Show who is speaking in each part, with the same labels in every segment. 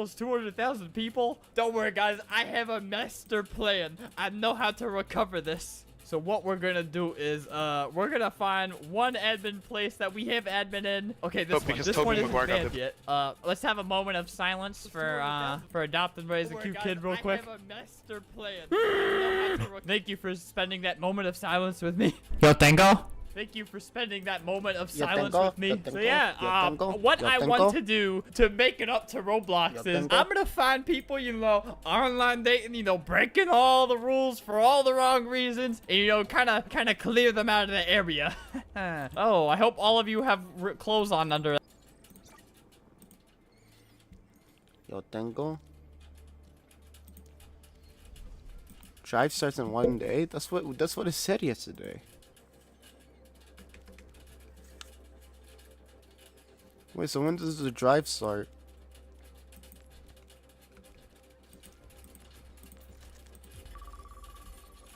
Speaker 1: equals 200,000 people? Don't worry, guys. I have a master plan. I know how to recover this. So what we're gonna do is we're gonna find one admin place that we have admin in. Okay, this one isn't banned yet. Let's have a moment of silence for Adopt and Raise a Cute Kid real quick. I have a master plan. Thank you for spending that moment of silence with me.
Speaker 2: Yo tengo.
Speaker 1: Thank you for spending that moment of silence with me. So yeah, what I want to do to make it up to Roblox is I'm gonna find people, you know, online dating, you know, breaking all the rules for all the wrong reasons, and you know, kind of clear them out of the area. Oh, I hope all of you have clothes on under.
Speaker 3: Yo tengo. Drive starts in 1 day. That's what it said yesterday. Wait, so when does the drive start?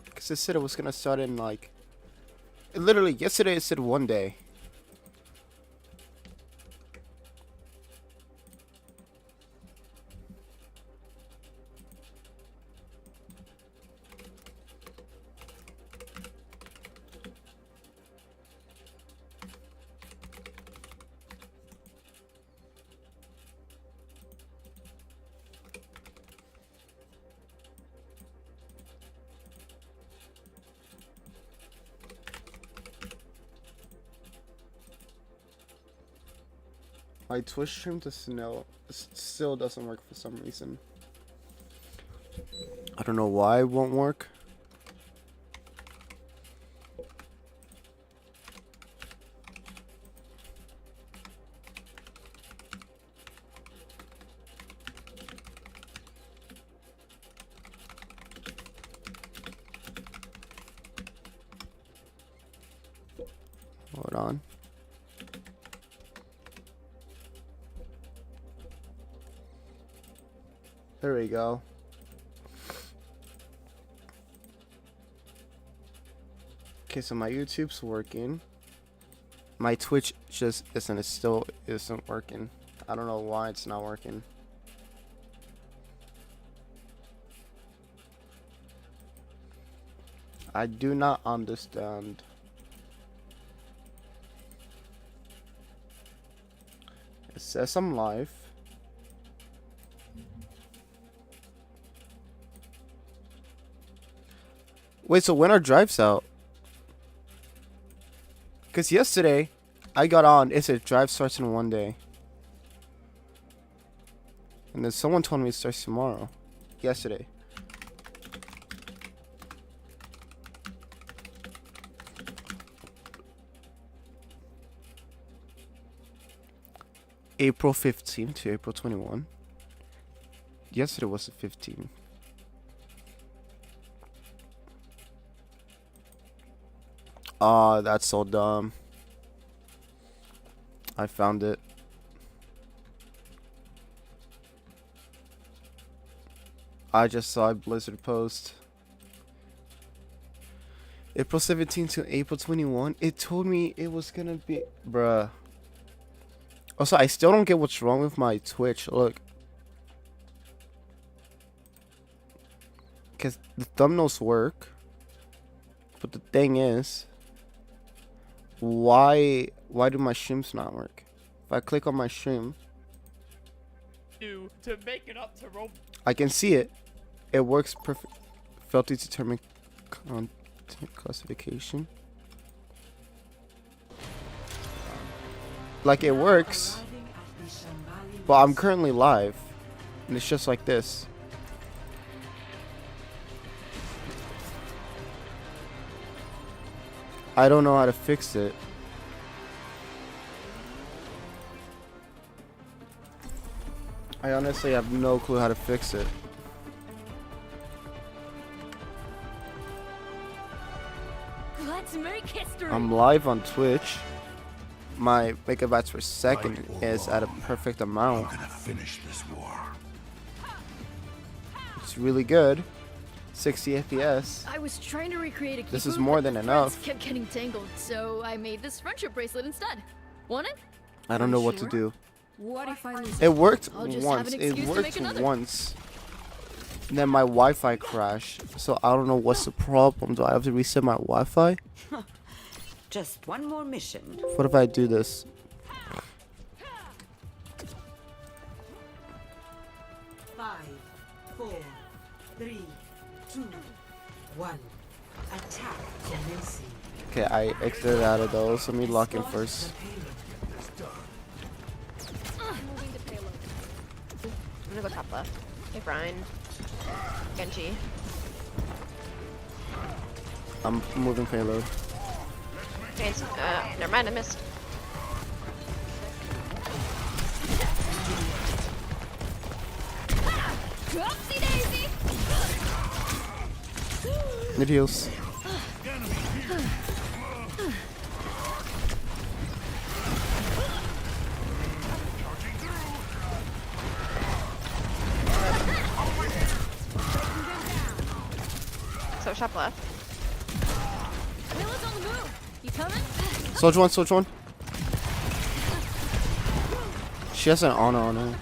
Speaker 3: Because it said it was gonna start in like... Literally, yesterday it said 1 day. My Twitch stream to still doesn't work for some reason. I don't know why it won't work. Hold on. There we go. Okay, so my YouTube's working. My Twitch just isn't. It still isn't working. I don't know why it's not working. I do not understand. It says I'm live. Wait, so when are drives out? Because yesterday, I got on, it said drive starts in 1 day. And then someone told me it starts tomorrow. Yesterday. April 15 to April 21. Yesterday was the 15th. Oh, that's so dumb. I found it. I just saw a Blizzard post. April 17 to April 21. It told me it was gonna be... Bruh. Also, I still don't get what's wrong with my Twitch. Look. Because the thumbnails work. But the thing is... Why do my streams not work? If I click on my stream,
Speaker 1: to make it up to
Speaker 3: I can see it. It works perfect. Failed to determine content classification. Like it works, but I'm currently live, and it's just like this. I don't know how to fix it. I honestly have no clue how to fix it.
Speaker 4: Let's make history.
Speaker 3: I'm live on Twitch. My megabytes per second is at a perfect amount.
Speaker 5: I'm gonna finish this war.
Speaker 3: It's really good. 60 FPS.
Speaker 4: I was trying to recreate a
Speaker 3: This is more than enough.
Speaker 4: Kept getting tangled, so I made this friendship bracelet instead. Want it?
Speaker 3: I don't know what to do.
Speaker 4: What if I lose?
Speaker 3: It worked
Speaker 4: I'll just have
Speaker 3: once.
Speaker 4: an
Speaker 3: It
Speaker 4: excuse to
Speaker 3: worked
Speaker 4: make another.
Speaker 3: once. And then my Wi-Fi crashed. So I don't know what's the problem. Do I have to reset my Wi-Fi?
Speaker 2: Just one more mission.
Speaker 3: What if I do this?
Speaker 2: 5, 4, 3, 2, 1. Attack commencing.
Speaker 3: Okay, I exited out of those. Let me lock in first.
Speaker 4: Moving the payload.
Speaker 5: I'm gonna go top left. Hey, Brian. Genji.
Speaker 3: I'm moving payload.
Speaker 5: Okay, never mind, I missed.
Speaker 4: Oopsie daisy.
Speaker 3: Mid heals.
Speaker 5: So shop left.
Speaker 4: Milla's on the move. You coming?
Speaker 3: Soldier one, soldier one. She has an honor on her.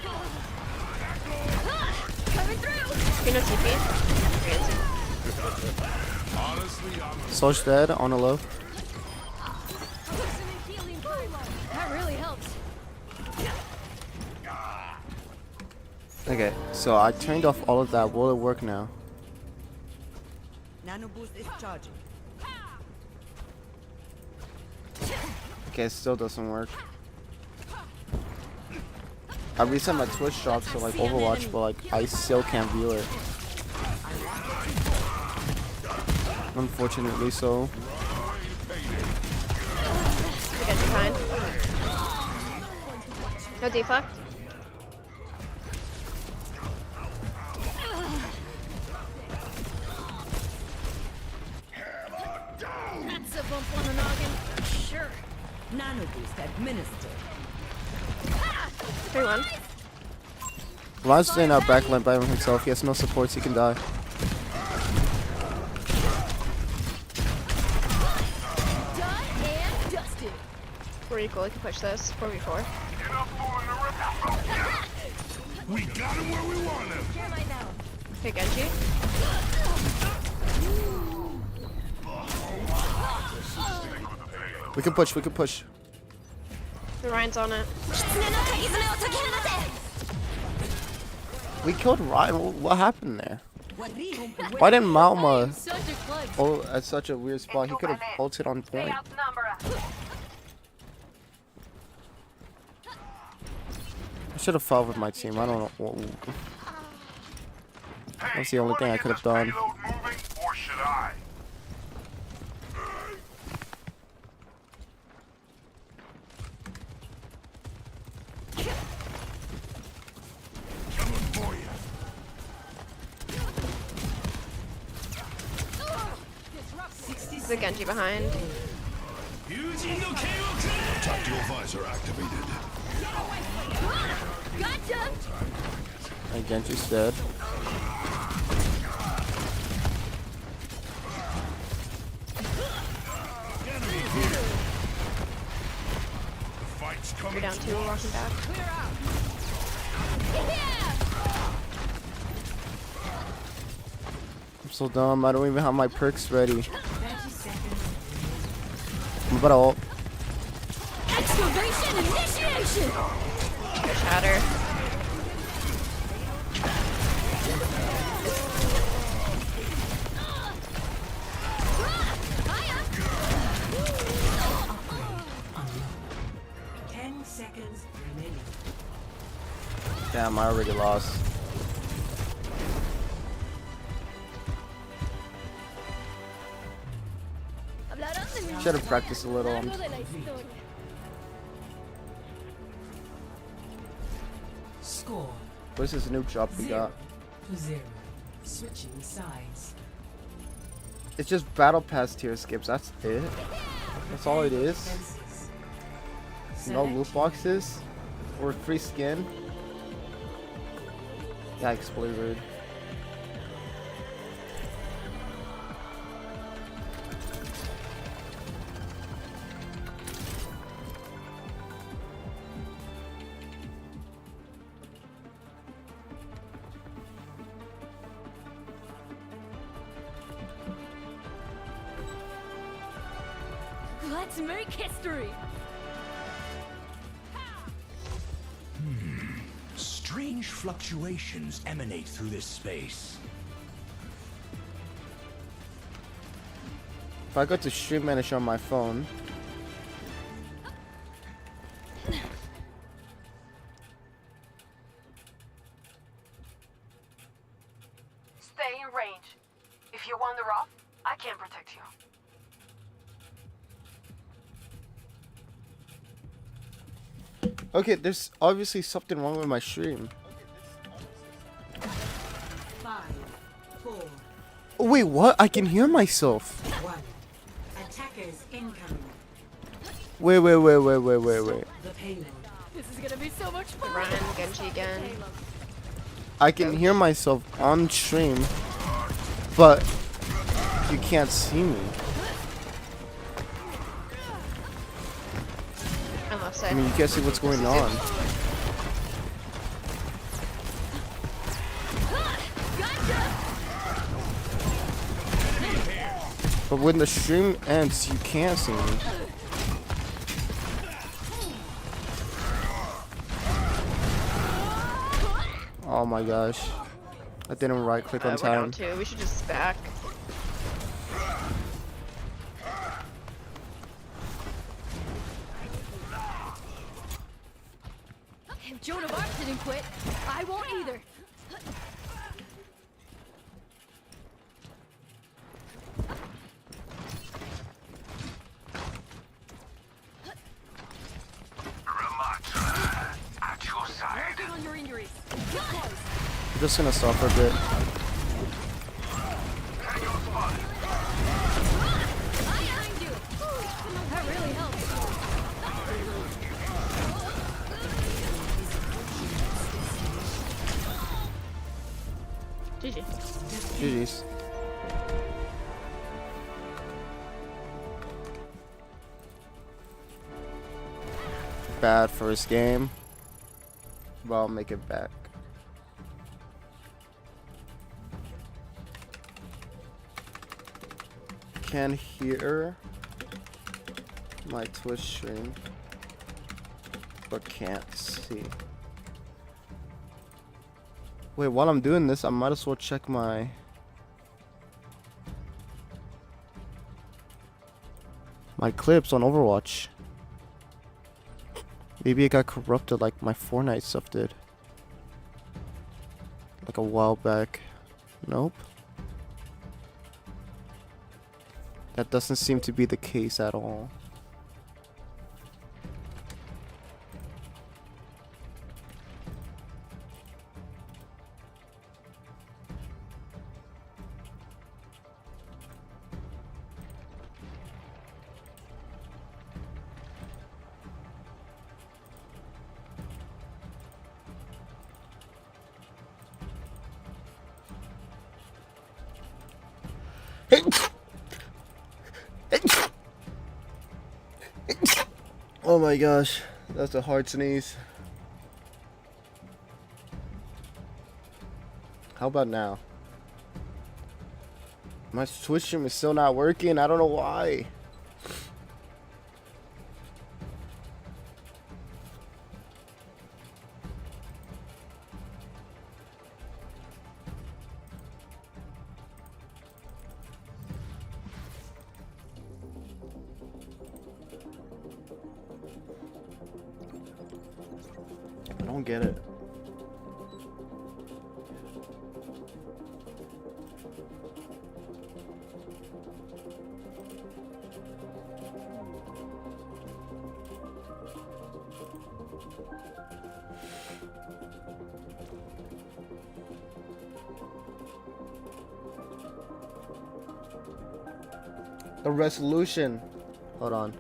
Speaker 4: Coming through.
Speaker 5: Pino TP.
Speaker 3: Soldier dead, on a low.
Speaker 4: Listening healing payload. That really helps.
Speaker 3: Okay, so I turned off all of that. Will it work now?
Speaker 2: Nano boost is charging.
Speaker 3: Okay, it still doesn't work. I reset my Twitch shop to like Overwatch, but like I still can't view it. Unfortunately, so.
Speaker 5: Genji behind. No deflect.
Speaker 4: That's a bump on the noggin. Sure.
Speaker 2: Nano boost administered.
Speaker 5: 3-1.
Speaker 3: Ryan's staying out backline by himself. He has no supports. He can die.
Speaker 4: Done and dusted.
Speaker 5: We're equal, we can push this. 4v4.
Speaker 6: We got him where we want him.
Speaker 4: Here am I now.
Speaker 5: Okay, Genji.
Speaker 3: We can push. We can push.
Speaker 5: The Ryan's on it.
Speaker 3: We killed Ryan. What happened there? Why didn't Malma
Speaker 4: Such a clutch.
Speaker 3: ult at such a weird spot? He could have ulted on point. I should have fought with my team. I don't know. That's the only thing I could have done.
Speaker 6: Or should I? Coming for you.
Speaker 5: The Genji behind.
Speaker 6: Tactical visor activated.
Speaker 4: Gotcha.
Speaker 3: And Genji's dead.
Speaker 6: Fight's
Speaker 5: We're
Speaker 6: coming.
Speaker 5: down 2, walking back.
Speaker 3: I'm so dumb. I don't even have my perks ready. I'm about to ult.
Speaker 4: Excavation initiation.
Speaker 5: Good shatter.
Speaker 4: Hiya.
Speaker 2: 10 seconds remaining.
Speaker 3: Damn, I already lost. Should have practiced a little.
Speaker 2: Score
Speaker 3: What is this new job we got?
Speaker 2: to 0. Switching sides.
Speaker 3: It's just battle pass tier skips. That's it. That's all it is.
Speaker 2: Fences.
Speaker 3: No loot boxes or free skin. Yikes, Blizzard.
Speaker 4: Let's make history.
Speaker 7: Strange fluctuations emanate through this space.
Speaker 3: If I go to stream manager on my phone,
Speaker 8: Stay in range. If you wander off, I can't protect you.
Speaker 3: okay, there's obviously something wrong with my stream.
Speaker 2: 5, 4,
Speaker 3: Oh, wait, what? I can hear myself.
Speaker 2: 1. Attackers incoming.
Speaker 3: Wait.
Speaker 2: The payload.
Speaker 4: This is gonna be so much fun.
Speaker 5: Run, Genji again.
Speaker 3: I can hear myself on stream, but you can't see me.
Speaker 5: On left
Speaker 3: I
Speaker 5: side.
Speaker 3: mean, you can't see what's going on. But when the stream ends, you can't see me. Oh my gosh. I didn't right click on
Speaker 5: We're down
Speaker 3: time.
Speaker 5: 2. We should just back.
Speaker 4: If Joan of Arc didn't quit, I won't either.
Speaker 6: Relax. At your side.
Speaker 4: Working on your injuries. Get close.
Speaker 3: I'm just gonna stop for a bit.
Speaker 4: Behind you. That really helps.
Speaker 5: GG.
Speaker 3: GG's. Bad first game, but I'll make it back. Can hear my Twitch stream, but can't see. Wait, while I'm doing this, I might as well check my clips on Overwatch. Maybe it got corrupted like my Fortnite stuff did. Like a while back. Nope. That doesn't seem to be the case at all. Oh my gosh, that's a hard sneeze. How about now? My Twitch stream is still not working. I don't know why. I don't get it. The resolution. Hold on.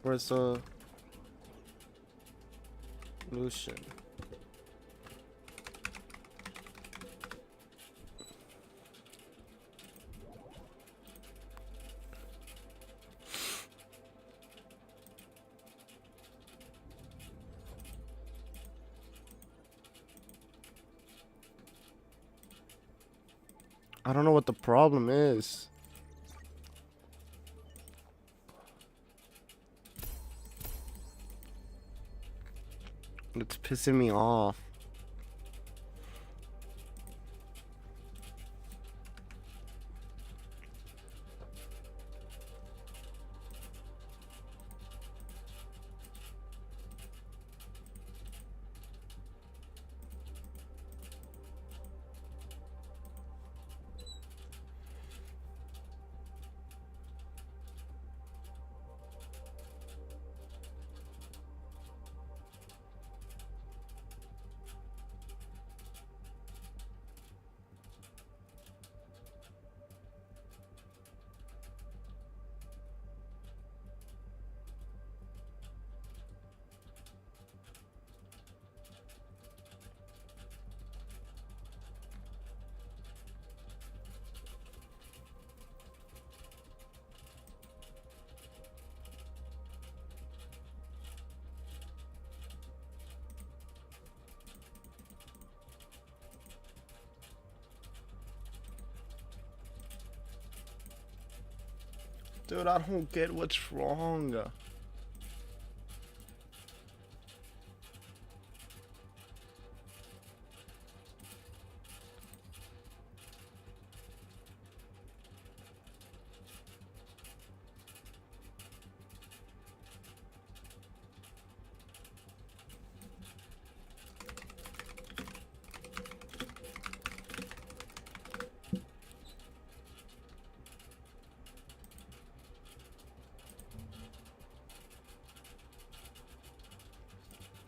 Speaker 3: Where's the Lucian? I don't know what the problem is. It's pissing me off. Dude, I don't get what's wrong.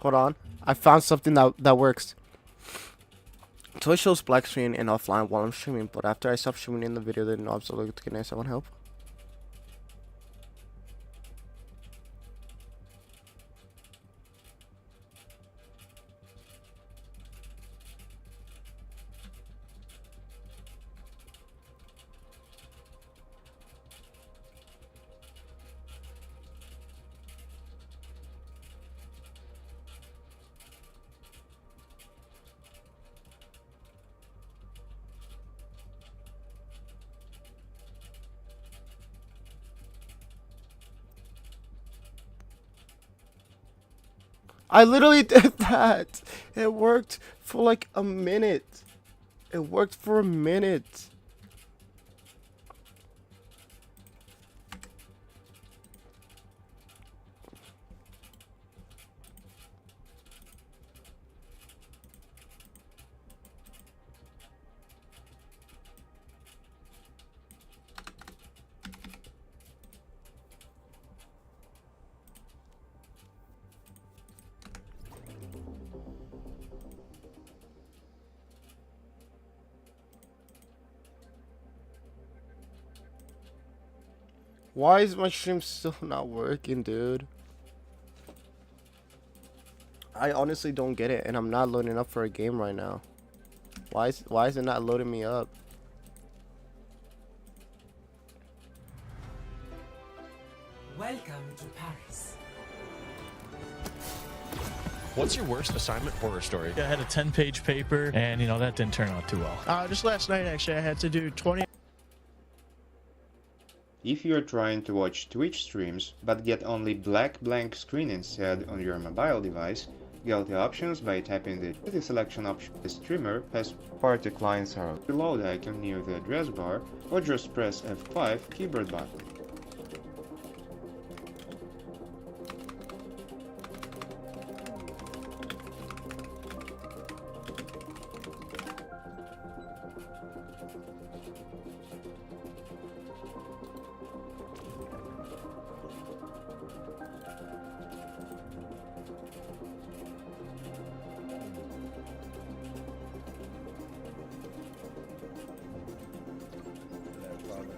Speaker 3: Hold on. I found something that works. Twitch shows black screen and offline while I'm streaming, but after I stop streaming in the video, the knobs are looking nice. I want help. I literally did that. It worked for like a minute. It worked for a minute. Why is my stream still not working, dude? I honestly don't get it, and I'm not loading up for a game right now. Why is it not loading me up?
Speaker 2: Welcome to Paris.
Speaker 9: What's your worst assignment horror story?
Speaker 10: I had a 10-page paper, and that didn't turn out too well. Just last night, actually, I had to do 20.
Speaker 11: If you're trying to watch Twitch streams but get only black blank screen instead on your mobile device, go to options by tapping the selection option. The streamer has party clients are below the icon near the address bar, or just press F5 keyboard button.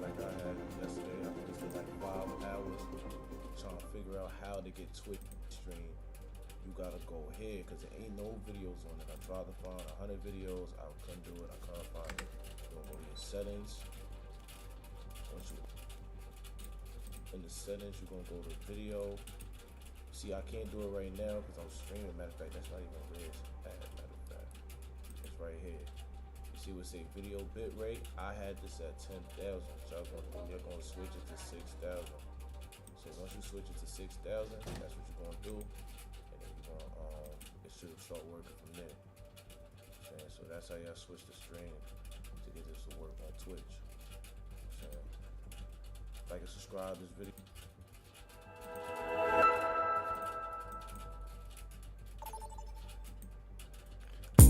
Speaker 12: Like I had yesterday. figure out how to get Twitch stream, you gotta go ahead, because there ain't no videos on it. I tried to find 100 videos, I couldn't do it, I can't find it. You're gonna go to your settings. Once you in the settings, you're gonna go to video. See, I can't do it right now because I'm streaming. Matter of fact, that's not even red. Matter of fact, it's right here. You see what say video bit rate? I had this at 10,000. So you're gonna switch it to 6,000. So once you switch it to 6,000, that's what you're gonna do, and then you're gonna it should start working from there. So that's how y'all switch the stream to get this to work on Twitch. Like and subscribe this video.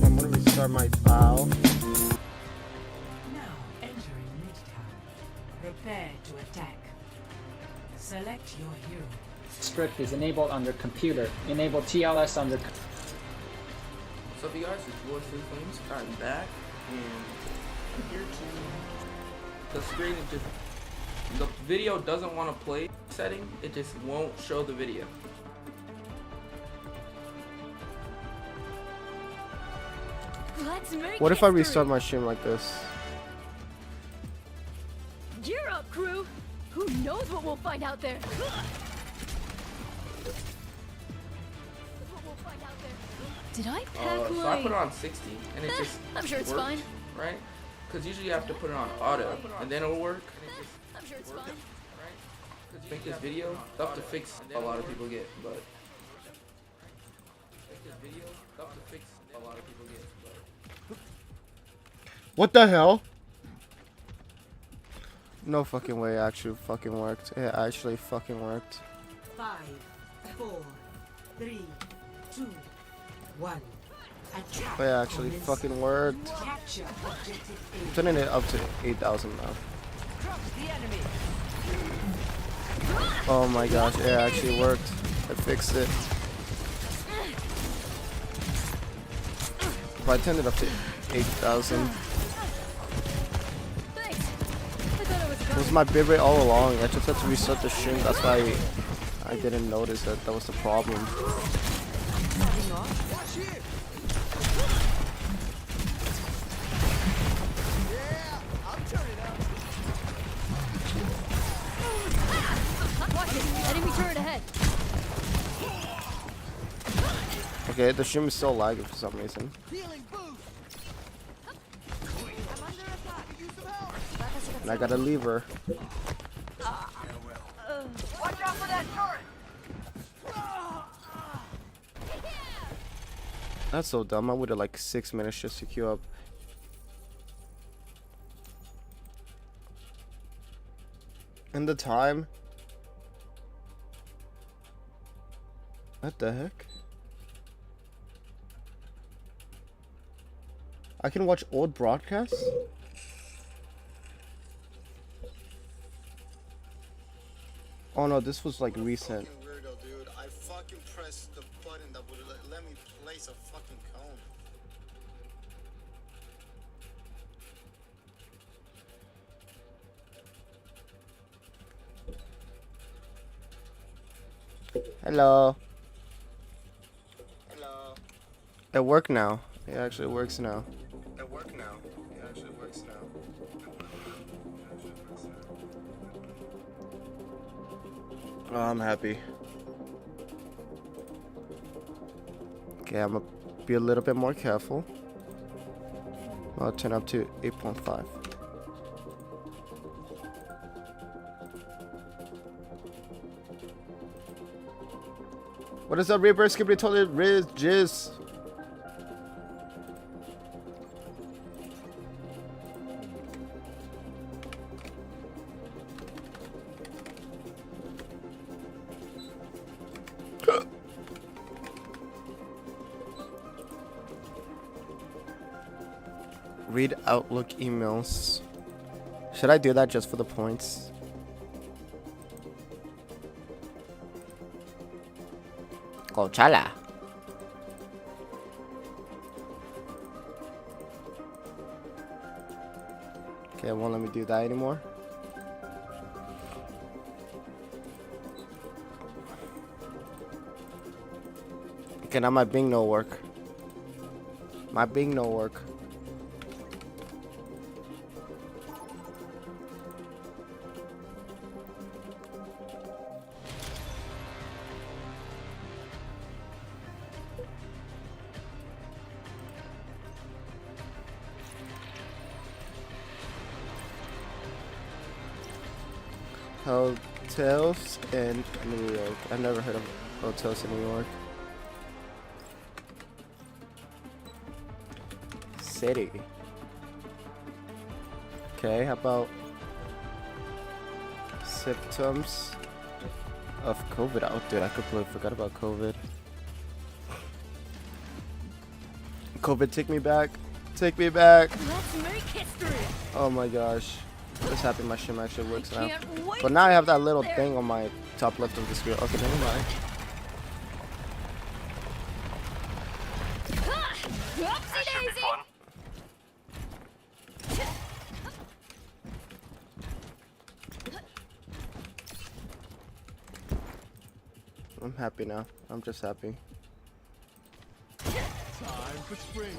Speaker 3: I'm gonna restart my file.
Speaker 2: Now entering Midtown. Prepare to attack. Select your hero.
Speaker 13: Script is enabled under computer. Enable TLS under.
Speaker 14: What's up, you guys? It's Lord Free Flames. I'm back, and I'm here to. The screen is just. The video doesn't want to play setting. It just won't show the video.
Speaker 4: Let's make
Speaker 3: What if I
Speaker 4: history.
Speaker 3: restart my stream like this?
Speaker 4: Gear up, crew. Who knows what we'll find out there? What we'll find out there. Did I pack
Speaker 14: So I put it on 60, and it just
Speaker 4: I'm sure it's
Speaker 14: works,
Speaker 4: fine.
Speaker 14: right? Because usually you have to put it on auto, and then it'll work.
Speaker 4: I'm sure it's fine.
Speaker 14: Make this video tough to fix. A lot of people get, but
Speaker 3: What the hell? No fucking way it actually fucking worked. It actually fucking worked.
Speaker 2: 5, 4, 3, 2, 1. Attack.
Speaker 3: It actually fucking worked.
Speaker 2: Capture objective
Speaker 3: I'm turning it up to 8,000 now.
Speaker 2: Drop the enemy.
Speaker 3: Oh my gosh, it actually worked. I fixed it. If I turned it up to 8,000. It was my bit rate all along. I just had to reset the stream. That's why I didn't notice that that was the problem.
Speaker 4: Watch it. Enemy turret ahead.
Speaker 3: Okay, the stream is still lagging for some reason. And I got a lever.
Speaker 8: Watch out for that turret!
Speaker 3: That's so dumb. I would have like 6 minutes just to queue up. And the time. What the heck? I can watch old broadcasts? Oh no, this was like recent.
Speaker 15: Weirdo, dude. I fucking pressed the button that would let me place a fucking cone.
Speaker 3: Hello.
Speaker 15: Hello.
Speaker 3: It worked now. It actually works now.
Speaker 15: It worked now. It actually works now.
Speaker 3: Oh, I'm happy. Okay, I'm gonna be a little bit more careful. I'll turn up to 8.5. What is up, Reaper? Skippity toilet, Riz, Jizz. Read Outlook emails. Should I do that just for the points? Coachella. Okay, it won't let me do that anymore. Okay, now my Bing no work. My Bing no work. Hotels in New York. I've never heard of hotels in New York. City. Okay, how about symptoms of COVID? Oh, dude, I completely forgot about COVID. COVID, take me back. Take me back.
Speaker 4: Let's make history.
Speaker 3: Oh my gosh. Just happy my stream actually works now. But now I have that little thing on my top left of the screen. Okay, never mind.
Speaker 4: Whoopsie daisy.
Speaker 3: I'm happy now. I'm just happy.
Speaker 7: Time for spring.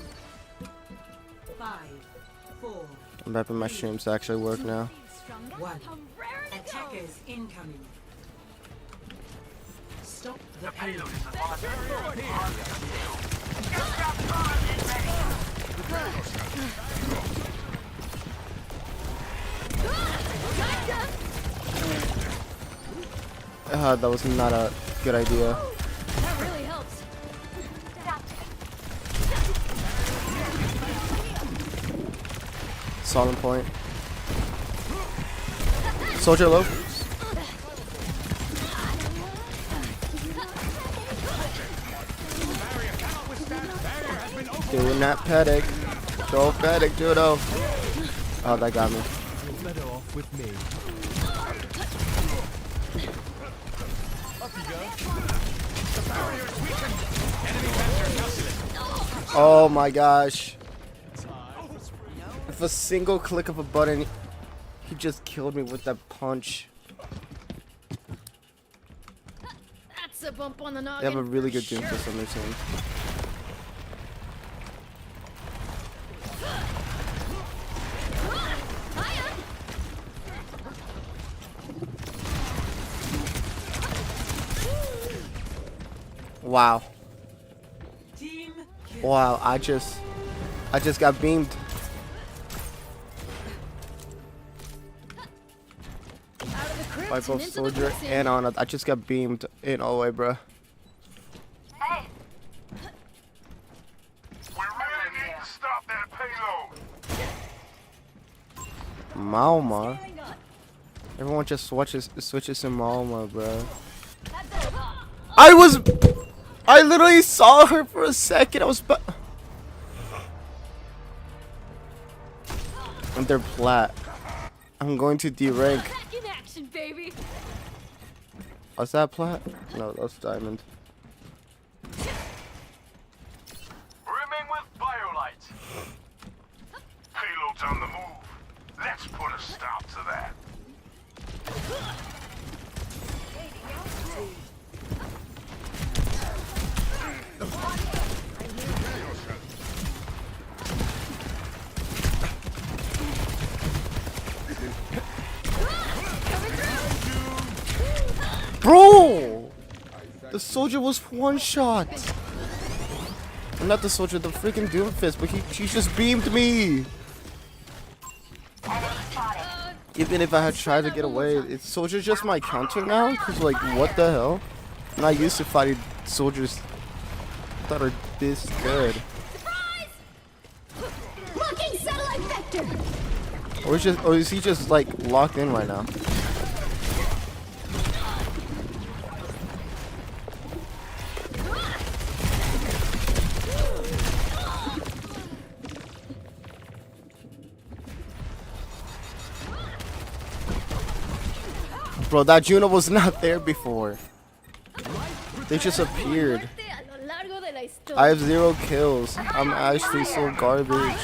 Speaker 2: 5, 4,
Speaker 3: I'm happy my streams actually work now.
Speaker 2: 1. Attackers incoming. Stop the payload.
Speaker 3: That was not a good idea.
Speaker 4: That really helps.
Speaker 3: Solid point. Soldier low. Doing that panic. Don't panic, judo. Oh, that got me.
Speaker 7: Better off with me.
Speaker 3: Oh my gosh. With a single click of a button, he just killed me with that punch.
Speaker 4: That's a bump on the noggin.
Speaker 3: They have a really
Speaker 4: for
Speaker 3: good doom
Speaker 4: sure.
Speaker 3: fist on their team. Wow. Wow, I just got beamed. By both soldier and on. I just got beamed in all the way, bro.
Speaker 6: Hey. We really need to stop that payload.
Speaker 3: Malma. Everyone just switches to Malma, bro. I literally saw her for a second. I was and they're plat. I'm going to D-rank.
Speaker 4: Back in action, baby.
Speaker 3: Was that plat? No, that's diamond.
Speaker 6: Rimming with biolight. Payload's on the move. Let's put a stop to that.
Speaker 3: Bro! The soldier was one shot. Not the soldier, the freaking Doomfist, but he just beamed me. Even if I had tried to get away, it's soldier just my counter now? Cause like, what the hell? I'm not used to fighting soldiers that are this good.
Speaker 4: Locking satellite vector.
Speaker 3: Or is he just like locked in right now? Bro, that Juno was not there before. They just appeared. I have 0 kills. I'm actually so garbage.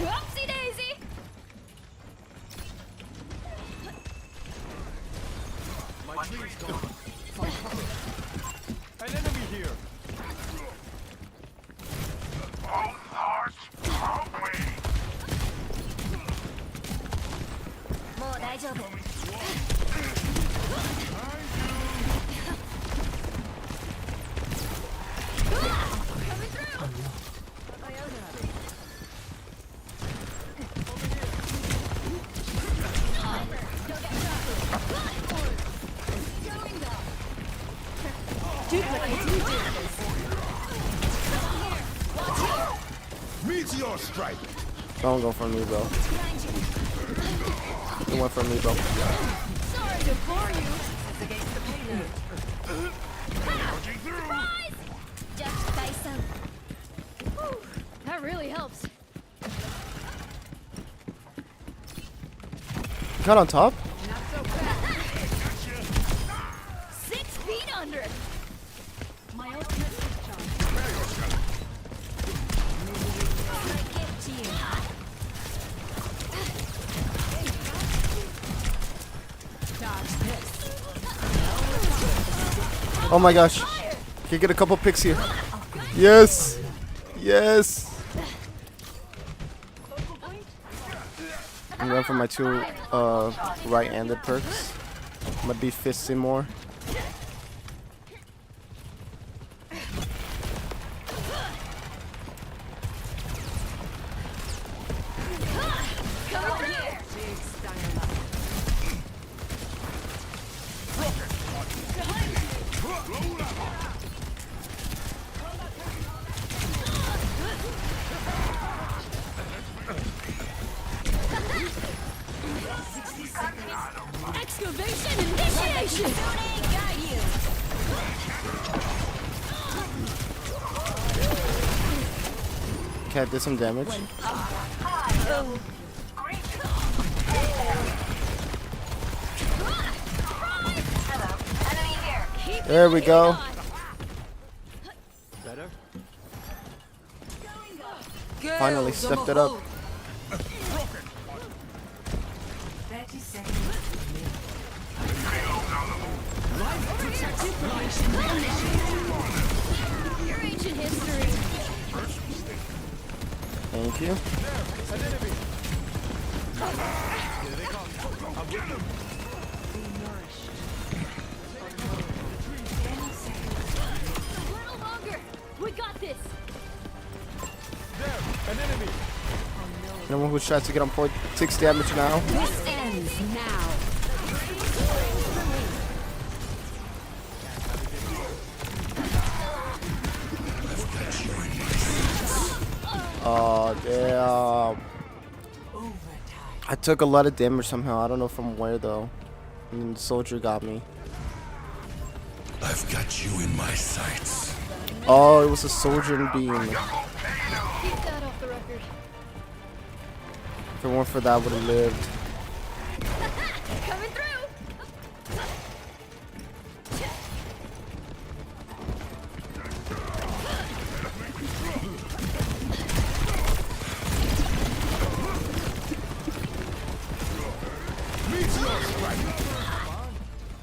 Speaker 4: Whoopsie daisy.
Speaker 6: here. Both hearts probably.
Speaker 4: もう大丈夫
Speaker 7: Meteor strike.
Speaker 3: Don't go for me, bro. You went for me, bro.
Speaker 4: Sorry to bore you. It's against the payload. Surprise! Just face him. Whew, that really helps.
Speaker 3: Got on top?
Speaker 4: Not so bad. 6 feet under. My ultimate discharge. I get to you. Dodge this.
Speaker 3: Oh my gosh. Can get a couple picks here. Yes. Yes. I'm going for my 2 right-handed perks. I'm gonna be fisting more.
Speaker 4: Come over here. Excavation initiation. Got you.
Speaker 3: Okay, I did some damage. There we go.
Speaker 6: Better?
Speaker 3: Finally stepped it up.
Speaker 2: 30 seconds.
Speaker 4: Your ancient history.
Speaker 3: Thank you.
Speaker 4: A little longer. We got this.
Speaker 6: An enemy.
Speaker 3: Anyone who tries to get on point takes damage now.
Speaker 4: This ends now.
Speaker 3: Oh, damn. I took a lot of damage somehow. I don't know from where though. And the soldier got me.
Speaker 7: I've got you in my sights.
Speaker 3: Oh, it was a soldier and beam.
Speaker 4: Keep that off the record.
Speaker 3: If it weren't for that, I would have lived.
Speaker 4: Coming through.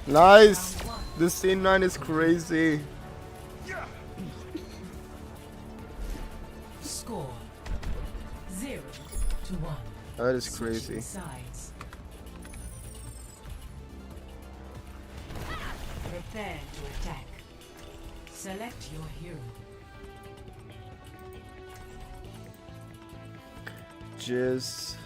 Speaker 3: Nice. This scene 9 is crazy.
Speaker 2: Score 0-1.
Speaker 3: That is crazy.
Speaker 2: Sides. Prepare to attack. Select your hero.
Speaker 3: Jizz.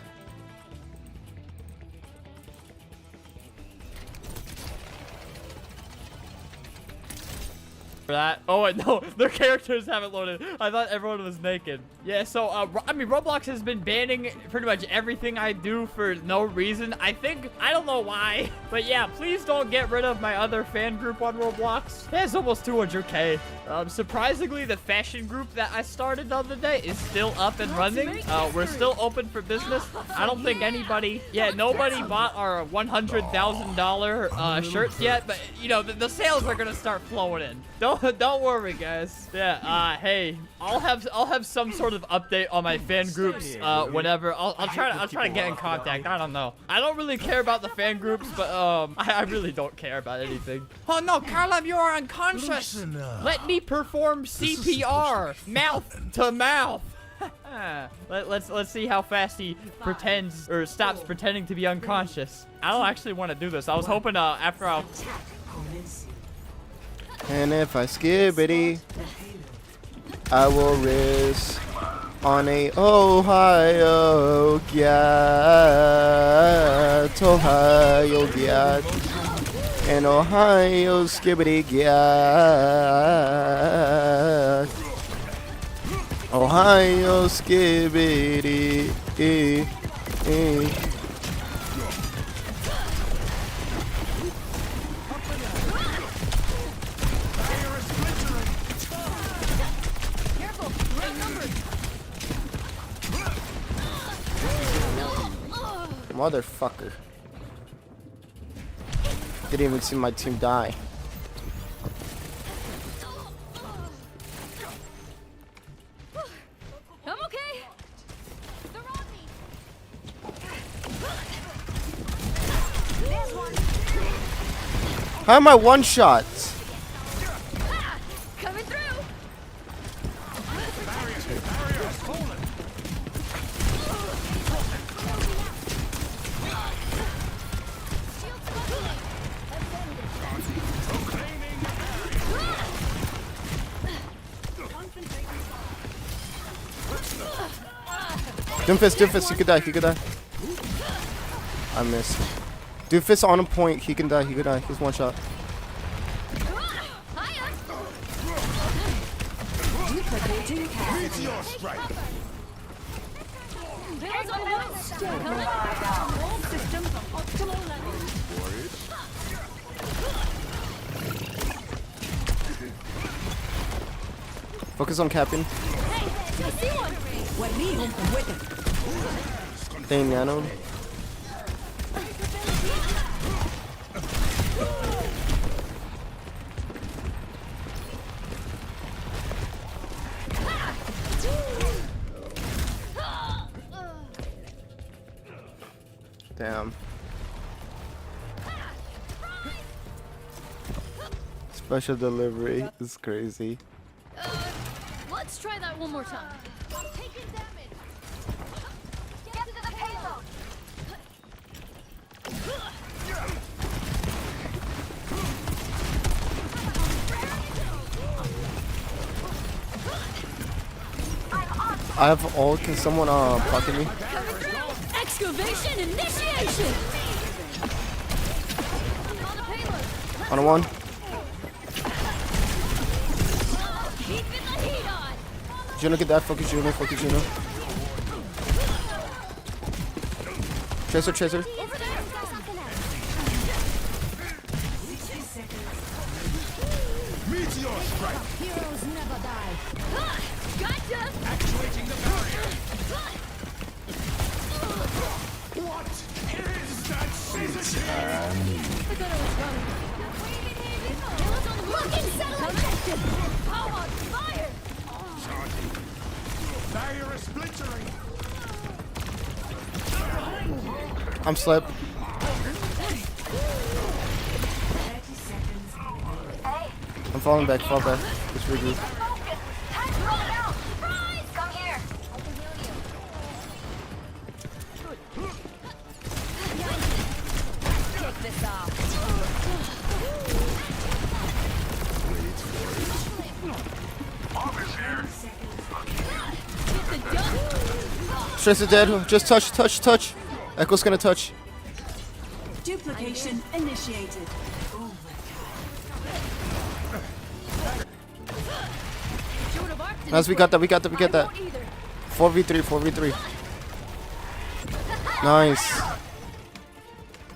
Speaker 1: For that. Oh wait, no, their characters haven't loaded. I thought everyone was naked. Yeah, so I mean, Roblox has been banning pretty much everything I do for no reason. I don't know why, but yeah, please don't get rid of my other fan group on Roblox. It has almost 200K. Surprisingly, the fashion group that I started the other day is still up and running. We're still open for business. I don't think anybody, nobody bought our $100,000 shirts yet, but you know, the sales are gonna start flowing in. Don't worry, guys. Yeah, hey, I'll have some sort of positive update on my fan groups whenever. I'll try to get in contact. I don't know. I don't really care about the fan groups, but I really don't care about anything. Oh no, Carla, you are unconscious. Let me perform CPR, mouth to mouth. Let's see how fast he pretends or stops pretending to be unconscious. I don't actually want to do this. I was hoping after I'll.
Speaker 3: And if I skibbity, I will risk on a Ohio gat, Ohio gat, and Ohio skibbity gat. Ohio skibbity. Motherfucker. Didn't even see my team die.
Speaker 4: I'm okay. They're on me. There's one.
Speaker 3: How am I one shot?
Speaker 4: Coming through.
Speaker 3: Doomfist, he could die, I missed. Doomfist on a point, he can die, he's one shot.
Speaker 7: Meteor strike.
Speaker 4: Systems on optimal level.
Speaker 3: Focus on capping. Dang nano. Damn. Special delivery is crazy.
Speaker 4: Let's try that one more time. Taking damage. Get to the payload.
Speaker 3: I have ult. Can someone pocket me?
Speaker 4: Excavation initiation.
Speaker 3: On a one. Juno, get that. Focus Juno. Chaser.
Speaker 7: Meteor strike.
Speaker 4: Heroes never die. Gotcha.
Speaker 7: Actuating the barrier. What is that sensation?
Speaker 4: I thought I was running. Looking satellite active. Power fire.
Speaker 7: Barrier is splintering.
Speaker 3: I'm slipped. I'm falling back. Just regroup.
Speaker 4: Come here. Take this off.
Speaker 3: Tracer dead. Just touch. Echo's gonna touch.
Speaker 2: Duplication initiated.
Speaker 3: Nice, we got that. 4v3. Nice.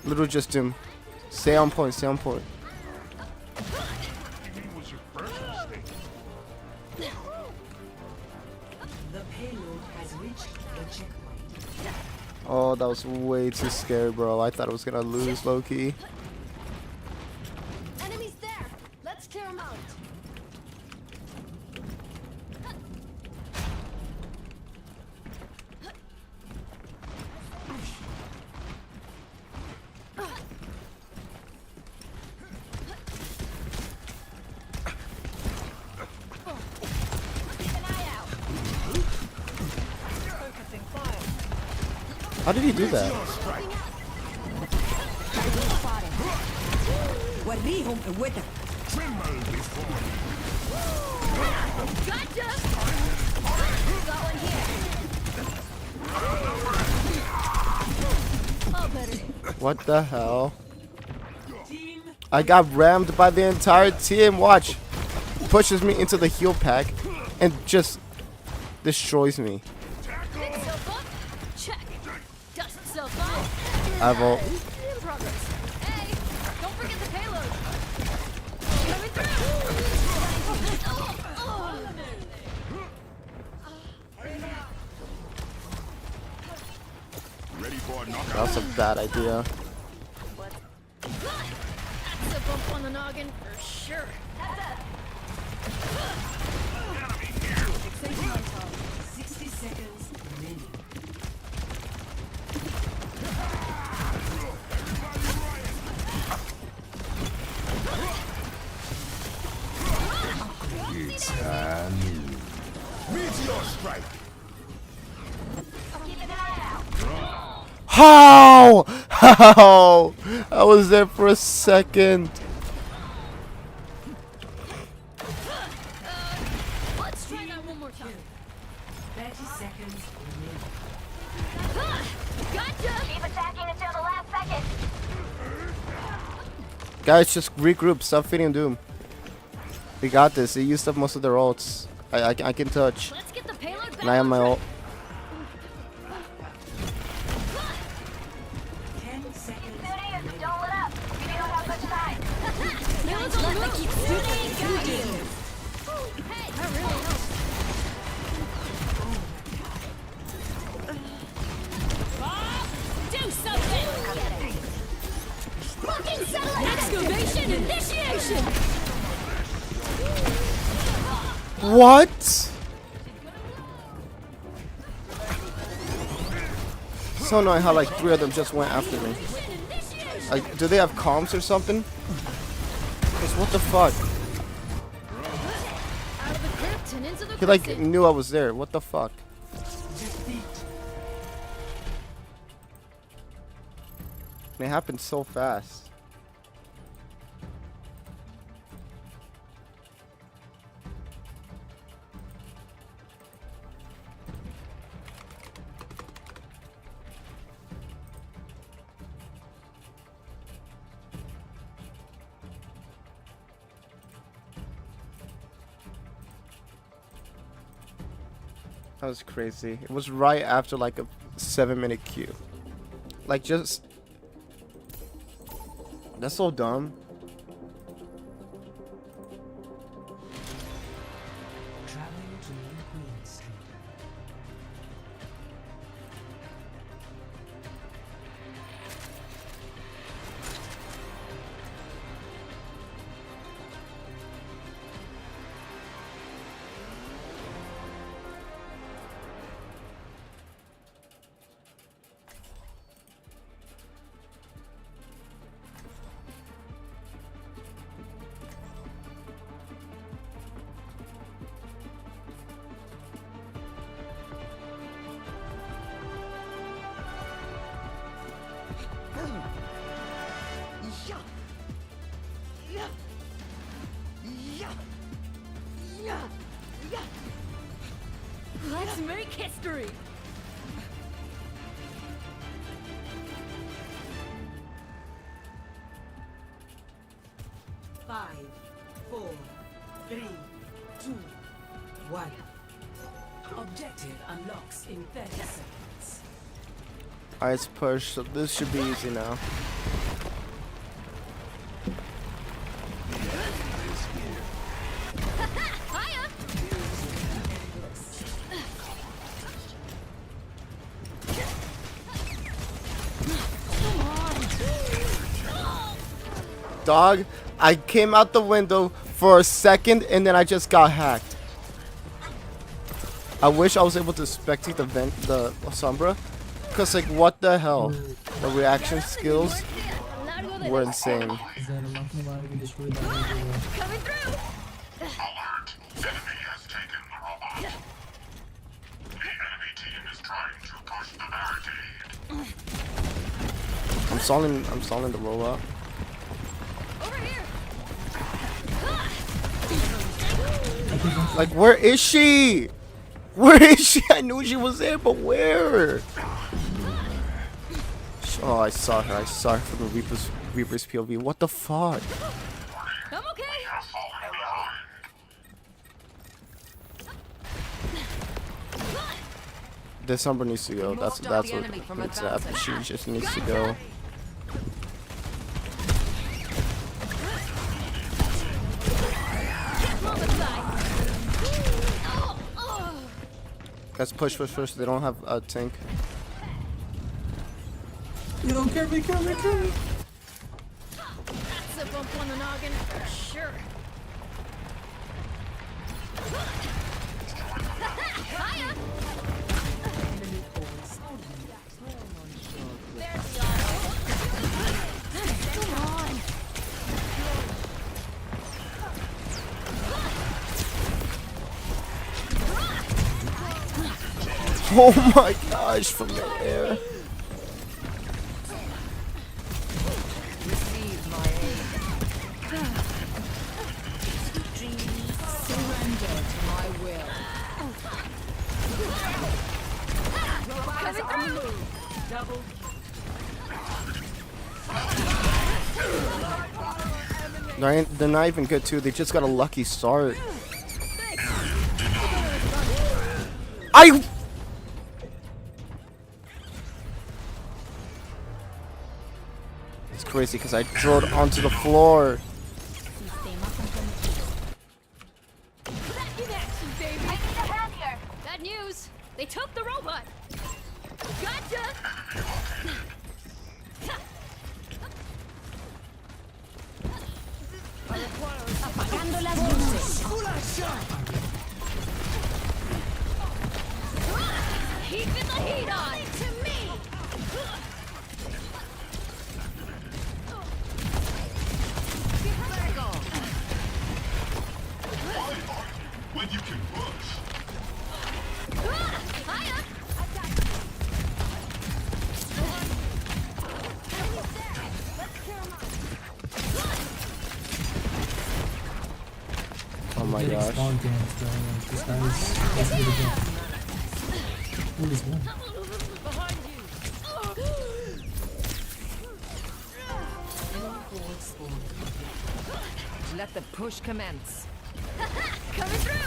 Speaker 3: Little just him. Stay on point.
Speaker 6: He was your first mistake.
Speaker 2: The payload has reached the checkpoint.
Speaker 3: Oh, that was way too scary, bro. I thought I was gonna lose, low-key.
Speaker 4: Enemies there. Let's clear them out.
Speaker 3: How did he do that?
Speaker 4: Gotcha! Got one here. Oh, better.
Speaker 3: What the hell? I got rammed by the entire team. Watch. Pushes me into the heal pack and just destroys me.
Speaker 4: Pick self up. Check. Dust self up.
Speaker 3: I vote.
Speaker 4: In progress. Hey, don't forget the payload. Coming through.
Speaker 6: Ready for a knockout?
Speaker 3: That's a bad idea.
Speaker 4: That's a bump on the noggin for sure.
Speaker 2: Fixation on top. 60 seconds remaining.
Speaker 7: It's a new meteor strike.
Speaker 3: How? How? I was there for a second.
Speaker 4: Let's try that one more time.
Speaker 2: 30 seconds remaining.
Speaker 4: Gotcha!
Speaker 8: Keep attacking until the last second.
Speaker 3: Guys, just regroup. Stop feeding Doom. We got this. They used up most of their ults. I can touch.
Speaker 4: Let's get the payload back.
Speaker 3: And I have my ult.
Speaker 2: 10 seconds.
Speaker 8: Don't let up. We don't have much time.
Speaker 4: Payload's on the move. Hey, that really helps. Do something! Fucking satellite excavation initiation!
Speaker 3: What? So annoying how like 3 of them just went after me. Like, do they have comms or something? Cause what the fuck?
Speaker 4: Out of the crypt and into the
Speaker 3: He like
Speaker 4: crescent.
Speaker 3: knew I was there. What the fuck? It happened so fast. That was crazy. It was right after like a 7-minute queue. Like just... That's so dumb.
Speaker 2: Traveling to New Queen Street.
Speaker 4: Let's make history!
Speaker 2: Five, 4, 3, 2, 1. Objective unlocks in 30 seconds.
Speaker 3: Alright, it's push, so this should be easy now. Dog, I came out the window for a second and then I just got hacked. I wish I was able to spectate the Sombra, cause like what the hell, the reaction skills were insane.
Speaker 8: Coming through!
Speaker 6: Alert! Enemy has taken the robot. The enemy team is trying to push the barricade.
Speaker 3: I'm stalling the robot. Like, where is she? Where is she? I knew she was there, but where? Oh, I saw her. I saw her from the Reaper's POV. What the fuck?
Speaker 4: I'm okay.
Speaker 3: This number needs to go. That's what it's at. She just needs to go. Guys, push. They don't have a tank.
Speaker 16: You don't care me.
Speaker 4: That's a bump on the noggin for sure. Hiya! Come on.
Speaker 3: Oh my gosh, from the air.
Speaker 2: Receive my aid. Surrender to my will.
Speaker 4: Coming through.
Speaker 2: Double.
Speaker 3: They're not even good too. They just got a lucky start. It's crazy because I drilled onto the floor.
Speaker 4: Bad news. They took the robot. Gotcha.
Speaker 2: Apagando las luces.
Speaker 4: Keeping the heat on. To me.
Speaker 6: When you can push.
Speaker 4: Hiya.
Speaker 3: Oh my gosh.
Speaker 16: Spawn games, bro. Like, this guy's really good. Who is one?
Speaker 4: Behind you.
Speaker 2: Let the push commence.
Speaker 4: Coming through.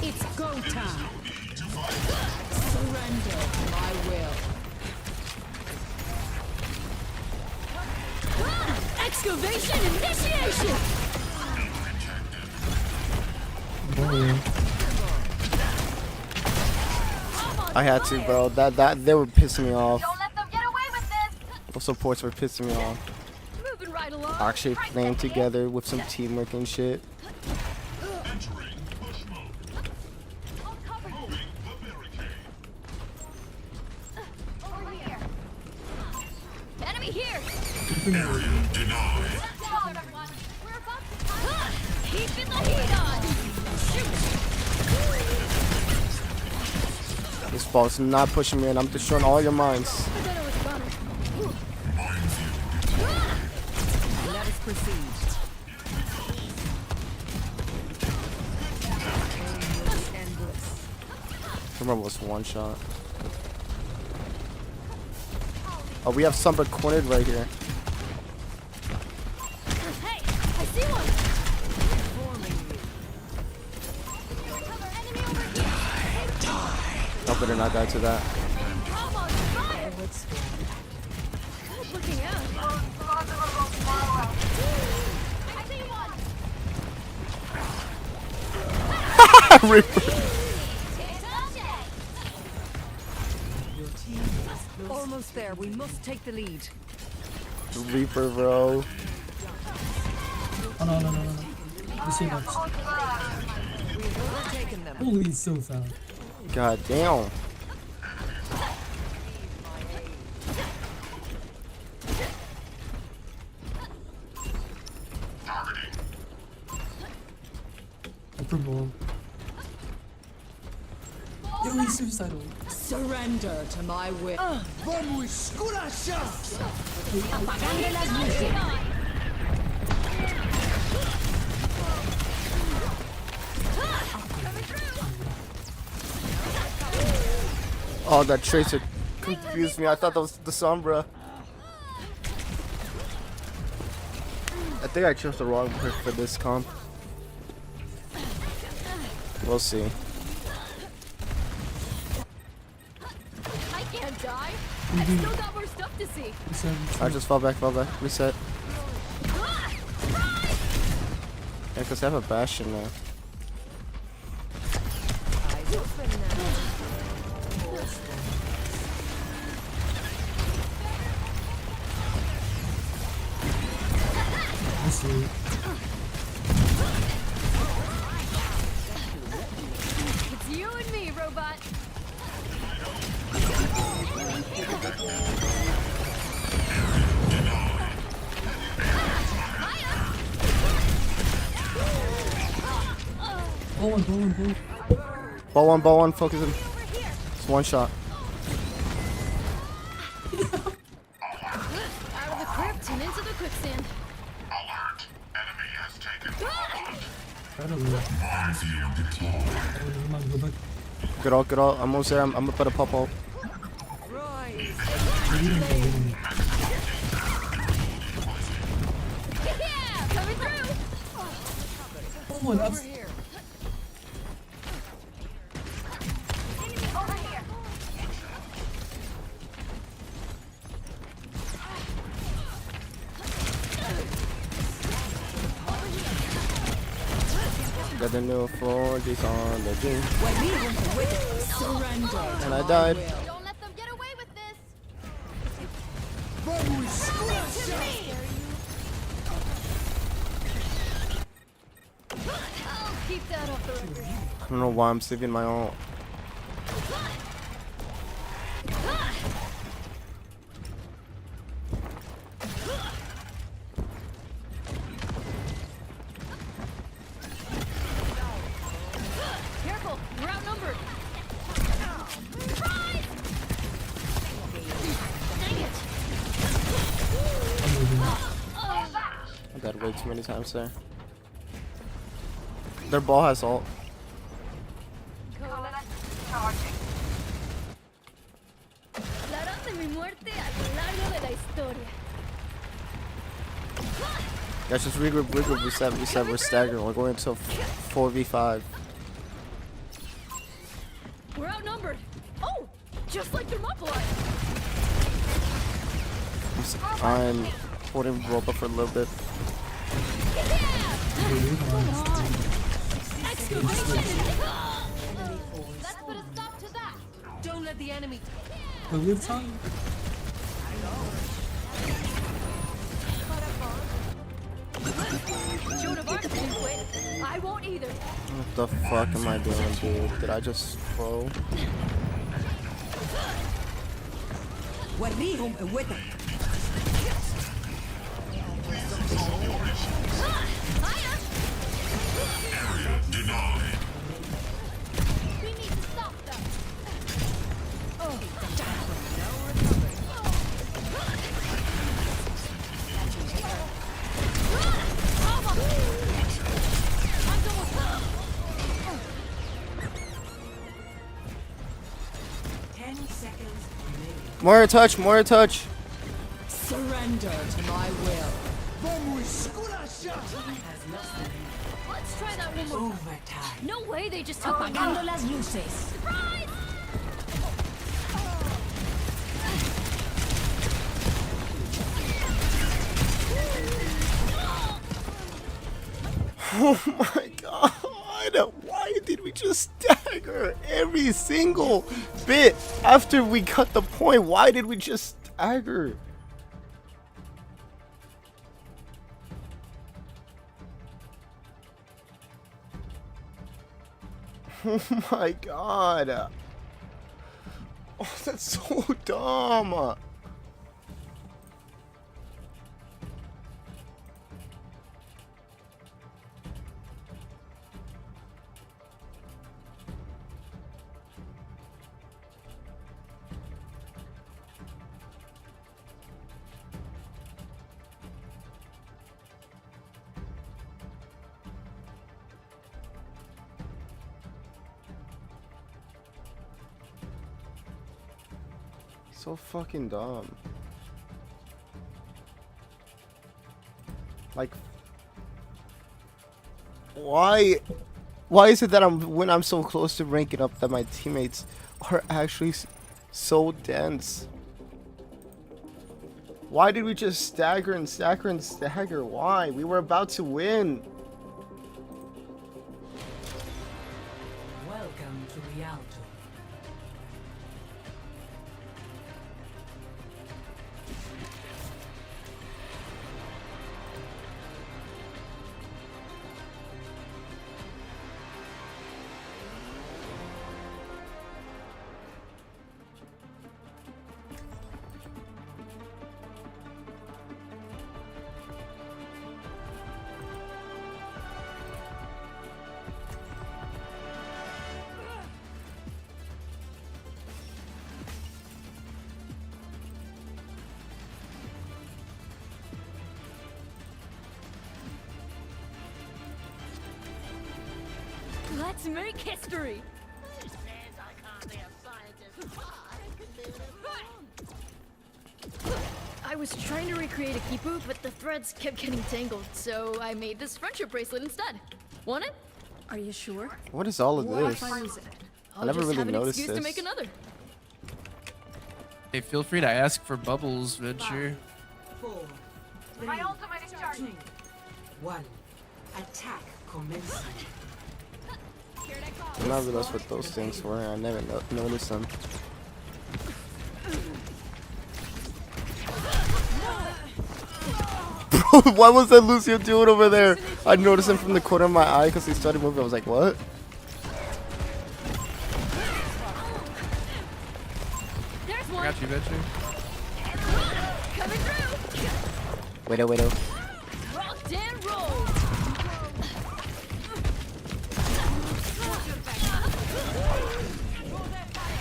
Speaker 2: It's go time. Surrender to my will.
Speaker 4: Excavation initiation.
Speaker 3: I had to, bro. That they were pissing me off.
Speaker 4: Don't let them get away with this.
Speaker 3: Those supports were pissing me off.
Speaker 4: Moving right along.
Speaker 3: Actually playing together with some teamwork and shit.
Speaker 6: Entering push mode.
Speaker 4: I'll cover you.
Speaker 6: Moving the barricade.
Speaker 4: Over here. Enemy here.
Speaker 6: Area denied.
Speaker 4: Let's go, everyone. We're about to keeping the heat on. Shoot.
Speaker 3: This ball's not pushing me, and I'm destroying all your mines.
Speaker 4: I thought it was coming.
Speaker 2: Let us proceed. Endless.
Speaker 3: Remember, was one shot. Oh, we have Summer cornered right here.
Speaker 4: Hey, I see one.
Speaker 3: I better not die to that.
Speaker 4: Almost fire. Good looking out. I see one.
Speaker 3: Reaper.
Speaker 2: Almost there. We must take the lead.
Speaker 3: Reaper, bro.
Speaker 16: Oh, no. You see that?
Speaker 2: We've overtaken them.
Speaker 16: Holy, he's so fast.
Speaker 3: God damn.
Speaker 16: Approval. Yo, he's suicidal.
Speaker 2: Surrender to my will.
Speaker 7: Vamos, escuracha!
Speaker 2: Apagando las luces.
Speaker 3: Oh, that tracer confused me. I thought that was the Sombra. I think I chose the wrong pick for this comp. We'll see.
Speaker 4: I can't die. I've still got more stuff to see.
Speaker 3: I just fall back, reset. Yeah, because I have a Bastion now.
Speaker 2: Eyes open now.
Speaker 16: I see.
Speaker 4: It's you and me, robot.
Speaker 3: Ball one, focus him. It's one shot.
Speaker 4: Out of the crypt and into the quicksand.
Speaker 6: Alert. Enemy has taken
Speaker 16: I don't know.
Speaker 6: minefield deployed.
Speaker 16: Go back.
Speaker 3: Good all. I'm almost there. I'm gonna put a pop out.
Speaker 4: Yeah, coming through.
Speaker 16: Oh, that's...
Speaker 3: Got the new 4Gs on the G.
Speaker 2: Surrender.
Speaker 3: And I died.
Speaker 4: Don't let them get away with this. I'll keep that off the record.
Speaker 3: I don't know why I'm saving my own.
Speaker 4: Careful, we're outnumbered. Surprise! Dang it!
Speaker 3: I died way too many times there. Their ball has ult.
Speaker 4: Hablarán de mi muerte a lo largo de la historia.
Speaker 3: Guys, just regroup, reset, we're staggering. We're going to 4v5.
Speaker 4: We're outnumbered. Oh, just like Thermopylae.
Speaker 3: I'm holding Roba for a little bit.
Speaker 4: Let's put a stop to that.
Speaker 2: Don't let the enemy.
Speaker 16: The weird time?
Speaker 4: Joan of Arc didn't quit. I won't either.
Speaker 3: What the fuck am I doing, dude? Did I just throw?
Speaker 2: وريهم قوتك.
Speaker 6: Area denied.
Speaker 4: We need to stop them.
Speaker 3: More touch.
Speaker 2: Surrender to my will.
Speaker 4: Let's try that one more time.
Speaker 2: Overtime.
Speaker 4: No way they just took my
Speaker 2: Apagando
Speaker 4: gun.
Speaker 2: las luces.
Speaker 4: Surprise!
Speaker 3: Oh my god! Why did we just stagger every single bit after we cut the point? Why did we just stagger? Oh my god! Oh, that's so dumb! So fucking dumb. Like, why is it that when I'm so close to ranking up that my teammates are actually so dense? Why did we just stagger and stagger and stagger? Why? We were about to win.
Speaker 2: Welcome to Rialto.
Speaker 4: Let's make history! I was trying to recreate a Kipu, but the threads kept getting tangled, so I made this friendship bracelet instead. Want it? Are you sure?
Speaker 3: What is all of this?
Speaker 4: I'll
Speaker 3: never
Speaker 4: just
Speaker 3: really
Speaker 4: have an
Speaker 3: noticed
Speaker 4: excuse to
Speaker 3: this.
Speaker 4: make another.
Speaker 17: Hey, feel free to ask for Bubbles, Venture.
Speaker 2: 4, 3,
Speaker 8: My ultimate is charging.
Speaker 2: 2, 1. Attack commencing.
Speaker 3: I never realized what those things were. I never noticed them. Bro, what was that Lucio doing over there? I noticed him from the corner of my eye because he started moving. I was like, what?
Speaker 4: There's
Speaker 17: I
Speaker 4: one.
Speaker 17: got you, Venture.
Speaker 4: Coming through.
Speaker 3: Widow.
Speaker 4: Rocked and rolled.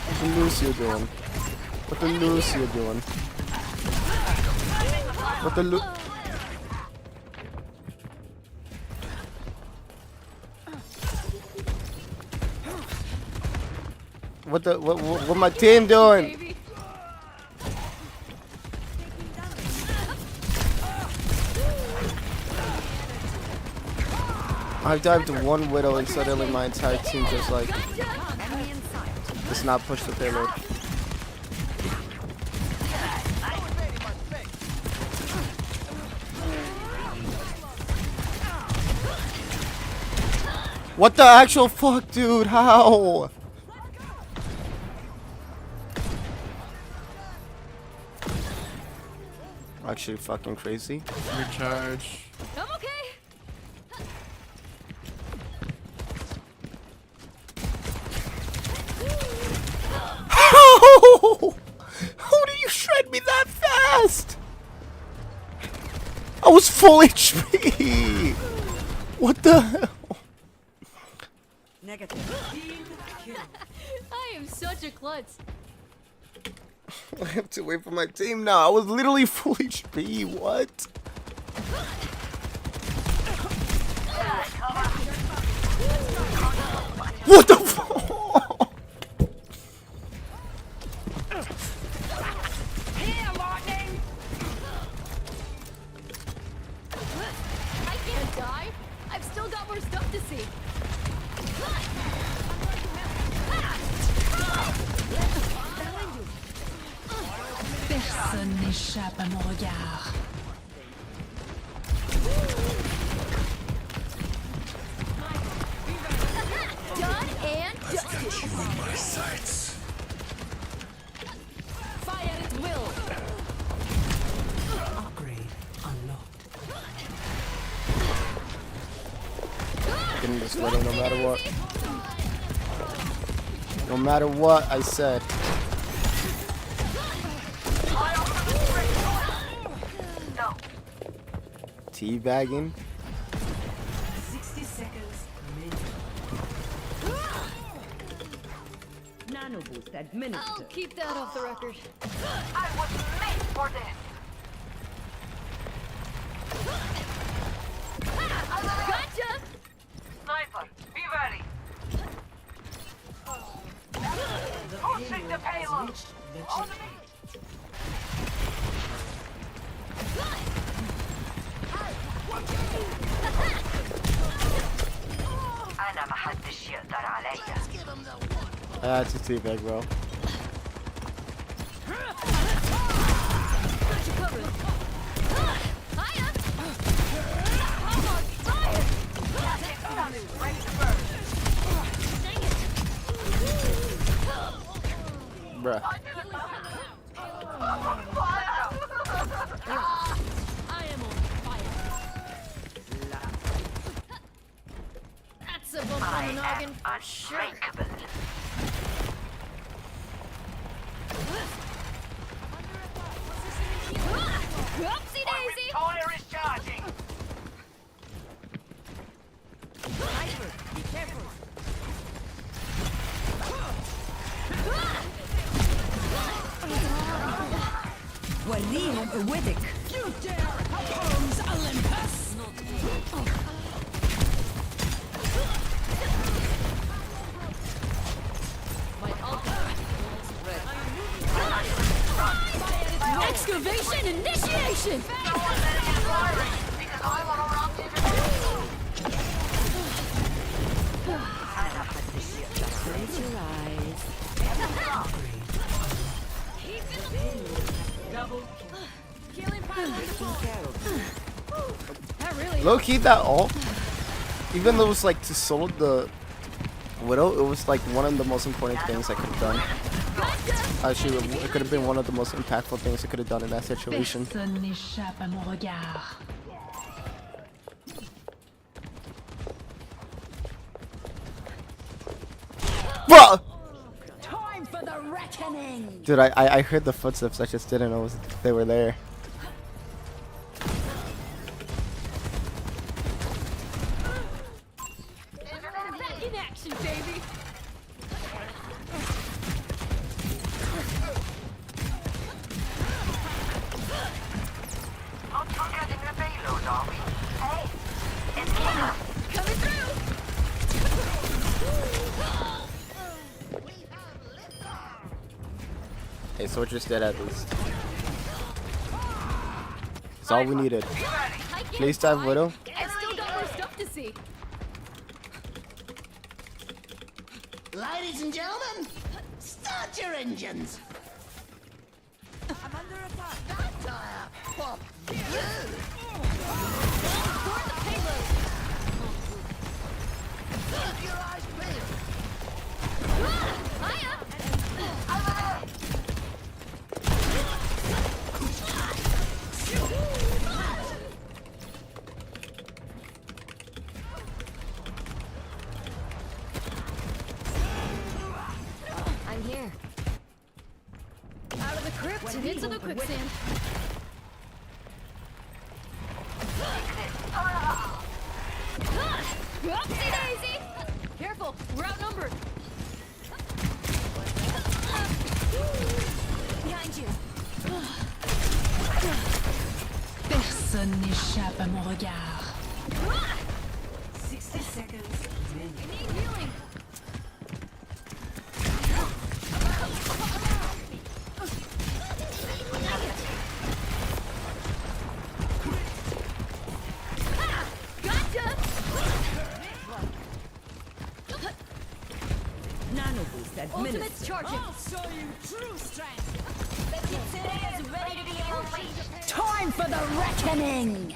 Speaker 3: What the Lucio doing? What the Lucio doing? What the what my team doing? I dived one Widow and suddenly my entire team just like does not push the payload. What the actual fuck, dude? How? Actually fucking crazy.
Speaker 17: Recharge.
Speaker 4: I'm okay.
Speaker 3: How do you shred me that fast? I was full HP. What the hell?
Speaker 4: I am such a klutz.
Speaker 3: I have to wait for my team now. I was literally full HP. What? What the fuck?
Speaker 4: I can't die. I've still got more stuff to see.
Speaker 2: Personne n'échappe à mon regard.
Speaker 4: Done and dusted.
Speaker 7: Got you in my sights.
Speaker 4: Fire at will.
Speaker 2: Upgrade unlocked.
Speaker 3: Getting this Widow no matter what. No matter what I said. Teabagging.
Speaker 2: 60 seconds remaining. Nano boost administered.
Speaker 4: I'll keep that off the record.
Speaker 8: I was made for this.
Speaker 4: Gotcha!
Speaker 8: Sniper, be ready.
Speaker 2: The payload
Speaker 8: the payload. On the أنا ما حدش يقدر عليا.
Speaker 3: That's a teabag, bro.
Speaker 4: Got you covered. Hiya.
Speaker 8: Ready to burn.
Speaker 4: Dang it.
Speaker 3: Bruh.
Speaker 4: I am on fire. That's a bump on the noggin for sure. Oopsie daisy!
Speaker 8: Fire is charging.
Speaker 4: Sniper, be careful.
Speaker 2: وليهم قوتك. You dare oppose Olympus?
Speaker 4: My ultimate is ready. Excavation initiation!
Speaker 2: Close your eyes.
Speaker 4: That really
Speaker 3: Low key, that ult, even though it was like to solo the Widow, it was like one of the most important things I could have done. Actually, it could have been one of the most impactful things I could have done in that situation.
Speaker 2: Personne n'échappe à mon regard.
Speaker 3: Bro!
Speaker 2: Time for the reckoning.
Speaker 3: Dude, I heard the footsteps. I just didn't know they were there.
Speaker 4: back in action, baby!
Speaker 8: Not forgetting the payload, are we? Hey, it's here.
Speaker 4: Coming through!
Speaker 3: Hey, Soldier's dead at least. That's all we needed. Please dive Widow.
Speaker 4: I still got more stuff to see.
Speaker 2: Ladies and gentlemen, start your engines. I'm under attack. That tire. Pop.
Speaker 4: Toward the payload!
Speaker 2: Keep your eyes peeled.
Speaker 4: Hiya! I'm here. Out of the crypt and into the quicksand. Oopsie daisy! Careful, we're outnumbered. Behind you.
Speaker 2: Personne n'échappe à mon regard.
Speaker 8: 60 seconds
Speaker 4: I
Speaker 8: remaining.
Speaker 4: need healing. Gotcha!
Speaker 2: Nano boost
Speaker 4: Ultimate's
Speaker 2: administered.
Speaker 4: charging.
Speaker 2: I'll show you true strength.
Speaker 8: Is ready to be unleashed.
Speaker 2: Time for the reckoning.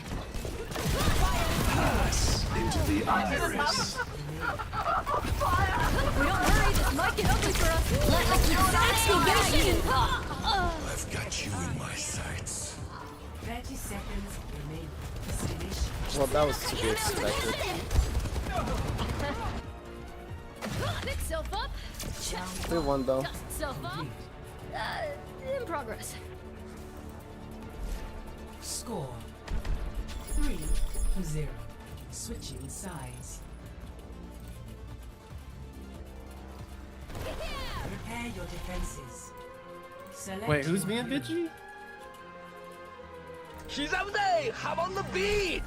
Speaker 7: Into the iris.
Speaker 4: We don't hurry, this might get ugly for us. Excavation!
Speaker 7: I've got you in my sights.
Speaker 8: 30 seconds remaining. Finish.
Speaker 3: Well, that was to be expected.
Speaker 4: Pick self up.
Speaker 3: We won though.
Speaker 4: Dust self up. In progress.
Speaker 2: Score 3-0. Switching sides. Prepare your defenses. Select
Speaker 17: Wait, who's
Speaker 2: your
Speaker 17: me and
Speaker 2: hero.
Speaker 17: Bitchy?
Speaker 9: She's out there! I'm on the beat!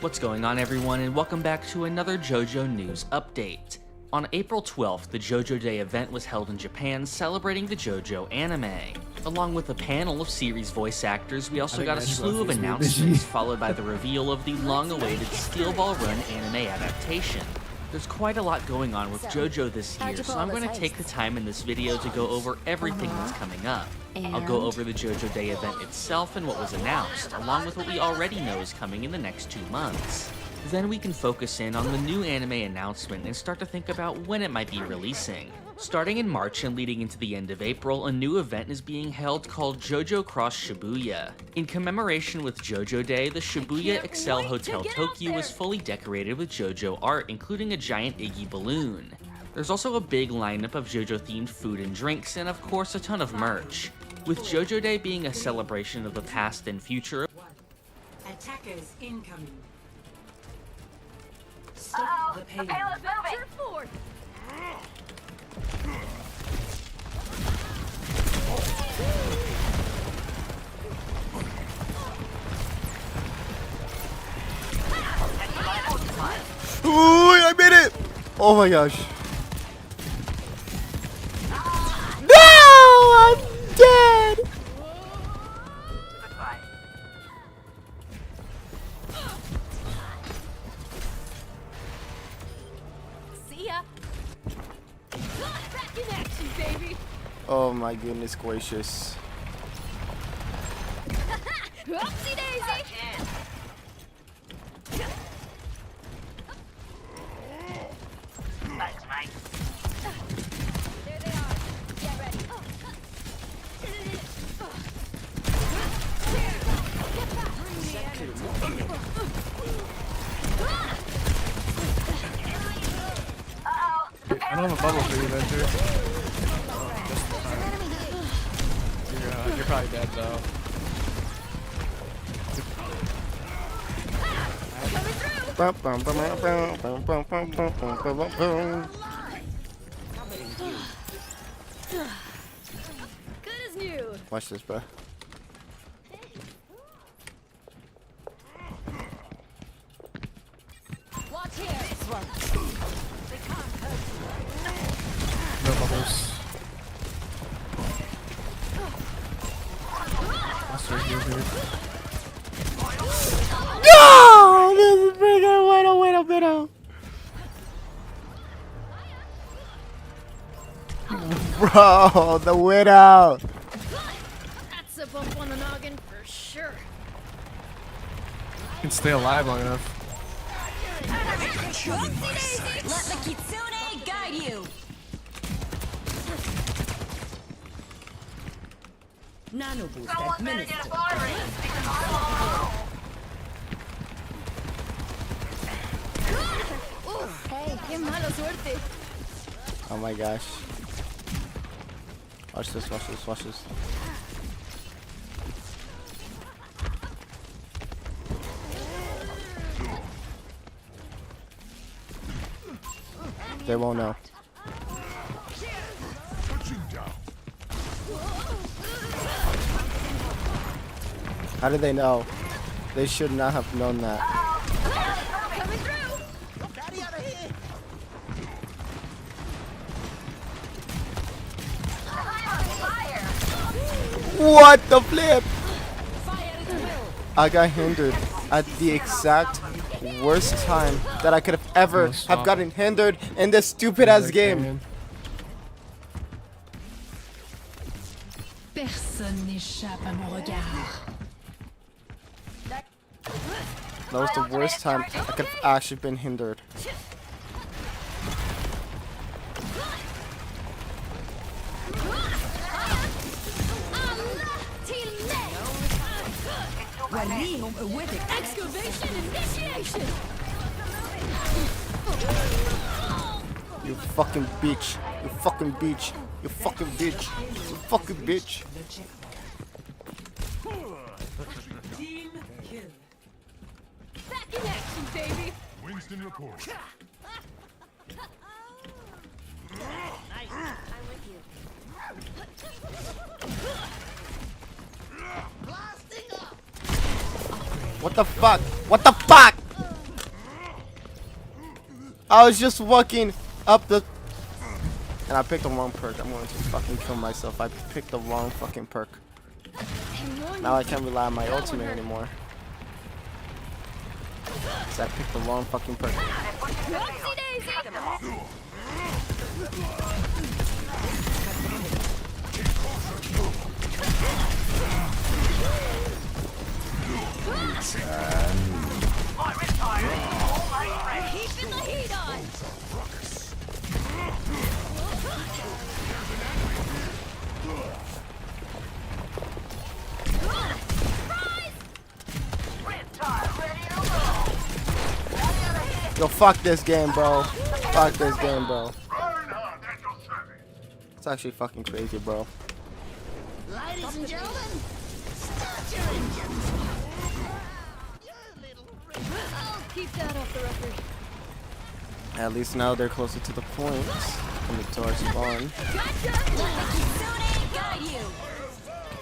Speaker 18: What's going on, everyone, and welcome back to another JoJo news update. On April 12th, the JoJo Day event was held in Japan celebrating the JoJo anime. Along with a panel of series voice actors, we also got a slew of announcements, followed by the reveal of the long-awaited Steel Ball Run anime adaptation. There's quite a lot going on with JoJo this year, so I'm going to take the time in this video to go over everything that's coming up. I'll go over the JoJo Day event itself and what was announced, along with what we already know is coming in the next 2 months. Then we can focus in on the new anime announcement and start to think about when it might be releasing. Starting in March and leading into the end of April, a new event is being held called JoJo Cross Shibuya. In commemoration with JoJo Day, the Shibuya Excel Hotel Tokyo was fully decorated with JoJo art, including a giant Iggy balloon. There's also a big lineup of JoJo-themed food and drinks, and of course a ton of merch. With JoJo Day being a celebration of the past and future,
Speaker 2: Attackers incoming. Stop the payload.
Speaker 4: Turn forward.
Speaker 3: Ooh, I made it! Oh my gosh. No! I'm dead!
Speaker 4: See ya. Back in action, baby.
Speaker 3: Oh my goodness gracious.
Speaker 4: Oopsie daisy.
Speaker 8: Thanks, mate.
Speaker 4: There they are. Get ready.
Speaker 17: I don't have a bubble for you, Venture. You're probably dead, though.
Speaker 4: Good as new.
Speaker 3: Watch this, bro.
Speaker 4: Watch here. This one.
Speaker 17: No bubbles. Monster here, dude.
Speaker 3: No! This is freaking wait a minute. Bro, the widow.
Speaker 4: That's a bump on the noggin for sure.
Speaker 17: You can stay alive long enough.
Speaker 2: Let the Kitsune guide you. Nano boost administered.
Speaker 4: Hey, qué mala suerte.
Speaker 3: Oh my gosh. Watch this, watch this, watch this. They won't know. How did they know? They should not have known that.
Speaker 4: Coming through.
Speaker 3: What the flip? I got hindered at the exact worst time that I could have ever have gotten hindered in this stupid ass game.
Speaker 2: Personne n'échappe à mon regard.
Speaker 3: That was the worst time I could have actually been hindered.
Speaker 4: Excavation initiation.
Speaker 3: You fucking bitch. You fucking bitch. You fucking bitch. You fucking bitch.
Speaker 2: Team kill.
Speaker 4: Back in action, baby.
Speaker 6: Winston report.
Speaker 4: Nice. I'm with you.
Speaker 3: What the fuck? What the fuck? I was just walking up the... And I picked the wrong perk. I'm going to fucking kill myself. I picked the wrong fucking perk. Now I can't rely on my ultimate anymore. Because I picked the wrong fucking perk. Yo, fuck this game, bro. Fuck this game, bro. It's actually fucking crazy, bro.
Speaker 4: Ladies and gentlemen, start your engines. I'll keep that off the record.
Speaker 3: At least now they're closer to the point. Coming to our spawn.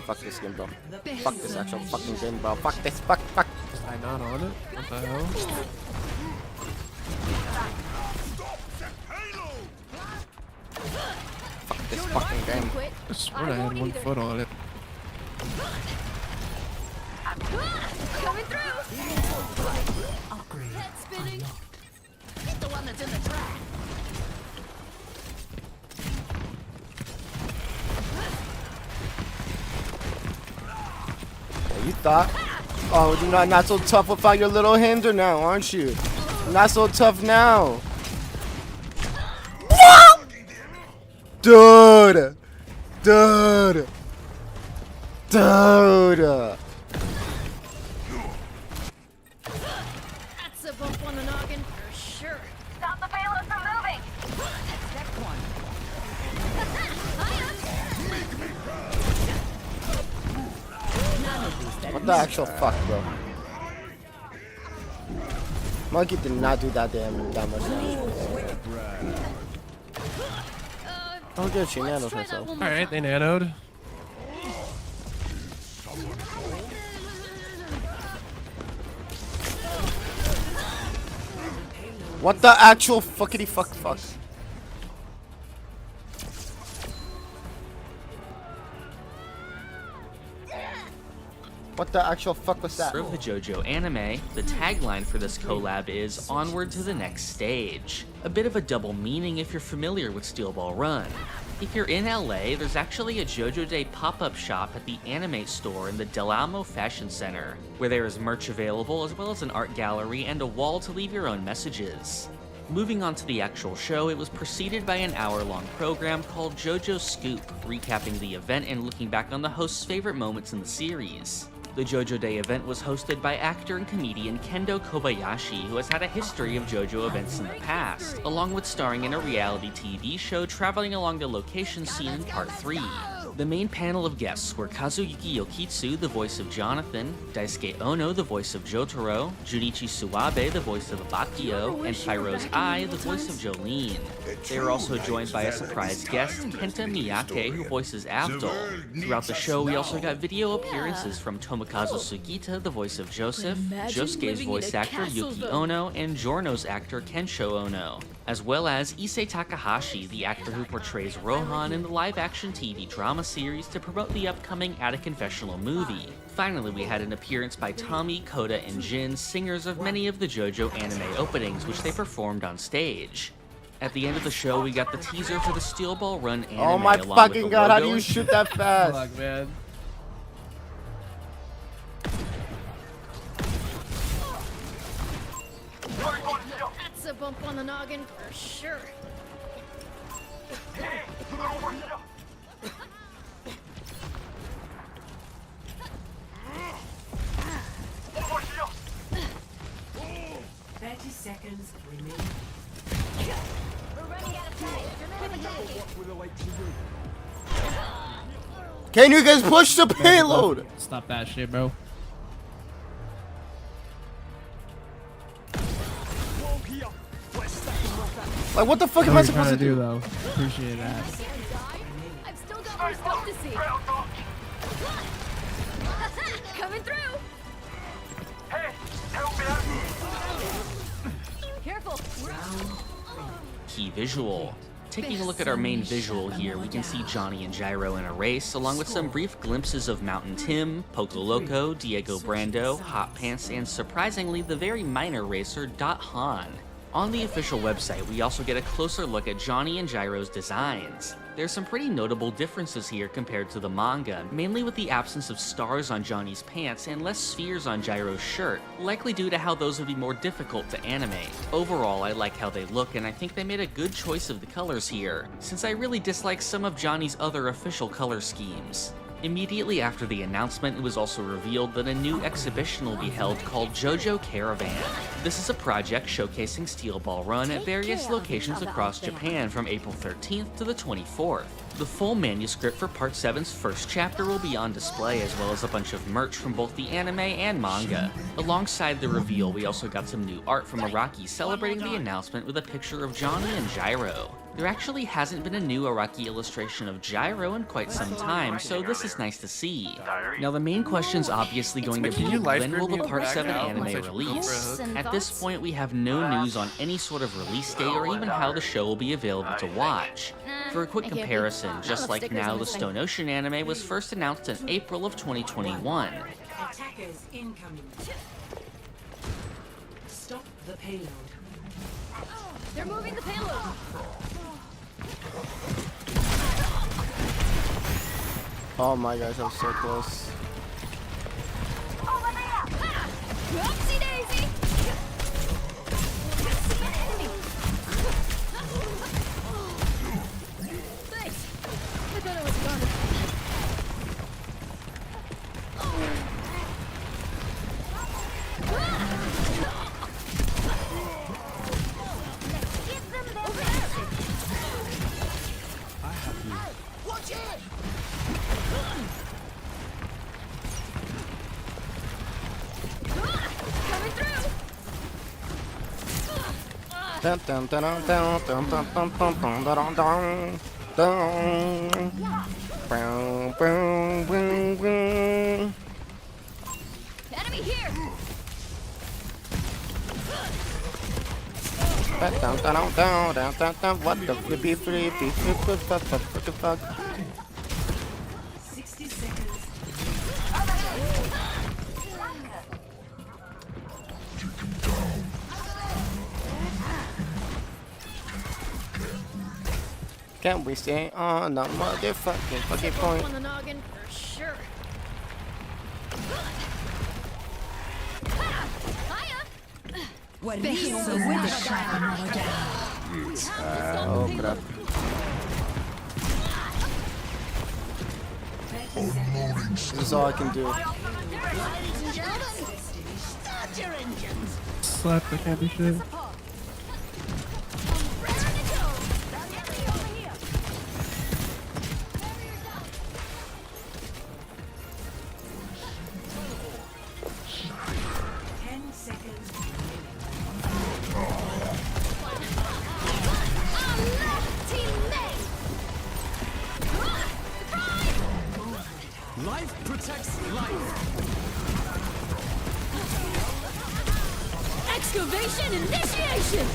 Speaker 3: Fuck this game, bro. Fuck this actual fucking game, bro. Fuck this. Fuck.
Speaker 17: Is I not on it? What the hell?
Speaker 3: Fuck this fucking game.
Speaker 17: I swear I had 1 foot on it.
Speaker 4: Coming through.
Speaker 2: Upgrade.
Speaker 4: Head spinning. Hit the one that's in the track.
Speaker 3: Yeah, you thought? Oh, you're not so tough without your little hinder now, aren't you? Not so tough now. Dude! Dude! Dude!
Speaker 4: That's a bump on the noggin for sure.
Speaker 8: Stop the payload from moving.
Speaker 4: That's one.
Speaker 3: What the actual fuck, bro? Monkey did not do that much damage. Oh good, she nanoed herself.
Speaker 17: Alright, they nanoed.
Speaker 3: What the actual fuckity fuck? What the actual fuck was that?
Speaker 18: Of the JoJo anime, the tagline for this collab is "Onward to the next stage." A bit of a double meaning if you're familiar with Steel Ball Run. If you're in LA, there's actually a JoJo Day pop-up shop at the Animate store in the Del Amo Fashion Center, where there is merch available as well as an art gallery and a wall to leave your own messages. Moving on to the actual show, it was preceded by an hour-long program called JoJo Scoop, recapping the event and looking back on the host's favorite moments in the series. The JoJo Day event was hosted by actor and comedian Kendo Kobayashi, who has had a history of JoJo events in the past, along with starring in a reality TV show traveling along the location seen in Part 3. The main panel of guests were Kazuyuki Yokitsu, the voice of Jonathan, Daisuke Ono, the voice of Jotaro, Junichi Suwabe, the voice of Abakio, and Pyro's Ai, the voice of Jolene. They were also joined by a surprise guest, Kenta Miyake, who voices Abdul. Throughout the show, we also got video appearances from Tomokazu Sugita, the voice of Joseph, Josuke's voice actor Yuki Ono, and Giorno's actor Kensho Ono, as well as Issei Takahashi, the actor who portrays Rohan in the live-action TV drama series to promote the upcoming At a Confessional movie. Finally, we had an appearance by Tommy, Koda, and Jin, singers of many of the JoJo anime openings, which they performed on stage. At the end of the show, we got the teaser for the Steel Ball Run anime.
Speaker 3: Oh my fucking god, how do you shoot that fast?
Speaker 17: Fuck, man.
Speaker 4: That's a bump on the noggin for sure.
Speaker 2: Seconds remaining.
Speaker 4: We're running out of time.
Speaker 3: Can you guys push the payload?
Speaker 17: Stop that shit, bro.
Speaker 3: Like, what the fuck am I supposed to
Speaker 17: do, though? Appreciate that.
Speaker 4: I've still got more stuff to see. Coming through.
Speaker 8: Hey, help me out.
Speaker 4: Careful.
Speaker 18: key visual. Taking a look at our main visual here, we can see Johnny and Gyro in a race, along with some brief glimpses of Mountain Tim, Poco Loco, Diego Brando, Hot Pants, and surprisingly the very minor racer Dot Han. On the official website, we also get a closer look at Johnny and Gyro's designs. There's some pretty notable differences here compared to the manga, mainly with the absence of stars on Johnny's pants and less spheres on Gyro's shirt, likely due to how those would be more difficult to animate. Overall, I like how they look, and I think they made a good choice of the colors here, since I really dislike some of Johnny's other official color schemes. Immediately after the announcement, it was also revealed that a new exhibition will be held called JoJo Caravan. This is a project showcasing Steel Ball Run at various locations across Japan from April 13th to the 24th. The full manuscript for Part 7's first chapter will be on display, as well as a bunch of merch from both the anime and manga. Alongside the reveal, we also got some new art from Araki celebrating the announcement with a picture of Johnny and Gyro. There actually hasn't been a new Araki illustration of Gyro in quite some time, so this is nice to see. Now the main question's obviously going to be, when will the Part 7 anime release? At this point, we have no news on any sort of release date or even how the show will be available to watch. For a quick comparison, just like now, the Stone Ocean anime was first announced in April of 2021.
Speaker 2: Attackers incoming. Stop the payload.
Speaker 4: They're moving the payload.
Speaker 3: Oh my gosh, I was so close.
Speaker 4: Whoopsie daisy! Thanks. I thought I was gone.
Speaker 9: Watch it!
Speaker 4: Coming through!
Speaker 3: Dun dun dun dun dun dun dun dun dun dun dun dun. Boom, boom, boom, boom.
Speaker 4: Enemy here!
Speaker 3: Dun dun dun dun dun dun dun. What the flippy flippy flippy fuck fuck fuck fuck.
Speaker 2: 60 seconds.
Speaker 3: Can we stay on the motherfucking fucking point?
Speaker 4: On the noggin for sure.
Speaker 3: Oh crap. This is all I can do.
Speaker 17: Slap the candy shit.
Speaker 9: Life protects life.
Speaker 4: Excavation initiation!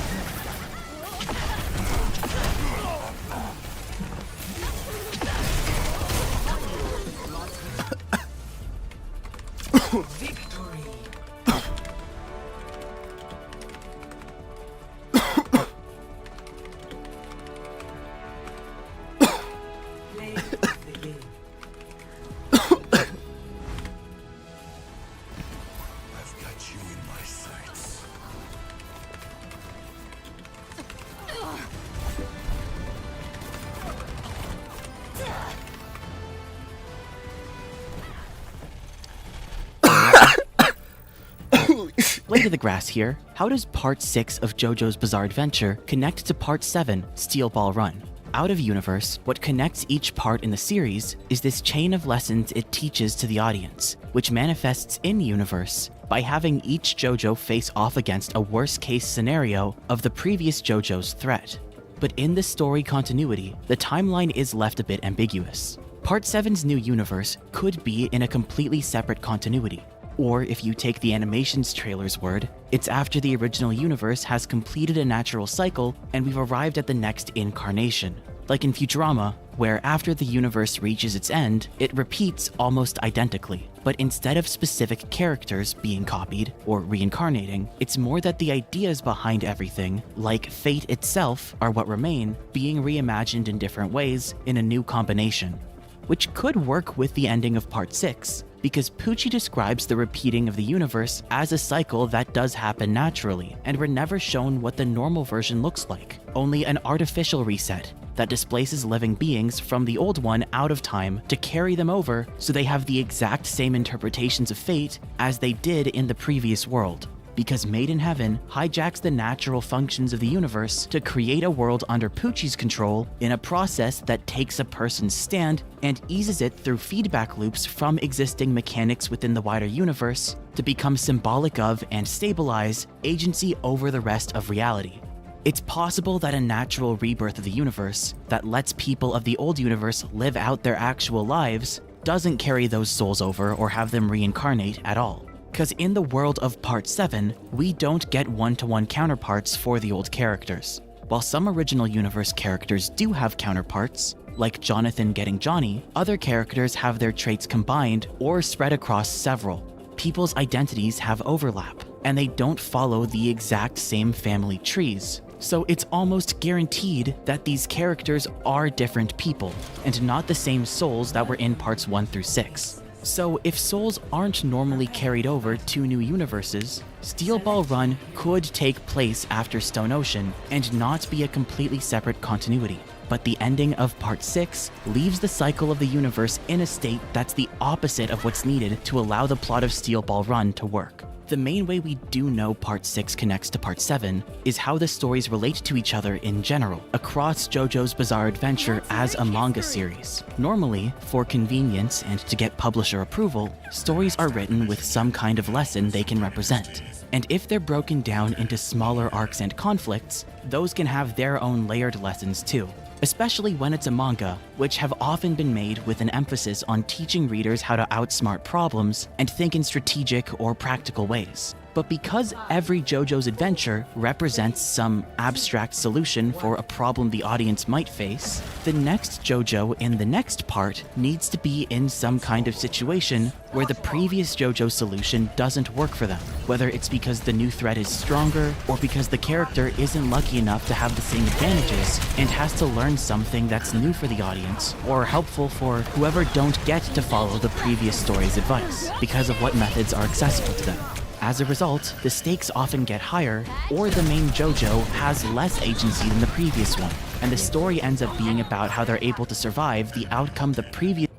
Speaker 19: Blade of the Grass here. How does Part 6 of JoJo's Bizarre Adventure connect to Part 7, Steel Ball Run? Out of universe, what connects each part in the series is this chain of lessons it teaches to the audience, which manifests in universe by having each JoJo face off against a worst-case scenario of the previous JoJo's threat. But in the story continuity, the timeline is left a bit ambiguous. Part 7's new universe could be in a completely separate continuity. Or if you take the animations trailer's word, it's after the original universe has completed a natural cycle and we've arrived at the next incarnation. Like in Futurama, where after the universe reaches its end, it repeats almost identically. But instead of specific characters being copied or reincarnating, it's more that the ideas behind everything, like fate itself, are what remain, being reimagined in different ways in a new combination. Which could work with the ending of Part 6, because Pucci describes the repeating of the universe as a cycle that does happen naturally, and we're never shown what the normal version looks like, only an artificial reset that displaces living beings from the old one out of time to carry them over so they have the exact same interpretations of fate as they did in the previous world. Because Made in Heaven hijacks the natural functions of the universe to create a world under Pucci's control in a process that takes a person's stand and eases it through feedback loops from existing mechanics within the wider universe to become symbolic of and stabilize agency over the rest of reality. It's possible that a natural rebirth of the universe that lets people of the old universe live out their actual lives doesn't carry those souls over or have them reincarnate at all. Because in the world of Part 7, we don't get one-to-one counterparts for the old characters. While some original universe characters do have counterparts, like Jonathan getting Johnny, other characters have their traits combined or spread across several. People's identities have overlap, and they don't follow the exact same family trees. So it's almost guaranteed that these characters are different people, and not the same souls that were in parts 1 through 6. So if souls aren't normally carried over to new universes, Steel Ball Run could take place after Stone Ocean and not be a completely separate continuity. But the ending of Part 6 leaves the cycle of the universe in a state that's the opposite of what's needed to allow the plot of Steel Ball Run to work. The main way we do know Part 6 connects to Part 7 is how the stories relate to each other in general, across JoJo's Bizarre Adventure as a manga series. Normally, for convenience and to get publisher approval, stories are written with some kind of lesson they can represent. And if they're broken down into smaller arcs and conflicts, those can have their own layered lessons too. Especially when it's a manga, which have often been made with an emphasis on teaching readers how to outsmart problems and think in strategic or practical ways. But because every JoJo's adventure represents some abstract solution for a problem the audience might face, the next JoJo in the next part needs to be in some kind of situation where the previous JoJo solution doesn't work for them, whether it's because the new threat is stronger or because the character isn't lucky enough to have the same advantages and has to learn something that's new for the audience or helpful for whoever don't get to follow the previous story's advice because of what methods are accessible to them. As a result, the stakes often get higher, or the main JoJo has less agency than the previous one, and the story ends up being about how they're able to survive the outcome the previous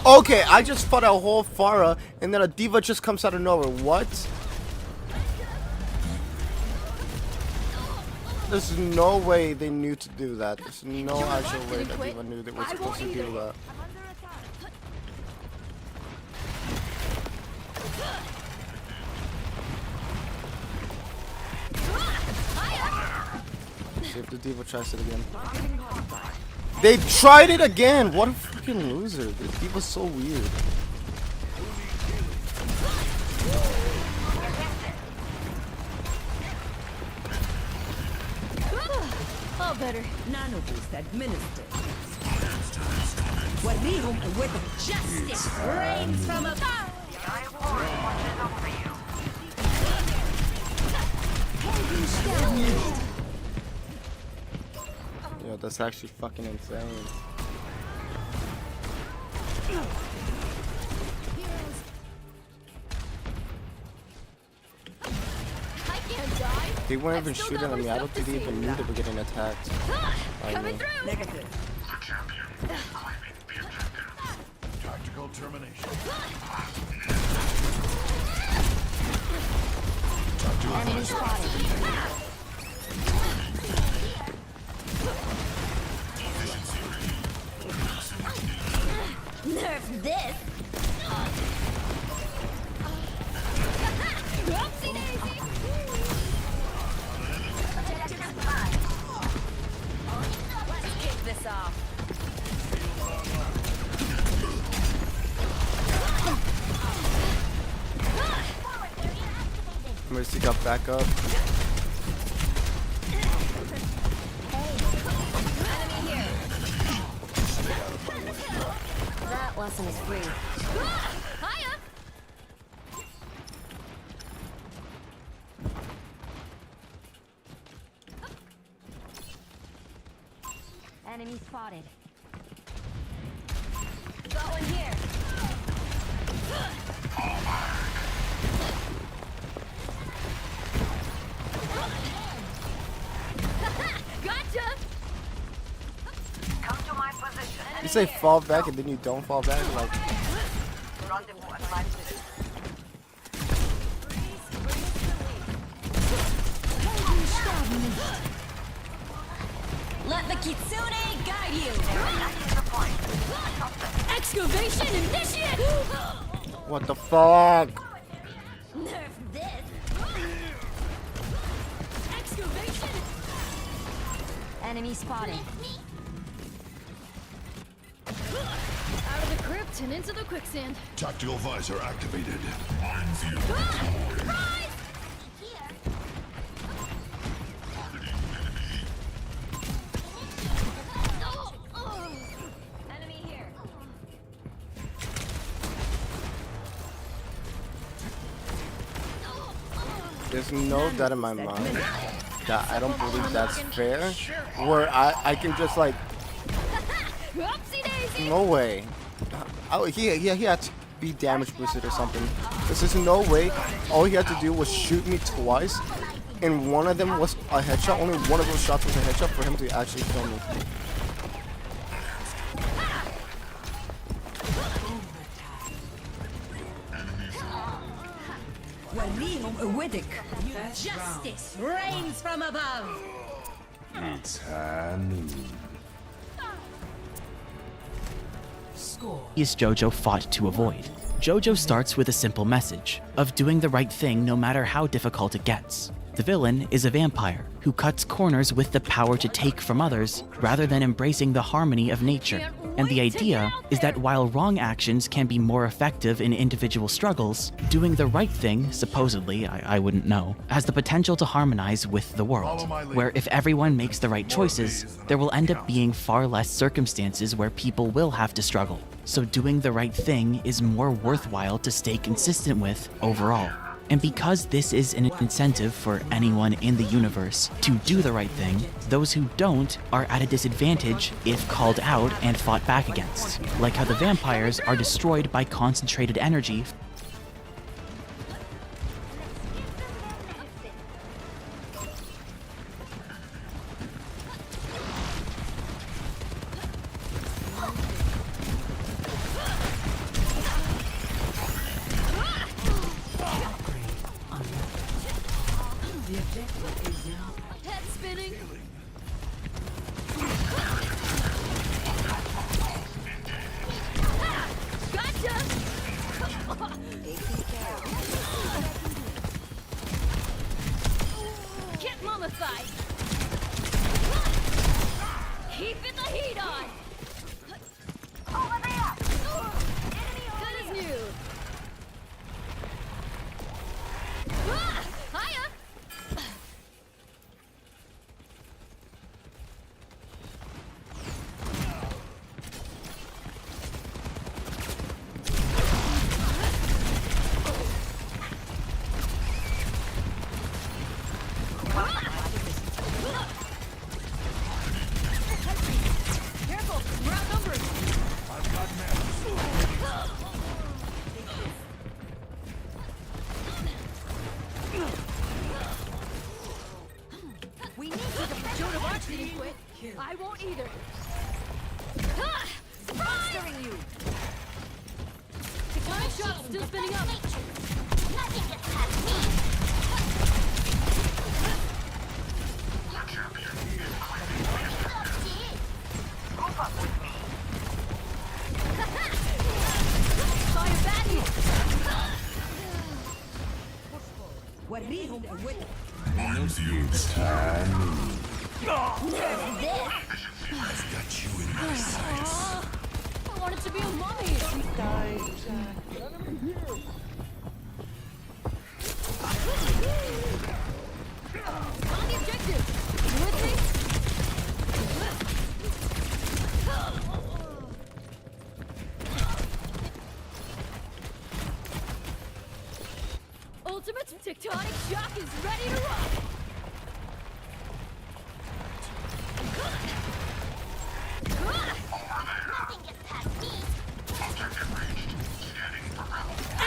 Speaker 3: Okay, I just fought a whole Pharah, and then a diva just comes out of nowhere. What? There's no way they knew to do that. There's no actual way that diva knew they were supposed to do that. See if the diva tries it again. They tried it again! What a freaking loser. This diva's so weird.
Speaker 4: All better.
Speaker 2: Nano boost administered. With justice reigns from above.
Speaker 3: Yo, that's actually fucking insane. They weren't even shooting at me. I don't think they even knew they were getting attacked.
Speaker 4: Coming through.
Speaker 2: Negative.
Speaker 7: Tactical termination.
Speaker 4: Enemy spotted. this. Oopsie daisy. Let's kick this off.
Speaker 3: Mercy got back up.
Speaker 4: That lesson is free. Hiya! Enemy spotted. Got one here. Gotcha!
Speaker 8: Come to my position.
Speaker 3: You say fall back and then you don't fall back, like.
Speaker 8: Rendezvous at my position.
Speaker 4: Let the Kitsune guide you! Excavation initiate!
Speaker 3: What the fuck?
Speaker 4: Nerf this! Excavation! Enemy spotted. Out of the crypt and into the quicksand.
Speaker 6: Tactical visor activated. Minefield deployed.
Speaker 4: Surprise! Enemy here.
Speaker 3: There's no doubt in my mind that I don't believe that's fair. Where I can just like. No way. He had to be damage boosted or something. There's no way. All he had to do was shoot me twice, and one of them was a headshot. Only one of those shots was a headshot for him to actually kill me.
Speaker 2: Justice reigns from above.
Speaker 7: It's Hanu.
Speaker 19: Is JoJo fought to avoid. JoJo starts with a simple message of doing the right thing no matter how difficult it gets. The villain is a vampire who cuts corners with the power to take from others rather than embracing the harmony of nature. And the idea is that while wrong actions can be more effective in individual struggles, doing the right thing, supposedly, I wouldn't know, has the potential to harmonize with the world, where if everyone makes the right choices, there will end up being far less circumstances where people will have to struggle. So doing the right thing is more worthwhile to stay consistent with overall. And because this is an incentive for anyone in the universe to do the right thing, those who don't are at a disadvantage if called out and fought back against. Like how the vampires are destroyed by concentrated energy.
Speaker 4: Head spinning. Gotcha! Get mummified! Keeping the heat on! Over there! Good as new! Hiya! Careful, we're outnumbered.
Speaker 6: I've got
Speaker 4: We need to get Joan of Arc didn't quit. I won't either. Surprise! You. Tectonic shot still spinning up. Nothing gets past me.
Speaker 6: Minefield time.
Speaker 7: I've got you in my sights.
Speaker 4: I wanted to be a mummy. On the objective. You with me? Ultimate tectonic shock is ready to rock.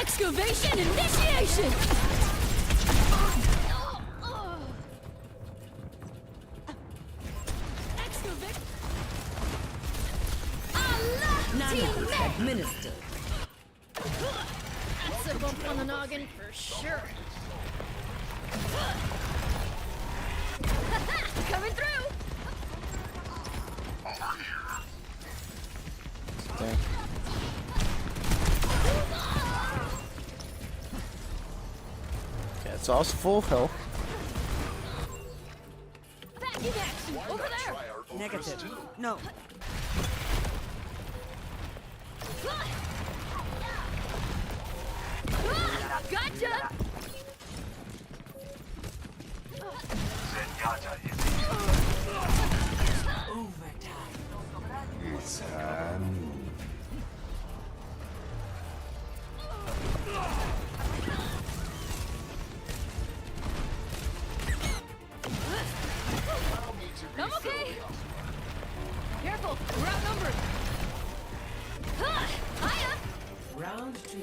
Speaker 4: Excavation initiation! Excavate! Allah!
Speaker 2: Administered.
Speaker 4: That's a bump on the noggin for sure. Coming through!
Speaker 3: There. Okay, it's all full health.
Speaker 4: Back in action! Over there!
Speaker 2: Negative. No.
Speaker 4: Gotcha! I'm okay. Careful, we're outnumbered. Hiya!
Speaker 2: Round two.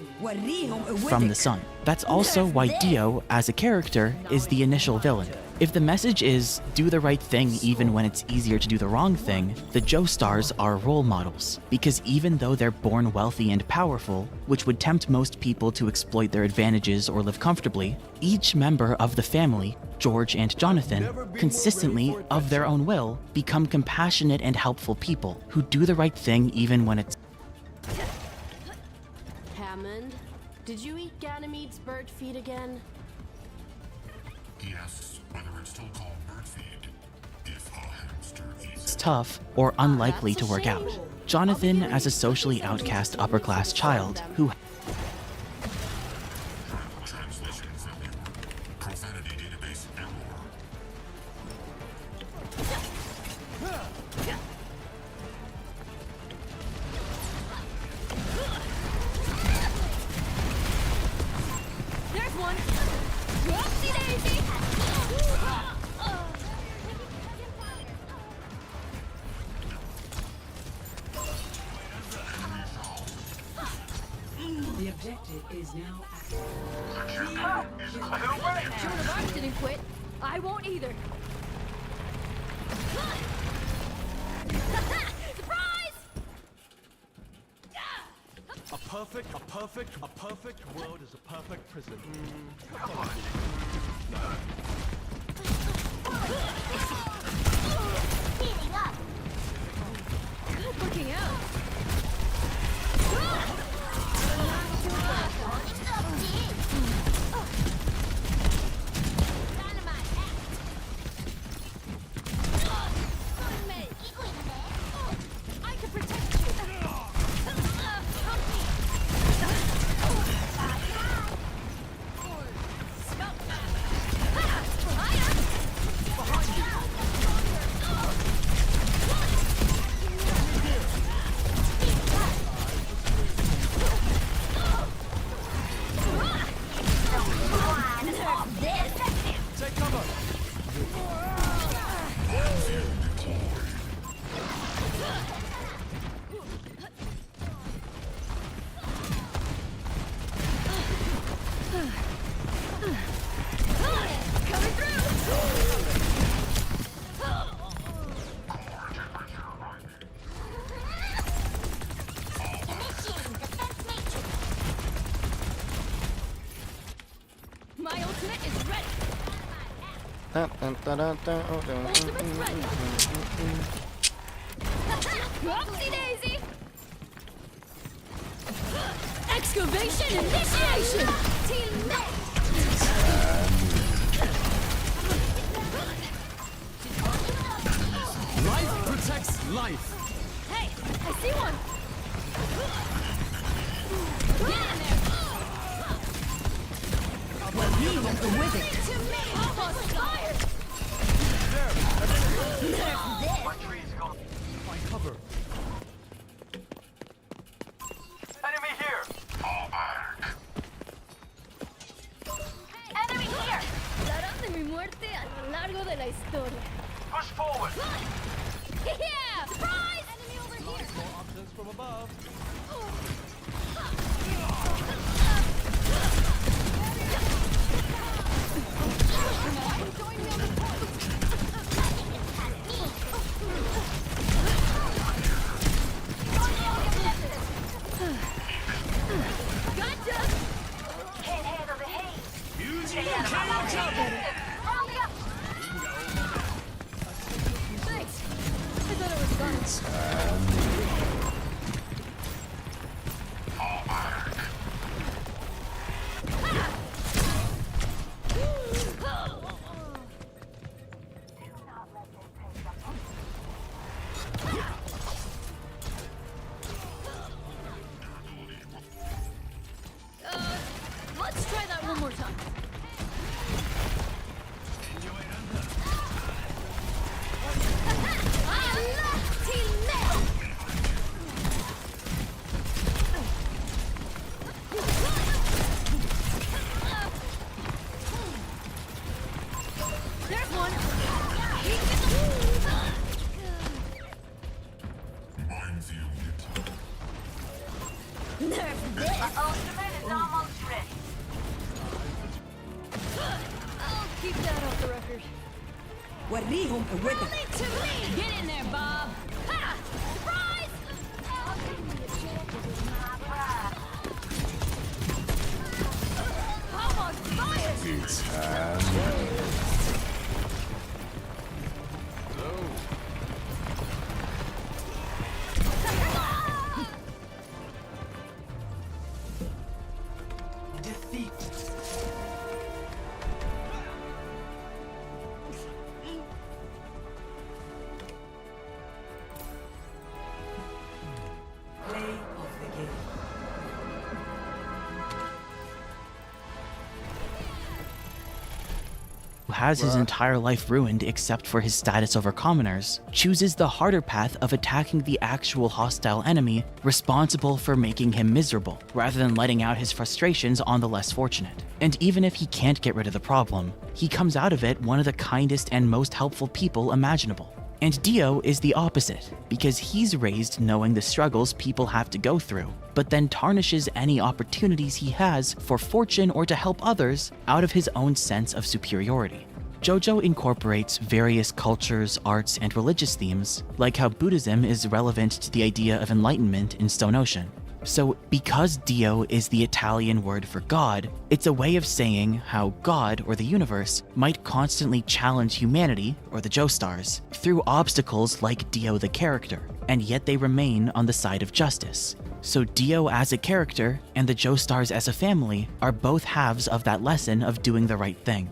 Speaker 19: From the sun. That's also why Dio, as a character, is the initial villain. If the message is, do the right thing even when it's easier to do the wrong thing, the Joestars are role models. Because even though they're born wealthy and powerful, which would tempt most people to exploit their advantages or live comfortably, each member of the family, George and Jonathan, consistently, of their own will, become compassionate and helpful people who do the right thing even when it's...
Speaker 5: Hammond, did you eat Ganymede's bird feed again?
Speaker 6: He asks whether it's still called bird feed if a hamster eats
Speaker 19: It's
Speaker 6: it.
Speaker 19: tough or unlikely to work out. Jonathan, as a socially outcast upper-class child who
Speaker 6: Translations of your profanity database error.
Speaker 4: There's one! Whoopsie daisy!
Speaker 2: The objective is now active.
Speaker 4: Joan of Arc didn't quit. I won't either. Surprise!
Speaker 9: A perfect world is a perfect prison.
Speaker 4: Good looking out. I can protect you.
Speaker 9: Take cover.
Speaker 4: Coming through! My ultimate is ready! Ultimate's ready! Whoopsie daisy! Excavation initiation! Team
Speaker 9: slice.
Speaker 4: Hey, I see one. Get in there.
Speaker 2: Well, he went with it.
Speaker 4: To me, almost fired.
Speaker 9: My tree's gone. Find cover. Enemy here.
Speaker 4: Enemy here. Hablarán de mi muerte a lo largo de la historia.
Speaker 9: Push forward.
Speaker 4: Yeah! Surprise! Enemy over here.
Speaker 9: More options from above.
Speaker 4: Gotcha! Can't handle the heat. Stay out of my way. Round up. Thanks. I thought it was fun. Let's try that one more time. There's one. There's this.
Speaker 8: My ultimate is almost ready.
Speaker 4: I'll keep that off the record.
Speaker 2: وريهم قوتك.
Speaker 4: Lead to me. Get in there, Bob. Ha! Surprise! Almost fired.
Speaker 2: Defeat. Play of the game.
Speaker 19: Who has his entire life ruined except for his status over commoners, chooses the harder path of attacking the actual hostile enemy responsible for making him miserable, rather than letting out his frustrations on the less fortunate. And even if he can't get rid of the problem, he comes out of it one of the kindest and most helpful people imaginable. And Dio is the opposite, because he's raised knowing the struggles people have to go through, but then tarnishes any opportunities he has for fortune or to help others out of his own sense of superiority. JoJo incorporates various cultures, arts, and religious themes, like how Buddhism is relevant to the idea of enlightenment in Stone Ocean. So, because Dio is the Italian word for God, it's a way of saying how God, or the universe, might constantly challenge humanity, or the Joestars, through obstacles like Dio the character, and yet they remain on the side of justice. So Dio as a character, and the Joestars as a family, are both halves of that lesson of doing the right thing.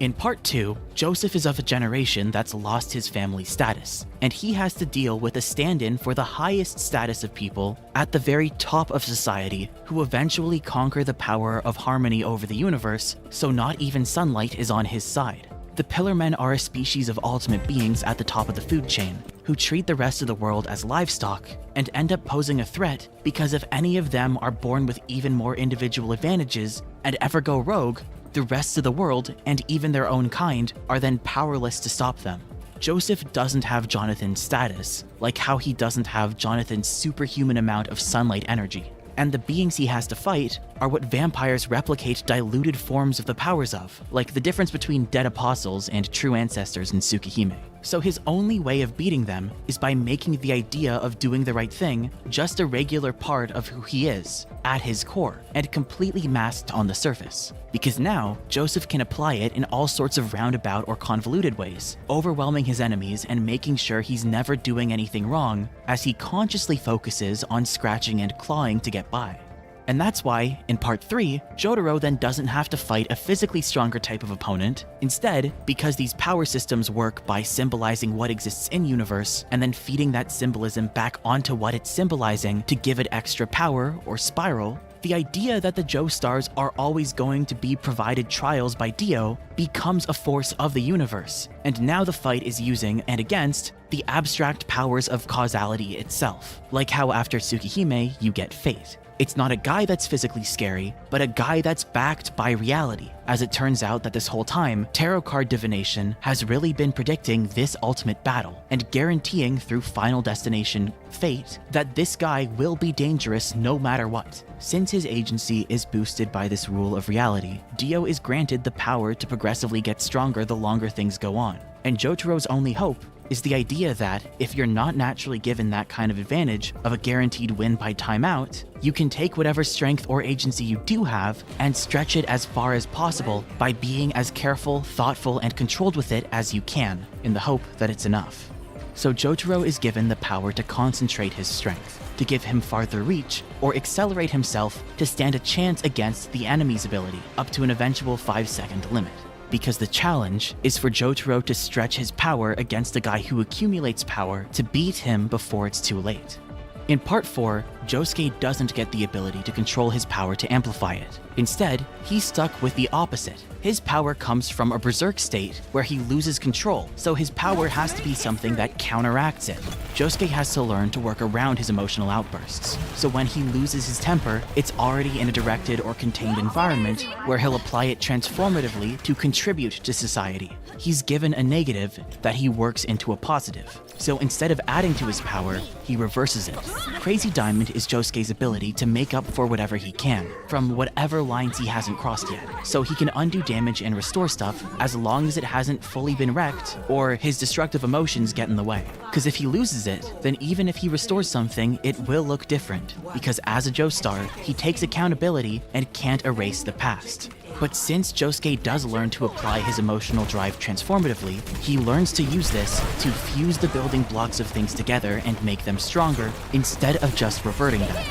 Speaker 19: In part 2, Joseph is of a generation that's lost his family status, and he has to deal with a stand-in for the highest status of people at the very top of society who eventually conquer the power of harmony over the universe, so not even sunlight is on his side. The Pillarmen are a species of ultimate beings at the top of the food chain, who treat the rest of the world as livestock and end up posing a threat because if any of them are born with even more individual advantages and ever go rogue, the rest of the world, and even their own kind, are then powerless to stop them. Joseph doesn't have Jonathan's status, like how he doesn't have Jonathan's superhuman amount of sunlight energy. And the beings he has to fight are what vampires replicate diluted forms of the powers of, like the difference between dead apostles and true ancestors in Tsukihime. So his only way of beating them is by making the idea of doing the right thing just a regular part of who he is, at his core, and completely masked on the surface. Because now, Joseph can apply it in all sorts of roundabout or convoluted ways, overwhelming his enemies and making sure he's never doing anything wrong, as he consciously focuses on scratching and clawing to get by. And that's why, in Part 3, Jotaro then doesn't have to fight a physically stronger type of opponent. Instead, because these power systems work by symbolizing what exists in universe and then feeding that symbolism back onto what it's symbolizing to give it extra power or spiral, the idea that the Joestars are always going to be provided trials by Dio becomes a force of the universe, and now the fight is using and against the abstract powers of causality itself, like how after Tsukihime you get Fate. It's not a guy that's physically scary, but a guy that's backed by reality, as it turns out that this whole time, tarot card divination has really been predicting this ultimate battle, and guaranteeing through Final Destination Fate that this guy will be dangerous no matter what. Since his agency is boosted by this rule of reality, Dio is granted the power to progressively get stronger the longer things go on, and Jotaro's only hope is the idea that if you're not naturally given that kind of advantage of a guaranteed win by timeout, you can take whatever strength or agency you do have and stretch it as far as possible by being as careful, thoughtful, and controlled with it as you can, in the hope that it's enough. So Jotaro is given the power to concentrate his strength, to give him farther reach, or accelerate himself to stand a chance against the enemy's ability, up to an eventual 5-second limit. Because the challenge is for Jotaro to stretch his power against a guy who accumulates power to beat him before it's too late. In Part 4, Josuke doesn't get the ability to control his power to amplify it. Instead, he's stuck with the opposite. His power comes from a berserk state where he loses control, so his power has to be something that counteracts it. Josuke has to learn to work around his emotional outbursts, so when he loses his temper, it's already in a directed or contained environment where he'll apply it transformatively to contribute to society. He's given a negative that he works into a positive. So instead of adding to his power, he reverses it. Crazy Diamond is Josuke's ability to make up for whatever he can, from whatever lines he hasn't crossed yet, so he can undo damage and restore stuff as long as it hasn't fully been wrecked or his destructive emotions get in the way. Because if he loses it, then even if he restores something, it will look different, because as a Joestar, he takes accountability and can't erase the past. But since Josuke does learn to apply his emotional drive transformatively, he learns to use this to fuse the building blocks of things together and make them stronger, instead of just reverting them.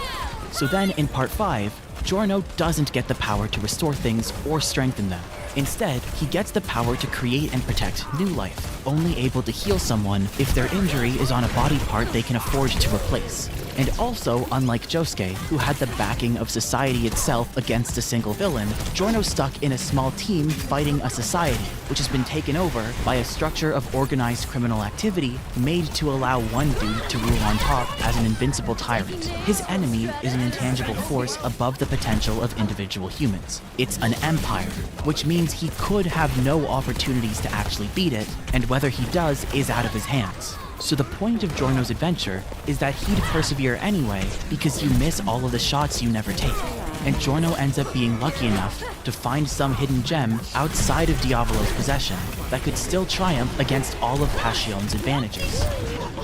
Speaker 19: So then in Part 5, Giorno doesn't get the power to restore things or strengthen them. Instead, he gets the power to create and protect new life, only able to heal someone if their injury is on a body part they can afford to replace. And also, unlike Josuke, who had the backing of society itself against a single villain, Giorno's stuck in a small team fighting a society, which has been taken over by a structure of organized criminal activity made to allow one dude to rule on top as an invincible tyrant. His enemy is an intangible force above the potential of individual humans. It's an empire, which means he could have no opportunities to actually beat it, and whether he does is out of his hands. So the point of Giorno's adventure is that he'd persevere anyway because you miss all of the shots you never take. And Giorno ends up being lucky enough to find some hidden gem outside of Diavolo's possession that could still triumph against all of Passion's advantages.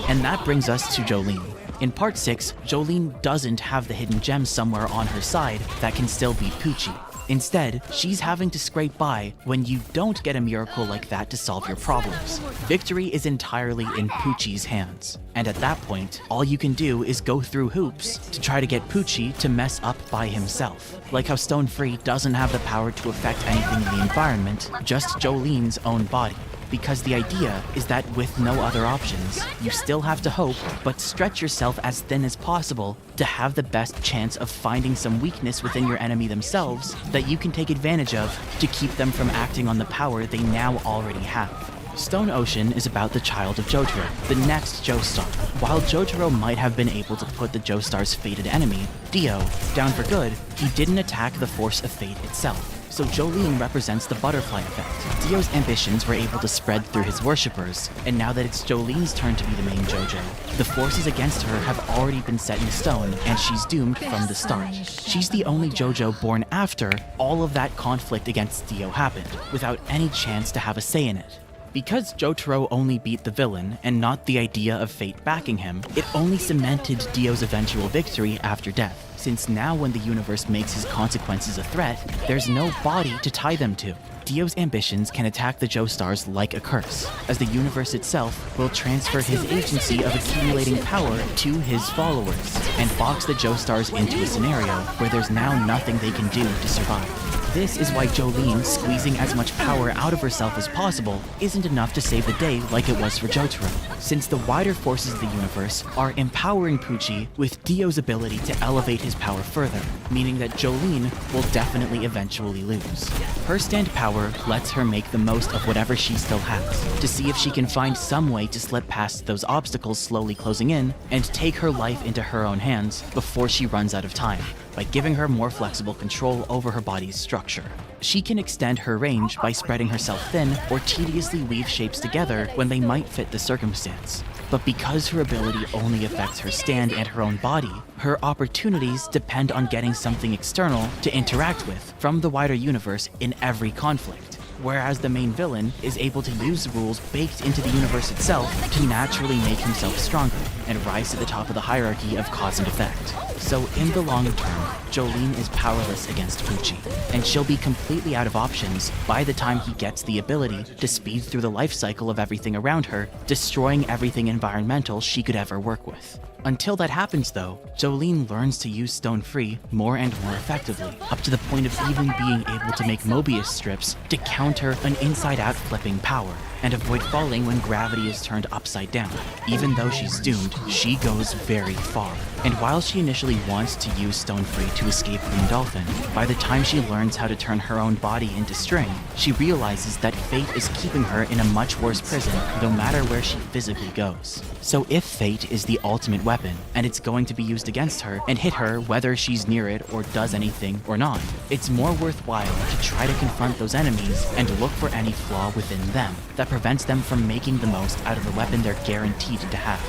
Speaker 19: And that brings us to Jolene. In Part 6, Jolene doesn't have the hidden gem somewhere on her side that can still beat Pucci. Instead, she's having to scrape by when you don't get a miracle like that to solve your problems. Victory is entirely in Pucci's hands. And at that point, all you can do is go through hoops to try to get Pucci to mess up by himself. Like how Stone Free doesn't have the power to affect anything in the environment, just Jolene's own body. Because the idea is that with no other options, you still have to hope, but stretch yourself as thin as possible to have the best chance of finding some weakness within your enemy themselves that you can take advantage of to keep them from acting on the power they now already have. Stone Ocean is about the child of Jotaro, the next Joestar. While Jotaro might have been able to put the Joestar's fated enemy, Dio, down for good, he didn't attack the force of fate itself. So Jolene represents the butterfly effect. Dio's ambitions were able to spread through his worshippers, and now that it's Jolene's turn to be the main JoJo, the forces against her have already been set in stone, and she's doomed from the start. She's the only JoJo born after all of that conflict against Dio happened, without any chance to have a say in it. Because Jotaro only beat the villain, and not the idea of fate backing him, it only cemented Dio's eventual victory after death, since now when the universe makes his consequences a threat, there's no body to tie them to. Dio's ambitions can attack the Joestars like a curse, as the universe itself will transfer his agency of accumulating power to his followers, and box the Joestars into a scenario where there's now nothing they can do to survive. This is why Jolene squeezing as much power out of herself as possible isn't enough to save the day like it was for Jotaro, since the wider forces of the universe are empowering Pucci with Dio's ability to elevate his power further, meaning that Jolene will definitely eventually lose. Her stand power lets her make the most of whatever she still has, to see if she can find some way to slip past those obstacles slowly closing in and take her life into her own hands before she runs out of time, by giving her more flexible control over her body's structure. She can extend her range by spreading herself thin or tediously weave shapes together when they might fit the circumstance. But because her ability only affects her stand and her own body, her opportunities depend on getting something external to interact with from the wider universe in every conflict. Whereas the main villain is able to use rules baked into the universe itself to naturally make himself stronger and rise to the top of the hierarchy of cause and effect. So in the long term, Jolene is powerless against Pucci, and she'll be completely out of options by the time he gets the ability to speed through the life cycle of everything around her, destroying everything environmental she could ever work with. Until that happens though, Jolene learns to use Stone Free more and more effectively, up to the point of even being able to make Mobius strips to counter an inside-out flipping power, and avoid falling when gravity is turned upside down. Even though she's doomed, she goes very far. And while she initially wants to use Stone Free to escape Green Dolphin, by the time she learns how to turn her own body into string, she realizes that fate is keeping her in a much worse prison no matter where she physically goes. So if fate is the ultimate weapon, and it's going to be used against her and hit her whether she's near it or does anything or not, it's more worthwhile to try to confront those enemies and look for any flaw within them that prevents them from making the most out of the weapon they're guaranteed to have.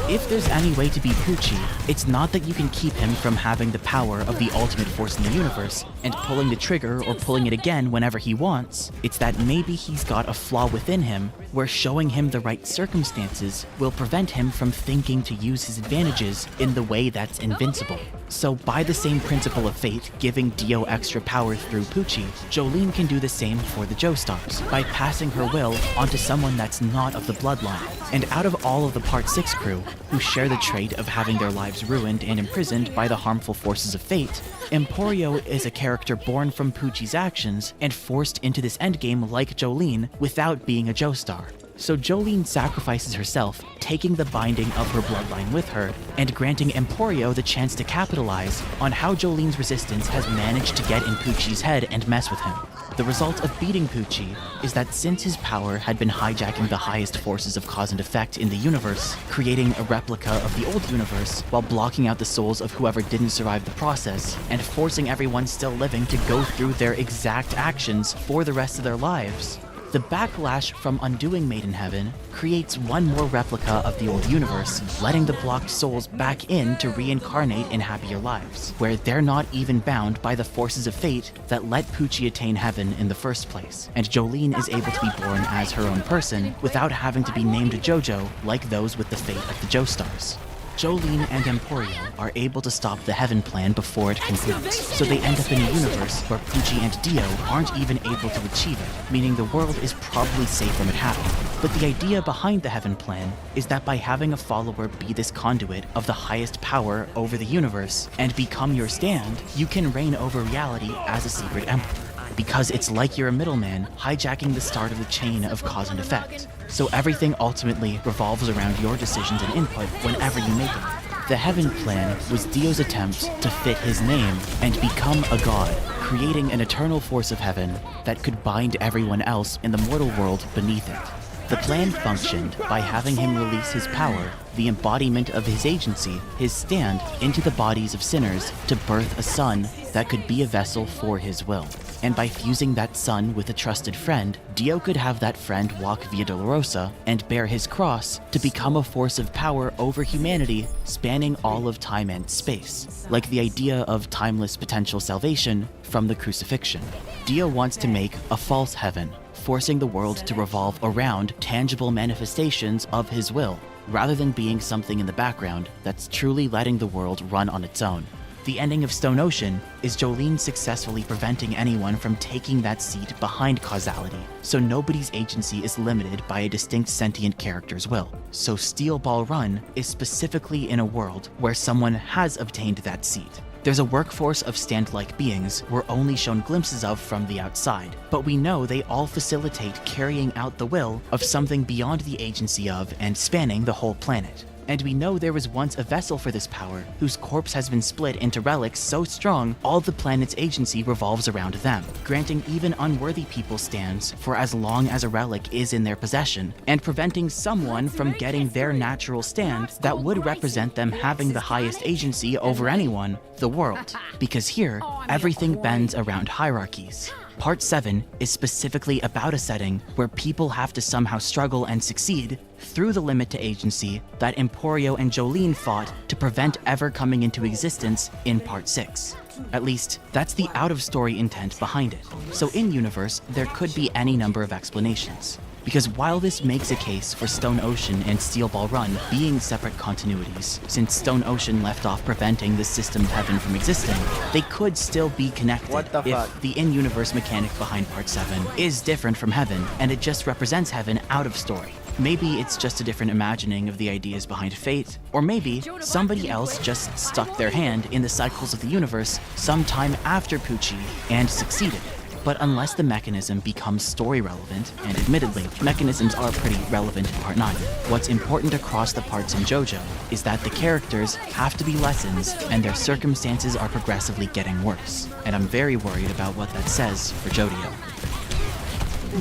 Speaker 19: If there's any way to beat Pucci, it's not that you can keep him from having the power of the ultimate force in the universe and pulling the trigger or pulling it again whenever he wants. It's that maybe he's got a flaw within him where showing him the right circumstances will prevent him from thinking to use his advantages in the way that's invincible. So by the same principle of fate giving Dio extra power through Pucci, Jolene can do the same for the Joestars by passing her will onto someone that's not of the bloodline. And out of all of the Part 6 crew, who share the trait of having their lives ruined and imprisoned by the harmful forces of fate, Emporio is a character born from Pucci's actions and forced into this endgame like Jolene without being a Joestar. So Jolene sacrifices herself, taking the binding of her bloodline with her, and granting Emporio the chance to capitalize on how Jolene's resistance has managed to get in Pucci's head and mess with him. The result of beating Pucci is that since his power had been hijacking the highest forces of cause and effect in the universe, creating a replica of the old universe while blocking out the souls of whoever didn't survive the process, and forcing everyone still living to go through their exact actions for the rest of their lives, the backlash from undoing Made in Heaven creates one more replica of the old universe, letting the blocked souls back in to reincarnate in happier lives, where they're not even bound by the forces of fate that let Pucci attain heaven in the first place, and Jolene is able to be born as her own person without having to be named a JoJo like those with the fate of the Joestars. Jolene and Emporio are able to stop the Heaven Plan before it concludes, so they end up in a universe where Pucci and Dio aren't even able to achieve it, meaning the world is probably safe from it happening. But the idea behind the Heaven Plan is that by having a follower be this conduit of the highest power over the universe and become your stand, you can reign over reality as a secret emperor. Because it's like you're a middleman hijacking the start of the chain of cause and effect. So everything ultimately revolves around your decisions and input whenever you make them. The Heaven Plan was Dio's attempt to fit his name and become a god, creating an eternal force of heaven that could bind everyone else in the mortal world beneath it. The plan functioned by having him release his power, the embodiment of his agency, his stand, into the bodies of sinners to birth a son that could be a vessel for his will. And by fusing that son with a trusted friend, Dio could have that friend walk Via Dolorosa and bear his cross to become a force of power over humanity spanning all of time and space, like the idea of timeless potential salvation from the crucifixion. Dio wants to make a false heaven, forcing the world to revolve around tangible manifestations of his will, rather than being something in the background that's truly letting the world run on its own. The ending of Stone Ocean is Jolene successfully preventing anyone from taking that seat behind causality, so nobody's agency is limited by a distinct sentient character's will. So Steel Ball Run is specifically in a world where someone has obtained that seat. There's a workforce of stand-like beings we're only shown glimpses of from the outside, but we know they all facilitate carrying out the will of something beyond the agency of and spanning the whole planet. And we know there was once a vessel for this power, whose corpse has been split into relics so strong all the planet's agency revolves around them, granting even unworthy people stands for as long as a relic is in their possession, and preventing someone from getting their natural stand that would represent them having the highest agency over anyone, the world. Because here, everything bends around hierarchies. Part 7 is specifically about a setting where people have to somehow struggle and succeed through the limit to agency that Emporio and Jolene fought to prevent ever coming into existence in Part 6. At least, that's the out-of-story intent behind it. So in-universe, there could be any number of explanations. Because while this makes a case for Stone Ocean and Steel Ball Run being separate continuities, since Stone Ocean left off preventing the system of heaven from existing, they could still be connected if the in-universe mechanic behind Part 7 is different from heaven, and it just represents heaven out of story. Maybe it's just a different imagining of the ideas behind fate, or maybe somebody else just stuck their hand in the cycles of the universe sometime after Pucci and succeeded. But unless the mechanism becomes story relevant, and admittedly, mechanisms are pretty relevant in Part 9, what's important across the parts in JoJo is that the characters have to be lessons and their circumstances are progressively getting worse. And I'm very worried about what that says for Jodio.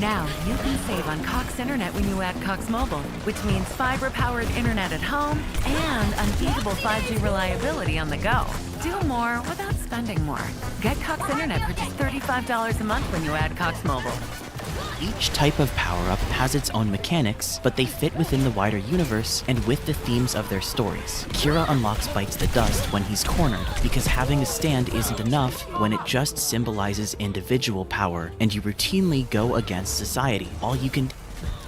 Speaker 20: Now you can save on Cox Internet when you add Cox Mobile, which means fiber-powered internet at home and unbeatable 5G reliability on the go. Do more without spending more. Get Cox Internet for just $35 a month when you add Cox Mobile.
Speaker 19: Each type of power-up has its own mechanics, but they fit within the wider universe and with the themes of their stories. Kira unlocks Bites the Dust when he's cornered, because having a stand isn't enough when it just symbolizes individual power, and you routinely go against society. All you can...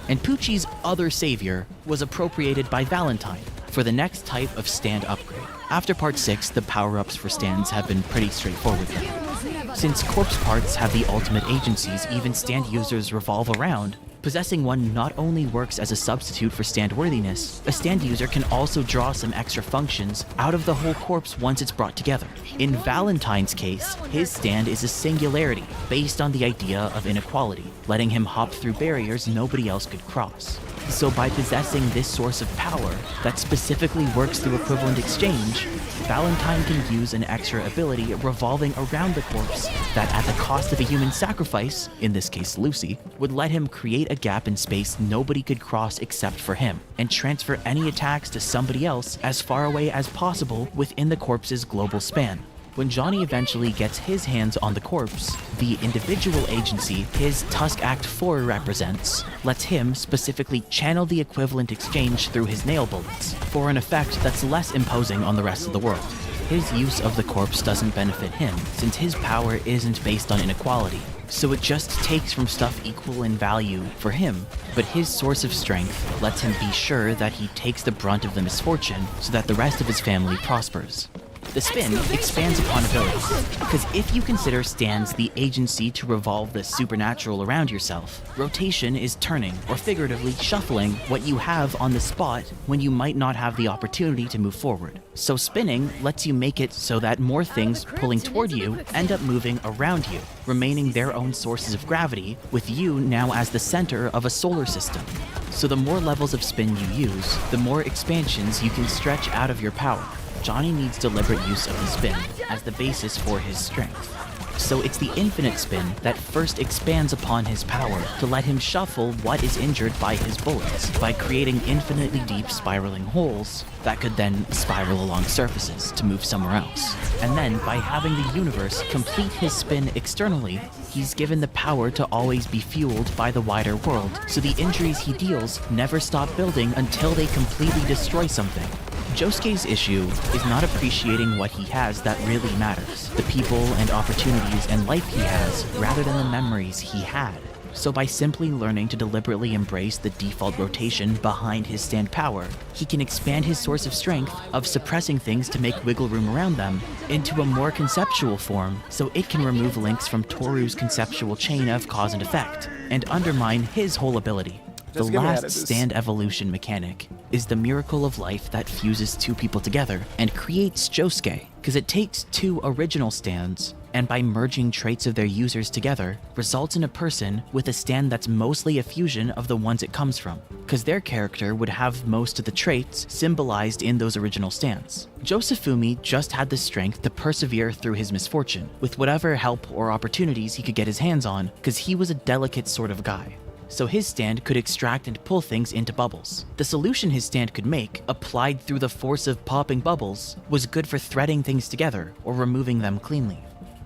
Speaker 19: And Pucci's other savior was appropriated by Valentine for the next type of stand upgrade. After Part 6, the power-ups for stands have been pretty straightforward then. Since corpse parts have the ultimate agencies even stand users revolve around, possessing one not only works as a substitute for stand worthiness, a stand user can also draw some extra functions out of the whole corpse once it's brought together. In Valentine's case, his stand is a singularity based on the idea of inequality, letting him hop through barriers nobody else could cross. So by possessing this source of power that specifically works through equivalent exchange, Valentine can use an extra ability revolving around the corpse that, at the cost of a human sacrifice, in this case Lucy, would let him create a gap in space nobody could cross except for him, and transfer any attacks to somebody else as far away as possible within the corpse's global span. When Johnny eventually gets his hands on the corpse, the individual agency his Tusk Act 4 represents lets him specifically channel the equivalent exchange through his nail bullets, for an effect that's less imposing on the rest of the world. His use of the corpse doesn't benefit him, since his power isn't based on inequality, so it just takes from stuff equal in value for him, but his source of strength lets him be sure that he takes the brunt of the misfortune so that the rest of his family prospers. The spin expands upon abilities, because if you consider stands the agency to revolve the supernatural around yourself, rotation is turning, or figuratively shuffling, what you have on the spot when you might not have the opportunity to move forward. So spinning lets you make it so that more things pulling toward you end up moving around you, remaining their own sources of gravity, with you now as the center of a solar system. So the more levels of spin you use, the more expansions you can stretch out of your power. Johnny needs deliberate use of the spin as the basis for his strength. So it's the infinite spin that first expands upon his power to let him shuffle what is injured by his bullets by creating infinitely deep spiraling holes that could then spiral along surfaces to move somewhere else. And then by having the universe complete his spin externally, he's given the power to always be fueled by the wider world, so the injuries he deals never stop building until they completely destroy something. Josuke's issue is not appreciating what he has that really matters, the people and opportunities and life he has, rather than the memories he had. So by simply learning to deliberately embrace the default rotation behind his stand power, he can expand his source of strength of suppressing things to make wiggle room around them into a more conceptual form, so it can remove links from Toru's conceptual chain of cause and effect, and undermine his whole ability. The last stand evolution mechanic is the miracle of life that fuses two people together and creates Josuke, because it takes two original stands and by merging traits of their users together, results in a person with a stand that's mostly a fusion of the ones it comes from, because their character would have most of the traits symbolized in those original stands. Josefumi just had the strength to persevere through his misfortune, with whatever help or opportunities he could get his hands on, because he was a delicate sort of guy. So his stand could extract and pull things into bubbles. The solution his stand could make, applied through the force of popping bubbles, was good for threading things together or removing them cleanly.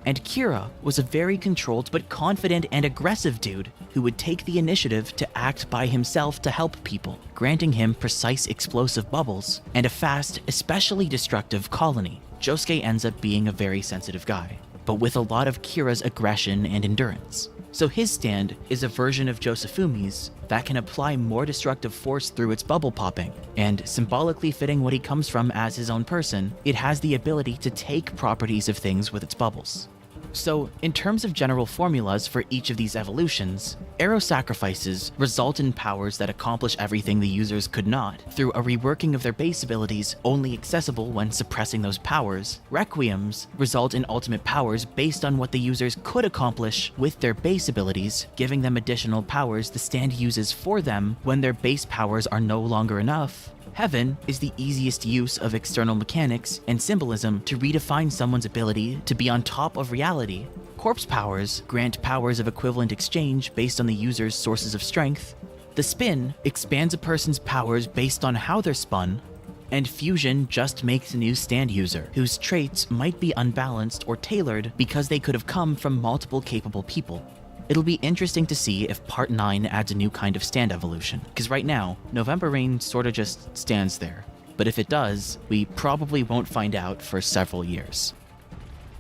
Speaker 19: And Kira was a very controlled but confident and aggressive dude who would take the initiative to act by himself to help people, granting him precise explosive bubbles and a fast, especially destructive colony. Josuke ends up being a very sensitive guy, but with a lot of Kira's aggression and endurance. So his stand is a version of Josefumi's that can apply more destructive force through its bubble popping, and symbolically fitting what he comes from as his own person, it has the ability to take properties of things with its bubbles. So, in terms of general formulas for each of these evolutions, arrow sacrifices result in powers that accomplish everything the users could not through a reworking of their base abilities only accessible when suppressing those powers. Requiems result in ultimate powers based on what the users could accomplish with their base abilities, giving them additional powers the stand uses for them when their base powers are no longer enough. Heaven is the easiest use of external mechanics and symbolism to redefine someone's ability to be on top of reality. Corpse powers grant powers of equivalent exchange based on the user's sources of strength. The spin expands a person's powers based on how they're spun. And fusion just makes a new stand user, whose traits might be unbalanced or tailored because they could have come from multiple capable people. It'll be interesting to see if Part 9 adds a new kind of stand evolution, because right now, November Rain sorta just stands there. But if it does, we probably won't find out for several years.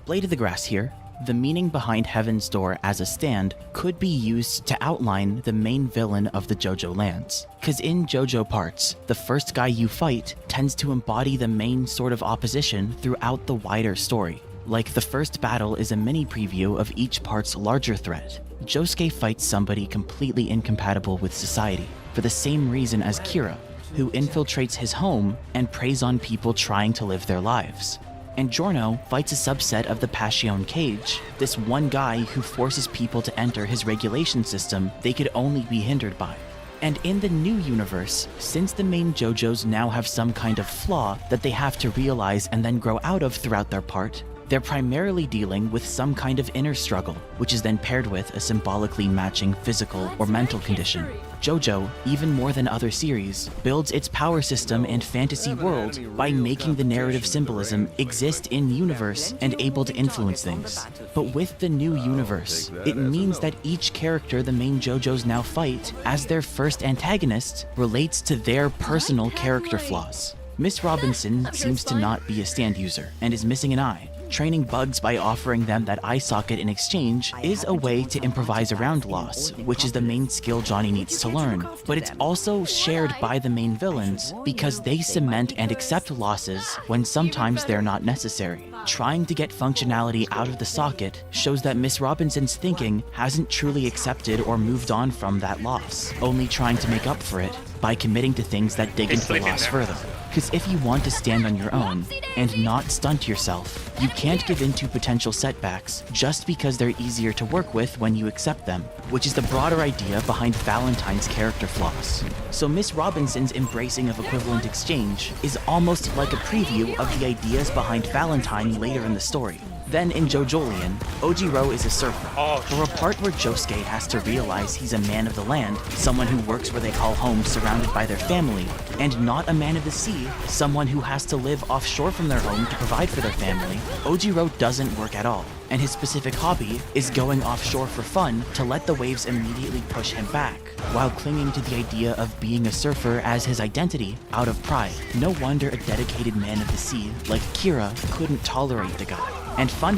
Speaker 19: Blade of the Grass here. The meaning behind Heaven's Door as a stand could be used to outline the main villain of the JoJo lands. Cause in JoJo parts, the first guy you fight tends to embody the main sort of opposition throughout the wider story. Like the first battle is a mini preview of each part's larger threat. Josuke fights somebody completely incompatible with society, for the same reason as Kira, who infiltrates his home and preys on people trying to live their lives. And Giorno fights a subset of the Passion Cage, this one guy who forces people to enter his regulation system they could only be hindered by. And in the new universe, since the main JoJos now have some kind of flaw that they have to realize and then grow out of throughout their part, they're primarily dealing with some kind of inner struggle, which is then paired with a symbolically matching physical or mental condition. JoJo, even more than other series, builds its power system and fantasy world by making the narrative symbolism exist in universe and able to influence things. But with the new universe, it means that each character the main JoJos now fight as their first antagonist relates to their personal character flaws. Miss Robinson seems to not be a stand user and is missing an eye. Training bugs by offering them that eye socket in exchange is a way to improvise around loss, which is the main skill Johnny needs to learn. But it's also shared by the main villains because they cement and accept losses when sometimes they're not necessary. Trying to get functionality out of the socket shows that Miss Robinson's thinking hasn't truly accepted or moved on from that loss, only trying to make up for it by committing to things that dig into the loss further. Because if you want to stand on your own and not stunt yourself, you can't give in to potential setbacks just because they're easier to work with when you accept them, which is the broader idea behind Valentine's character flaws. So Miss Robinson's embracing of equivalent exchange is almost like a preview of the ideas behind Valentine later in the story. Then in JoJolion, Ojiro is a surfer. For a part where Josuke has to realize he's a man of the land, someone who works where they call home surrounded by their family, and not a man of the sea, someone who has to live offshore from their home to provide for their family, Ojiro doesn't work at all. and his specific hobby is going offshore for fun to let the waves immediately push him back, while clinging to the idea of being a surfer as his identity out of pride. No wonder a dedicated man of the sea like Kira couldn't tolerate the guy. And Fun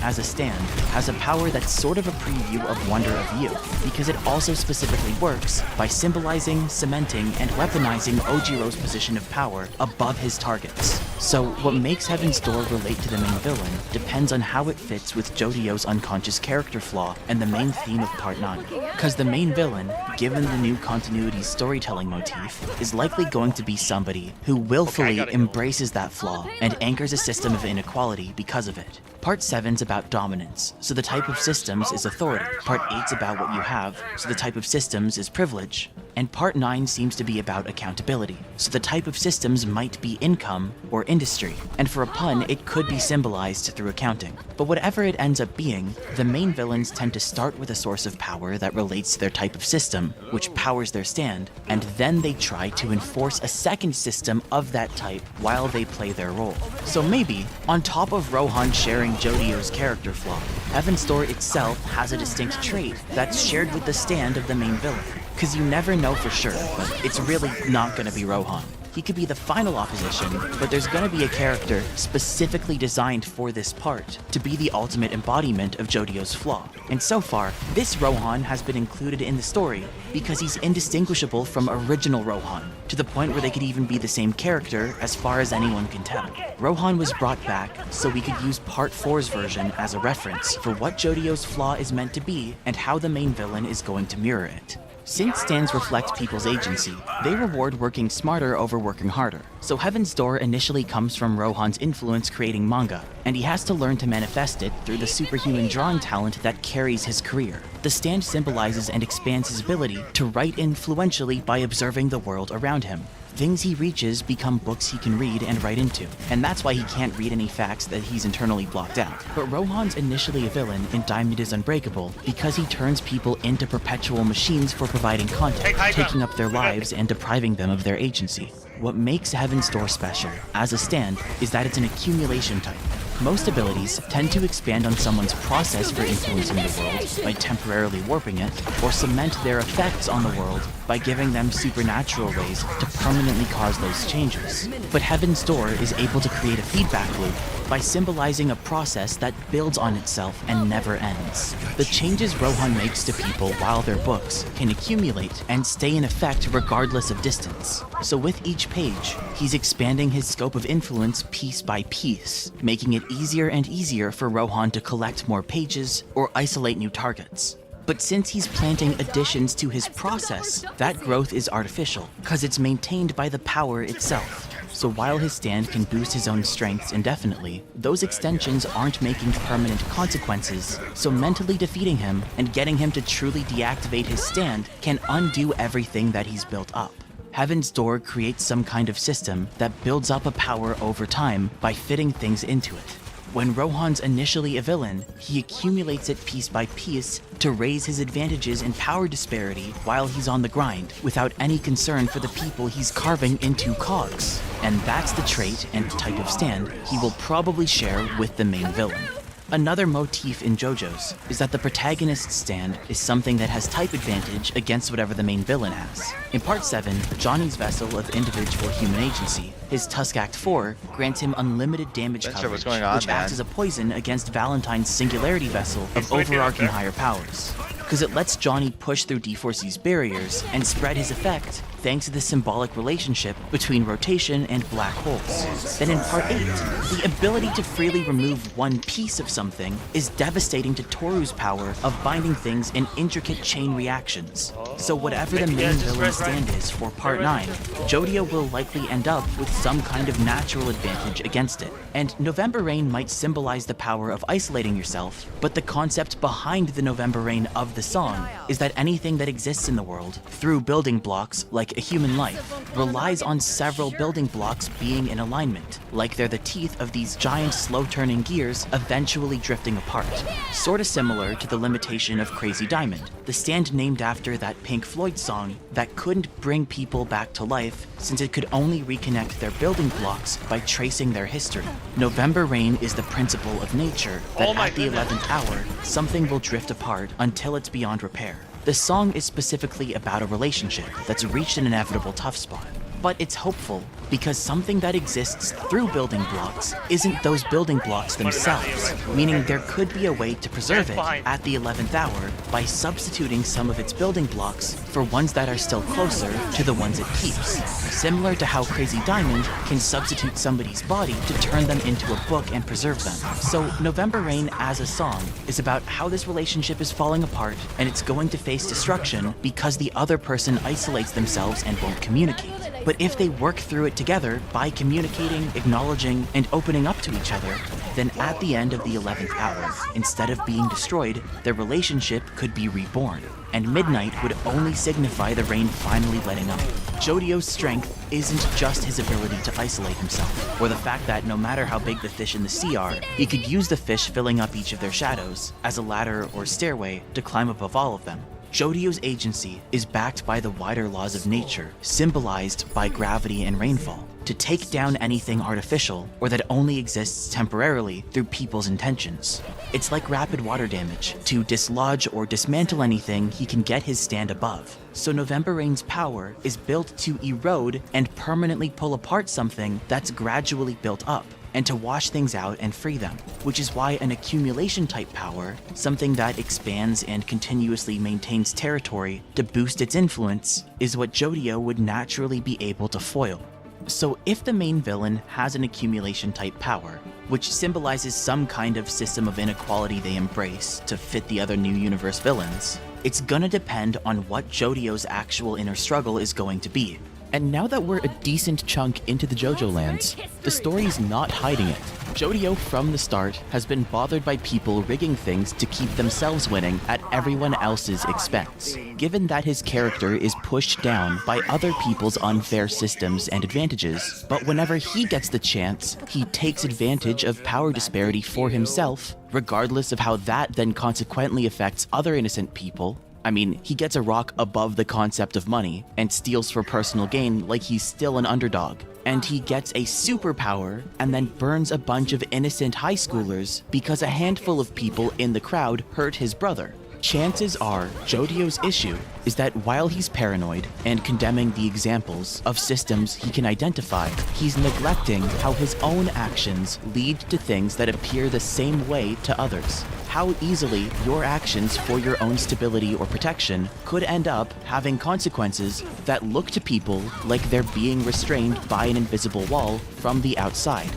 Speaker 19: as a stand has a power that's sort of a preview of Wonder of You, because it also specifically works by symbolizing, cementing, and weaponizing Ojiro's position of power above his targets. So what makes Heaven's Door relate to the main villain depends on how it fits with Jojo's unconscious character flaw and the main theme of Part 9. Because the main villain, given the new continuity's storytelling motif, is likely going to be somebody who willfully embraces that flaw and anchors a system of inequality because of it. Part 7's about dominance, so the type of systems is authority. Part 8's about what you have, so the type of systems is privilege. And Part 9 seems to be about accountability, so the type of systems might be income or industry. And for a pun, it could be symbolized through accounting. But whatever it ends up being, the main villains tend to start with a source of power that relates to their type of system, which powers their stand, and then they try to enforce a second system of that type while they play their role. So maybe, on top of Rohan sharing Jojo's character flaw, Heaven's Door itself has a distinct trait that's shared with the stand of the main villain. Cause you never know for sure, but it's really not gonna be Rohan. He could be the final opposition, but there's gonna be a character specifically designed for this part to be the ultimate embodiment of Jojo's flaw. And so far, this Rohan has been included in the story because he's indistinguishable from original Rohan, to the point where they could even be the same character as far as anyone can tell. Rohan was brought back so we could use Part 4's version as a reference for what Jojo's flaw is meant to be and how the main villain is going to mirror it. Since stands reflect people's agency, they reward working smarter over working harder. So Heaven's Door initially comes from Rohan's influence creating manga, and he has to learn to manifest it through the superhuman drawing talent that carries his career. The stand symbolizes and expands his ability to write influentially by observing the world around him. Things he reaches become books he can read and write into, and that's why he can't read any facts that he's internally blocked out. But Rohan's initially a villain in Diamond is Unbreakable because he turns people into perpetual machines for providing content, taking up their lives and depriving them of their agency. What makes Heaven's Door special, as a stand, is that it's an accumulation type. Most abilities tend to expand on someone's process for influencing the world by temporarily warping it, or cement their effects on the world by giving them supernatural ways to permanently cause those changes. But Heaven's Door is able to create a feedback loop by symbolizing a process that builds on itself and never ends. The changes Rohan makes to people while they're books can accumulate and stay in effect regardless of distance. So with each page, he's expanding his scope of influence piece by piece, making it easier and easier for Rohan to collect more pages or isolate new targets. But since he's planting additions to his process, that growth is artificial, because it's maintained by the power itself. So while his stand can boost his own strengths indefinitely, those extensions aren't making permanent consequences, so mentally defeating him and getting him to truly deactivate his stand can undo everything that he's built up. Heaven's Door creates some kind of system that builds up a power over time by fitting things into it. When Rohan's initially a villain, he accumulates it piece by piece to raise his advantages in power disparity while he's on the grind, without any concern for the people he's carving into cogs. And that's the trait and type of stand he will probably share with the main villain. Another motif in JoJo's is that the protagonist's stand is something that has type advantage against whatever the main villain has. In Part 7, Johnny's vessel of individual human agency, his Tusk Act 4, grants him unlimited damage coverage, which acts as a poison against Valentine's singularity vessel of overarching higher powers. Because it lets Johnny push through D4C's barriers and spread his effect thanks to the symbolic relationship between rotation and black holes. Then in Part 8, the ability to freely remove one piece of something is devastating to Toru's power of binding things in intricate chain reactions. So whatever the main villain's stand is for Part 9, Jojo will likely end up with some kind of natural advantage against it. And November Rain might symbolize the power of isolating yourself, but the concept behind the November Rain of the song is that anything that exists in the world, through building blocks like like a human life, relies on several building blocks being in alignment, like they're the teeth of these giant slow-turning gears eventually drifting apart. Sorta similar to the limitation of Crazy Diamond, the stand named after that Pink Floyd song that couldn't bring people back to life since it could only reconnect their building blocks by tracing their history. November Rain is the principle of nature that at the 11th hour, something will drift apart until it's beyond repair. The song is specifically about a relationship that's reached an inevitable tough spot. But it's hopeful because something that exists through building blocks isn't those building blocks themselves, meaning there could be a way to preserve it at the 11th hour by substituting some of its building blocks for ones that are still closer to the ones it keeps. Similar to how Crazy Diamond can substitute somebody's body to turn them into a book and preserve them. So November Rain as a song is about how this relationship is falling apart and it's going to face destruction because the other person isolates themselves and won't communicate. But if they work through it together by communicating, acknowledging, and opening up to each other, then at the end of the 11th hour, instead of being destroyed, their relationship could be reborn, and midnight would only signify the rain finally letting up. Jodio's strength isn't just his ability to isolate himself, or the fact that no matter how big the fish in the sea are, he could use the fish filling up each of their shadows as a ladder or stairway to climb above all of them. Jodio's agency is backed by the wider laws of nature, symbolized by gravity and rainfall, to take down anything artificial or that only exists temporarily through people's intentions. It's like rapid water damage. To dislodge or dismantle anything he can get his stand above. So November Rain's power is built to erode and permanently pull apart something that's gradually built up, and to wash things out and free them, which is why an accumulation type power, something that expands and continuously maintains territory to boost its influence, is what Jodio would naturally be able to foil. So if the main villain has an accumulation type power, which symbolizes some kind of system of inequality they embrace to fit the other new universe villains, it's gonna depend on what Jodio's actual inner struggle is going to be. And now that we're a decent chunk into the JoJo lands, the story's not hiding it. Jodio from the start has been bothered by people rigging things to keep themselves winning at everyone else's expense. Given that his character is pushed down by other people's unfair systems and advantages, but whenever he gets the chance, he takes advantage of power disparity for himself, regardless of how that then consequently affects other innocent people. I mean, he gets a rock above the concept of money and steals for personal gain like he's still an underdog. And he gets a superpower and then burns a bunch of innocent high schoolers because a handful of people in the crowd hurt his brother. Chances are, Jodio's issue is that while he's paranoid and condemning the examples of systems he can identify, he's neglecting how his own actions lead to things that appear the same way to others. How easily your actions for your own stability or protection could end up having consequences that look to people like they're being restrained by an invisible wall from the outside.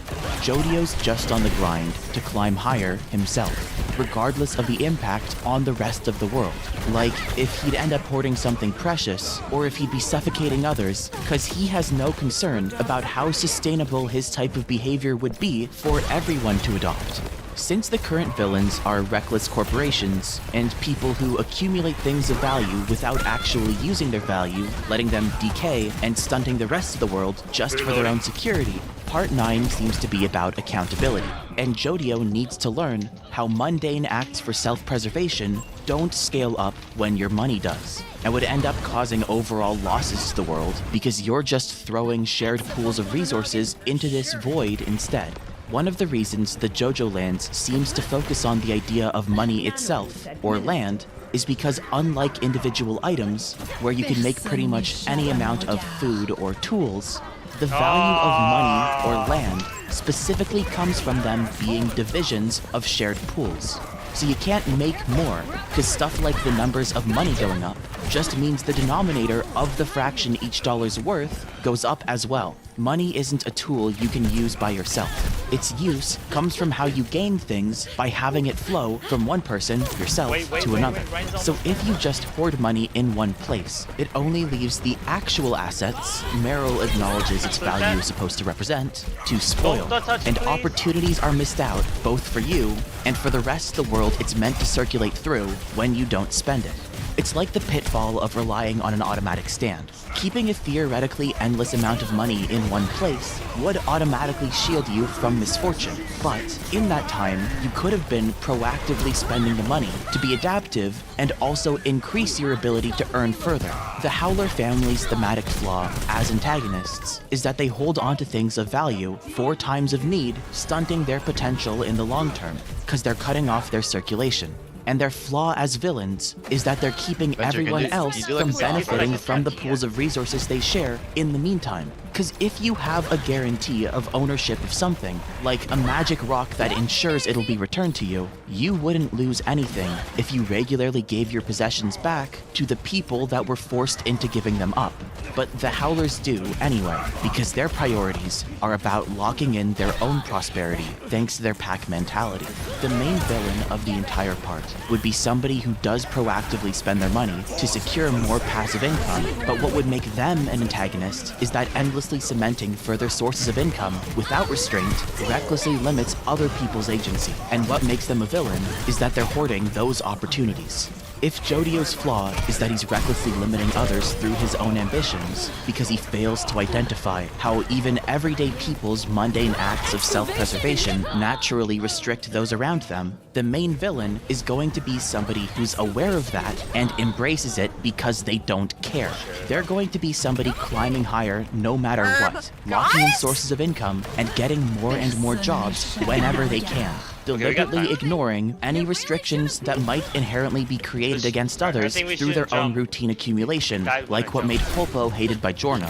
Speaker 19: Jodio's just on the grind to climb higher himself, regardless of the impact on the rest of the world. Like if he'd end up hoarding something precious, or if he'd be suffocating others, because he has no concern about how sustainable his type of behavior would be for everyone to adopt. Since the current villains are reckless corporations and people who accumulate things of value without actually using their value, letting them decay and stunting the rest of the world just for their own security, Part 9 seems to be about accountability, and Jodio needs to learn how mundane acts for self-preservation don't scale up when your money does, and would end up causing overall losses to the world because you're just throwing shared pools of resources into this void instead. One of the reasons the JoJo Lands seems to focus on the idea of money itself, or land, is because unlike individual items, where you can make pretty much any amount of food or tools, the value of money or land specifically comes from them being divisions of shared pools. So you can't make more, because stuff like the numbers of money going up just means the denominator of the fraction each dollar's worth goes up as well. Money isn't a tool you can use by yourself. Its use comes from how you gain things by having it flow from one person, yourself, to another. So if you just hoard money in one place, it only leaves the actual assets Meryl acknowledges its value is supposed to represent to spoil, and opportunities are missed out both for you and for the rest of the world it's meant to circulate through when you don't spend it. It's like the pitfall of relying on an automatic stand. Keeping a theoretically endless amount of money in one place would automatically shield you from misfortune, but in that time, you could have been proactively spending the money to be adaptive and also increase your ability to earn further. The Howler family's thematic flaw as antagonists is that they hold on to things of value for times of need, stunting their potential in the long term, because they're cutting off their circulation. And their flaw as villains is that they're keeping everyone else from benefiting from the pools of resources they share in the meantime. Because if you have a guarantee of ownership of something, like a magic rock that ensures it'll be returned to you, you wouldn't lose anything if you regularly gave your possessions back to the people that were forced into giving them up. But the Howlers do anyway, because their priorities are about locking in their own prosperity thanks to their pack mentality. The main villain of the entire part would be somebody who does proactively spend their money to secure more passive income, but what would make them an antagonist is that endlessly cementing further sources of income without restraint recklessly limits other people's agency, and what makes them a villain is that they're hoarding those opportunities. If Jodio's flaw is that he's recklessly limiting others through his own ambitions because he fails to identify how even everyday people's mundane acts of self-preservation naturally restrict those around them, the main villain is going to be somebody who's aware of that and embraces it because they don't care. They're going to be somebody climbing higher no matter what, locking in sources of income and getting more and more jobs whenever they can, deliberately ignoring any restrictions that might inherently be created against others through their own routine accumulation, like what made Pulpo hated by Giorno.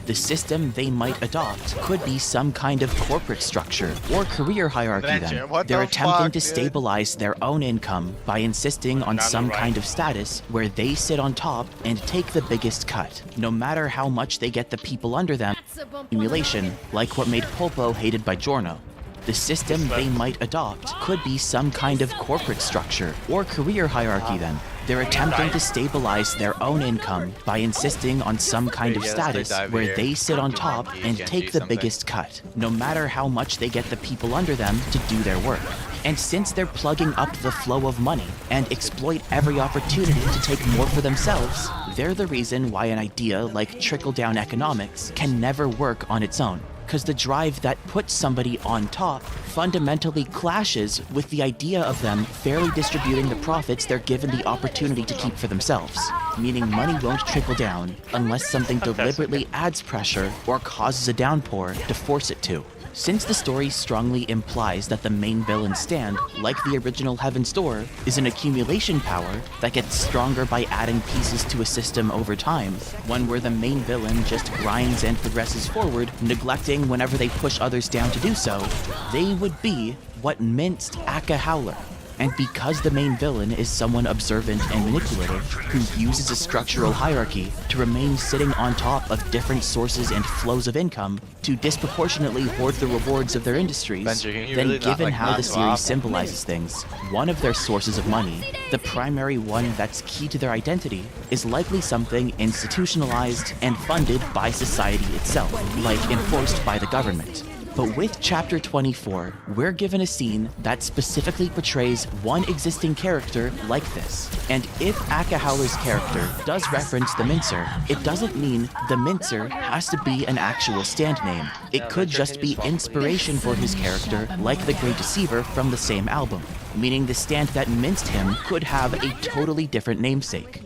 Speaker 19: The system they might adopt could be some kind of corporate structure or career hierarchy then. They're attempting to stabilize their own income by insisting on some kind of status where they sit on top and take the biggest cut, no matter how much they get the people under them. Accumulation, like what made Pulpo hated by Giorno. The system they might adopt could be some kind of corporate structure or career hierarchy then. They're attempting to stabilize their own income by insisting on some kind of status where they sit on top and take the biggest cut, no matter how much they get the people under them to do their work. And since they're plugging up the flow of money and exploit every opportunity to take more for themselves, they're the reason why an idea like trickle-down economics can never work on its own. Because the drive that puts somebody on top fundamentally clashes with the idea of them fairly distributing the profits they're given the opportunity to keep for themselves, meaning money won't trickle down unless something deliberately adds pressure or causes a downpour to force it to. Since the story strongly implies that the main villain's stand, like the original Heaven's Door, is an accumulation power that gets stronger by adding pieces to a system over time, one where the main villain just grinds and progresses forward, neglecting whenever they push others down to do so, they would be what minced Akka Howler. And because the main villain is someone observant and manipulative, who uses a structural hierarchy to remain sitting on top of different sources and flows of income to disproportionately hoard the rewards of their industries, then given how the series symbolizes things, one of their sources of money, the primary one that's key to their identity, is likely something institutionalized and funded by society itself, like enforced by the government. But with Chapter 24, we're given a scene that specifically portrays one existing character like this. And if Akka Howler's character does reference the Mincer, it doesn't mean the Mincer has to be an actual stand name. It could just be inspiration for his character, like the Great Deceiver from the same album, meaning the stand that minced him could have a totally different namesake.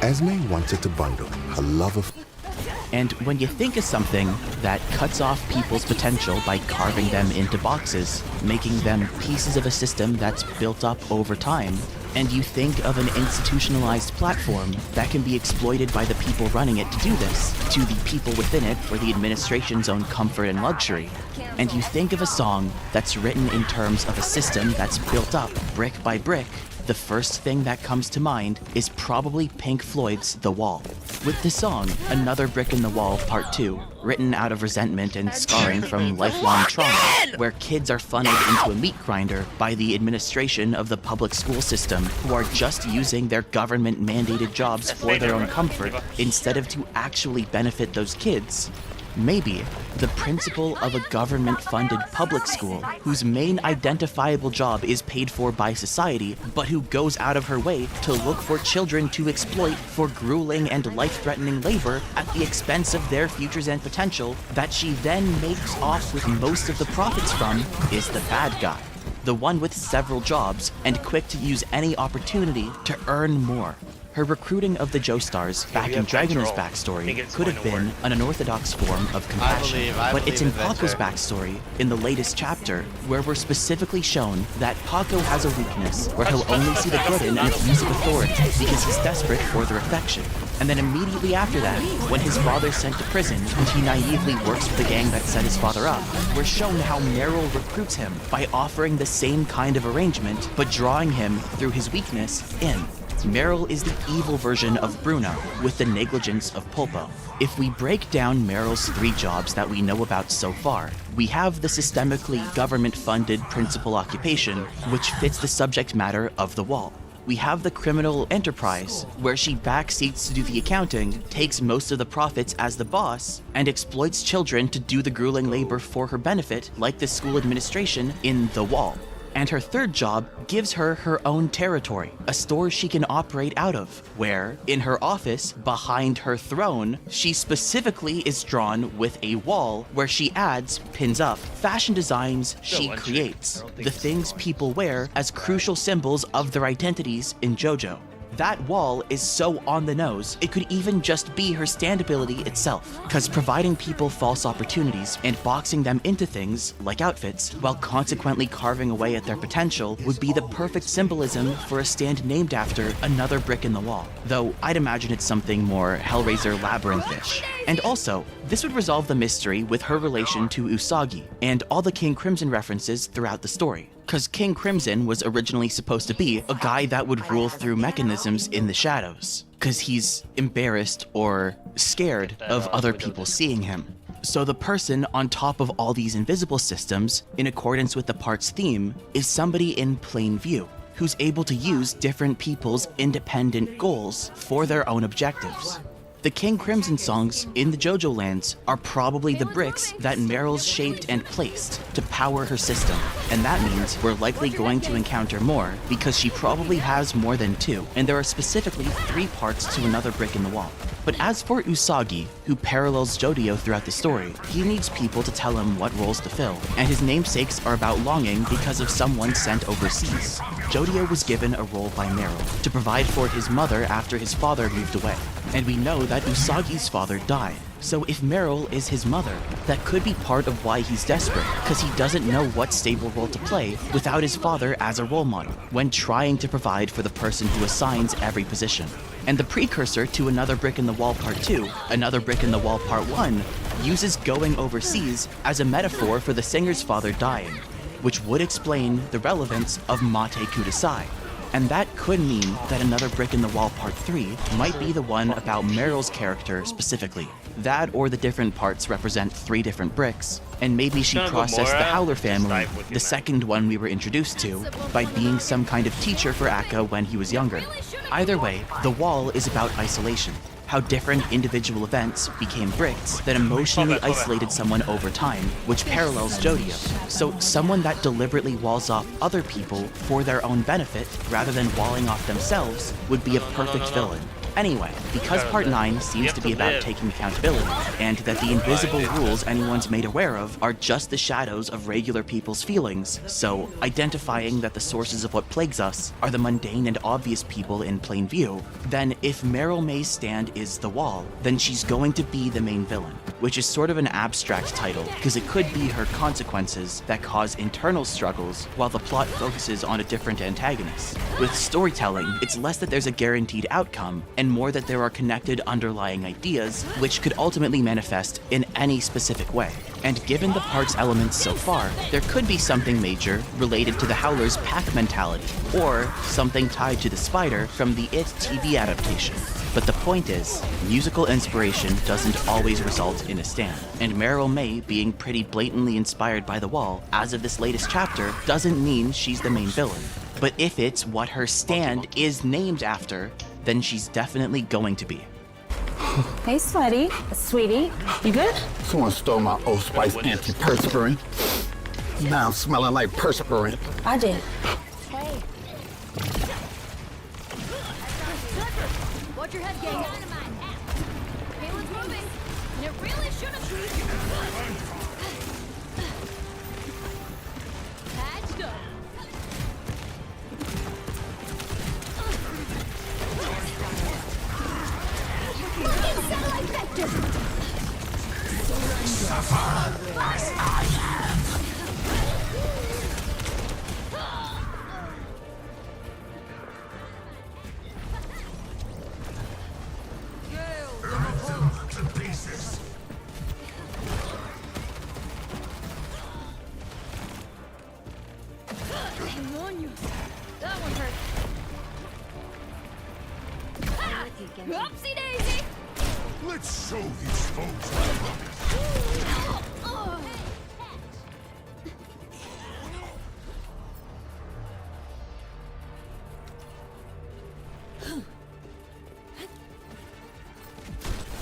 Speaker 21: Esme wanted to bundle her love of...
Speaker 19: And when you think of something that cuts off people's potential by carving them into boxes, making them pieces of a system that's built up over time, and you think of an institutionalized platform that can be exploited by the people running it to do this, to the people within it for the administration's own comfort and luxury, and you think of a song that's written in terms of a system that's built up brick by brick, the first thing that comes to mind is probably Pink Floyd's The Wall. With the song Another Brick in the Wall Part 2, written out of resentment and scarring from lifelong trauma, where kids are funneled into a meat grinder by the administration of the public school system who are just using their government-mandated jobs for their own comfort instead of to actually benefit those kids. Maybe the principal of a government-funded public school whose main identifiable job is paid for by society, but who goes out of her way to look for children to exploit for grueling and life-threatening labor at the expense of their futures and potential that she then makes off with most of the profits from is the bad guy. The one with several jobs and quick to use any opportunity to earn more. Her recruiting of the Joestars back in Dragona's backstory could have been an unorthodox form of compassion, but it's in Paco's backstory, in the latest chapter, where we're specifically shown that Paco has a weakness where he'll only see the good in an abuse of authority because he's desperate for their affection. And then immediately after that, when his father's sent to prison and he naively works for the gang that set his father up, we're shown how Meryl recruits him by offering the same kind of arrangement, but drawing him, through his weakness, in. Meryl is the evil version of Bruno, with the negligence of Pulpo. If we break down Meryl's 3 jobs that we know about so far, we have the systemically government-funded principal occupation, which fits the subject matter of The Wall. We have the criminal enterprise, where she backseats to do the accounting, takes most of the profits as the boss, and exploits children to do the grueling labor for her benefit, like the school administration in The Wall. And her 3rd job gives her her own territory, a store she can operate out of, where, in her office, behind her throne, she specifically is drawn with a wall where she adds, pins up, fashion designs she creates, the things people wear as crucial symbols of their identities in JoJo. That wall is so on the nose, it could even just be her standability itself, cause providing people false opportunities and boxing them into things, like outfits, while consequently carving away at their potential would be the perfect symbolism for a stand named after another brick in the wall, though I'd imagine it's something more Hellraiser labyrinthish. And also, this would resolve the mystery with her relation to Usagi, and all the King Crimson references throughout the story. Cause King Crimson was originally supposed to be a guy that would rule through mechanisms in the shadows, cause he's embarrassed or scared of other people seeing him. So the person on top of all these invisible systems, in accordance with the part's theme, is somebody in plain view, who's able to use different people's independent goals for their own objectives. The King Crimson songs in the JoJo lands are probably the bricks that Meryl's shaped and placed to power her system, and that means we're likely going to encounter more because she probably has more than 2, and there are specifically 3 parts to another brick in the wall. But as for Usagi, who parallels Jodio throughout the story, he needs people to tell him what roles to fill, and his namesakes are about longing because of someone sent overseas. Jodio was given a role by Meryl to provide for his mother after his father moved away, and we know that Usagi's father died. So if Meryl is his mother, that could be part of why he's desperate, because he doesn't know what stable role to play without his father as a role model, when trying to provide for the person who assigns every position. And the precursor to Another Brick in the Wall Part 2, Another Brick in the Wall Part 1, uses going overseas as a metaphor for the singer's father dying, which would explain the relevance of Mate Kudasai. And that could mean that Another Brick in the Wall Part 3 might be the one about Meryl's character specifically. That or the different parts represent 3 different bricks, and maybe she processed the Howler family, the second one we were introduced to, by being some kind of teacher for Akka when he was younger. Either way, The Wall is about isolation, how different individual events became bricks that emotionally isolated someone over time, which parallels Jodio. So someone that deliberately walls off other people for their own benefit rather than walling off themselves would be a perfect villain. Anyway, because Part 9 seems to be about taking accountability, and that the invisible rules anyone's made aware of are just the shadows of regular people's feelings, so identifying that the sources of what plagues us are the mundane and obvious people in plain view, then if Meryl May's stand is The Wall, then she's going to be the main villain, which is sort of an abstract title, because it could be her consequences that cause internal struggles, while the plot focuses on a different antagonist. With storytelling, it's less that there's a guaranteed outcome, and more that there are connected underlying ideas, which could ultimately manifest in any specific way. And given the parts elements so far, there could be something major related to the Howler's pack mentality, or something tied to the spider from the It TV adaptation. But the point is, musical inspiration doesn't always result in a stand, and Meryl May being pretty blatantly inspired by The Wall, as of this latest chapter, doesn't mean she's the main villain. But if it's what her stand is named after, then she's definitely going to be.
Speaker 10: Hey, sweaty. Sweetie, you good?
Speaker 22: Someone stole my Old Spice antiperspirant. Now I'm smelling like perspirant.
Speaker 10: I did.
Speaker 4: Hey. Watch your head, gang. Payload's moving, and it really shouldn't. Patched up. Fucking satellite vector.
Speaker 22: Suffer as I have. To pieces.
Speaker 4: Hang on, you. That one hurt. Oopsie daisy.
Speaker 22: Let's show these folks.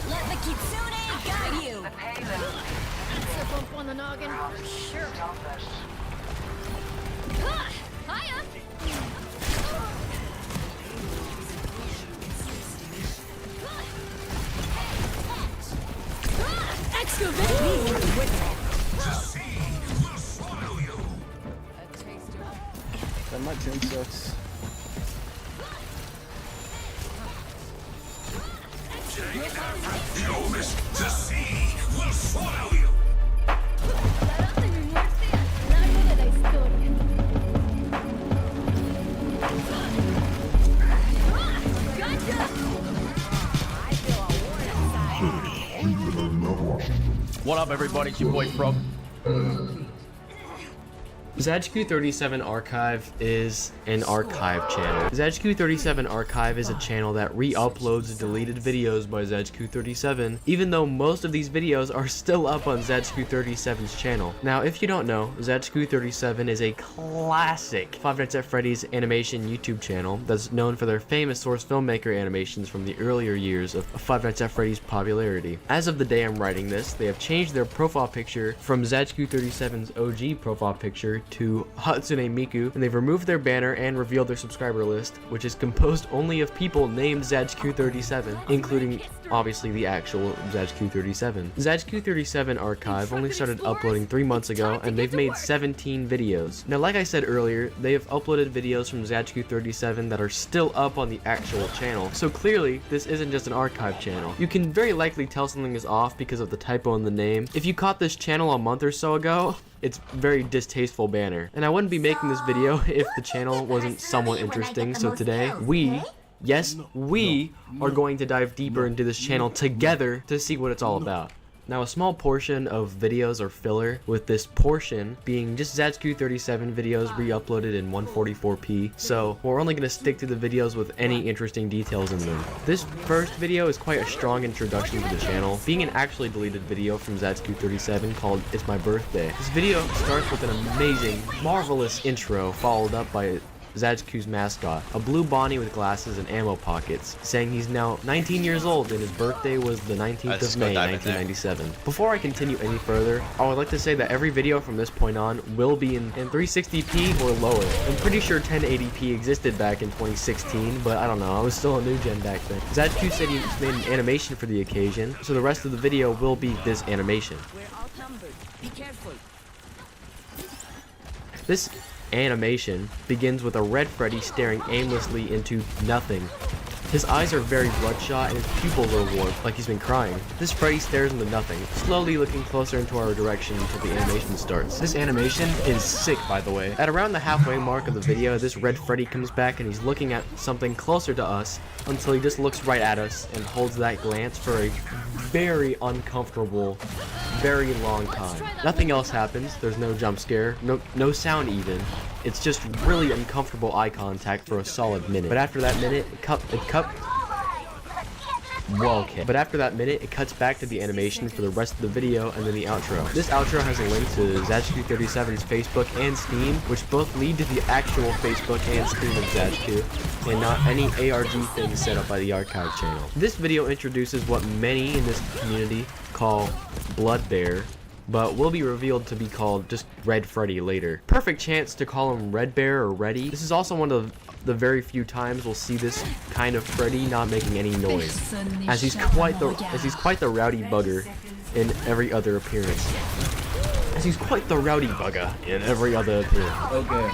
Speaker 4: Let the kitsune guide you. That's a bump on the noggin. Sure. Hiya. Excavate.
Speaker 22: To see will swallow you.
Speaker 3: That my gym sucks.
Speaker 22: The oldest to see will swallow you.
Speaker 23: What up, everybody? It's your boy Frog. ZHQ37 Archive is an archive channel. ZHQ37 Archive is a channel that re-uploads deleted videos by ZHQ37, even though most of these videos are still up on ZHQ37's channel. Now, if you don't know, ZHQ37 is a classic Five Nights at Freddy's animation YouTube channel that's known for their famous source filmmaker animations from the earlier years of Five Nights at Freddy's popularity. As of the day I'm writing this, they have changed their profile picture from ZHQ37's OG profile picture to Hatsune Miku, and they've removed their banner and revealed their subscriber list, which is composed only of people named ZHQ37, including obviously the actual ZHQ37. ZHQ37 Archive only started uploading 3 months ago, and they've made 17 videos. Now, like I said earlier, they have uploaded videos from ZHQ37 that are still up on the actual channel, so clearly this isn't just an archive channel. You can very likely tell something is off because of the typo in the name. If you caught this channel a month or so ago, it's very distasteful banner. And I wouldn't be making this video if the channel wasn't somewhat interesting, so today yes, we are going to dive deeper into this channel together to see what it's all about. Now, a small portion of videos are filler, with this portion being just ZHQ37 videos re-uploaded in 144p, so we're only going to stick to the videos with any interesting details in them. This first video is quite a strong introduction to the channel, being an actually deleted video from ZHQ37 called It's My Birthday. This video starts with an amazing, marvelous intro, followed up by ZHQ's mascot, a blue Bonnie with glasses and ammo pockets, saying he's now 19 years old and his birthday was the 19th of May, 1997. Before I continue any further, I would like to say that every video from this point on will be in 360p or lower. I'm pretty sure 1080p existed back in 2016, but I don't know, I was still a new gen back then. ZHQ said he made an animation for the occasion, so the rest of the video will be this animation.
Speaker 10: Be careful.
Speaker 23: This animation begins with a red Freddy staring aimlessly into nothing. His eyes are very bloodshot and his pupils are warped, like he's been crying. This Freddy stares into nothing, slowly looking closer into our direction until the animation starts. This animation is sick, by the way. At around the halfway mark of the video, this red Freddy comes back and he's looking at something closer to us until he just looks right at us and holds that glance for a very uncomfortable, very long time. Nothing else happens. There's no jump scare, no sound even. It's just really uncomfortable eye contact for a solid minute. But after that minute, well kicked. But after that minute, it cuts back to the animation for the rest of the video and then the outro. This outro has a link to ZatchQ37's Facebook and Steam, which both lead to the actual Facebook and Steam of ZatchQ, and not any ARG things set up by the archive channel. This video introduces what many in this community call Blood Bear, but will be revealed to be called just Red Freddy later. Perfect chance to call him Red Bear or Reddy. This is also one of the very few times we'll see this kind of Freddy not making any noise, as he's quite the rowdy bugger in every other appearance. Okay.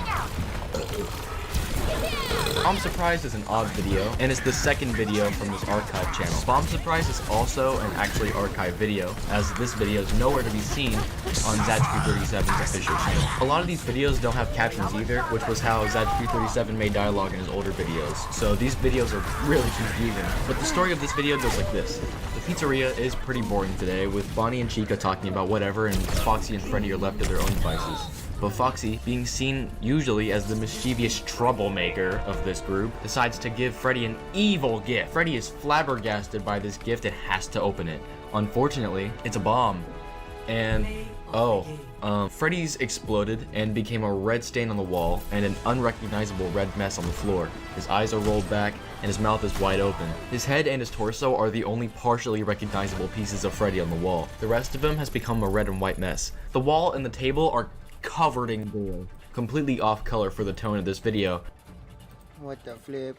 Speaker 23: Bomb Surprise is an odd video, and it's the second video from this archive channel. Bomb Surprise is also an actually archived video, as this video is nowhere to be seen on ZatchQ37's official channel. A lot of these videos don't have captions either, which was how ZatchQ37 made dialogue in his older videos. So these videos are really confusing. But the story of this video goes like this. The pizzeria is pretty boring today, with Bonnie and Chica talking about whatever, and Foxy and Freddy are left to their own devices. But Foxy, being seen usually as the mischievous troublemaker of this group, decides to give Freddy an evil gift. Freddy is flabbergasted by this gift and has to open it. Unfortunately, it's a bomb. And, Freddy's exploded and became a red stain on the wall and an unrecognizable red mess on the floor. His eyes are rolled back and his mouth is wide open. His head and his torso are the only partially recognizable pieces of Freddy on the wall. The rest of him has become a red and white mess. The wall and the table are covered in gore, completely off color for the tone of this video.
Speaker 3: What the flip?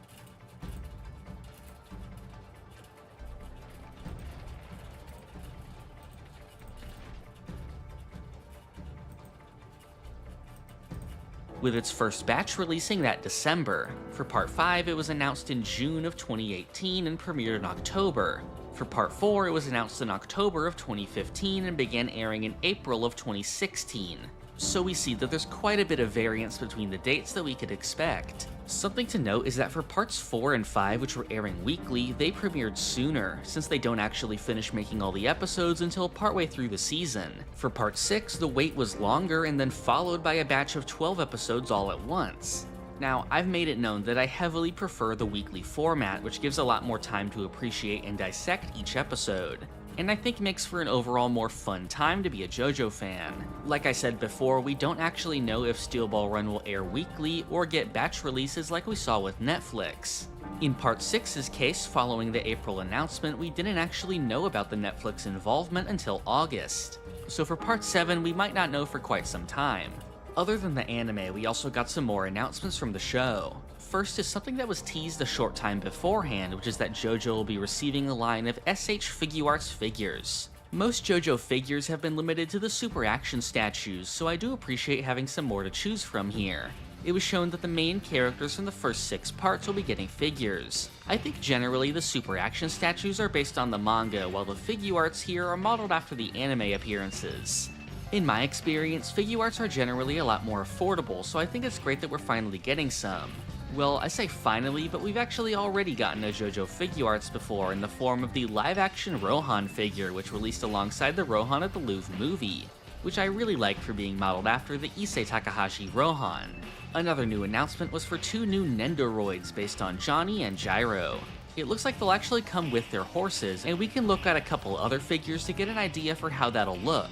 Speaker 18: With its first batch releasing that December. For Part 5, it was announced in June of 2018 and premiered in October. For Part 4, it was announced in October of 2015 and began airing in April of 2016. So we see that there's quite a bit of variance between the dates that we could expect. Something to note is that for parts 4 and 5, which were airing weekly, they premiered sooner, since they don't actually finish making all the episodes until partway through the season. For part 6, the wait was longer and then followed by a batch of 12 episodes all at once. Now, I've made it known that I heavily prefer the weekly format, which gives a lot more time to appreciate and dissect each episode, and I think makes for an overall more fun time to be a JoJo fan. Like I said before, we don't actually know if Steel Ball Run will air weekly or get batch releases like we saw with Netflix. In Part 6's case, following the April announcement, we didn't actually know about the Netflix involvement until August. So for Part 7, we might not know for quite some time. Other than the anime, we also got some more announcements from the show. First is something that was teased a short time beforehand, which is that JoJo will be receiving a line of SH Figuarts figures. Most JoJo figures have been limited to the super action statues, so I do appreciate having some more to choose from here. It was shown that the main characters from the first 6 parts will be getting figures. I think generally the super action statues are based on the manga, while the Figuarts here are modeled after the anime appearances. In my experience, Figuarts are generally a lot more affordable, so I think it's great that we're finally getting some. Well, I say finally, but we've actually already gotten a JoJo Figuarts before in the form of the live-action Rohan figure, which released alongside the Rohan at the Louvre movie, which I really liked for being modeled after the Issei Takahashi Rohan. Another new announcement was for 2 new Nendoroids based on Johnny and Gyro. It looks like they'll actually come with their horses, and we can look at a couple other figures to get an idea for how that'll look.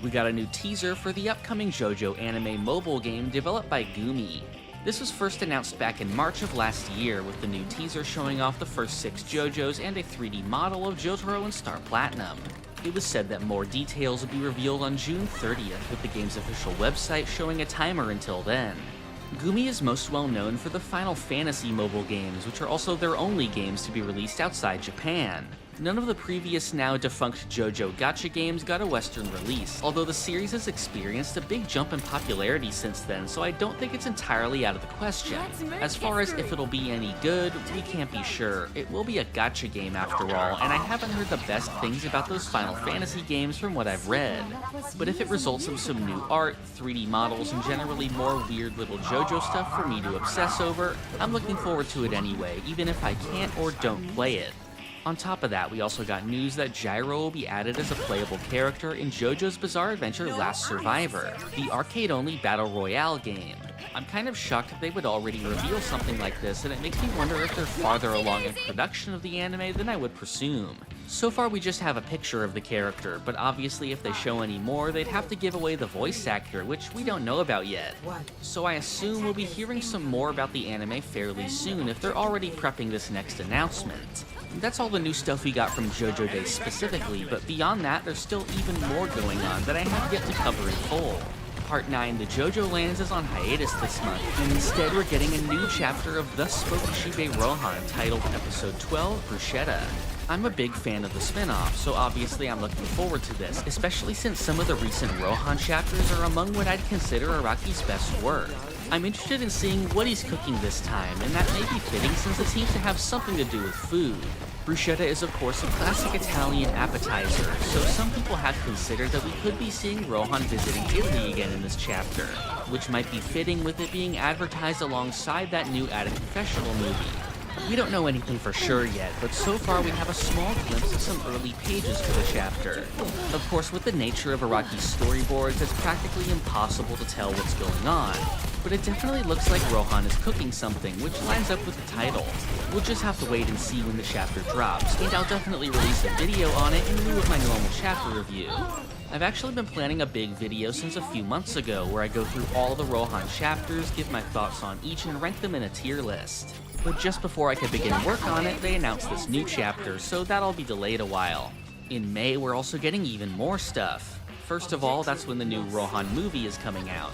Speaker 18: We got a new teaser for the upcoming JoJo anime mobile game developed by Gumi. This was first announced back in March of last year, with the new teaser showing off the first 6 JoJos and a 3D model of Jotaro and Star Platinum. It was said that more details would be revealed on June 30th, with the game's official website showing a timer until then. Gumi is most well known for the Final Fantasy mobile games, which are also their only games to be released outside Japan. None of the previous now defunct JoJo gacha games got a Western release, although the series has experienced a big jump in popularity since then, so I don't think it's entirely out of the question. As far as if it'll be any good, we can't be sure. It will be a gacha game after all, and I haven't heard the best things about those Final Fantasy games from what I've read. But if it results in some new art, 3D models, and generally more weird little JoJo stuff for me to obsess over, I'm looking forward to it anyway, even if I can't or don't play it. On top of that, we also got news that Gyro will be added as a playable character in JoJo's Bizarre Adventure Last Survivor, the arcade-only Battle Royale game. I'm kind of shocked that they would already reveal something like this, and it makes me wonder if they're farther along in production of the anime than I would presume. So far we just have a picture of the character, but obviously if they show any more, they'd have to give away the voice actor, which we don't know about yet. So I assume we'll be hearing some more about the anime fairly soon if they're already prepping this next announcement. That's all the new stuff we got from JoJo Days specifically, but beyond that, there's still even more going on that I have yet to cover in full. Part 9, The JoJo Lands, is on hiatus this month, and instead we're getting a new chapter of Thus Spoke Shibe Rohan titled Episode 12, Bruschetta. I'm a big fan of the spin-off, so obviously I'm looking forward to this, especially since some of the recent Rohan chapters are among what I'd consider Araki's best work. I'm interested in seeing what he's cooking this time, and that may be fitting since it seems to have something to do with food. Bruschetta is of course a classic Italian appetizer, so some people have considered that we could be seeing Rohan visiting Italy again in this chapter, which might be fitting with it being advertised alongside that new Attic Confessional movie. We don't know anything for sure yet, but so far we have a small glimpse of some early pages for the chapter. Of course, with the nature of Araki's storyboards, it's practically impossible to tell what's going on, but it definitely looks like Rohan is cooking something, which lines up with the title. We'll just have to wait and see when the chapter drops, and I'll definitely release a video on it in lieu of my normal chapter review. I've actually been planning a big video since a few months ago where I go through all the Rohan chapters, give my thoughts on each, and rank them in a tier list. But just before I could begin work on it, they announced this new chapter, so that'll be delayed a while. In May, we're also getting even more stuff. First of all, that's when the new Rohan movie is coming out.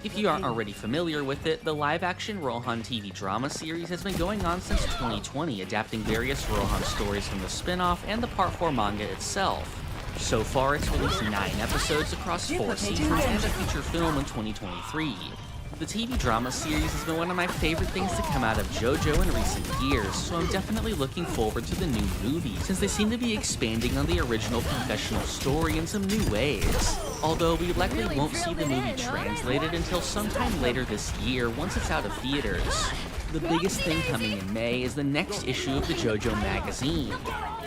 Speaker 18: If you aren't already familiar with it, the live-action Rohan TV drama series has been going on since 2020, adapting various Rohan stories from the spin-off and the Part 4 manga itself. So far, it's released 9 episodes across 4 seasons and a feature film in 2023. The TV drama series has been one of my favorite things to come out of JoJo in recent years, so I'm definitely looking forward to the new movie, since they seem to be expanding on the original confessional story in some new ways. Although we likely won't see the movie translated until sometime later this year once it's out of theaters. The biggest thing coming in May is the next issue of the JoJo magazine.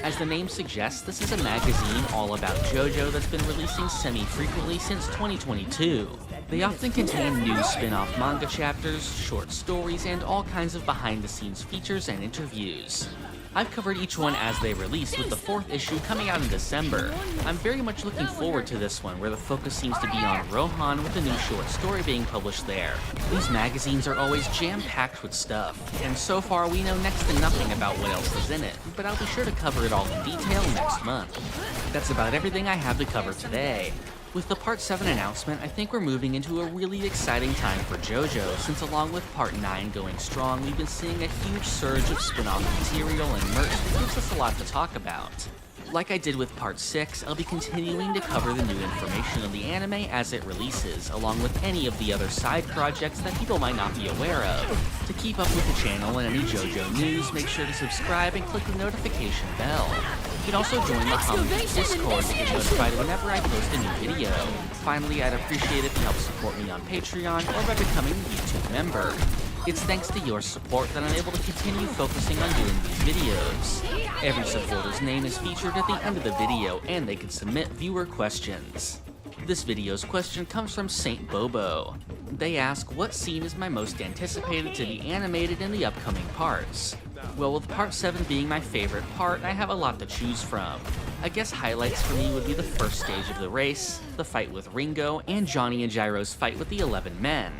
Speaker 18: As the name suggests, this is a magazine all about JoJo that's been releasing semi-frequently since 2022. They often contain new spin-off manga chapters, short stories, and all kinds of behind-the-scenes features and interviews. I've covered each one as they release, with the 4th issue coming out in December. I'm very much looking forward to this one, where the focus seems to be on Rohan with a new short story being published there. These magazines are always jam-packed with stuff, and so far we know next to nothing about what else is in it, but I'll be sure to cover it all in detail next month. That's about everything I have to cover today. With the Part 7 announcement, I think we're moving into a really exciting time for JoJo, since along with Part 9 going strong, we've been seeing a huge surge of spin-off material and merch that gives us a lot to talk about. Like I did with Part 6, I'll be continuing to cover the new information on the anime as it releases, along with any of the other side projects that people might not be aware of. To keep up with the channel and any JoJo news, make sure to subscribe and click the notification bell. You can also join the Hum Discord to get notified whenever I post a new video. Finally, I'd appreciate if you help support me on Patreon or by becoming a YouTube member. It's thanks to your support that I'm able to continue focusing on doing these videos. Every supporter's name is featured at the end of the video, and they can submit viewer questions. This video's question comes from Saint Bobo. They ask, what scene is my most anticipated to be animated in the upcoming parts? Well, with Part 7 being my favorite part, I have a lot to choose from. I guess highlights for me would be the first stage of the race, the fight with Ringo, and Johnny and Gyro's fight with the 11 men.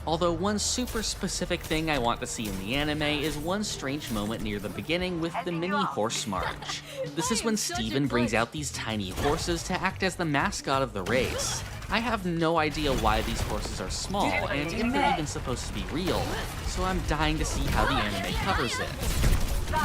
Speaker 18: Although one super specific thing I want to see in the anime is one strange moment near the beginning with the mini horse march. This is when Steven brings out these tiny horses to act as the mascot of the race. I have no idea why these horses are small, and if they're even supposed to be real, so I'm dying to see how the anime covers it.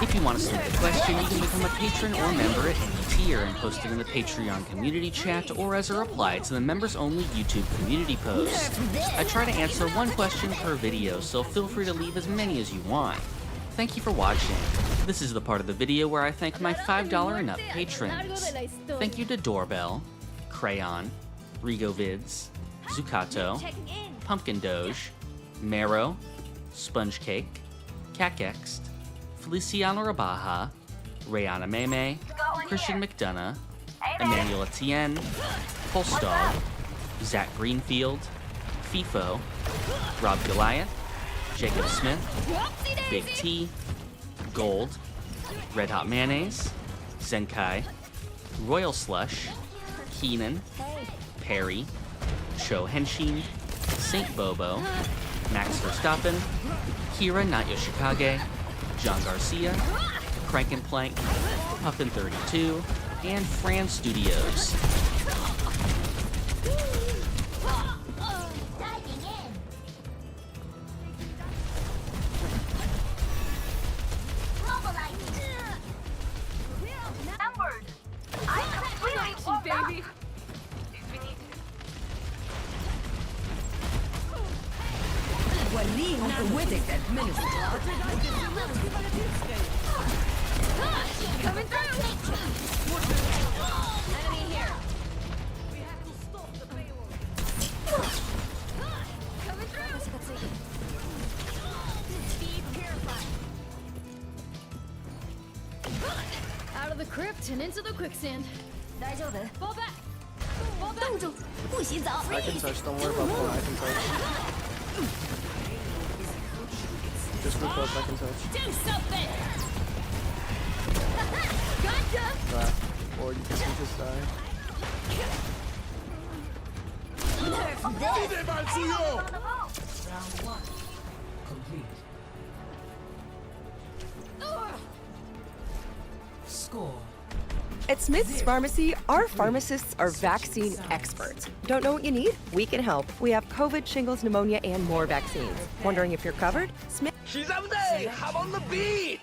Speaker 18: If you want to submit a question, you can become a patron or member at any tier and post it in the Patreon community chat or as a reply to the members-only YouTube community post. I try to answer one question per video, so feel free to leave as many as you want. Thank you for watching. This is the part of the video where I thank my $5 and up patrons. Thank you to Doorbell, Crayon, Rigovids, Zucato, Pumpkin Doge, Marrow, Sponge Cake, Cakext, Feliciano Rabaja, Rayana Meme, Christian McDonough, Emmanuel Etienne, Pulse Dog, Zach Greenfield, FIFO, Rob Goliath, Jacob Smith, Big T, Gold, Red Hot Mayonnaise, Zenkai, Royal Slush, Keenan, Perry, Cho Henshin, Saint Bobo, Max Verstappen, Kira Not Yoshikage, John Garcia, Crankenplank, Puffin32, and Fran Studios.
Speaker 8: Baby.
Speaker 4: Coming through! Enemy here! Coming through! Speed purified. Out of the crypt and into the quicksand. Fall back! Fall back!
Speaker 3: I can touch, don't worry about that. I can touch. Just real close, I can touch.
Speaker 4: Do something! Gotcha!
Speaker 3: Or you can just die.
Speaker 2: Round 1. Complete. Score.
Speaker 11: At Smith's Pharmacy, our pharmacists are vaccine experts. Don't know what you need? We can help. We have COVID, shingles, pneumonia, and more vaccines. Wondering if you're covered? Smith.
Speaker 9: She's up there! I'm on the beat!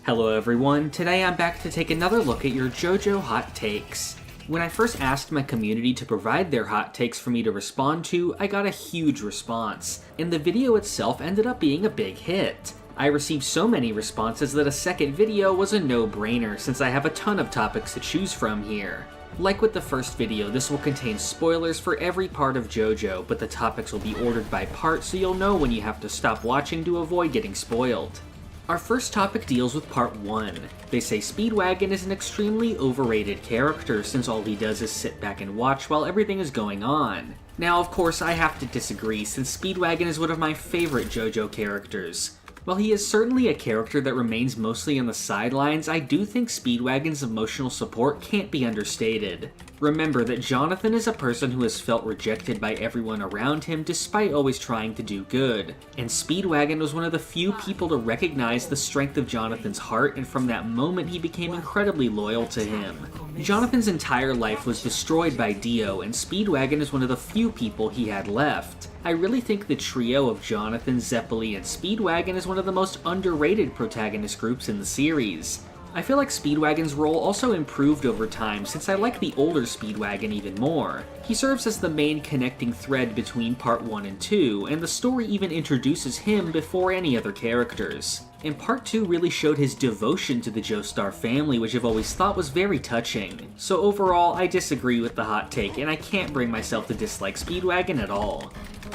Speaker 18: Hello everyone, today I'm back to take another look at your JoJo hot takes. When I first asked my community to provide their hot takes for me to respond to, I got a huge response, and the video itself ended up being a big hit. I received so many responses that a second video was a no-brainer since I have a ton of topics to choose from here. Like with the first video, this will contain spoilers for every part of JoJo, but the topics will be ordered by part so you'll know when you have to stop watching to avoid getting spoiled. Our first topic deals with part 1. They say Speedwagon is an extremely overrated character since all he does is sit back and watch while everything is going on. Now of course I have to disagree since Speedwagon is one of my favorite JoJo characters. While he is certainly a character that remains mostly on the sidelines, I do think Speedwagon's emotional support can't be understated. Remember that Jonathan is a person who has felt rejected by everyone around him despite always trying to do good, and Speedwagon was one of the few people to recognize the strength of Jonathan's heart, and from that moment he became incredibly loyal to him. Jonathan's entire life was destroyed by Dio, and Speedwagon is one of the few people he had left. I really think the trio of Jonathan, Zeppeli, and Speedwagon is one of the most underrated protagonist groups in the series. I feel like Speedwagon's role also improved over time since I like the older Speedwagon even more. He serves as the main connecting thread between part 1 and 2, and the story even introduces him before any other characters. And part 2 really showed his devotion to the Joestar family, which I've always thought was very touching. So overall, I disagree with the hot take, and I can't bring myself to dislike Speedwagon at all.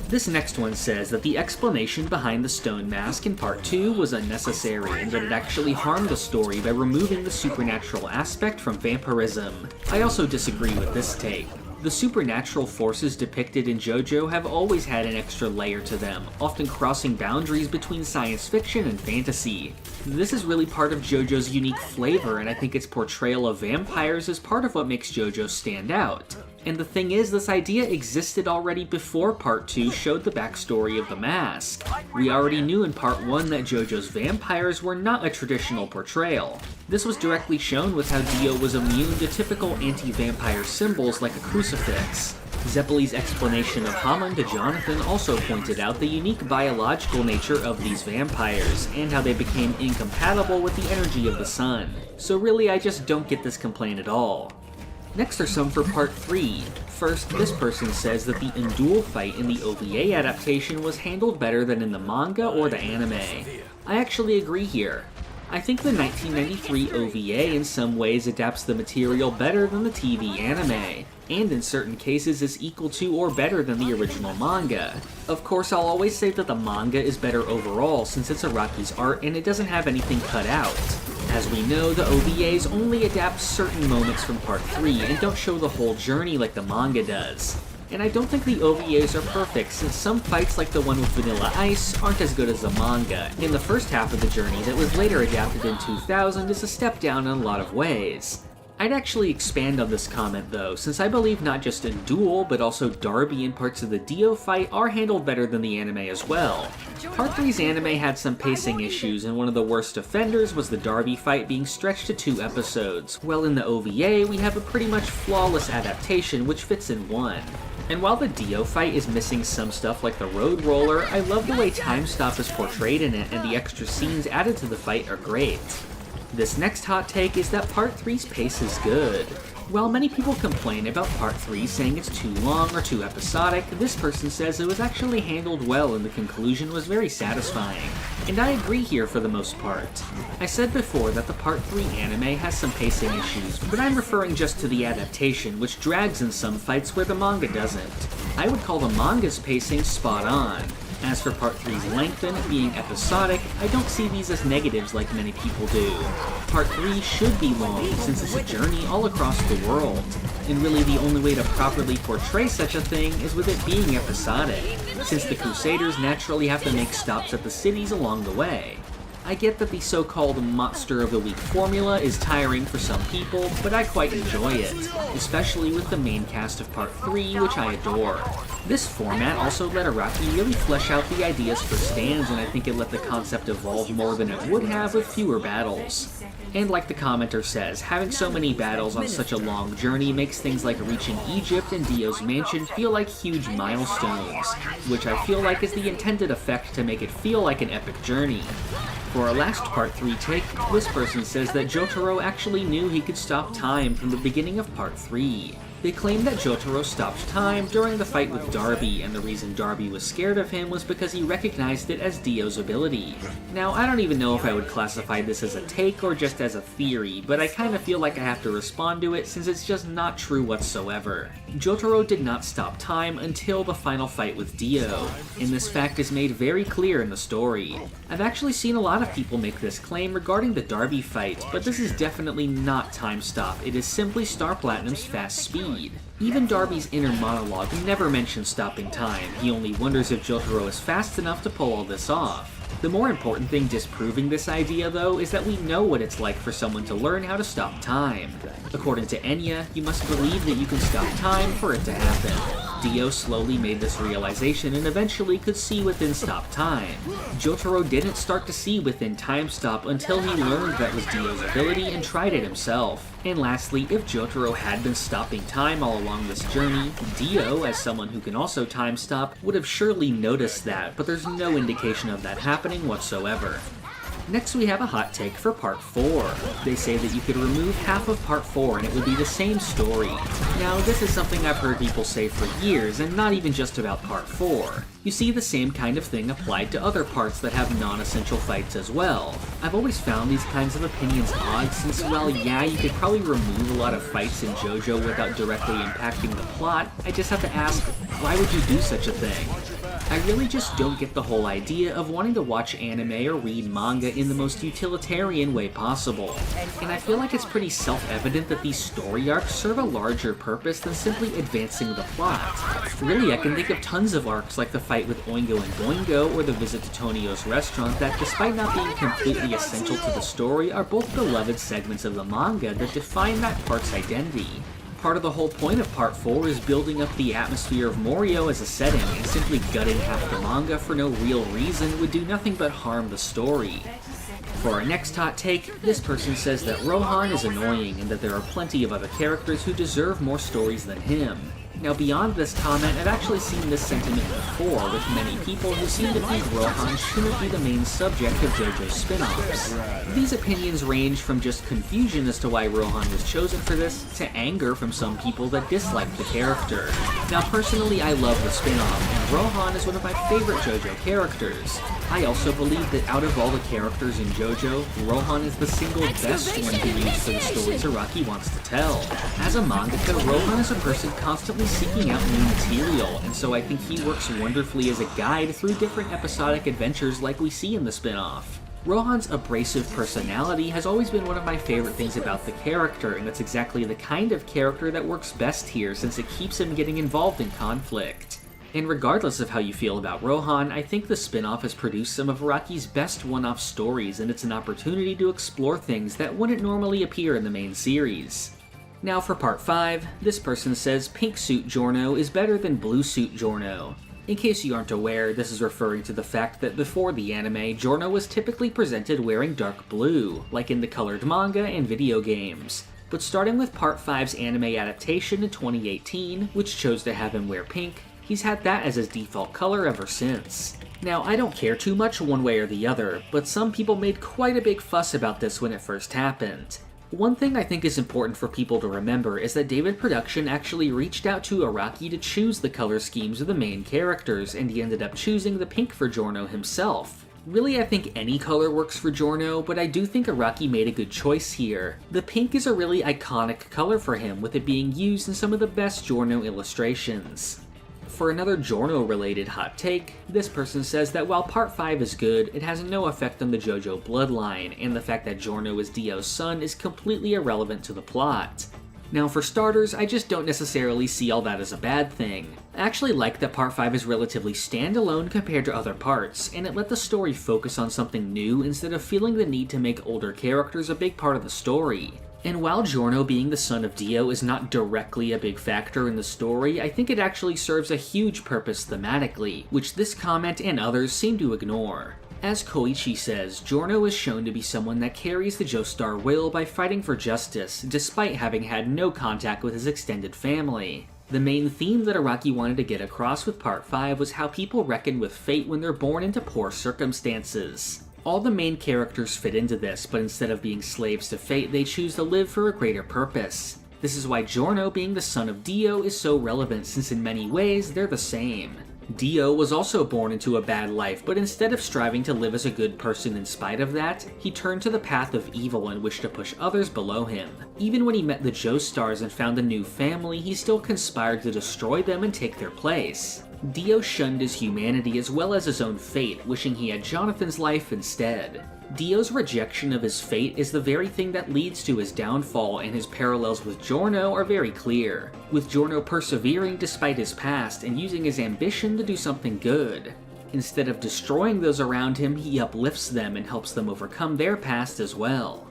Speaker 18: This next one says that the explanation behind the stone mask in part 2 was unnecessary and that it actually harmed the story by removing the supernatural aspect from vampirism. I also disagree with this take. The supernatural forces depicted in JoJo have always had an extra layer to them, often crossing boundaries between science fiction and fantasy. This is really part of JoJo's unique flavor, and I think its portrayal of vampires is part of what makes JoJo stand out. And the thing is, this idea existed already before part 2 showed the backstory of the mask. We already knew in part 1 that JoJo's vampires were not a traditional portrayal. This was directly shown with how Dio was immune to typical anti-vampire symbols like a crucifix. Zeppeli's explanation of Hammond to Jonathan also pointed out the unique biological nature of these vampires, and how they became incompatible with the energy of the sun. So really, I just don't get this complaint at all. Next are some for part 3. First, this person says that the Endul fight in the OVA adaptation was handled better than in the manga or the anime. I actually agree here. I think the 1993 OVA in some ways adapts the material better than the TV anime, and in certain cases is equal to or better than the original manga. Of course, I'll always say that the manga is better overall since it's Araki's art and it doesn't have anything cut out. As we know, the OVAs only adapt certain moments from Part 3 and don't show the whole journey like the manga does. And I don't think the OVAs are perfect, since some fights like the one with Vanilla Ice aren't as good as the manga, and the first half of the journey that was later adapted in 2000 is a step down in a lot of ways. I'd actually expand on this comment though, since I believe not just in Duel, but also Darby and parts of the Dio fight are handled better than the anime as well. Part 3's anime had some pacing issues, and one of the worst offenders was the Darby fight being stretched to 2 episodes, while in the OVA we have a pretty much flawless adaptation which fits in one. And while the Dio fight is missing some stuff like the road roller, I love the way time stop is portrayed in it, and the extra scenes added to the fight are great. This next hot take is that Part 3's pace is good. While many people complain about Part 3 saying it's too long or too episodic, this person says it was actually handled well and the conclusion was very satisfying. And I agree here for the most part. I said before that the Part 3 anime has some pacing issues, but I'm referring just to the adaptation, which drags in some fights where the manga doesn't. I would call the manga's pacing spot on. As for Part 3's length and it being episodic, I don't see these as negatives like many people do. Part 3 should be long, since it's a journey all across the world. And really the only way to properly portray such a thing is with it being episodic, since the Crusaders naturally have to make stops at the cities along the way. I get that the so-called Monster of the Week formula is tiring for some people, but I quite enjoy it, especially with the main cast of Part 3, which I adore. This format also let Araki really flesh out the ideas for stands, and I think it let the concept evolve more than it would have with fewer battles. And like the commenter says, having so many battles on such a long journey makes things like reaching Egypt and Dio's mansion feel like huge milestones, which I feel like is the intended effect to make it feel like an epic journey. For our last Part 3 take, this person says that Jotaro actually knew he could stop time from the beginning of Part 3. They claim that Jotaro stopped time during the fight with Darby, and the reason Darby was scared of him was because he recognized it as Dio's ability. Now, I don't even know if I would classify this as a take or just as a theory, but I kinda feel like I have to respond to it since it's just not true whatsoever. Jotaro did not stop time until the final fight with Dio, and this fact is made very clear in the story. I've actually seen a lot of people make this claim regarding the Darby fight, but this is definitely not time stop, it is simply Star Platinum's fast speed. Even Darby's inner monologue never mentions stopping time, he only wonders if Jotaro is fast enough to pull all this off. The more important thing disproving this idea, though, is that we know what it's like for someone to learn how to stop time. According to Enya, you must believe that you can stop time for it to happen. Dio slowly made this realization and eventually could see within stop time. Jotaro didn't start to see within time stop until he learned that was Dio's ability and tried it himself. And lastly, if Jotaro had been stopping time all along this journey, Dio, as someone who can also time stop, would have surely noticed that, but there's no indication of that happening whatsoever. Next we have a hot take for Part 4. They say that you could remove half of Part 4 and it would be the same story. Now this is something I've heard people say for years, and not even just about Part 4. You see the same kind of thing applied to other parts that have non-essential fights as well. I've always found these kinds of opinions odd since, well, yeah, you could probably remove a lot of fights in JoJo without directly impacting the plot. I just have to ask, why would you do such a thing? I really just don't get the whole idea of wanting to watch anime or read manga in the most utilitarian way possible. And I feel like it's pretty self-evident that these story arcs serve a larger purpose than simply advancing the plot. Really, I can think of tons of arcs like the fight with Oingo and Boingo or the visit to Tonio's restaurant that, despite not being completely essential to the story, are both beloved segments of the manga that define that part's identity. Part of the whole point of Part 4 is building up the atmosphere of Morio as a setting, and simply gutting half the manga for no real reason would do nothing but harm the story. For our next hot take, this person says that Rohan is annoying and that there are plenty of other characters who deserve more stories than him. Now beyond this comment, I've actually seen this sentiment before with many people who seem to think Rohan shouldn't be the main subject of JoJo's spin-offs. These opinions range from just confusion as to why Rohan was chosen for this, to anger from some people that dislike the character. Now personally, I love the spin-off, and Rohan is one of my favorite JoJo characters. I also believe that out of all the characters in JoJo, Rohan is the single best one to use for the stories Araki wants to tell. As a mangaka, Rohan is a person constantly seeking out new material, and so I think he works wonderfully as a guide through different episodic adventures like we see in the spin-off. Rohan's abrasive personality has always been one of my favorite things about the character, and that's exactly the kind of character that works best here since it keeps him getting involved in conflict. And regardless of how you feel about Rohan, I think the spin-off has produced some of Araki's best one-off stories, and it's an opportunity to explore things that wouldn't normally appear in the main series. Now for part 5, this person says Pink Suit Giorno is better than Blue Suit Giorno. In case you aren't aware, this is referring to the fact that before the anime, Giorno was typically presented wearing dark blue, like in the colored manga and video games. But starting with part 5's anime adaptation in 2018, which chose to have him wear pink, he's had that as his default color ever since. Now, I don't care too much one way or the other, but some people made quite a big fuss about this when it first happened. One thing I think is important for people to remember is that David Production actually reached out to Araki to choose the color schemes of the main characters, and he ended up choosing the pink for Giorno himself. Really, I think any color works for Giorno, but I do think Araki made a good choice here. The pink is a really iconic color for him, with it being used in some of the best Giorno illustrations. For another Giorno-related hot take, this person says that while Part 5 is good, it has no effect on the JoJo bloodline, and the fact that Giorno is Dio's son is completely irrelevant to the plot. Now for starters, I just don't necessarily see all that as a bad thing. I actually like that Part 5 is relatively standalone compared to other parts, and it let the story focus on something new instead of feeling the need to make older characters a big part of the story. And while Giorno being the son of Dio is not directly a big factor in the story, I think it actually serves a huge purpose thematically, which this comment and others seem to ignore. As Koichi says, Giorno is shown to be someone that carries the Joestar will by fighting for justice, despite having had no contact with his extended family. The main theme that Araki wanted to get across with Part 5 was how people reckon with fate when they're born into poor circumstances. All the main characters fit into this, but instead of being slaves to fate, they choose to live for a greater purpose. This is why Giorno being the son of Dio is so relevant, since in many ways, they're the same. Dio was also born into a bad life, but instead of striving to live as a good person in spite of that, he turned to the path of evil and wished to push others below him. Even when he met the Joestars and found a new family, he still conspired to destroy them and take their place. Dio shunned his humanity as well as his own fate, wishing he had Jonathan's life instead. Dio's rejection of his fate is the very thing that leads to his downfall, and his parallels with Giorno are very clear, with Giorno persevering despite his past and using his ambition to do something good. Instead of destroying those around him, he uplifts them and helps them overcome their past as well.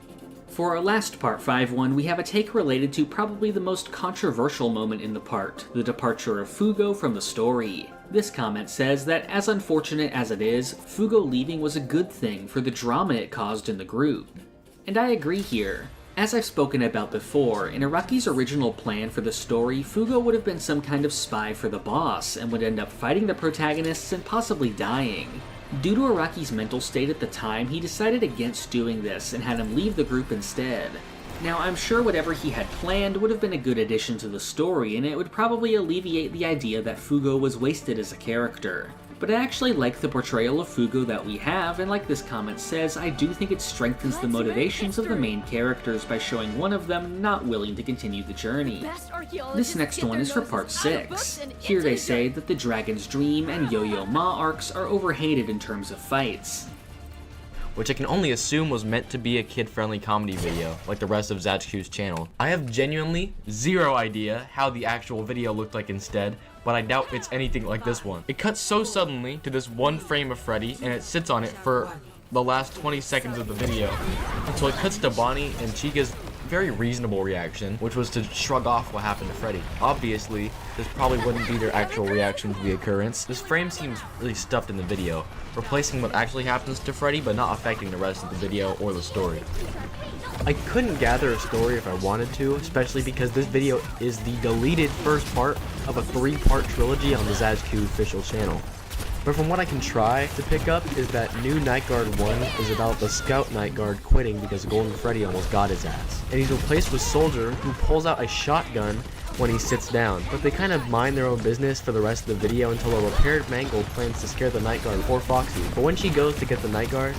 Speaker 18: For our last Part 5 one, we have a take related to probably the most controversial moment in the part, the departure of Fugo from the story. This comment says that as unfortunate as it is, Fugo leaving was a good thing for the drama it caused in the group. And I agree here. As I've spoken about before, in Araki's original plan for the story, Fugo would have been some kind of spy for the boss, and would end up fighting the protagonists and possibly dying. Due to Araki's mental state at the time, he decided against doing this and had him leave the group instead. Now, I'm sure whatever he had planned would have been a good addition to the story, and it would probably alleviate the idea that Fugo was wasted as a character. But I actually like the portrayal of Fugo that we have, and like this comment says, I do think it strengthens the motivations of the main characters by showing one of them not willing to continue the journey. This next one is for Part 6. Here they say that the Dragon's Dream and Yo-Yo Ma arcs are overhated in terms of fights.
Speaker 23: Which I can only assume was meant to be a kid-friendly comedy video, like the rest of Zatchku's channel. I have genuinely zero idea how the actual video looked like instead, but I doubt it's anything like this one. It cuts so suddenly to this one frame of Freddy, and it sits on it for the last 20 seconds of the video, until it cuts to Bonnie and Chica's very reasonable reaction, which was to shrug off what happened to Freddy. Obviously, this probably wouldn't be their actual reaction to the occurrence. This frame seems really stuffed in the video, replacing what actually happens to Freddy but not affecting the rest of the video or the story. I couldn't gather a story if I wanted to, especially because this video is the deleted first part of a 3-part trilogy on the ZazQ official channel. But from what I can try to pick up is that new Night Guard 1 is about the Scout Night Guard quitting because Golden Freddy almost got his ass. And he's replaced with Soldier, who pulls out a shotgun when he sits down. But they kind of mind their own business for the rest of the video until a repaired Mangle plans to scare the Night Guard or Foxy. But when she goes to get the Night Guard,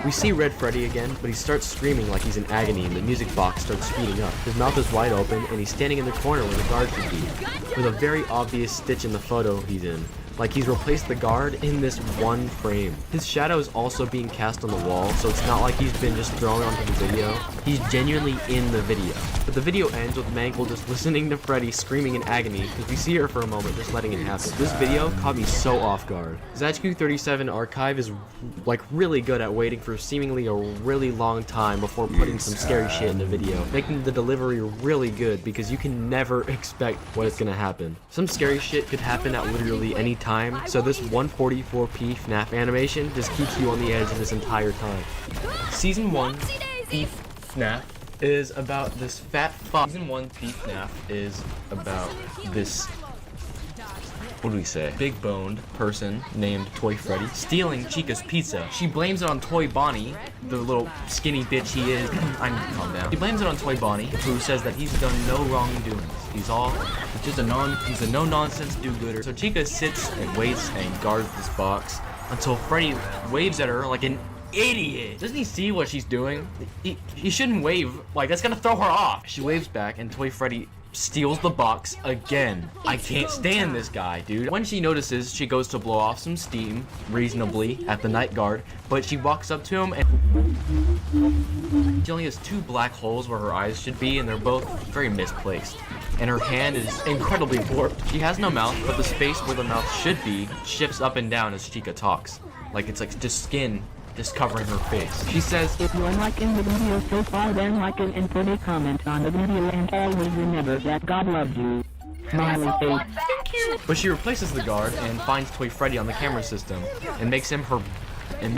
Speaker 23: we see Red Freddy again, but he starts screaming like he's in agony and the music box starts speeding up. His mouth is wide open and he's standing in the corner where the guard should be, with a very obvious stitch in the photo he's in. Like he's replaced the guard in this one frame. His shadow is also being cast on the wall, so it's not like he's been just thrown onto the video. He's genuinely in the video. But the video ends with Mangle just listening to Freddy screaming in agony, because we see her for a moment just letting it happen. This video caught me so off guard. ZazQ37 Archive is like really good at waiting for seemingly a really long time before putting some scary shit in the video, making the delivery really good because you can never expect what is gonna happen. Some scary shit could happen at literally any time, so this 144p FNAF animation just keeps you on the edge this entire time. Season 1 Thief FNAF is about this fat fuck. Season 1 Thief FNAF is about this, what do we say, big boned person named Toy Freddy stealing Chica's pizza. She blames it on Toy Bonnie, the little skinny bitch he is. I need to calm down. She blames it on Toy Bonnie, who says that he's done no wrongdoings. He's just he's a no-nonsense do-gooder. So Chica sits and waits and guards this box until Freddy waves at her like an idiot. Doesn't he see what she's doing? He shouldn't wave. Like, that's gonna throw her off. She waves back and Toy Freddy steals the box again. I can't stand this guy, dude. When she notices, she goes to blow off some steam, reasonably, at the Night Guard, but she walks up to him and she only has 2 black holes where her eyes should be, and they're both very misplaced. And her hand is incredibly warped. She has no mouth, but the space where the mouth should be shifts up and down as Chica talks. Like it's like just skin just covering her face. She says,
Speaker 10: "If you're liking the video so far, then like and put a comment on the video, and always remember that God loves you." Smiley face.
Speaker 23: But she replaces the guard and finds Toy Freddy on the camera system and makes him her I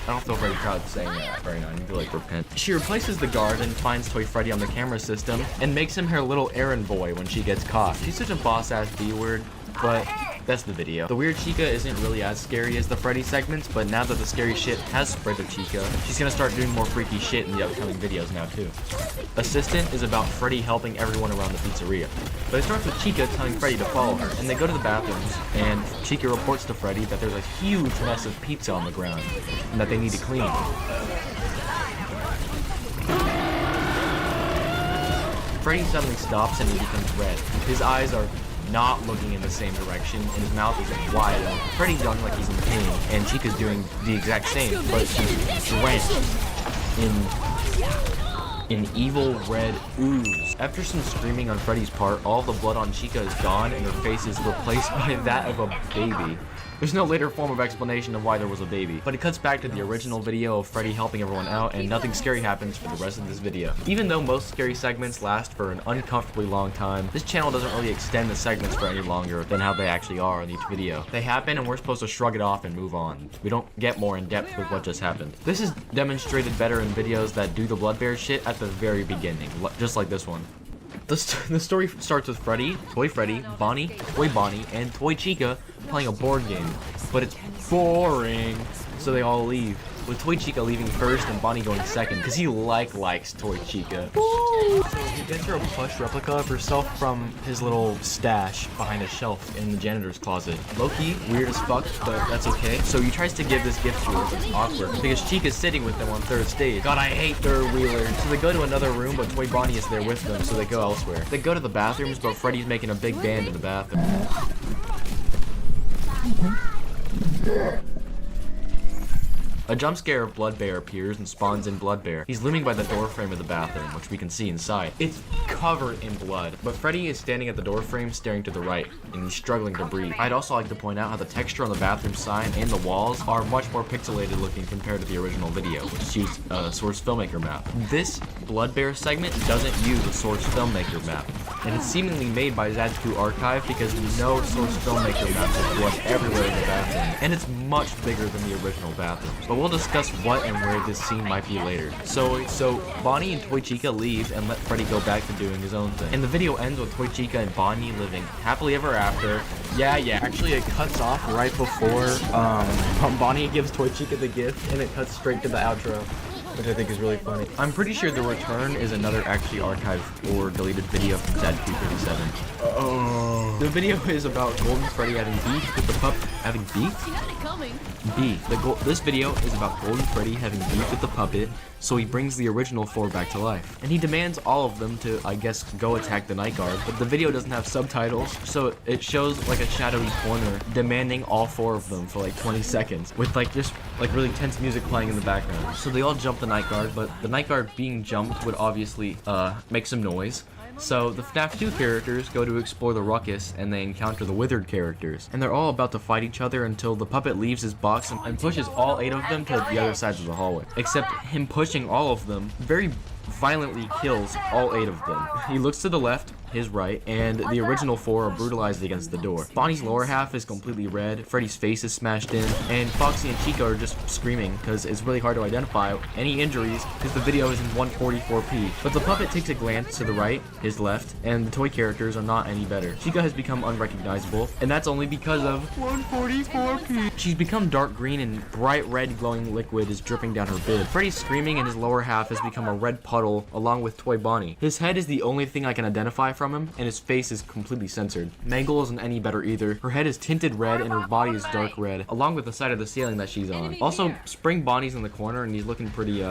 Speaker 23: don't feel very proud saying that right now. I need to like repent. She replaces the guard and finds Toy Freddy on the camera system and makes him her little errand boy when she gets caught. She's such a boss-ass B-word, but that's the video. The weird Chica isn't really as scary as the Freddy segments, but now that the scary shit has spread to Chica, she's gonna start doing more freaky shit in the upcoming videos now too. Assistant is about Freddy helping everyone around the pizzeria. But it starts with Chica telling Freddy to follow her, and they go to the bathrooms, and Chica reports to Freddy that there's a huge mess of pizza on the ground, and that they need to clean it. Freddy suddenly stops and he becomes red. His eyes are not looking in the same direction, and his mouth is wide open. Freddy's yelling like he's in pain, and Chica's doing the exact same, but she's drenched in evil red ooze. After some screaming on Freddy's part, all the blood on Chica is gone, and her face is replaced by that of a baby. There's no later form of explanation of why there was a baby, but it cuts back to the original video of Freddy helping everyone out, and nothing scary happens for the rest of this video. Even though most scary segments last for an uncomfortably long time, this channel doesn't really extend the segments for any longer than how they actually are in each video. They happen and we're supposed to shrug it off and move on. We don't get more in depth with what just happened. This is demonstrated better in videos that do the Bloodbear shit at the very beginning, just like this one. The story starts with Freddy, Toy Freddy, Bonnie, Toy Bonnie, and Toy Chica playing a board game, but it's boring, so they all leave, with Toy Chica leaving first and Bonnie going second, because he likes Toy Chica. So he gets her a plush replica of herself from his little stash behind a shelf in the janitor's closet. Low-key, weird as fuck, but that's okay. So he tries to give this gift to her, but it's awkward, because Chica's sitting with them on third stage. God, I hate third wheelers. So they go to another room, but Toy Bonnie is there with them, so they go elsewhere. They go to the bathrooms, but Freddy's making a big band in the bathroom. A jump scare of Bloodbear appears and spawns in Bloodbear. He's looming by the door frame of the bathroom, which we can see inside. It's covered in blood. But Freddy is standing at the door frame staring to the right, and he's struggling to breathe. I'd also like to point out how the texture on the bathroom sign and the walls are much more pixelated looking compared to the original video, which used a Source Filmmaker map. This Blood Bear segment doesn't use a Source Filmmaker map, and it's seemingly made by ZHQ Archive because no Source Filmmaker map has blood everywhere in the bathroom, and it's much bigger than the original bathroom. But we'll discuss what and where this scene might be later. So Bonnie and Toy Chica leave and let Freddy go back to doing his own thing. And the video ends with Toy Chica and Bonnie living happily ever after. Yeah. Actually, it cuts off right before Bonnie gives Toy Chica the gift, and it cuts straight to the outro, which I think is really funny. I'm pretty sure The Return is another actually archived or deleted video from ZQ37. The video is about Golden Freddy having beef with the pup. Having beef? This video is about Golden Freddy having beef with the puppet, so he brings the original 4 back to life. And he demands all of them to, I guess, go attack the night guard, but the video doesn't have subtitles, so it shows like a shadowy corner demanding all 4 of them for like 20 seconds, with like just like really tense music playing in the background. So they all jump the night guard, but the night guard being jumped would obviously make some noise. So the FNAF 2 characters go to explore the ruckus, and they encounter the Withered characters. And they're all about to fight each other until the puppet leaves his box and pushes all 8 of them to the other sides of the hallway. Except him pushing all of them very violently kills all 8 of them. He looks to the left, his right, and the original 4 are brutalized against the door. Bonnie's lower half is completely red, Freddy's face is smashed in, and Foxy and Chica are just screaming because it's really hard to identify any injuries because the video is in 144p. But the puppet takes a glance to the right, his left, and the toy characters are not any better. Chica has become unrecognizable, and that's only because of 144p. She's become dark green, and bright red glowing liquid is dripping down her bib. Freddy's screaming, and his lower half has become a red puddle along with Toy Bonnie. His head is the only thing I can identify from him, and his face is completely censored. Mangle isn't any better either. Her head is tinted red and her body is dark red, along with the side of the ceiling that she's on. Also, Spring Bonnie's in the corner and he's looking pretty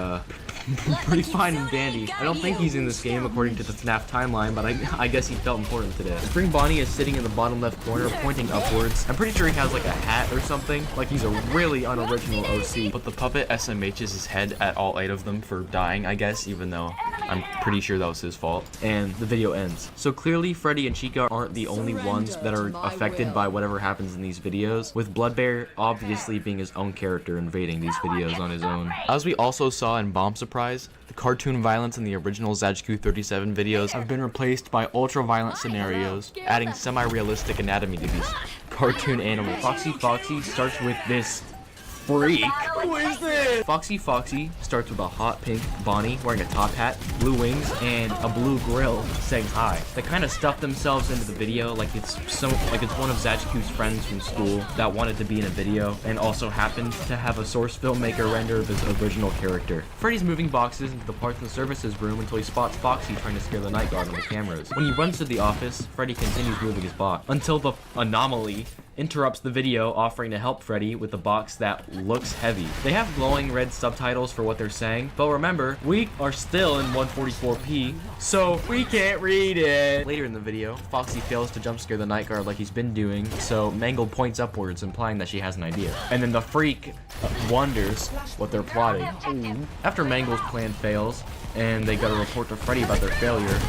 Speaker 23: pretty fine and dandy. I don't think he's in this game according to the FNAF timeline, but I guess he felt important today. Spring Bonnie is sitting in the bottom left corner pointing upwards. I'm pretty sure he has like a hat or something, like he's a really unoriginal OC. But the puppet SMHs his head at all 8 of them for dying, I guess, even though I'm pretty sure that was his fault. And the video ends. So clearly Freddy and Chica aren't the only ones that are affected by whatever happens in these videos, with Blood Bear obviously being his own character invading these videos on his own. As we also saw in Bomb Surprise, the cartoon violence in the original ZHQ37 videos have been replaced by ultra-violent scenarios, adding semi-realistic anatomy to these cartoon animals. Foxy starts with this freak. Who is this? Foxy starts with a hot pink Bonnie wearing a top hat, blue wings, and a blue grill saying hi. They kind of stuffed themselves into the video like it's one of ZHQ's friends from school that wanted to be in a video and also happened to have a Source Filmmaker render of his original character. Freddy's moving boxes into the parts and services room until he spots Foxy trying to scare the night guard on the cameras. When he runs to the office, Freddy continues moving his box until the anomaly interrupts the video, offering to help Freddy with a box that looks heavy. They have glowing red subtitles for what they're saying, but remember, we are still in 144p, so we can't read it. Later in the video, Foxy fails to jump scare the night guard like he's been doing, so Mangle points upwards, implying that she has an idea. And then the freak wonders what they're plotting. After Mangle's plan fails, and they gotta report to Freddy about their failure,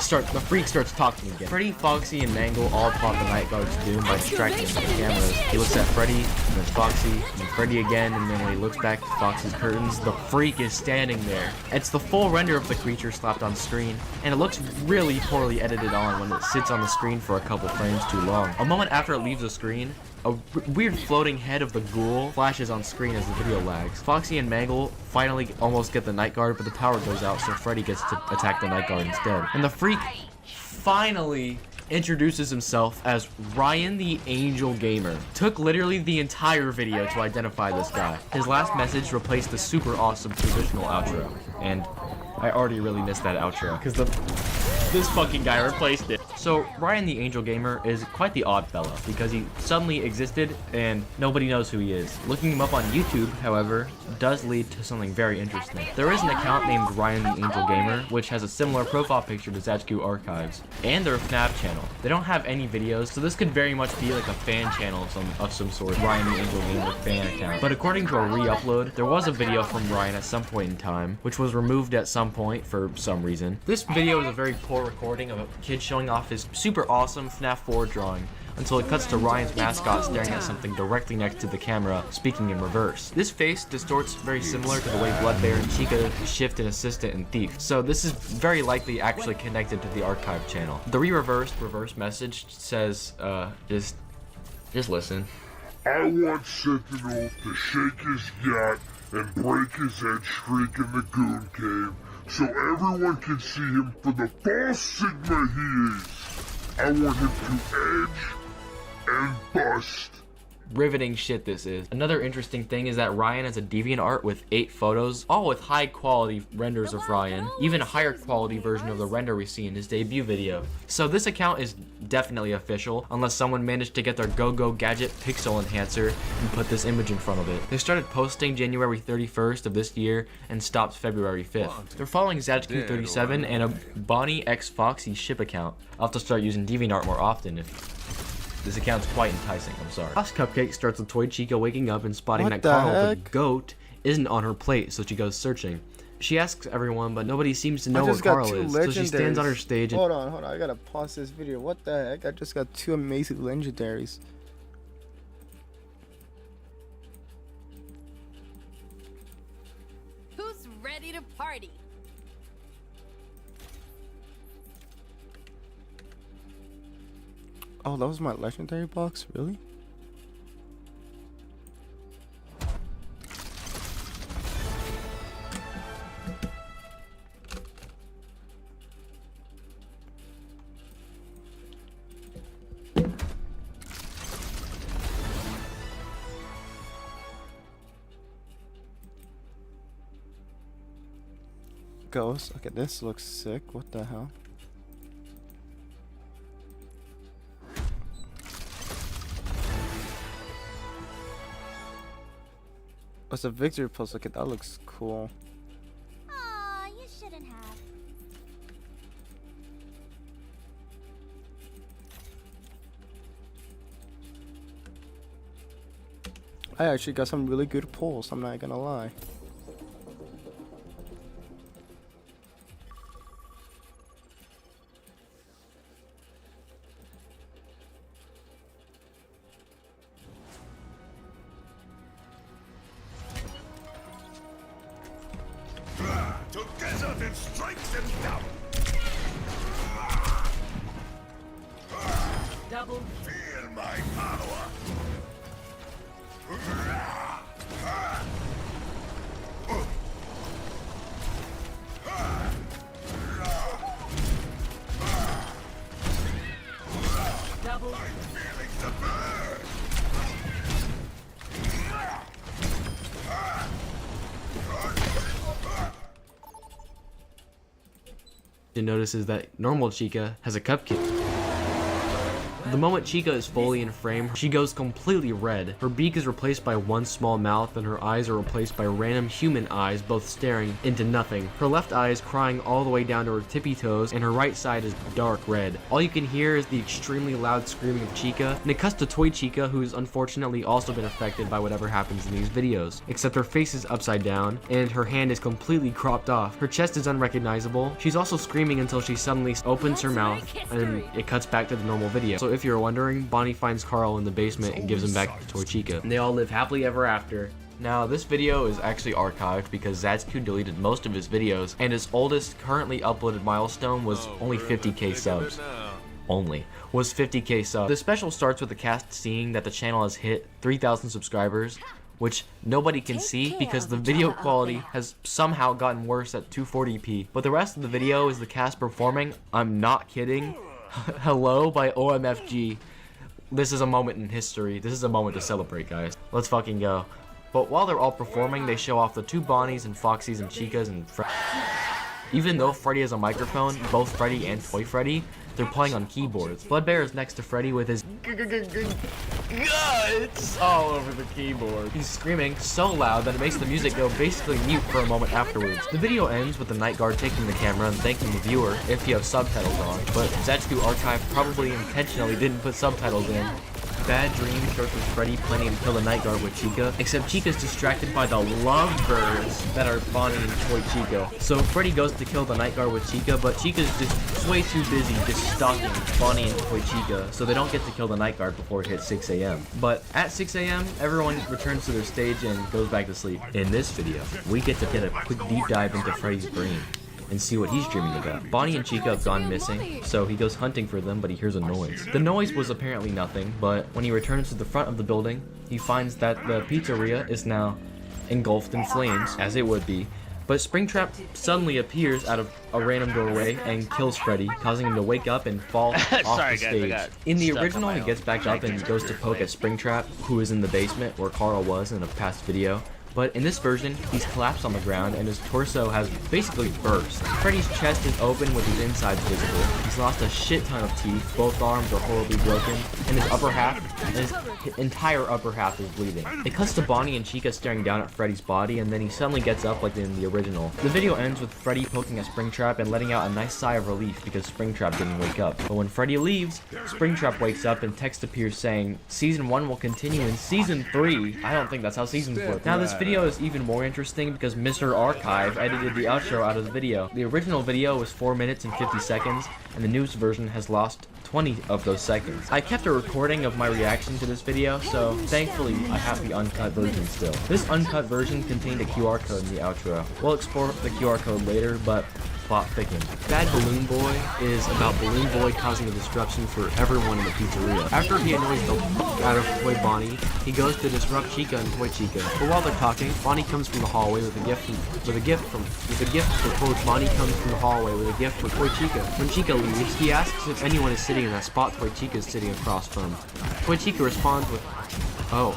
Speaker 23: the freak starts talking again. Freddy, Foxy, and Mangle all plot the night guard's doom by distracting him from the cameras. He looks at Freddy, and then Foxy, and then Freddy again, and then when he looks back at Foxy's curtains, the freak is standing there. It's the full render of the creature slapped on screen, and it looks really poorly edited on when it sits on the screen for a couple frames too long. A moment after it leaves the screen, a weird floating head of the ghoul flashes on screen as the video lags. Foxy and Mangle finally almost get the night guard, but the power goes out, so Freddy gets to attack the night guard instead. And the freak finally introduces himself as Ryan the Angel Gamer. Took literally the entire video to identify this guy. His last message replaced the super awesome traditional outro. And I already really missed that outro, because the This fucking guy replaced it. So Ryan the Angel Gamer is quite the odd fella because he suddenly existed and nobody knows who he is. Looking him up on YouTube, however, does lead to something very interesting. There is an account named Ryan the Angel Gamer, which has a similar profile picture to ZHQ Archives, and their FNAF channel. They don't have any videos, so this could very much be like a fan channel of some sort, Ryan the Angel Gamer fan account. But according to a re-upload, there was a video from Ryan at some point in time, which was removed at some point for some reason. This video is a very poor recording of a kid showing off his super awesome FNAF 4 drawing, until it cuts to Ryan's mascot staring at something directly next to the camera, speaking in reverse. This face distorts very similar to the way Bloodbear and Chica shift an assistant and thief, so this is very likely actually connected to the archive channel. The reverse message says, just listen.
Speaker 12: I want Sentinel to shake his yacht and break his head streak in the Goon Cave so everyone can see him for the false Sigma he is. I want him to edge and bust.
Speaker 23: Riveting shit this is. Another interesting thing is that Ryan has a DeviantArt with 8 photos, all with high quality renders of Ryan, even a higher quality version of the render we see in his debut video. So this account is definitely official, unless someone managed to get their Go Gadget pixel enhancer and put this image in front of it. They started posting January 31st of this year and stopped February 5th. They're following ZHQ37 and a Bonnie X Foxy ship account. I'll have to start using DeviantArt more often if this account's quite enticing, I'm sorry. Boss Cupcake starts with Toy Chica waking up and spotting that Carl the goat isn't on her plate, so she goes searching. She asks everyone, but nobody seems to know where Carl is, so she stands on her stage and—
Speaker 3: Hold on, I gotta pause this video. What the heck? I just got 2 amazing legendaries.
Speaker 4: Who's ready to party?
Speaker 3: Oh, that was my legendary box? Really? Ghost. Okay, this looks sick. What the hell? What's the victory post? Look at that, looks cool.
Speaker 4: Aw, you shouldn't have.
Speaker 3: I actually got some really good pulls, I'm not gonna lie.
Speaker 12: Together in strength and power.
Speaker 2: Double.
Speaker 12: Feel my power.
Speaker 2: Double.
Speaker 12: I'm feeling the burn.
Speaker 23: notices that normal Chica has a cupcake. The moment Chica is fully in frame, she goes completely red. Her beak is replaced by one small mouth and her eyes are replaced by random human eyes, both staring into nothing. Her left eye is crying all the way down to her tippy toes and her right side is dark red. All you can hear is the extremely loud screaming of Chica, and it cuts to Toy Chica, who's unfortunately also been affected by whatever happens in these videos. Except her face is upside down and her hand is completely cropped off. Her chest is unrecognizable. She's also screaming until she suddenly opens her mouth and it cuts back to the normal video. So if you're wondering, Bonnie finds Carl in the basement and gives him back to Toy Chica. And they all live happily ever after. Now, this video is actually archived because Zatsku deleted most of his videos, and his oldest currently uploaded milestone was only 50k subs. Was 50k subs. The special starts with the cast seeing that the channel has hit 3,000 subscribers, which nobody can see because the video quality has somehow gotten worse at 240p. But the rest of the video is the cast performing I'm Not Kidding, Hello by OMFG. This is a moment in history. This is a moment to celebrate, guys. Let's fucking go. But while they're all performing, they show off the two Bonnies and Foxies and Chicas and Even though Freddy has a microphone, both Freddy and Toy Freddy, they're playing on keyboards. Bloodbear is next to Freddy with his guts all over the keyboard. He's screaming so loud that it makes the music go basically mute for a moment afterwards. The video ends with the night guard taking the camera and thanking the viewer if you have subtitles on, but ZHQ Archive probably intentionally didn't put subtitles in. Bad Dream starts with Freddy planning to kill the night guard with Chica, except Chica's distracted by the lovebirds that are Bonnie and Toy Chica. So Freddy goes to kill the night guard with Chica, but Chica's just way too busy just stalking Bonnie and Toy Chica, so they don't get to kill the night guard before it hits 6 a.m. But at 6 a.m., everyone returns to their stage and goes back to sleep. In this video, we get to get a quick deep dive into Freddy's brain and see what he's dreaming about. Bonnie and Chica have gone missing, so he goes hunting for them, but he hears a noise. The noise was apparently nothing, but when he returns to the front of the building, he finds that the pizzeria is now engulfed in flames, as it would be. But Springtrap suddenly appears out of a random doorway and kills Freddy, causing him to wake up and fall off the stage. In the original, he gets back up and goes to poke at Springtrap, who is in the basement where Carl was in a past video. But in this version, he's collapsed on the ground and his torso has basically burst. Freddy's chest is open with his insides visible. He's lost a shit ton of teeth, both arms are horribly broken, and his upper half, his entire upper half is bleeding. It cuts to Bonnie and Chica staring down at Freddy's body, and then he suddenly gets up like in the original. The video ends with Freddy poking at Springtrap and letting out a nice sigh of relief because Springtrap didn't wake up. But when Freddy leaves, Springtrap wakes up and text appears saying, Season 1 will continue in Season 3. I don't think that's how seasons work. Now this video is even more interesting because Mr. Archive edited the outro out of the video. The original video was 4 minutes and 50 seconds, and the newest version has lost 20 of those seconds. I kept a recording of my reaction to this video, so thankfully I have the uncut version still. This uncut version contained a QR code in the outro. We'll explore the QR code later, but plot thicken. Bad Balloon Boy is about Balloon Boy causing a disruption for everyone in the pizzeria. After he annoys the fuck out of Toy Bonnie, he goes to disrupt Chica and Toy Chica. But while they're talking, Bonnie comes from the hallway with a gift for Toy. Bonnie comes from the hallway with a gift for Toy Chica. When Chica leaves, he asks if anyone is sitting in that spot Toy Chica is sitting across from. Toy Chica responds with, "Oh."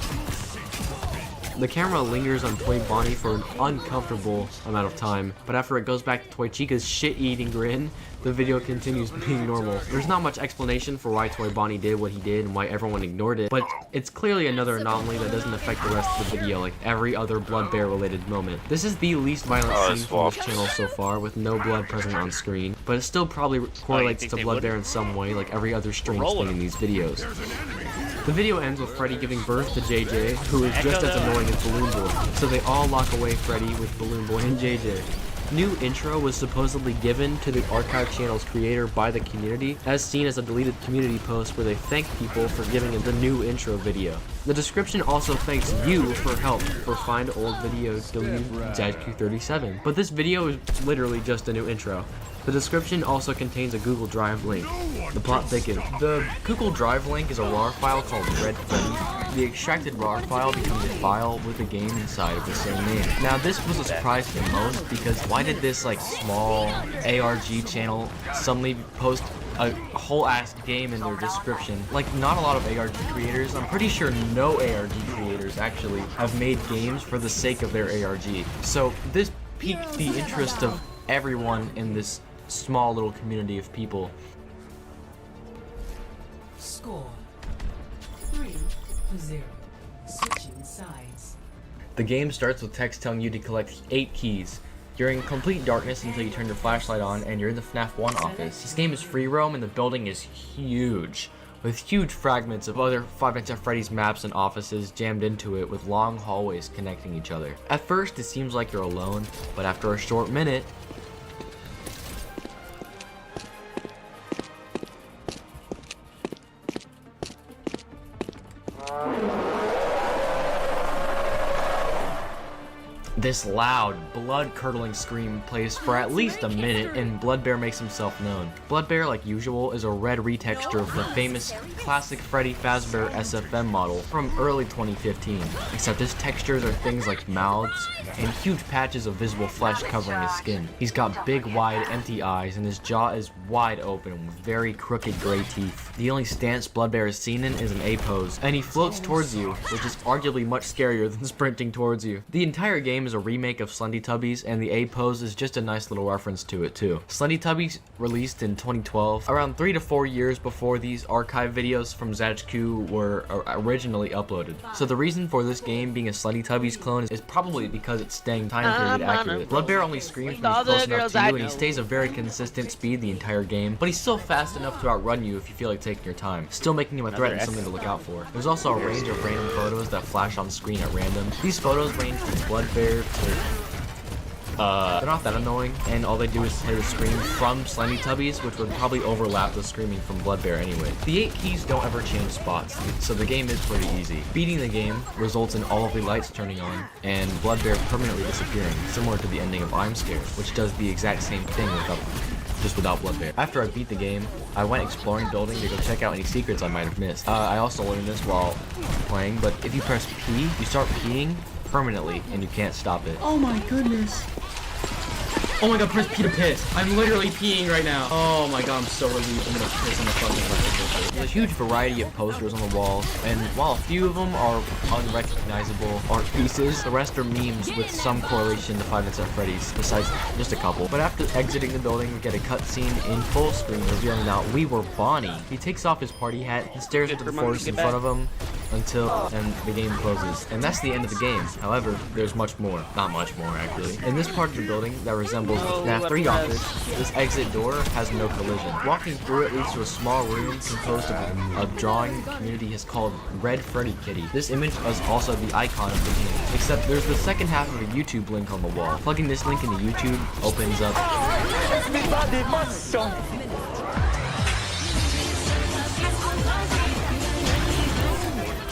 Speaker 23: The camera lingers on Toy Bonnie for an uncomfortable amount of time, but after it goes back to Toy Chica's shit-eating grin, the video continues being normal. There's not much explanation for why Toy Bonnie did what he did and why everyone ignored it, but it's clearly another anomaly that doesn't affect the rest of the video like every other Blood Bear related moment. This is the least violent scene from this channel so far, with no blood present on screen, but it still probably correlates to Blood Bear in some way like every other strange thing in these videos. The video ends with Freddy giving birth to JJ, who is just as annoying as Balloon Boy, so they all lock away Freddy with Balloon Boy and JJ. New intro was supposedly given to the Archive channel's creator by the community, as seen as a deleted community post where they thank people for giving it the new intro video. The description also thanks you for help for find old videos deleted ZQ37, but this video is literally just a new intro. The description also contains a Google Drive link. The plot thickens. The Google Drive link is a RAR file called Red Freddy. The extracted RAR file becomes a file with a game inside of the same name. Now this was a surprise to most because why did this like small ARG channel suddenly post a whole ass game in their description? Like not a lot of ARG creators, I'm pretty sure no ARG creators actually have made games for the sake of their ARG. So this piqued the interest of everyone in this small little community of people.
Speaker 2: Score 3-0. Switching sides.
Speaker 23: The game starts with text telling you to collect 8 keys. You're in complete darkness until you turn your flashlight on and you're in the FNAF 1 office. This game is free roam and the building is huge, with huge fragments of other Five Nights at Freddy's maps and offices jammed into it with long hallways connecting each other. At first it seems like you're alone, but after a short minute, this loud, blood-curdling scream plays for at least a minute, and Bloodbear makes himself known. Bloodbear, like usual, is a red retexture of the famous classic Freddy Fazbear SFM model from early 2015, except his textures are things like mouths and huge patches of visible flesh covering his skin. He's got big, wide, empty eyes, and his jaw is wide open with very crooked gray teeth. The only stance Bloodbear is seen in is an A pose, and he floats towards you, which is arguably much scarier than sprinting towards you. The entire game is a remake of Slendytubbies, and the A pose is just a nice little reference to it too. Slendytubbies released in 2012, around 3 to 4 years before these archive videos from ZHQ were originally uploaded. So the reason for this game being a Slendytubbies clone is probably because it's staying time period accurate. Bloodbear only screams when he's close enough to you, and he stays a very consistent speed the entire game, but he's still fast enough to outrun you if you feel like taking your time, still making him a threat and something to look out for. There's also a range of random photos that flash on screen at random. These photos range from Bloodbear to they're not that annoying, and all they do is play the scream from Slendytubbies, which would probably overlap the screaming from Bloodbear anyway. The 8 keys don't ever change spots, so the game is pretty easy. Beating the game results in all of the lights turning on, and Bloodbear permanently disappearing, similar to the ending of I'm Scared, which does the exact same thing just without Bloodbear. After I beat the game, I went exploring building to go check out any secrets I might have missed. I also learned this while playing, but if you press P, you start peeing permanently, and you can't stop it.
Speaker 13: Oh my goodness. Oh my god, press P to piss. I'm literally peeing right now. Oh my god, I'm so relieved. I'm gonna piss on the fucking electrical.
Speaker 23: There's a huge variety of posters on the walls, and while a few of them are unrecognizable art pieces, the rest are memes with some correlation to Five Nights at Freddy's, besides just a couple. But after exiting the building, we get a cutscene in full screen revealing that we were Bonnie. He takes off his party hat and stares into the forest in front of him until the game closes. And that's the end of the game. However, there's much more. Not much more, actually. In this part of the building that resembles the FNAF 3 office, this exit door has no collision. Walking through it leads to a small room composed of a drawing the community has called Red Freddy Kitty. This image is also the icon of the game, except there's the second half of a YouTube link on the wall. Plugging this link into YouTube opens up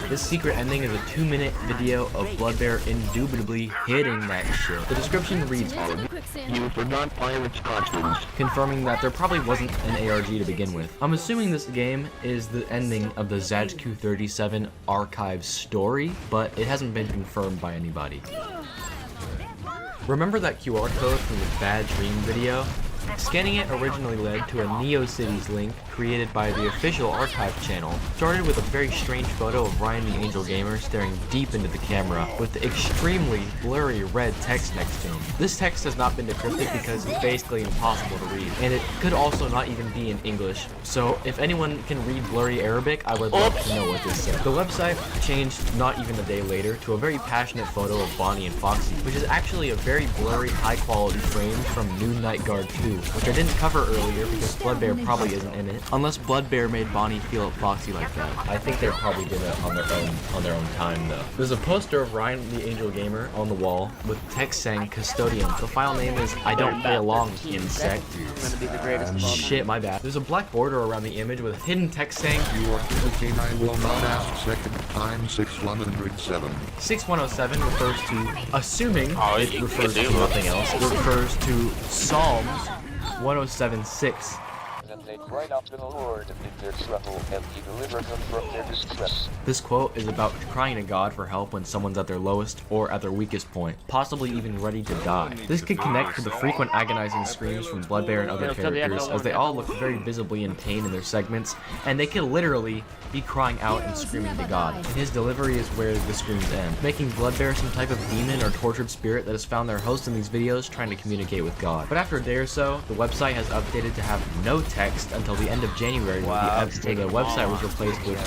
Speaker 23: This secret ending is a 2-minute video of Bloodbear indubitably hitting that shit. The description reads, "You forgot Pirate's costumes," confirming that there probably wasn't an ARG to begin with. I'm assuming this game is the ending of the ZHQ37 archive story, but it hasn't been confirmed by anybody. Remember that QR code from the Bad Dream video? Scanning it originally led to a NeoCities link created by the official archive channel. Started with a very strange photo of Ryan the Angel Gamer staring deep into the camera with the extremely blurry red text next to him. This text has not been decrypted because it's basically impossible to read, and it could also not even be in English. So if anyone can read blurry Arabic, I would love to know what this said. The website changed not even a day later to a very passionate photo of Bonnie and Foxy, which is actually a very blurry, high quality frame from Noon Night Guard 2, which I didn't cover earlier because Bloodbear probably isn't in it. Unless Bloodbear made Bonnie feel Foxy like that. I think they probably did it on their own time though. There's a poster of Ryan the Angel Gamer on the wall with text saying Custodian. The file name is I don't play along, insect. Shit, my bad. There's a black border around the image with hidden text saying
Speaker 21: You are okay, I will not ask second time 6107.
Speaker 23: 6107 refers to, assuming it refers to nothing else, refers to Psalms 107:6.
Speaker 14: They cried out to the Lord in their trouble, and he delivered them from their distress.
Speaker 23: This quote is about crying to God for help when someone's at their lowest or at their weakest point, possibly even ready to die. This could connect to the frequent agonizing screams from Bloodbear and other characters, as they all look very visibly in pain in their segments, and they could literally be crying out and screaming to God. And his delivery is where the screams end, making Bloodbear some type of demon or tortured spirit that has found their host in these videos trying to communicate with God. But after a day or so, the website has updated to have no text until the end of January, where the website was replaced with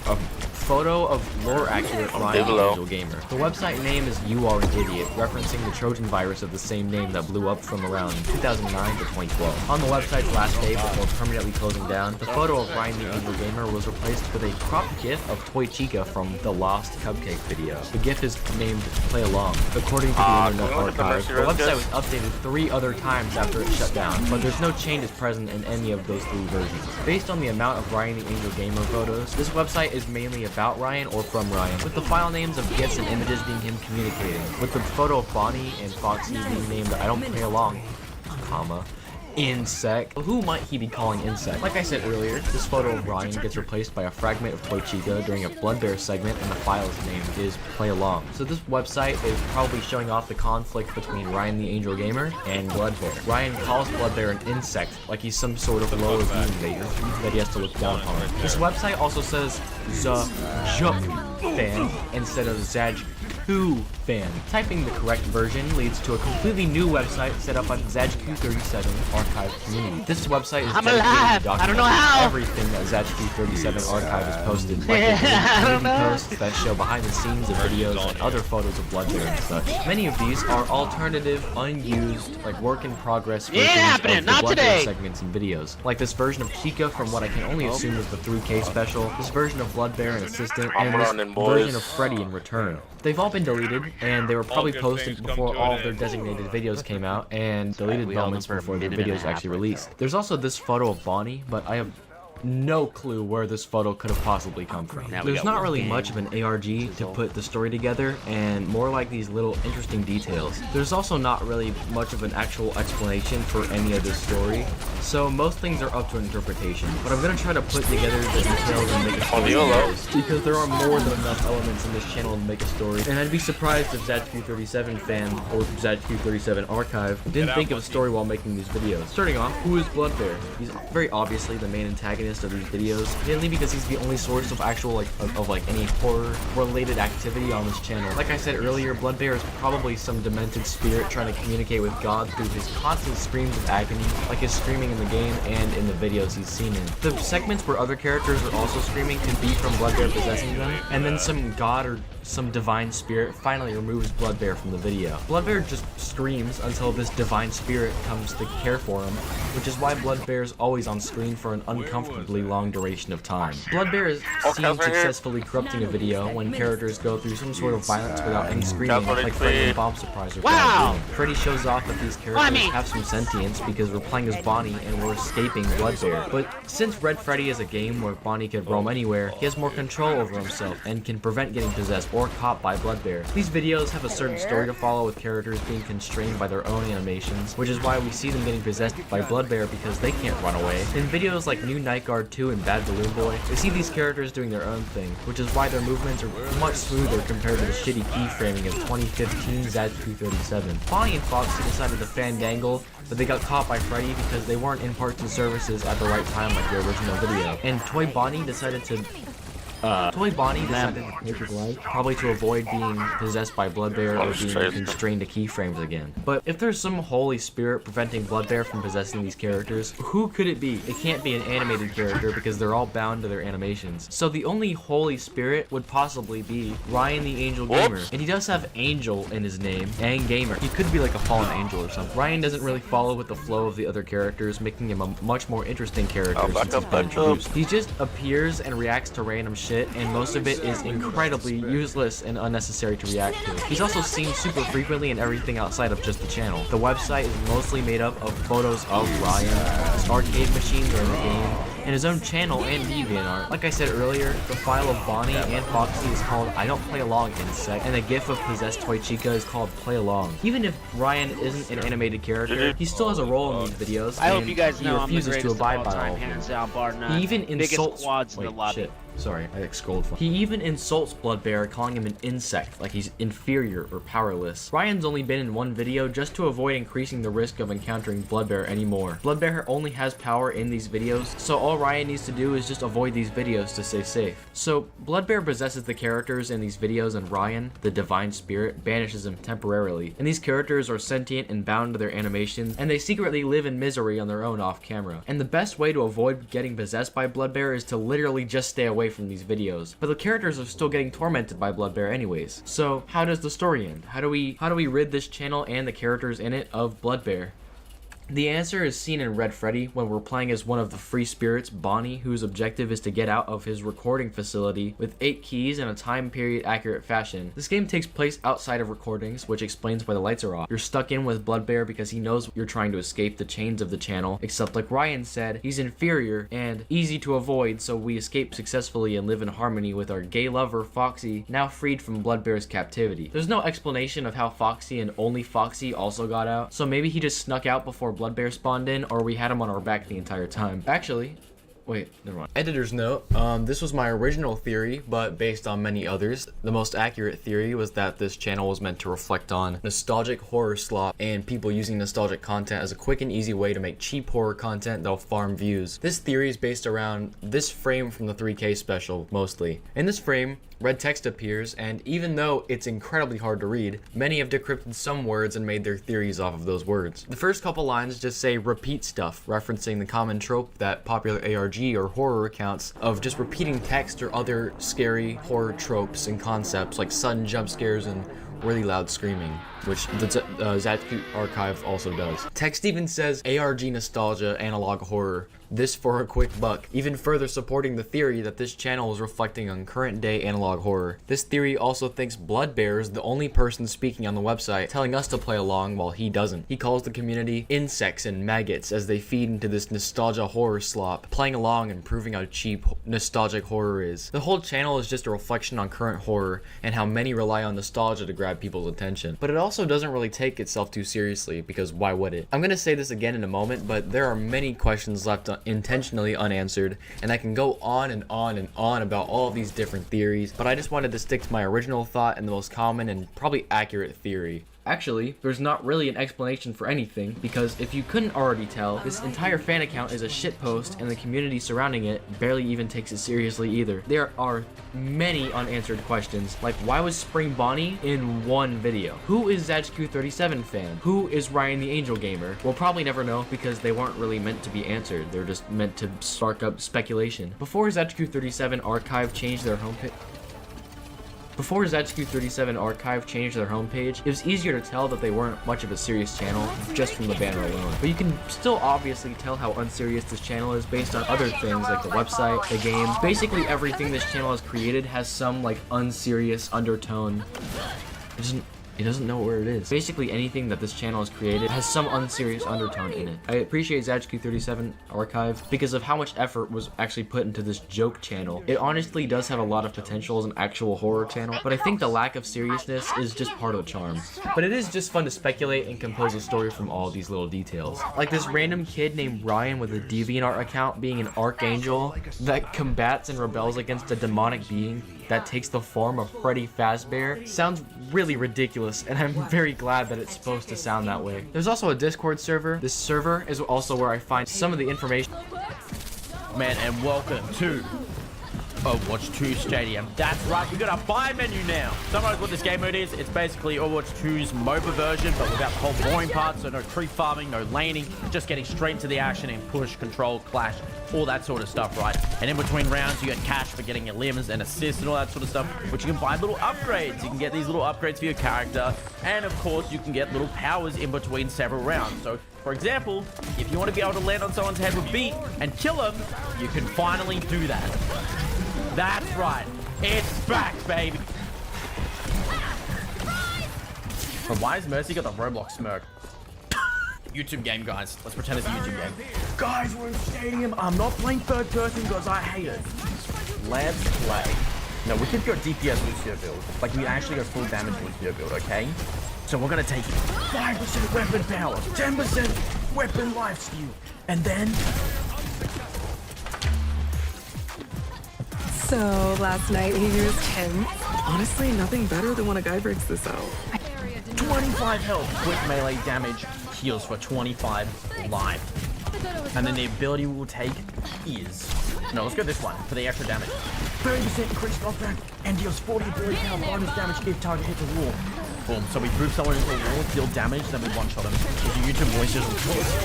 Speaker 23: a photo of lore-accurate Ryan the Angel Gamer. The website name is You Are an Idiot, referencing the Trojan virus of the same name that blew up from around 2009 to 2012. On the website's last day before permanently closing down, the photo of Ryan the Angel Gamer was replaced with a cropped gif of Toy Chica from the Lost Cupcake video. The gif is named Play Along. According to the Internet Archive, the website was updated 3 other times after it shut down, but there's no changes present in any of those 3 versions. Based on the amount of Ryan the Angel Gamer photos, this website is mainly about Ryan or from Ryan, with the file names of GIFs and images being him communicating, with the photo of Bonnie and Foxy being named I Don't Play Along, comma, Insect. Who might he be calling Insect? Like I said earlier, this photo of Ryan gets replaced by a fragment of Toy Chica during a Bloodbear segment, and the file's name is Play Along. So this website is probably showing off the conflict between Ryan the Angel Gamer and Bloodbear. Ryan calls Bloodbear an insect, like he's some sort of lower being that he has to look down on. This website also says the Juk fan instead of Zajku fan. Typing the correct version leads to a completely new website set up by the Zajku37 archive community. This website is dedicated to documenting everything that Zajku37 archive has posted, like the community posts that show behind the scenes of videos and other photos of Bloodbear and such. Many of these are alternative, unused, like work in progress versions of the Bloodbear segments and videos. Like this version of Chica from what I can only assume is the 3K special, this version of Bloodbear and Assistant, and this version of Freddy in Return. They've all been deleted, and they were probably posted before all of their designated videos came out, and deleted moments before their videos actually released. There's also this photo of Bonnie, but I have no clue where this photo could have possibly come from. There's not really much of an ARG to put the story together, and more like these little interesting details. There's also not really much of an actual explanation for any of this story, so most things are up to interpretation. But I'm gonna try to put together the details and make a story, because there are more than enough elements in this channel to make a story, and I'd be surprised if Zajku37 fan or Zajku37 archive didn't think of a story while making these videos. Starting off, who is Bloodbear? He's very obviously the main antagonist of these videos, mainly because he's the only source of actual of any horror related activity on this channel. Like I said earlier, Bloodbear is probably some demented spirit trying to communicate with God through his constant screams of agony, like his screaming in the game and in the videos he's seen in. The segments where other characters are also screaming can be from Bloodbear possessing them, and then some god or some divine spirit finally removes Bloodbear from the video. Bloodbear just screams until this divine spirit comes to care for him, which is why Bloodbear is always on screen for an uncomfortably long duration of time. Bloodbear is seen successfully corrupting a video when characters go through some sort of violence without any screaming, like Freddy and Bomb Surprise or Freddy shows off that these characters have some sentience because we're playing as Bonnie and we're escaping Bloodbear. But since Red Freddy is a game where Bonnie can roam anywhere, he has more control over himself and can prevent getting possessed or caught by Bloodbear. These videos have a certain story to follow, with characters being constrained by their own animations, which is why we see them getting possessed by Bloodbear because they can't run away. In videos like New Night Guard 2 and Bad Balloon Boy, we see these characters doing their own thing, which is why their movements are much smoother compared to the shitty keyframing of 2015 Zajku37. Bonnie and Foxy decided to fandangle, but they got caught by Freddy because they weren't in parts and services at the right time like the original video. And Toy Bonnie decided to take his life, probably to avoid being possessed by Bloodbear or being constrained to keyframes again. But if there's some holy spirit preventing Bloodbear from possessing these characters, who could it be? It can't be an animated character because they're all bound to their animations. So the only holy spirit would possibly be Ryan the Angel Gamer. And he does have Angel in his name, and Gamer. He could be like a fallen angel or something. Ryan doesn't really follow with the flow of the other characters, making him a much more interesting character since he's been introduced. He just appears and reacts to random shit, and most of it is incredibly useless and unnecessary to react to. He's also seen super frequently in everything outside of just the channel. The website is mostly made up of photos of Ryan, his arcade machines are in the game, and his own channel and DeviantArt. Like I said earlier, the file of Bonnie and Foxy is called I Don't Play Along Insect, and the gif of possessed Toy Chica is called Play Along. Even if Ryan isn't an animated character, he still has a role in these videos,
Speaker 1: I hope you guys know
Speaker 23: he refuses to abide by all of
Speaker 1: hands
Speaker 23: them.
Speaker 1: down, bar none.
Speaker 23: He even insults
Speaker 1: squads in the lobby.
Speaker 23: Shit. Sorry, I scrolled. He even insults Bloodbear, calling him an insect, like he's inferior or powerless. Ryan's only been in one video just to avoid increasing the risk of encountering Bloodbear anymore. Bloodbear only has power in these videos, so all Ryan needs to do is just avoid these videos to stay safe. So Bloodbear possesses the characters in these videos, and Ryan, the divine spirit, banishes them temporarily. And these characters are sentient and bound to their animations, and they secretly live in misery on their own off camera. And the best way to avoid getting possessed by Bloodbear is to literally just stay away from these videos. But the characters are still getting tormented by Bloodbear anyways. So how does the story end? How do we rid this channel and the characters in it of Bloodbear? The answer is seen in Red Freddy when we're playing as one of the free spirits, Bonnie, whose objective is to get out of his recording facility with 8 keys in a time period accurate fashion. This game takes place outside of recordings, which explains why the lights are off. You're stuck in with Bloodbear because he knows you're trying to escape the chains of the channel, except like Ryan said, he's inferior and easy to avoid, so we escape successfully and live in harmony with our gay lover, Foxy, now freed from Bloodbear's captivity. There's no explanation of how Foxy and only Foxy also got out, so maybe he just snuck out before Bloodbear spawned in, or we had him on our back the entire time. Actually, wait, never mind. Editor's note, this was my original theory, but based on many others. The most accurate theory was that this channel was meant to reflect on nostalgic horror slop and people using nostalgic content as a quick and easy way to make cheap horror content that'll farm views. This theory is based around this frame from the 3K special, mostly. In this frame, red text appears, and even though it's incredibly hard to read, many have decrypted some words and made their theories off of those words. The first couple lines just say repeat stuff, referencing the common trope that popular ARG or horror accounts of just repeating text or other scary horror tropes and concepts like sudden jump scares and really loud screaming, which the ZQ archive also does. Text even says ARG nostalgia, analog horror. This for a quick buck, even further supporting the theory that this channel is reflecting on current day analog horror. This theory also thinks Bloodbear is the only person speaking on the website, telling us to play along while he doesn't. He calls the community insects and maggots as they feed into this nostalgia horror slop, playing along and proving how cheap nostalgic horror is. The whole channel is just a reflection on current horror and how many rely on nostalgia to grab people's attention. But it also doesn't really take itself too seriously, because why would it? I'm gonna say this again in a moment, but there are many questions left intentionally unanswered, and I can go on and on and on about all of these different theories, but I just wanted to stick to my original thought and the most common and probably accurate theory. Actually, there's not really an explanation for anything, because if you couldn't already tell, this entire fan account is a shitpost and the community surrounding it barely even takes it seriously either. There are many unanswered questions, like why was Spring Bonnie in one video? Who is ZHQ37 fan? Who is Ryan the Angel Gamer? We'll probably never know because they weren't really meant to be answered. They're just meant to spark up speculation. Before ZHQ37 Archive changed their homepage, it was easier to tell that they weren't much of a serious channel just from the banner alone. But you can still obviously tell how unserious this channel is based on other things like the website, the game. Basically everything this channel has created has some like unserious undertone. It doesn't know where it is. Basically anything that this channel has created has some unserious undertone in it. I appreciate ZHQ37 Archive because of how much effort was actually put into this joke channel. It honestly does have a lot of potential as an actual horror channel, but I think the lack of seriousness is just part of the charm. But it is just fun to speculate and compose a story from all these little details. Like this random kid named Ryan with a DeviantArt account being an archangel that combats and rebels against a demonic being that takes the form of Freddy Fazbear sounds really ridiculous, and I'm very glad that it's supposed to sound that way. There's also a Discord server. This server is also where I find some of the information.
Speaker 1: Man, and welcome to Overwatch 2 Stadium. That's right, we got a buy menu now. Summarize what this game mode is. It's basically Overwatch 2's MOBA version, but without the whole boring parts, so no creep farming, no laning, just getting straight into the action and push, control, clash, all that sort of stuff, right? And in between rounds, you get cash for getting your limbs and assists and all that sort of stuff, which you can buy little upgrades. You can get these little upgrades for your character, and of course, you can get little powers in between several rounds. So, for example, if you want to be able to land on someone's head with beat and kill them, you can finally do that. That's right, it's back, baby. But why has Mercy got the Roblox smirk? YouTube game, guys. Let's pretend it's a YouTube game. Guys, we're in Stadium. I'm not playing third person because I hate it. Let's play. No, we could go DPS Lucio build. Like, we actually go full damage Lucio build, okay? So we're gonna take 5% weapon power, 10% weapon lifesteal, and then...
Speaker 15: So, last night we used him. Honestly, nothing better than when a guy breaks this out.
Speaker 1: 25 health, quick melee damage, heals for 25 life. And then the ability we will take is... No, let's go this one for the extra damage. 30% increased knockback and deals 40 ability power bonus damage if target hits a wall. Boom. So we group someone into a wall, deal damage, then we one-shot him. If your YouTube voice is...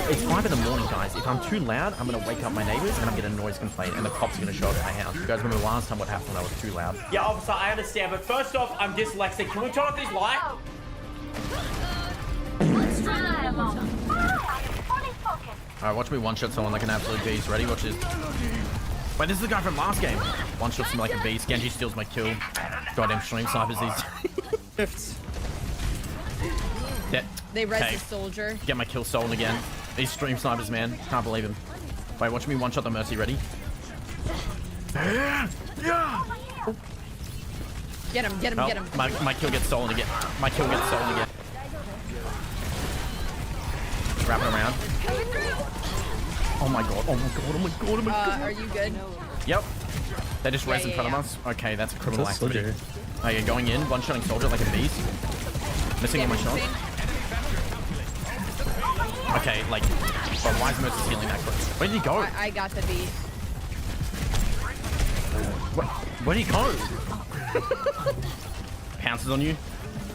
Speaker 1: It's 5 in the morning, guys. If I'm too loud, I'm going to wake up my neighbors and I'm going to get a noise complaint and the cops are going to show up at my house. You guys remember last time what happened when I was too loud? Yeah, officer, I understand, but first off, I'm dyslexic. Can we turn off this light? Alright, watch me one-shot someone like an absolute beast. Ready? Watch this. Wait, this is the guy from last game. One-shots me like a beast. Genji steals my kill. Goddamn stream snipers these. Yeah.
Speaker 5: They res the soldier.
Speaker 1: Get my kill stolen again. These stream snipers, man. Can't believe him. Wait, watch me one-shot the Mercy. Ready?
Speaker 5: Get him, get him,
Speaker 1: Oh,
Speaker 5: get him.
Speaker 1: My kill gets stolen again. My kill gets stolen again. Wrap it around. Oh my god, oh my god, oh my god, oh my god.
Speaker 5: Are you good?
Speaker 1: Yep. They just res in front of us. Okay, that's a criminal activity. Oh, you're going in, one-shotting soldier like a beast. Missing all my shots. Okay, like, but why is Mercy healing that quick? Where did he go?
Speaker 5: I got the beat.
Speaker 1: Where did he go? Pounces on you.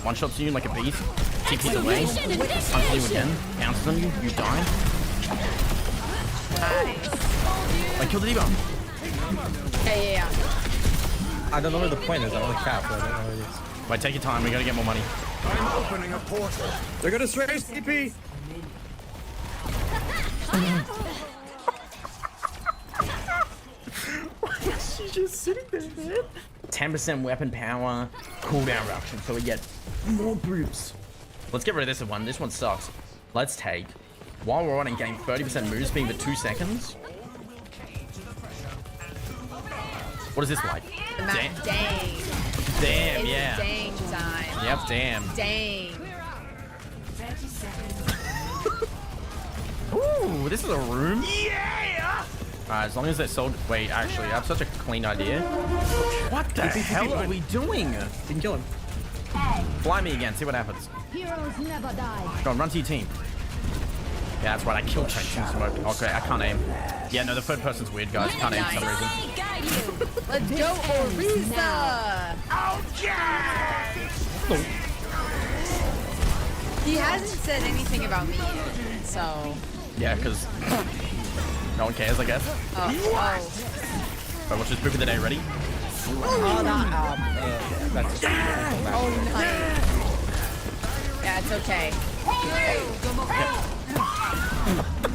Speaker 1: One-shots you like a beast. TP's away. Punches you again. Pounces on you. You die. I killed the D-bomb.
Speaker 5: Yeah.
Speaker 7: I don't know where the point is. I want to cap, but I don't know where it is.
Speaker 1: Wait, take your time. We gotta get more money.
Speaker 9: I'm opening a portal.
Speaker 7: They're gonna strafe TP.
Speaker 1: She's just sitting there, man. 10% weapon power, cooldown reduction, so we get more boosts. Let's get rid of this one. This one sucks. Let's take, while we're on and gain 30% move speed for 2 seconds. What is this like?
Speaker 5: Dang.
Speaker 1: Damn,
Speaker 5: It's
Speaker 1: yeah.
Speaker 5: dang time.
Speaker 1: Yep, damn.
Speaker 5: Dang.
Speaker 1: Ooh, this is a room. Yeah! Alright, as long as they're sold. Wait, actually, I have such a clean idea. What the hell are we doing?
Speaker 7: Didn't kill him.
Speaker 1: Fly me again, see what happens.
Speaker 4: Heroes never die.
Speaker 1: Go on, run to your team. Yeah, that's right, I killed Trent in smoke. Okay, I can't aim. Yeah, no, the third person's weird, guys. Can't aim for some reason.
Speaker 5: Let's go, Orisa! He hasn't said anything about me yet, so.
Speaker 1: Yeah, because no one cares, I guess. Right, watch this move of the day. Ready?
Speaker 5: Oh, nice. Yeah, it's okay.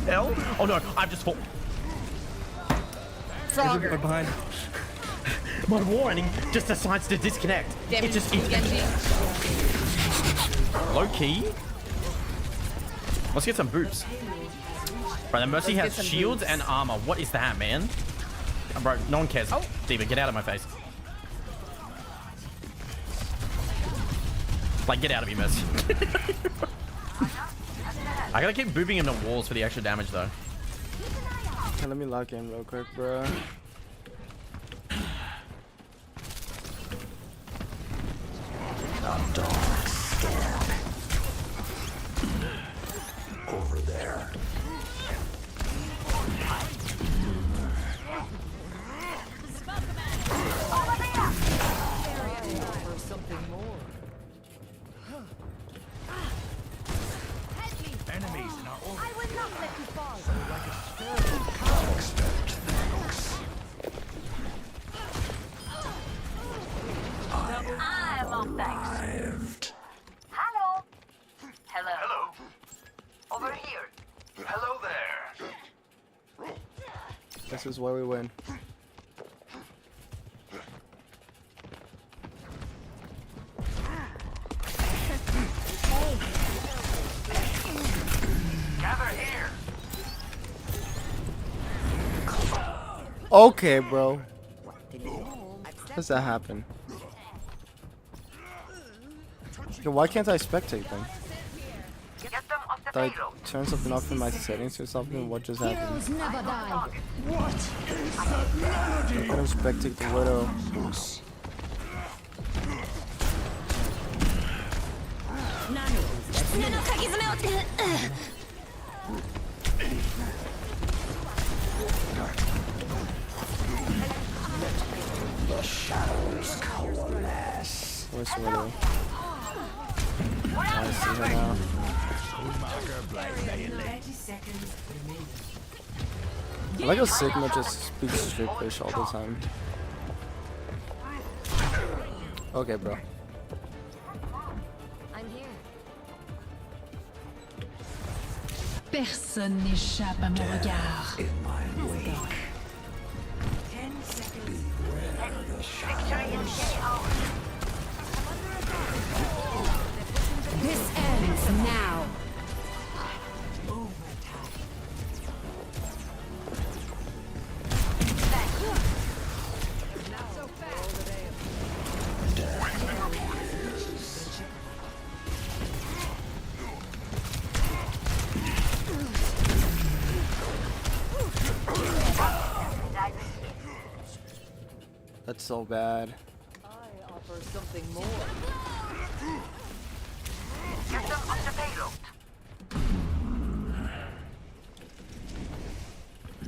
Speaker 1: Hell? Oh no, I've just fallen.
Speaker 5: Frogger.
Speaker 7: Behind.
Speaker 1: My warning just decides to disconnect.
Speaker 5: Damage
Speaker 1: It just
Speaker 5: Genji.
Speaker 1: low key. Let's get some boots. Right, the Mercy
Speaker 5: Let's
Speaker 1: has
Speaker 5: get some
Speaker 1: shields
Speaker 5: boots.
Speaker 1: and armor. What is that, man? Bro, no one cares. Oh, Diva, get out of my face. Like, get out of here, Mercy. I gotta keep booping into walls for the extra damage, though.
Speaker 3: Okay, let me log in real quick, bro.
Speaker 22: Over there.
Speaker 9: Enemies in our orbit.
Speaker 4: I will not let you fall.
Speaker 8: I'm on thanks. Hello. Hello. Hello. Over here. Hello there.
Speaker 3: This is where we win.
Speaker 8: Gather here.
Speaker 3: Okay, bro. How does that happen? Okay, why can't I spectate them?
Speaker 8: Get them off the
Speaker 3: Did I
Speaker 8: payload.
Speaker 3: turn something off in my settings or something? What just happened?
Speaker 4: Heroes never die.
Speaker 3: I couldn't spectate the widow.
Speaker 22: The shadows coalesce.
Speaker 3: Where's the widow? I see her now.
Speaker 2: 30 seconds remaining.
Speaker 3: I like how Sigma just speaks strippish all the time. Okay, bro.
Speaker 4: I'm here.
Speaker 2: Personne n'échappe à mon regard.
Speaker 22: In my wake.
Speaker 2: 10 seconds.
Speaker 22: Beware the shadows.
Speaker 4: This ends now.
Speaker 3: That's so bad.
Speaker 8: I offer something more. Get them off the payload.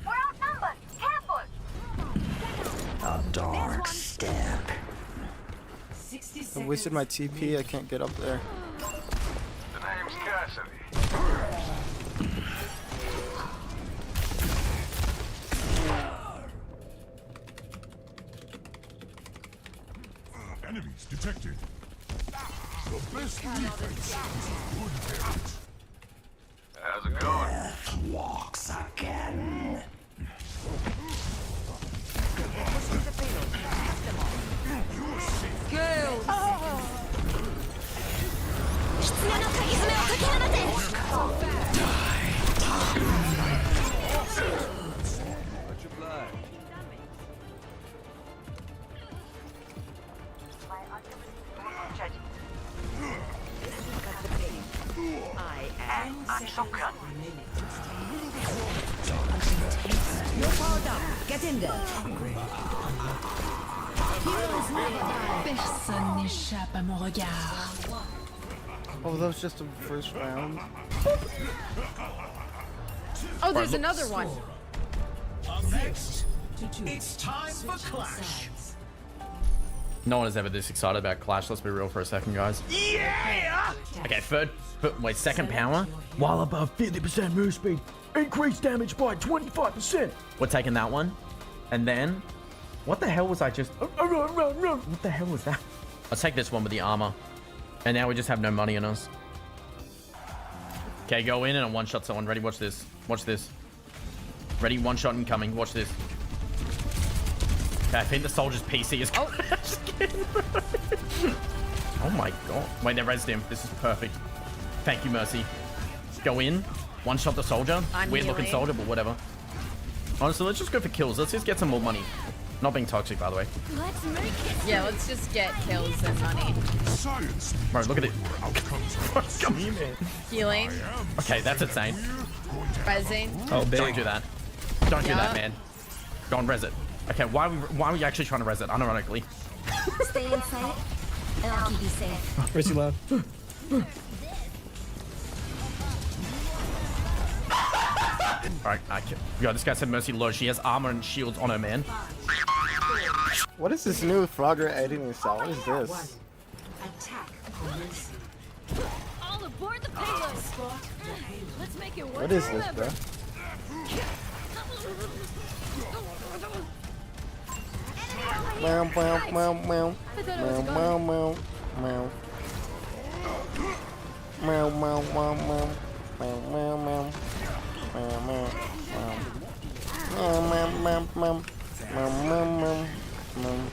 Speaker 8: We're outnumbered. Careful.
Speaker 22: A dark step.
Speaker 3: I wasted my TP. I can't get up there.
Speaker 12: The name's Cassidy.
Speaker 9: Enemies detected. The best defense is good defense.
Speaker 12: How's it going?
Speaker 22: Walks again.
Speaker 8: I'm so good.
Speaker 2: You're powered up. Get in there.
Speaker 6: Personne n'échappe à mon regard.
Speaker 3: Oh, that was just the first round.
Speaker 5: Oh, there's another one.
Speaker 9: Next, it's time for Clash.
Speaker 1: No one is ever this excited about Clash. Let's be real for a second, guys.
Speaker 9: Yeah!
Speaker 1: Okay, second power. While above 50% move speed, increase damage by 25%. We're taking that one. And then, what the hell was I just... What the hell was that? Let's take this one with the armor. And now we just have no money in us. Okay, go in and one-shot someone. Ready? Watch this. Watch this. Ready? One-shot incoming. Watch this. Okay, I think the soldier's PC is... Oh, oh my god. Wait, they rezzed him. This is perfect. Thank you, Mercy. Go in. One-shot the soldier. Weird-looking soldier, but whatever. Honestly, let's just go for kills. Let's just get some more money. Not being toxic, by the way.
Speaker 5: Let's make it. Yeah, let's just get kills and money.
Speaker 9: Science.
Speaker 1: Bro, look at it. Come here, man.
Speaker 5: Healing.
Speaker 1: Okay, that's insane.
Speaker 5: Rezzing.
Speaker 1: Oh, big. Don't do that. Don't do that, man. Go on, res it. Okay, why are we actually trying to res it, unironically?
Speaker 6: Stay inside, and I'll keep you safe.
Speaker 7: Where's he left?
Speaker 1: Alright, yo, this guy said Mercy low. She has armor and shields on her, man.
Speaker 3: What is this new Frogger editing style? What is this?
Speaker 2: Attack.
Speaker 4: All aboard the payload. Let's make it work.
Speaker 3: What is this, bro? Meow, meow, meow, meow. Meow, meow, meow, meow. Meow, meow, meow, meow. Meow, meow, meow. Meow, meow, meow. Meow, meow, meow, meow. Meow, meow, meow, meow. Meow,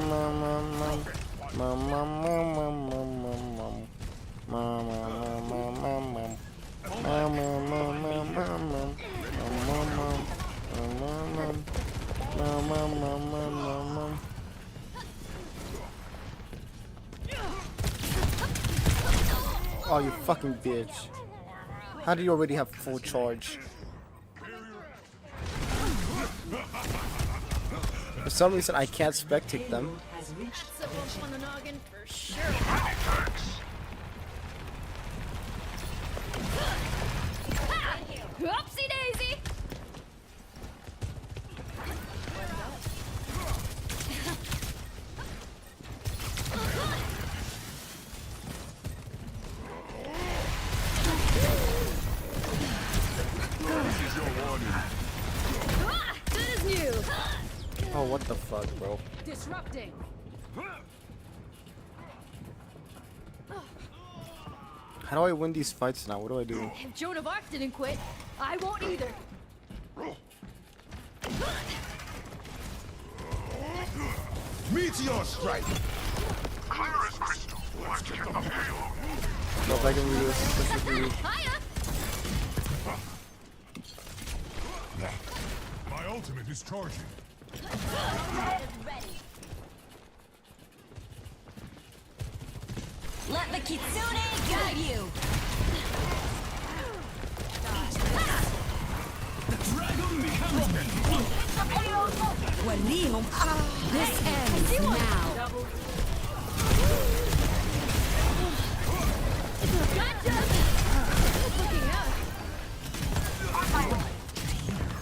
Speaker 3: meow, meow, meow. Meow, meow, meow, meow, meow, meow. Meow, meow, meow, meow, meow, meow. Meow, meow, meow, meow, meow, meow. Meow, meow, meow. Meow, meow, meow, meow, meow, meow. Oh, you fucking bitch. How do you already have full charge? For some reason, I can't spectate them.
Speaker 4: That's on the noggin for sure. Oopsie daisy! Good as new.
Speaker 3: Oh, what the fuck, bro?
Speaker 4: Disrupting.
Speaker 3: How do I win these fights now? What do I do?
Speaker 4: If Joan of Arc didn't quit, I won't either.
Speaker 9: Meteor strike.
Speaker 12: Clear as crystal. Let's get the payload.
Speaker 3: No, if I can read this, this is really...
Speaker 9: My ultimate is charging.
Speaker 6: Let the Kitsune guide you. This ends now.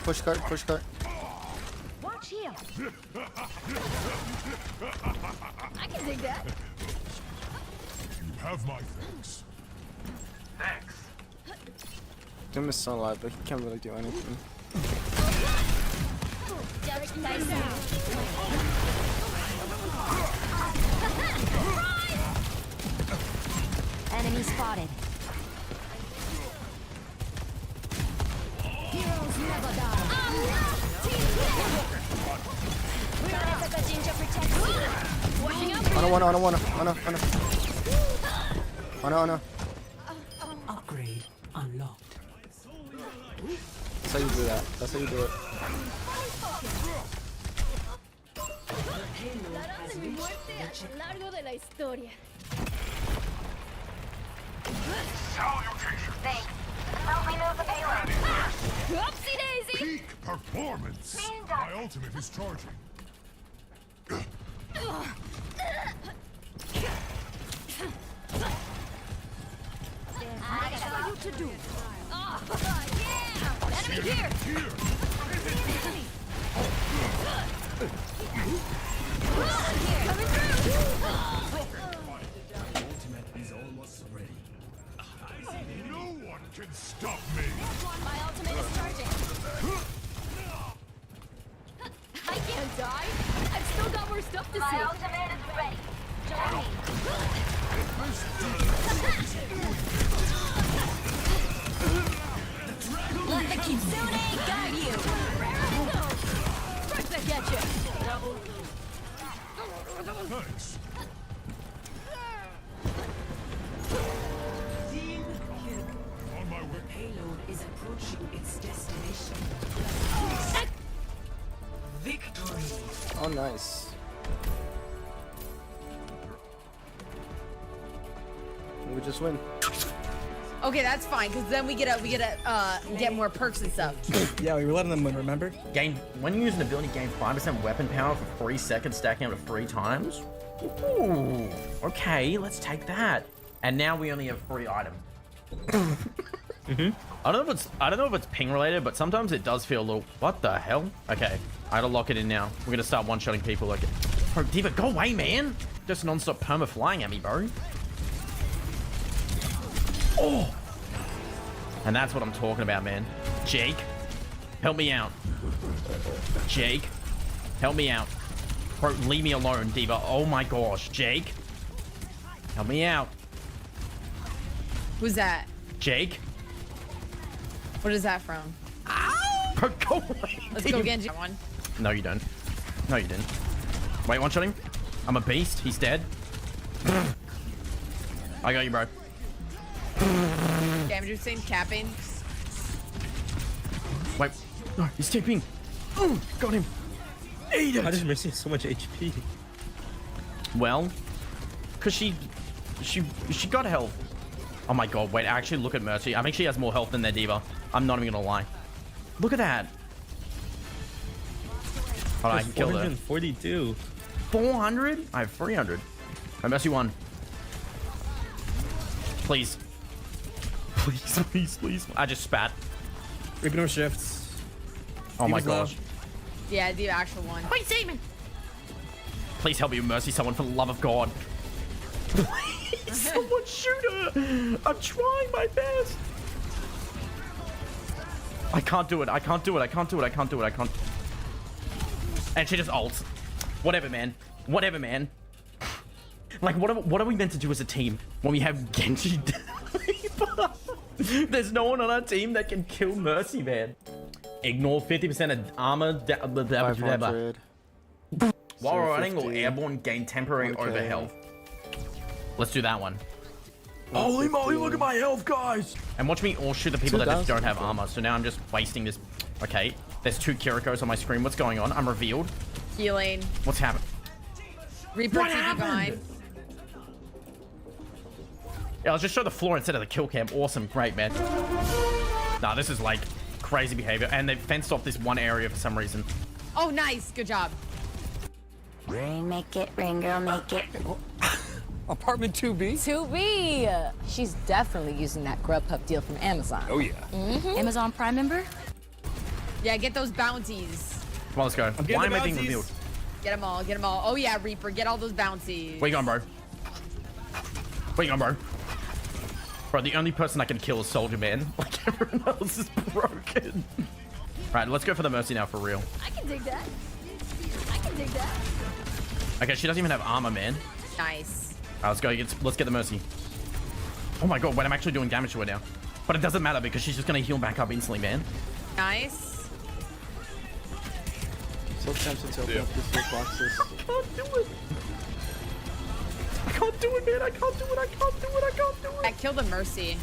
Speaker 3: Push cart, push cart.
Speaker 6: Watch here.
Speaker 4: I can dig that.
Speaker 12: You have my thanks.
Speaker 14: Thanks.
Speaker 3: Dim is still alive, but he can't really do anything.
Speaker 4: Just nice out.
Speaker 6: Enemy spotted. Heroes never die.
Speaker 3: I don't wanna.
Speaker 2: Upgrade unlocked.
Speaker 3: That's how you do that. That's how you do it.
Speaker 4: Darán de mi muerte a lo largo de la historia.
Speaker 8: Salutation. Thanks. Help me move the payload.
Speaker 4: Oopsie daisy!
Speaker 12: Peak performance. My ultimate is charging.
Speaker 4: I show you to do. Oh, yeah! Enemy here! Coming through!
Speaker 9: Ultimate is almost ready.
Speaker 12: No one can stop me.
Speaker 4: My ultimate is charging. I can't die. I've still got more stuff to see.
Speaker 8: My ultimate is ready. Join me.
Speaker 6: Let the Kitsune guide you.
Speaker 4: Right back at you.
Speaker 12: Thanks. On my way.
Speaker 2: Payload is approaching its destination. Victory.
Speaker 3: Oh, nice. We just win.
Speaker 16: Okay, that's fine, because then we get more perks and stuff.
Speaker 7: Yeah, we were letting them win, remember?
Speaker 1: When you use an ability, gain 5% weapon power for 3 seconds, stacking up to 3 times. Ooh, okay, let's take that. And now we only have 3 items. I don't know if it's ping related, but sometimes it does feel a little. What the hell? Okay, I gotta lock it in now. We're gonna start one-shotting people. Like, bro, Diva, go away, man! Just non-stop perma flying at me, bro. Oh! And that's what I'm talking about, man. Jake, help me out. Jake, help me out. Bro, leave me alone, Diva. Oh my gosh, Jake, help me out.
Speaker 16: Who's that?
Speaker 1: Jake.
Speaker 16: What is that from?
Speaker 1: Bro, go away.
Speaker 16: Let's go Genji. One.
Speaker 1: No, you don't. No, you didn't. Wait, one-shot him. I'm a beast. He's dead. I got you, bro.
Speaker 16: Damage insane capping.
Speaker 1: Wait. No, he's TPing. Got him. Eat it.
Speaker 7: How does Mercy have so much HP?
Speaker 1: Well, cause she got health. Oh my god, wait, actually look at Mercy. I think she has more health than their Diva. I'm not even gonna lie. Look at that. Hold on, I can kill her.
Speaker 7: 442.
Speaker 1: 400? I have 300. I Mercy won. Please. Please, please, please. I just spat.
Speaker 7: Ignore shifts.
Speaker 1: Oh my gosh.
Speaker 16: Yeah, the actual one.
Speaker 4: Wait, Damon!
Speaker 1: Please help me, Mercy, someone, for the love of God. Please, someone shoot her! I'm trying my best. I can't do it. I can't do it. I can't do it. I can't do it. I can't. And she just ults. Whatever, man. Whatever, man. Like, what are we meant to do as a team when we have Genji? There's no one on our team that can kill Mercy, man. Ignore 50% of armor.
Speaker 3: 500.
Speaker 1: While running or airborne, gain temporary
Speaker 3: Okay.
Speaker 1: over health. Let's do that one. Holy moly, look at my health, guys! And watch me all shoot the people that just don't have armor. So now I'm just wasting this. Okay, there's 2 Kirikos on my screen. What's going on? I'm revealed.
Speaker 16: Healing.
Speaker 1: What's happening?
Speaker 16: Reaper
Speaker 1: What
Speaker 16: TV
Speaker 1: happened?
Speaker 16: behind.
Speaker 1: Yeah, I'll just show the floor instead of the kill cam. Awesome, great, man. Nah, this is like crazy behavior. And they've fenced off this one area for some reason.
Speaker 16: Oh, nice. Good job.
Speaker 6: Rain, make it. Rain, girl, make it.
Speaker 15: Apartment 2B?
Speaker 17: 2B! She's definitely using that Grubhub deal from Amazon.
Speaker 15: Oh, yeah.
Speaker 17: Amazon Prime member?
Speaker 16: Yeah, get those bounties.
Speaker 1: Come on, let's go. Why am I being revealed?
Speaker 16: Get them all. Get them all. Oh yeah, Reaper. Get all those bouncies.
Speaker 1: Where you going, bro? Where you going, bro? Bro, the only person I can kill is Soldier Man. Like, everyone else is broken. Right, let's go for the Mercy now, for real.
Speaker 4: I can dig that. I can dig that.
Speaker 1: Okay, she doesn't even have armor, man.
Speaker 16: Nice.
Speaker 1: Alright, let's go. Let's get the Mercy. Oh my god, wait, I'm actually doing damage to her now. But it doesn't matter because she's just gonna heal back up instantly, man.
Speaker 16: Nice.
Speaker 3: So tempted to open up these big boxes.
Speaker 1: I can't do it. I can't do it, man. I can't do it. I can't do it. I can't do it.
Speaker 16: I killed the Mercy.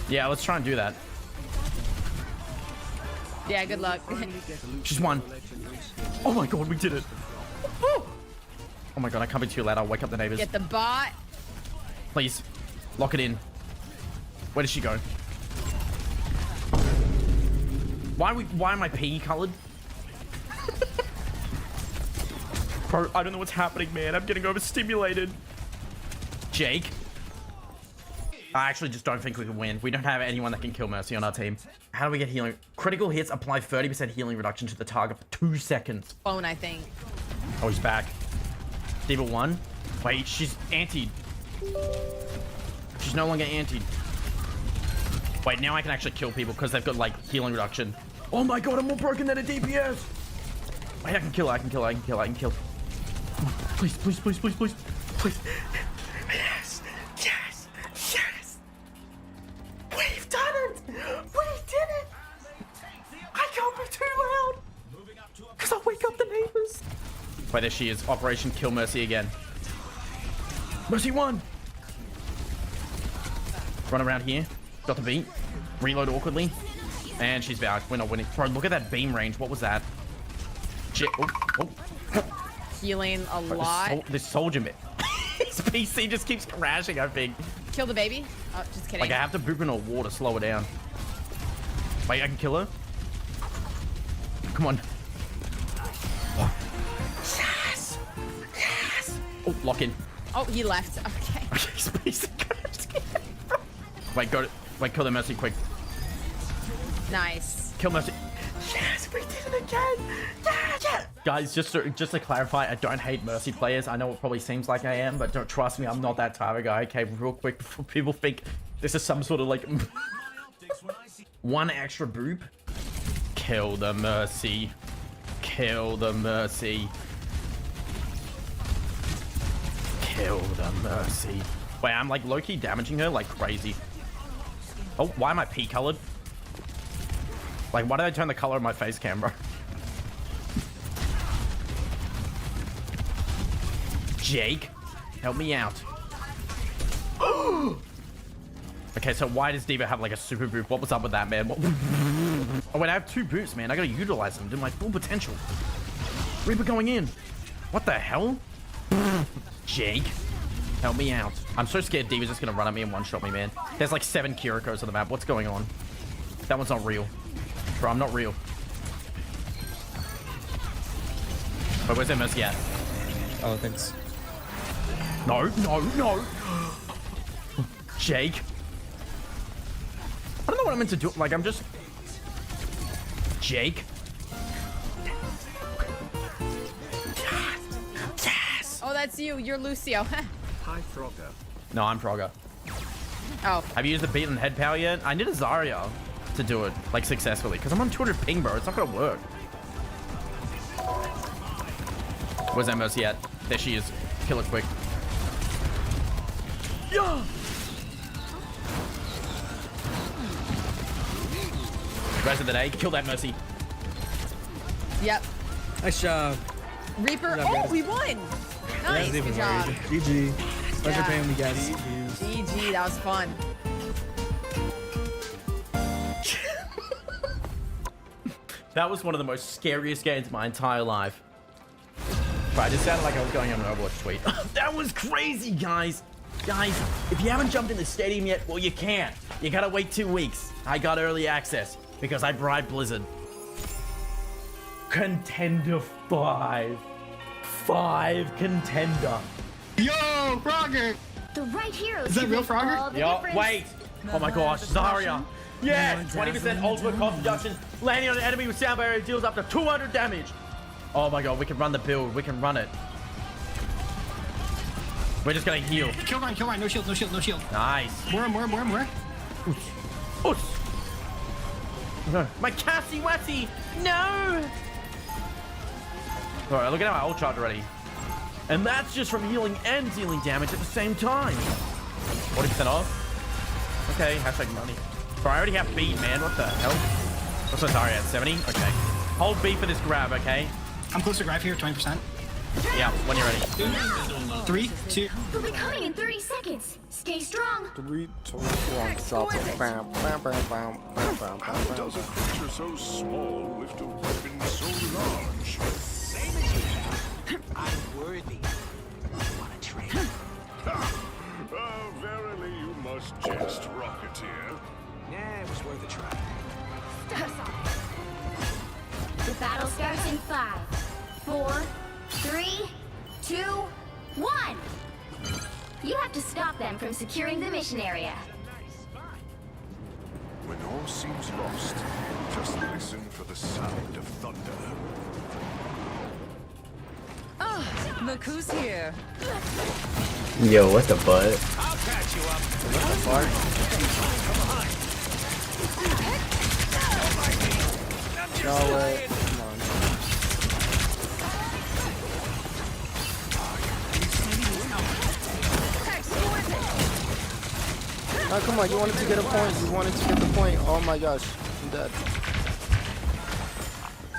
Speaker 1: Yeah, let's try and do that.
Speaker 16: Yeah, good luck.
Speaker 1: She's won. Oh my god, we did it. Oh my god, I can't be too loud. I'll wake up the neighbors.
Speaker 16: Get the bot.
Speaker 1: Please, lock it in. Where does she go? Why am I pea colored? Bro, I don't know what's happening, man. I'm getting overstimulated. Jake. I actually just don't think we can win. We don't have anyone that can kill Mercy on our team. How do we get healing? Critical hits apply 30% healing reduction to the target for 2 seconds.
Speaker 16: Phone, I think.
Speaker 1: Oh, he's back. Diva 1. Wait, she's antied. She's no longer antied. Wait, now I can actually kill people because they've got, like, healing reduction. Oh my god, I'm more broken than a DPS. Wait, I can kill her. I can kill her. I can kill her. I can kill her. Come on. Please, please, please, please, please. Please. Yes. Yes. Yes. We've done it. We did it. I can't be too loud. Because I'll wake up the neighbors. Wait, there she is. Operation Kill Mercy again. Mercy won. Run around here. Got the beat. Reload awkwardly. And she's back. We're not winning. Bro, look at that beam range. What was that? Oh.
Speaker 16: Healing a lot.
Speaker 1: This soldier man. His PC just keeps crashing, I think.
Speaker 16: Kill the baby. Oh, just kidding.
Speaker 1: Like, I have to boop in a wall to slow her down. Wait, I can kill her? Come on. Yes! Yes! Oh, lock in.
Speaker 16: Oh, he left. Okay.
Speaker 1: His PC crashed. Wait, kill the Mercy quick.
Speaker 16: Nice.
Speaker 1: Kill Mercy. Yes, we did it again. Yeah. Guys, just to clarify, I don't hate Mercy players. I know it probably seems like I am, but don't trust me. I'm not that type of guy. Okay, real quick before people think this is some sort of like one extra boop. Kill the Mercy. Kill the Mercy. Kill the Mercy. Wait, I'm like low-key damaging her like crazy. Oh, why am I pea colored? Like, why did I turn the color of my face cam, bro? Jake, help me out. Okay, so why does Diva have like a super boost? What was up with that, man? Oh, wait, I have 2 boosts, man. I gotta utilize them to my full potential. Reaper going in. What the hell? Jake, help me out. I'm so scared Diva's just gonna run at me and one-shot me, man. There's like 7 Kirikos on the map. What's going on? That one's not real. Bro, I'm not real. Wait, where's that Mercy at?
Speaker 7: Oh, thanks.
Speaker 1: No, no, no. Jake. I don't know what I'm meant to do. Like, I'm just... Jake. Yes.
Speaker 16: Oh, that's you. You're Lucio.
Speaker 9: Hi, Frogger.
Speaker 1: No, I'm Frogger.
Speaker 16: Oh.
Speaker 1: Have you used the beat and head power yet? I need a Zarya to do it, like, successfully. Because I'm on 200 ping, bro. It's not gonna work. Where's that Mercy at? There she is. Kill it quick. Yeah. Rest of the day, kill that Mercy.
Speaker 16: Yep.
Speaker 7: Nice job.
Speaker 16: Reaper. Oh, we won. Nice. Good job.
Speaker 7: GG. Pleasure playing with you guys.
Speaker 16: GG. That was fun.
Speaker 1: That was one of the most scariest games of my entire life. Right, it just sounded like I was going on an Overwatch tweet. That was crazy, guys. Guys, if you haven't jumped in the stadium yet, well, you can't. You gotta wait 2 weeks. I got early access because I bribed Blizzard. Contender 5. 5 contender.
Speaker 11: Yo, Frogger!
Speaker 6: The right heroes.
Speaker 11: Is that real Frogger?
Speaker 1: Yo, wait. Oh my gosh, Zarya. Yeah, 20% ultimate cost reduction. Landing on an enemy with sound barrier deals up to 200 damage. Oh my god, we can run the build. We can run it. We're just gonna heal.
Speaker 11: Kill Ryan, no shield, no shield, no shield.
Speaker 1: Nice.
Speaker 11: More.
Speaker 1: Oosh. No. My Cassie Watsy! No! Alright, look at how I ult charge already. And that's just from healing and dealing damage at the same time. 40% off? Okay, hashtag money. Bro, I already have B, man. What the hell? What's my target at? 70? Okay. Hold B for this grab, okay?
Speaker 11: I'm close to grab here, 20%.
Speaker 1: Yeah, when you're ready.
Speaker 11: 3, 2.
Speaker 4: We'll be coming in 30 seconds. Stay strong.
Speaker 3: 3, 2, 1. Drop it. Bam, bam, bam, bam, bam, bam,
Speaker 12: How does a creature so small lift a weapon so large?
Speaker 9: I'm worthy. Want to trade?
Speaker 12: Oh, verily you must jest, Rocketeer.
Speaker 9: Nah, it was worth a try.
Speaker 4: The battle starts in 5, 4, 3, 2, 1. You have to stop them from securing the mission area.
Speaker 12: When all seems lost, just listen for the sound of thunder.
Speaker 2: Look who's here.
Speaker 23: Yo, what the butt?
Speaker 9: I'll catch you up.
Speaker 3: What the fuck? No way. Come on. Oh, come on. You wanted to get a point. You wanted to get the point. Oh my gosh. I'm dead.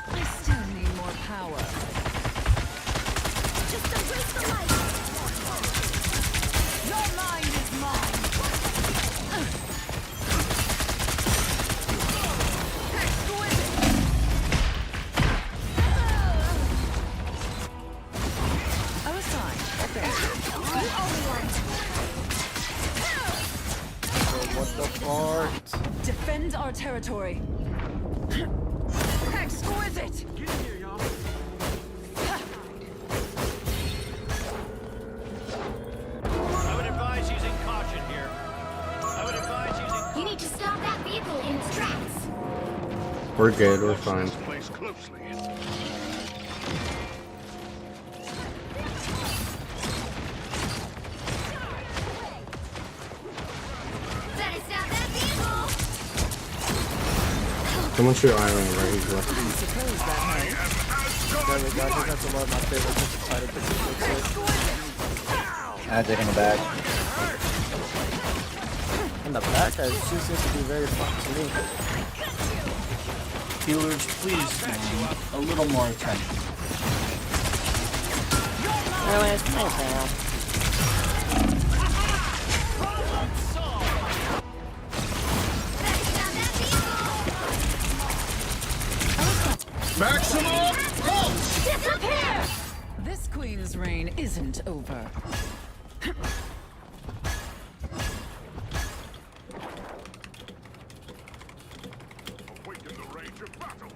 Speaker 2: I still need more power.
Speaker 4: Just embrace the light.
Speaker 2: Your mind is mine. I was fine.
Speaker 3: What the fuck?
Speaker 2: Defend our territory. Exquisite.
Speaker 9: Get in here, y'all. I would advise using caution here. I would advise using...
Speaker 4: You need to stop that vehicle in its tracks.
Speaker 23: We're good, we're fine.
Speaker 12: Place closely.
Speaker 4: Better stop that vehicle.
Speaker 23: Someone shoot Iron right here.
Speaker 2: I suppose that might.
Speaker 3: There we go. I think that's a lot of my favorite fighter pictures.
Speaker 22: I take in the back.
Speaker 3: In the back, she seems to be very fun to me.
Speaker 22: Healers, please, a little more attention.
Speaker 2: Maximum pulse! Disappear! This queen's reign isn't over.
Speaker 12: Awaken the rage of battle.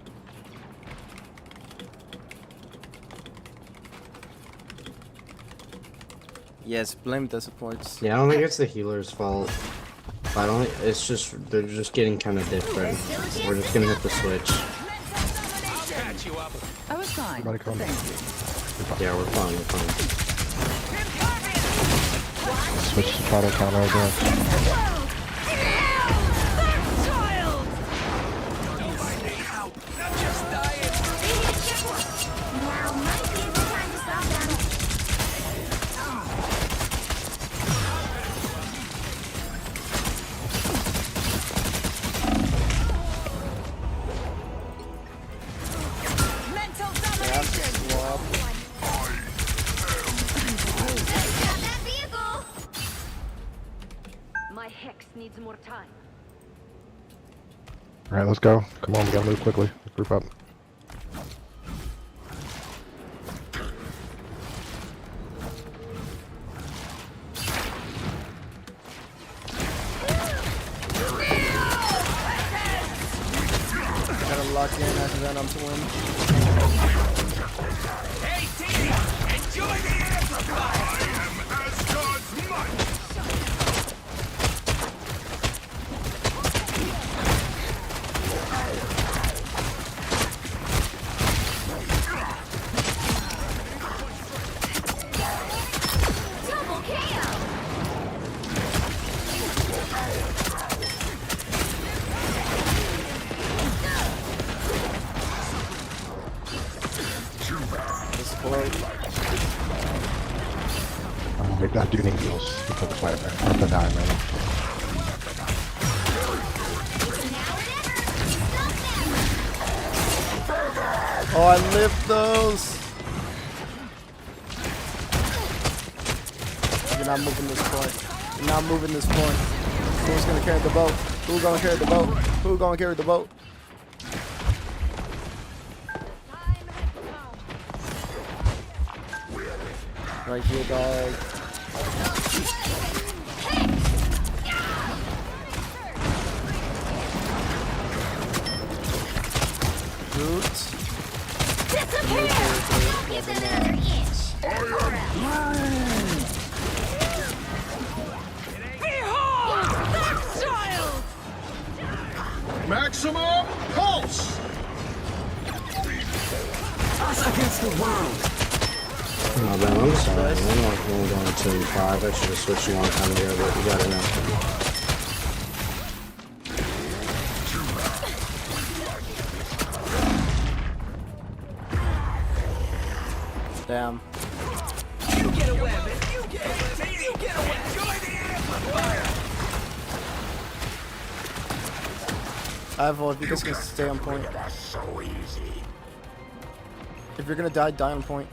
Speaker 3: Yes, blame the supports.
Speaker 23: Yeah, I don't think it's the healer's fault. I don't think it's just they're just getting kind of different. We're just gonna hit the switch.
Speaker 9: I'll catch you up.
Speaker 2: I was fine.
Speaker 21: Everybody come.
Speaker 2: Thank you.
Speaker 23: Yeah, we're fine, we're fine.
Speaker 21: Switch to try to counter again.
Speaker 4: Now might be a good time to stop them.
Speaker 2: Mental domination!
Speaker 4: Stop that vehicle!
Speaker 8: My hex needs more time.
Speaker 21: Alright, let's go. Come on, we gotta move quickly. Group up.
Speaker 3: Gotta lock in after that, I'm to win.
Speaker 9: Hey, team! Enjoy the amplifier!
Speaker 12: I am Asgard's might!
Speaker 18: I do need heals because it's like I'm gonna die, man.
Speaker 3: Oh, I lived those. You're not moving this point. You're not moving this point. Who's gonna carry the boat? Who's gonna carry the boat? Who's gonna carry the boat? Right here, dog. Roots.
Speaker 4: Disappear! Give them another inch.
Speaker 8: Behold! That child!
Speaker 12: Maximum pulse!
Speaker 22: Us against the world.
Speaker 19: Oh, man, I'm sorry. I'm not going down to team 5. I should have switched a long time ago, but you gotta know.
Speaker 3: Damn.
Speaker 8: You get a weapon! You get a weapon! You get a weapon! Join the amplifier!
Speaker 3: I have if you guys can stay on point.
Speaker 22: So easy.
Speaker 3: If you're gonna die, die on point.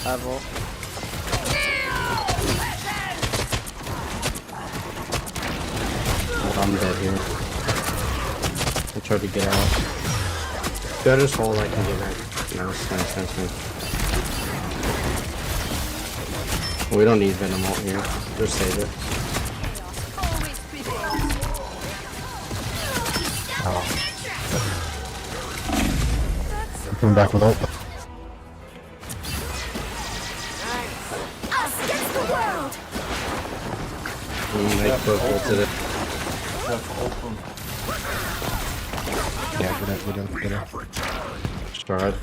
Speaker 3: I have ult.
Speaker 19: I'm dead here. I tried to get out. Go just hold, I can get back. No, it's fine. We don't need Venom ult here. Just save it.
Speaker 18: Oh. Coming back with ult.
Speaker 4: Us against the world!
Speaker 19: They both ulted it.
Speaker 18: Yeah, get in.
Speaker 19: Stride.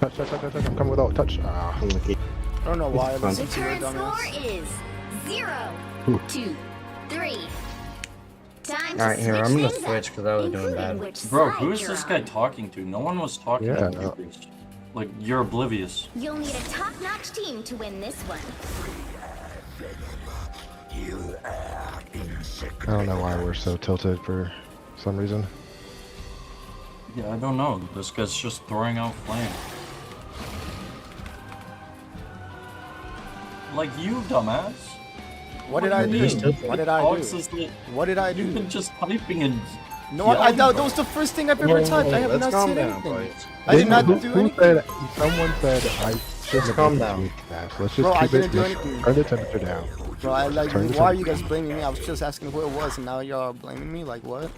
Speaker 18: Touch. I'm coming with ult. Touch. Ah.
Speaker 3: I don't know why I
Speaker 4: The
Speaker 3: listened to your
Speaker 4: current score
Speaker 3: dumbass.
Speaker 4: is 0, 2, 3. Time
Speaker 19: Alright,
Speaker 4: to
Speaker 19: here, I'm
Speaker 4: switch
Speaker 19: gonna
Speaker 4: things
Speaker 19: switch
Speaker 4: up,
Speaker 19: because I was doing
Speaker 4: including
Speaker 19: bad.
Speaker 4: which
Speaker 20: Bro,
Speaker 4: side
Speaker 20: who is
Speaker 4: you're
Speaker 20: this
Speaker 4: on.
Speaker 20: guy talking to? No one was talking
Speaker 18: Yeah,
Speaker 20: to
Speaker 18: no.
Speaker 20: you. Like, you're oblivious.
Speaker 4: You'll need a top-notch team to win this one.
Speaker 18: I don't know why we're so tilted for some reason.
Speaker 20: Yeah, I don't know. This guy's just throwing out flame. Like you, dumbass.
Speaker 3: What did I do? What did I do? What did I do?
Speaker 20: You've been just typing and...
Speaker 3: No, that was the first thing I've ever typed. I have not said anything. I did not do anything.
Speaker 18: Someone said I shouldn't
Speaker 19: calm
Speaker 18: have
Speaker 19: down.
Speaker 18: Let's just
Speaker 3: Bro, I
Speaker 18: keep
Speaker 3: didn't
Speaker 18: it.
Speaker 3: do
Speaker 18: Let's
Speaker 3: anything.
Speaker 18: turn the temperature down.
Speaker 3: Bro, why are you guys blaming me? I was just asking who it was, and now y'all blaming me? Like, what?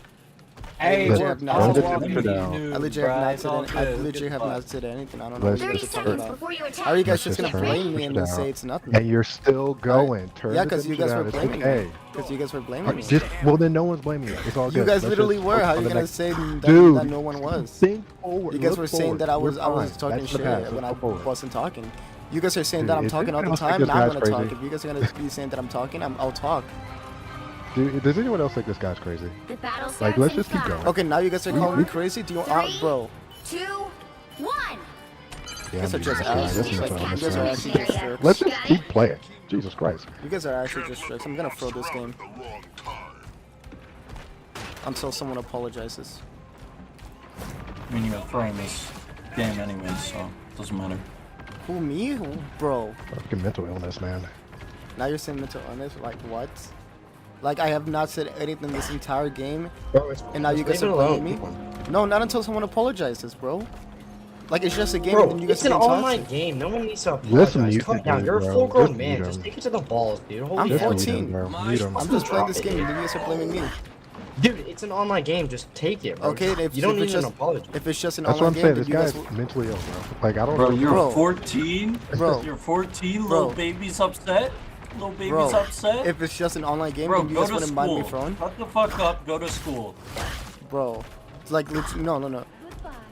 Speaker 18: Hey,
Speaker 3: I literally have not
Speaker 18: turn the
Speaker 3: said
Speaker 18: temperature
Speaker 3: anything.
Speaker 18: down.
Speaker 3: I literally have not said anything. I don't know what you guys are talking about. How are you guys just gonna blame me and then say it's nothing?
Speaker 18: And you're still going. Turn
Speaker 3: Yeah,
Speaker 18: the
Speaker 3: because you guys were
Speaker 18: temperature
Speaker 3: blaming
Speaker 18: down. It's
Speaker 3: me.
Speaker 18: okay.
Speaker 3: Because you guys were blaming me.
Speaker 18: Well, then no one's blaming you. It's all good.
Speaker 3: You guys
Speaker 18: Let's
Speaker 3: literally
Speaker 18: just
Speaker 3: were.
Speaker 18: focus
Speaker 3: How are
Speaker 18: on
Speaker 3: you
Speaker 18: the
Speaker 3: gonna
Speaker 18: next-
Speaker 3: say that
Speaker 18: Dude,
Speaker 3: no one was?
Speaker 18: think forward.
Speaker 3: You guys
Speaker 18: Look
Speaker 3: were saying
Speaker 18: forward.
Speaker 3: that I was
Speaker 18: You're fine.
Speaker 3: talking
Speaker 18: That's the
Speaker 3: shit
Speaker 18: past.
Speaker 3: when I
Speaker 18: Let's go forward.
Speaker 3: wasn't talking. You guys are saying
Speaker 18: Dude,
Speaker 3: that I'm
Speaker 18: if
Speaker 3: talking all
Speaker 18: anyone
Speaker 3: the
Speaker 18: else think
Speaker 3: time.
Speaker 18: this
Speaker 3: Now I'm
Speaker 18: guy's
Speaker 3: gonna talk.
Speaker 18: crazy-
Speaker 3: If you guys are gonna be saying that I'm talking, I'll talk.
Speaker 18: Dude, does anyone else think this guy's crazy?
Speaker 4: The battle
Speaker 18: Like,
Speaker 4: starts
Speaker 18: let's
Speaker 4: in
Speaker 18: just keep
Speaker 4: 5,
Speaker 18: going.
Speaker 3: Okay, now you guys are calling me crazy. Do you want, bro?
Speaker 4: 2, 1.
Speaker 18: Yeah,
Speaker 3: guys are just
Speaker 18: I'm
Speaker 3: assholes.
Speaker 18: this
Speaker 3: Like,
Speaker 18: is
Speaker 3: you guys are actually just jerks.
Speaker 18: Let's just keep playing. Jesus Christ.
Speaker 3: You guys are actually just jerks. I'm gonna throw this game until someone apologizes.
Speaker 20: I mean, you're throwing this game anyway, so it doesn't matter.
Speaker 3: Who, me? Who, bro?
Speaker 18: Fucking mental illness, man.
Speaker 3: Now you're saying mental illness? Like what? Like I have not said anything this entire game, and now you guys
Speaker 19: leave
Speaker 3: are
Speaker 19: it alone,
Speaker 3: blaming me? No, not until someone apologizes, bro. Like it's just a game,
Speaker 19: Bro,
Speaker 3: and then you guys
Speaker 19: it's an
Speaker 3: are being
Speaker 19: online
Speaker 3: toxic.
Speaker 19: game. No one needs to
Speaker 18: Just
Speaker 19: apologize.
Speaker 18: mute
Speaker 19: Calm
Speaker 18: the
Speaker 19: down.
Speaker 18: dude,
Speaker 19: You're a
Speaker 18: bro.
Speaker 19: full-grown
Speaker 18: Just
Speaker 19: man.
Speaker 18: mute
Speaker 19: Just
Speaker 18: him.
Speaker 19: take it to the balls, dude. Holy
Speaker 3: I'm
Speaker 19: hell.
Speaker 3: 14.
Speaker 18: bro. Mute him.
Speaker 3: I'm just playing this
Speaker 19: Drop it,
Speaker 3: game, and
Speaker 19: dude.
Speaker 3: you guys are blaming me.
Speaker 19: Dude, it's an online game. Just take it, bro.
Speaker 3: Okay, if
Speaker 19: you don't
Speaker 3: if
Speaker 19: need
Speaker 3: it's
Speaker 19: an
Speaker 3: just
Speaker 19: apology.
Speaker 3: if it's just an
Speaker 18: That's what
Speaker 3: online
Speaker 18: I'm saying.
Speaker 3: game,
Speaker 18: This
Speaker 3: then you guys
Speaker 18: guy's
Speaker 3: will.
Speaker 18: mentally ill, bro. Like, I don't
Speaker 20: Bro,
Speaker 18: know.
Speaker 20: you're
Speaker 3: Bro.
Speaker 20: 14?
Speaker 3: Bro.
Speaker 20: You're 14?
Speaker 3: Bro.
Speaker 20: Little baby's upset? Little baby's
Speaker 3: Bro,
Speaker 20: upset?
Speaker 3: if it's just an online game,
Speaker 20: Bro,
Speaker 3: then you
Speaker 20: go
Speaker 3: guys
Speaker 20: to
Speaker 3: wouldn't mind me
Speaker 20: school.
Speaker 3: throwing.
Speaker 20: Shut the fuck up, go to school.
Speaker 3: Bro, it's like no.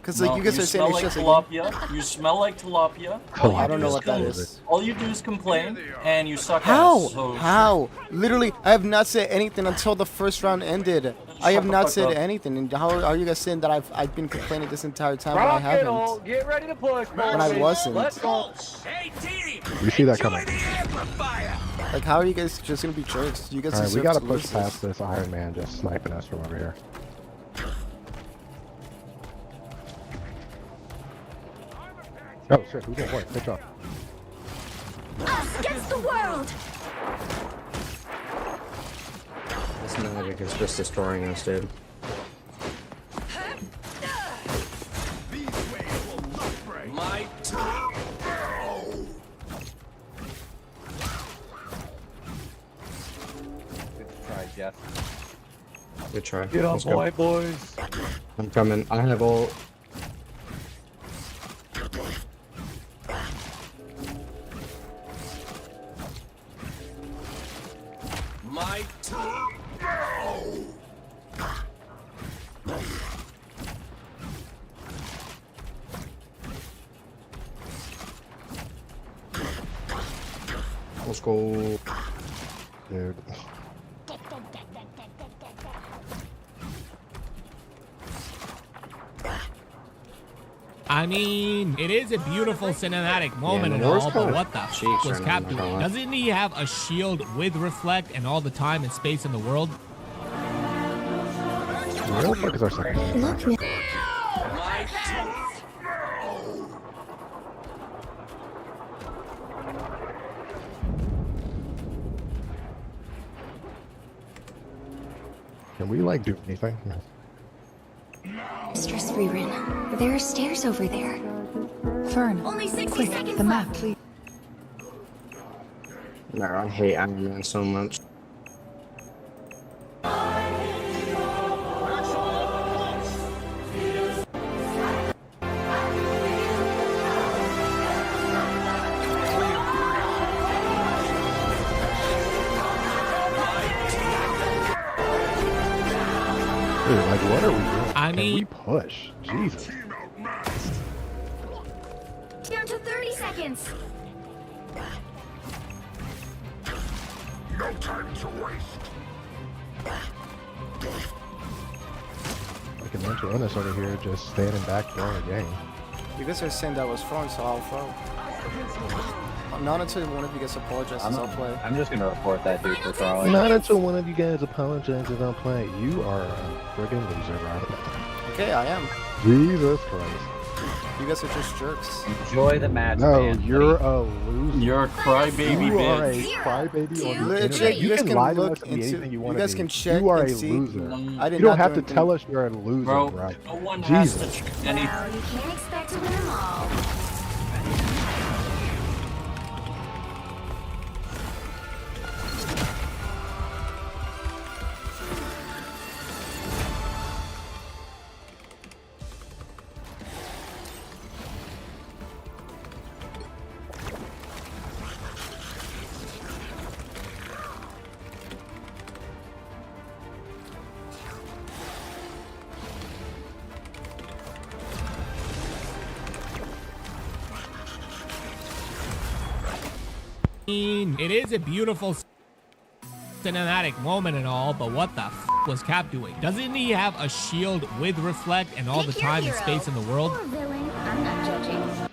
Speaker 3: Because like you guys are saying it's just
Speaker 20: tilapia. You smell like tilapia. All
Speaker 3: I
Speaker 20: you
Speaker 3: don't
Speaker 20: do
Speaker 3: know
Speaker 20: is
Speaker 3: what that
Speaker 20: com-
Speaker 3: is.
Speaker 20: All you do is complain, and you suck
Speaker 3: How?
Speaker 20: ass. So
Speaker 3: How? Literally, I have not said anything until the first round ended. I have
Speaker 20: the
Speaker 3: not
Speaker 20: fuck
Speaker 3: said
Speaker 20: up.
Speaker 3: anything. And how are you guys saying that I've been complaining this entire time when I haven't?
Speaker 9: Get ready to push,
Speaker 3: When I wasn't.
Speaker 9: Let's go.
Speaker 8: Hey, team!
Speaker 18: We see that coming.
Speaker 8: The amplifier!
Speaker 3: Like, how are you guys just gonna be jerks? You guys
Speaker 18: Alright, we
Speaker 3: deserve
Speaker 18: gotta
Speaker 3: to
Speaker 18: push
Speaker 3: lose
Speaker 18: past
Speaker 3: this.
Speaker 18: this Iron Man just sniping us from over here. Oh shit, who's gonna work? Good job.
Speaker 4: Us against the world!
Speaker 19: This magic is just destroying us, dude.
Speaker 8: My turn!
Speaker 19: Try, Jeff. Good try.
Speaker 20: Get on,
Speaker 19: Let's go.
Speaker 20: boys.
Speaker 19: I'm coming. I have ult.
Speaker 8: My turn!
Speaker 19: Let's go.
Speaker 18: Dude.
Speaker 5: I mean, it is a beautiful cinematic moment and
Speaker 19: Nor's
Speaker 5: all, but
Speaker 19: kinda
Speaker 5: what the
Speaker 19: cheeks
Speaker 5: was
Speaker 19: right now,
Speaker 5: Cap
Speaker 19: I'm not
Speaker 5: doing?
Speaker 19: gonna lie.
Speaker 5: Doesn't he have a shield with reflect and all the time and space in the world?
Speaker 18: Where the fuck is our second?
Speaker 8: My turn!
Speaker 18: Can we like do anything?
Speaker 6: Stress rerun. There are stairs over there.
Speaker 4: Fern, only 60 seconds left.
Speaker 6: please.
Speaker 19: No, I hate Iron Man so much.
Speaker 18: Dude, like what are we doing?
Speaker 5: I
Speaker 18: Can
Speaker 5: mean-
Speaker 18: we push? Jesus.
Speaker 4: Down to 30 seconds.
Speaker 12: No time to waste.
Speaker 18: Like an Angelina's over here just standing back throwing a game.
Speaker 3: You guys are saying that was wrong, so I'll throw. Not until one of you guys apologizes, I'll play.
Speaker 19: I'm just gonna report that dude for throwing.
Speaker 18: Not until one of you guys apologizes on play. You are a friggin' loser, bro.
Speaker 3: Okay, I am.
Speaker 18: Jesus Christ.
Speaker 3: You guys are just jerks.
Speaker 19: Enjoy the match,
Speaker 18: No,
Speaker 19: man.
Speaker 18: you're a loser.
Speaker 20: You're a crybaby
Speaker 18: You are a
Speaker 20: bitch.
Speaker 18: crybaby on the
Speaker 3: Legit,
Speaker 18: internet.
Speaker 3: you
Speaker 18: You
Speaker 3: guys
Speaker 18: can
Speaker 3: can
Speaker 18: lie to
Speaker 3: look
Speaker 18: us and be
Speaker 3: into-
Speaker 18: anything you
Speaker 3: you
Speaker 18: want
Speaker 3: guys
Speaker 18: to
Speaker 3: can
Speaker 18: be.
Speaker 3: check
Speaker 18: You are
Speaker 3: and
Speaker 18: a
Speaker 3: see.
Speaker 18: loser.
Speaker 3: I did
Speaker 18: You don't
Speaker 3: not
Speaker 18: have
Speaker 3: do
Speaker 18: to tell us you're a loser,
Speaker 20: Bro,
Speaker 18: bro.
Speaker 20: no one has
Speaker 18: Jesus.
Speaker 20: to any.
Speaker 4: Well, you can't expect to win them all.
Speaker 5: mean, it is a beautiful cinematic moment and all, but what the was Cap doing? Doesn't he have a shield with reflect and all the
Speaker 4: Pick your
Speaker 5: time and
Speaker 4: hero.
Speaker 5: space in the world?
Speaker 4: Or villain. I'm not judging.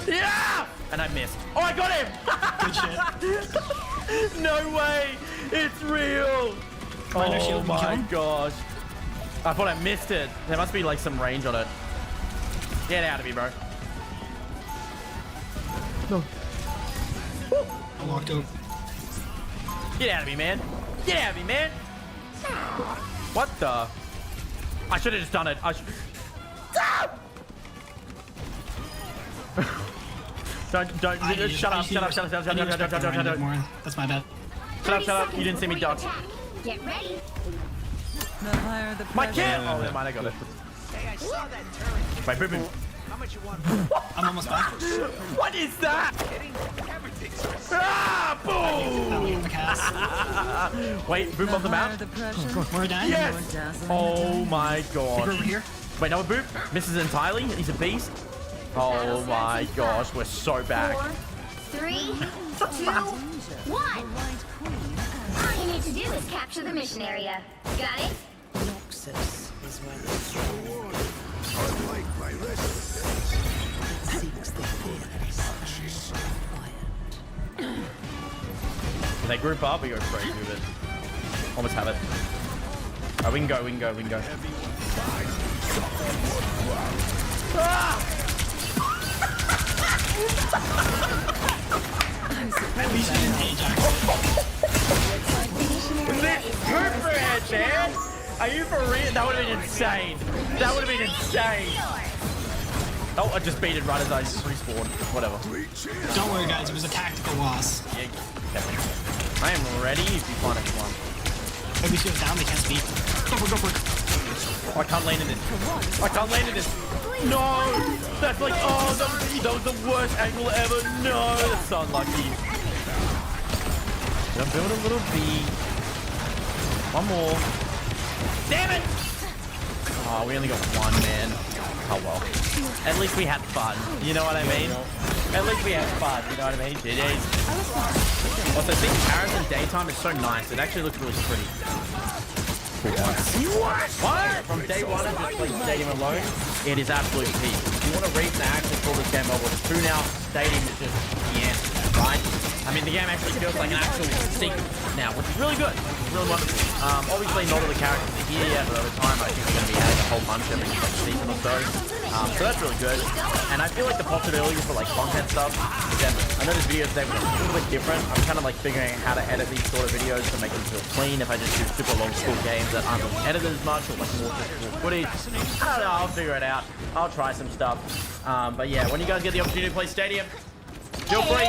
Speaker 1: Yeah! And I missed. Oh, I got him!
Speaker 11: Good shit.
Speaker 1: No way! It's real!
Speaker 11: Minor
Speaker 1: Oh
Speaker 11: shield, you kill
Speaker 1: my
Speaker 11: him?
Speaker 1: gosh. I thought I missed it. There must be like some range on it. Get out of here, bro.
Speaker 11: No. I walked over.
Speaker 1: Get out of me, man. Get out of me, man. What the? I should have just done it. I should. Don't. Shut up.
Speaker 11: That's my bad.
Speaker 1: Shut up. You didn't see me duck.
Speaker 4: Get ready.
Speaker 1: My kid! Oh, never mind. I got it.
Speaker 8: Hey, I saw that turret.
Speaker 1: Wait, boom.
Speaker 8: How much you want?
Speaker 11: I'm almost back.
Speaker 1: What is that?
Speaker 8: Kidding? Everything's
Speaker 1: Ah, boom!
Speaker 11: The cast.
Speaker 1: Wait, boop on the map.
Speaker 11: We're done.
Speaker 1: Yes! Oh my god.
Speaker 11: Over here.
Speaker 1: Wait, no, boop. Misses entirely. He's a beast. Oh my gosh, we're so back.
Speaker 4: 4, 3, 2, 1. All you need to do is capture the mission area. Got it?
Speaker 2: Noxus is where the strong.
Speaker 8: Unlike my rest.
Speaker 2: Seeks the fearless.
Speaker 1: If they group up, we go straight through it. Almost have it. Oh, we can go, we can go, we can go. Ah!
Speaker 11: At least you didn't age,
Speaker 1: Superhead, man! Are you for real? That would have been insane. That would have been insane. Oh, I just baited right as I respawned. Whatever.
Speaker 11: Don't worry, guys. It was a tactical loss.
Speaker 1: Yeah, I am ready if you find a one.
Speaker 11: Maybe she was down. They can't speak. Go for it. Go for it.
Speaker 1: Oh, I can't land in this. I can't land in this. No! That's like, oh, that was the worst angle ever. No, that's so unlucky. I'm doing a little B. One more. Damn it! Oh, we only got one, man. Oh, well. At least we had fun. You know what I mean? At least we had fun. You know what I mean? GG's. Also, seeing Paris in daytime is so nice. It actually looks really pretty. What? From day one and just playing Stadium alone, it is absolute peak. If you want a reason to actually call this game Overwatch 2 now, Stadium is just the answer, right? I mean, the game actually feels like an actual sequel now, which is really good. It's really wonderful. Obviously, not all the characters are here yet, but over time, I think we're going to be adding a whole bunch every season or so. So that's really good. And I feel like the possibilities for like content stuff is endless. I know this video today was a little bit different. I'm kind of like figuring out how to edit these sort of videos to make them feel clean. If I just do super long school games that aren't really edited as much or like more physical footage, I don't know. I'll figure it out. I'll try some stuff. But yeah, when you guys get the opportunity to play Stadium, feel free,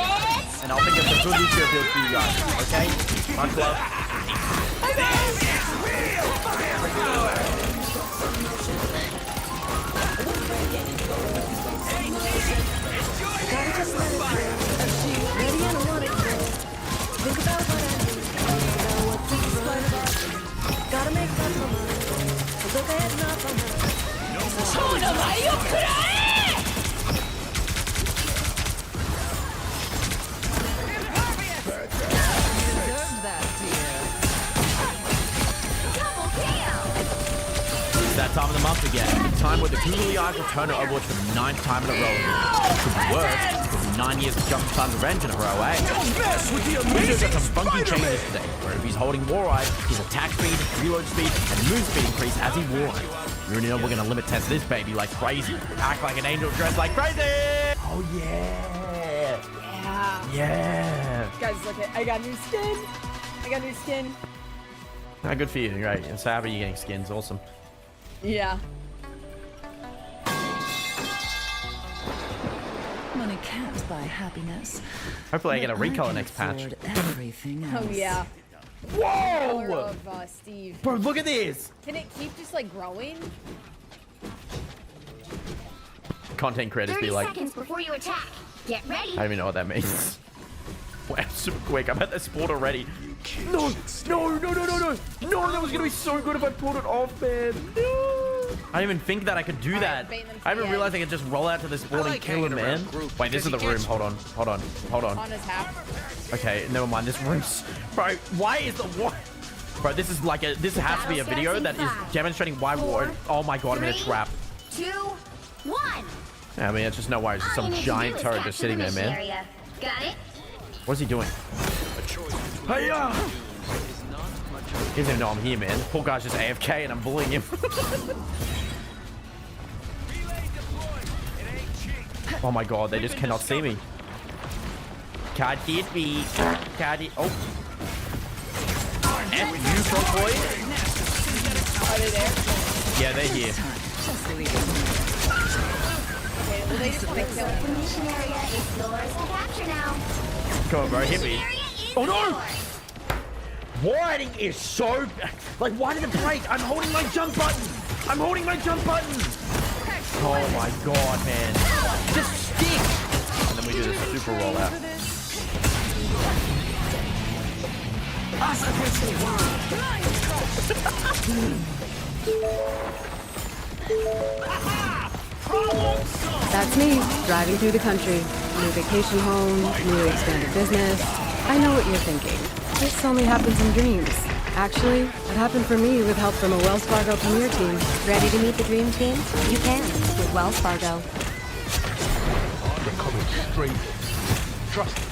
Speaker 1: and I'll think of some good YouTube builds for you guys. Okay? Much love.
Speaker 6: Think about what I do. Know what to explain about it. Gotta make that come on. Look ahead, not behind.
Speaker 1: It's that time of the month again. The time where the googly eyes return to Overwatch for the 9th time in a row. Could be worse. Could be 9 years of Jumpstart Revenge in a row, eh? Wizards got some funky changes today, where if he's holding War Eye, his attack speed, reload speed, and move speed increase as he War Eye. You already know we're gonna limit test this baby like crazy. Act like an angel dressed like crazy! Oh yeah! Yeah!
Speaker 16: Guys, look at I got new skin. I got new skin.
Speaker 1: Ah, good for you, right? I'm so happy you're getting skins, awesome.
Speaker 16: Yeah.
Speaker 2: Money can't buy happiness.
Speaker 1: Hopefully I get a recolor next patch.
Speaker 2: Everything else.
Speaker 16: Oh yeah.
Speaker 1: Whoa!
Speaker 16: Color of, Steve.
Speaker 1: Bro, look at this!
Speaker 16: Can it keep just like growing?
Speaker 1: Content creators be like,
Speaker 4: 30 seconds before you attack. Get ready.
Speaker 1: I don't even know what that means. Wow, super quick. I'm at the sport already. No, no, no, no, no, no. No, that was going to be so good if I pulled it off, man. No. I didn't even think that I could do that. I didn't realize I could just roll out to the sport and kill him, man. Wait, this is the room. Hold on, hold on, hold on.
Speaker 16: On his half.
Speaker 1: Okay, never mind. This room's... Bro, why is the... What? Bro, this is like a... This has to be a video that is demonstrating why war... Oh my god, I'm in a trap.
Speaker 4: 2, 1.
Speaker 1: I mean, it's just no way. It's just some giant turret just sitting there, man.
Speaker 4: Got it?
Speaker 1: What's he doing? Hey-ya! He doesn't even know I'm here, man. Poor guy's just AFK and I'm bullying him. Oh my god, they just cannot see me. Can't hit me. Can't hit... Oh. F you, front boy.
Speaker 16: Are they there?
Speaker 1: Yeah, they're here.
Speaker 16: Okay, well they just want to kill him.
Speaker 4: Mission area is yours to capture now.
Speaker 1: Come on, bro, hit me. Oh no! Winding is so... Like, why did it break? I'm holding my jump button! I'm holding my jump button! Oh my god, man. Just stick! And then we do this super rollout.
Speaker 6: That's me, driving through the country. New vacation home, new expanded business. I know what you're thinking. This only happens in dreams. Actually, it happened for me with help from a Wells Fargo Premier team.
Speaker 4: Ready to meet the dream team? You can with Wells Fargo.
Speaker 18: They're coming straight. Trust me.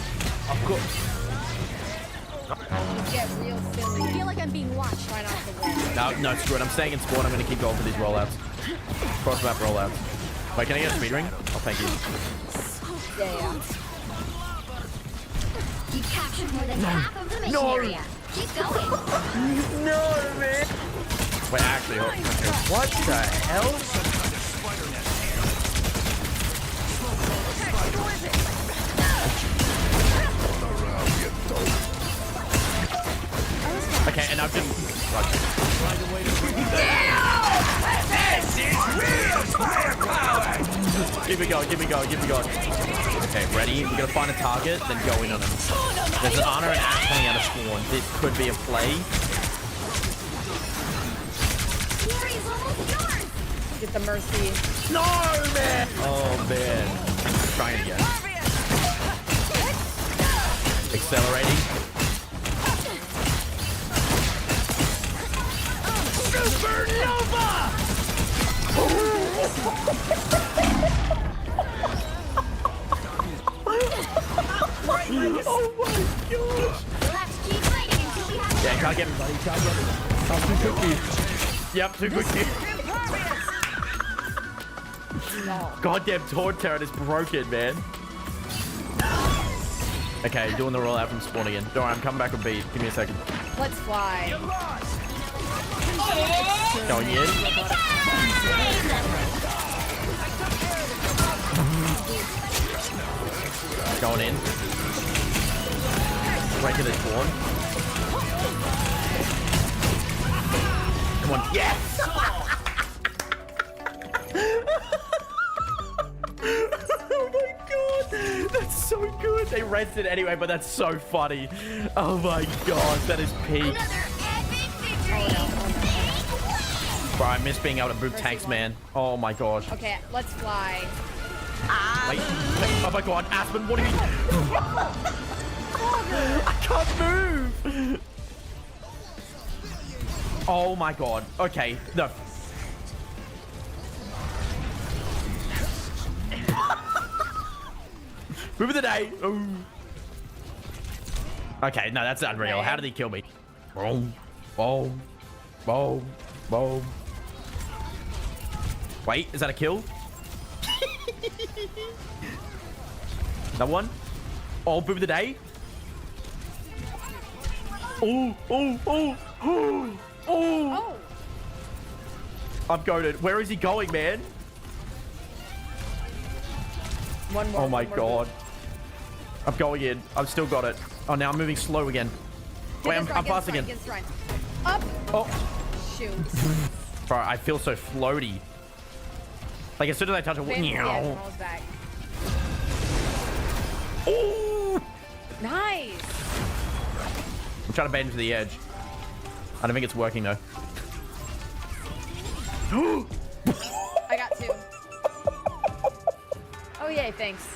Speaker 18: I've got.
Speaker 16: Get real silly.
Speaker 4: I feel like I'm being watched.
Speaker 16: Try not to win.
Speaker 1: No, screw it. I'm staying in spawn. I'm gonna keep going for these rollouts. Cross map rollouts. Wait, can I get a speed ring? Oh, thank you.
Speaker 16: Yeah.
Speaker 4: You captured more than half of the mission area. Keep going.
Speaker 1: No, man. Wait, actually, what the hell? Okay, and I've just. Keep it going, keep it going, keep it going. Okay, ready? We're gonna find a target, then go in on him. There's an Honor and Ash coming out of spawn. This could be a play.
Speaker 16: Get the mercy.
Speaker 1: No, man! Oh, man. Trying again. Accelerating. Supernova! Oh my gosh! Yeah, can't get me, buddy. Can't get me. I'm too quick. Yep, too quick. Goddamn Taunt turret is broken, man. Okay, doing the rollout from spawn again. Don't worry, I'm coming back with beat. Give me a second.
Speaker 16: Let's fly.
Speaker 1: Going in. Going in. Breaking the spawn. Come on. Yes! Oh my god! That's so good! They rested anyway, but that's so funny. Oh my god, that is peak. Bro, I miss being able to boot tanks, man. Oh my gosh.
Speaker 16: Okay, let's fly.
Speaker 1: Wait, oh my god, Aspen, what do you mean? I can't move! Oh my god. Okay, no. Move of the day. Ooh. Okay, no, that's unreal.
Speaker 16: Okay.
Speaker 1: How did he kill me? Boom, boom, boom, boom. Wait, is that a kill? That one? Oh, boom of the day. Oh, oh, oh, oh, oh. I'm goated. Where is he going, man?
Speaker 16: One more.
Speaker 1: Oh my
Speaker 16: one more
Speaker 1: god. I'm going in. I've still got it. Oh, now I'm moving slow again. Wait, I'm fast again.
Speaker 16: Up.
Speaker 1: Oh.
Speaker 16: Shoot.
Speaker 1: Bro, I feel so floaty. Like, as soon as I touch it,
Speaker 16: Yeah, falls back.
Speaker 1: Ooh.
Speaker 16: Nice.
Speaker 1: I'm trying to bait into the edge. I don't think it's working, though.
Speaker 16: I got two. Oh, yay, thanks.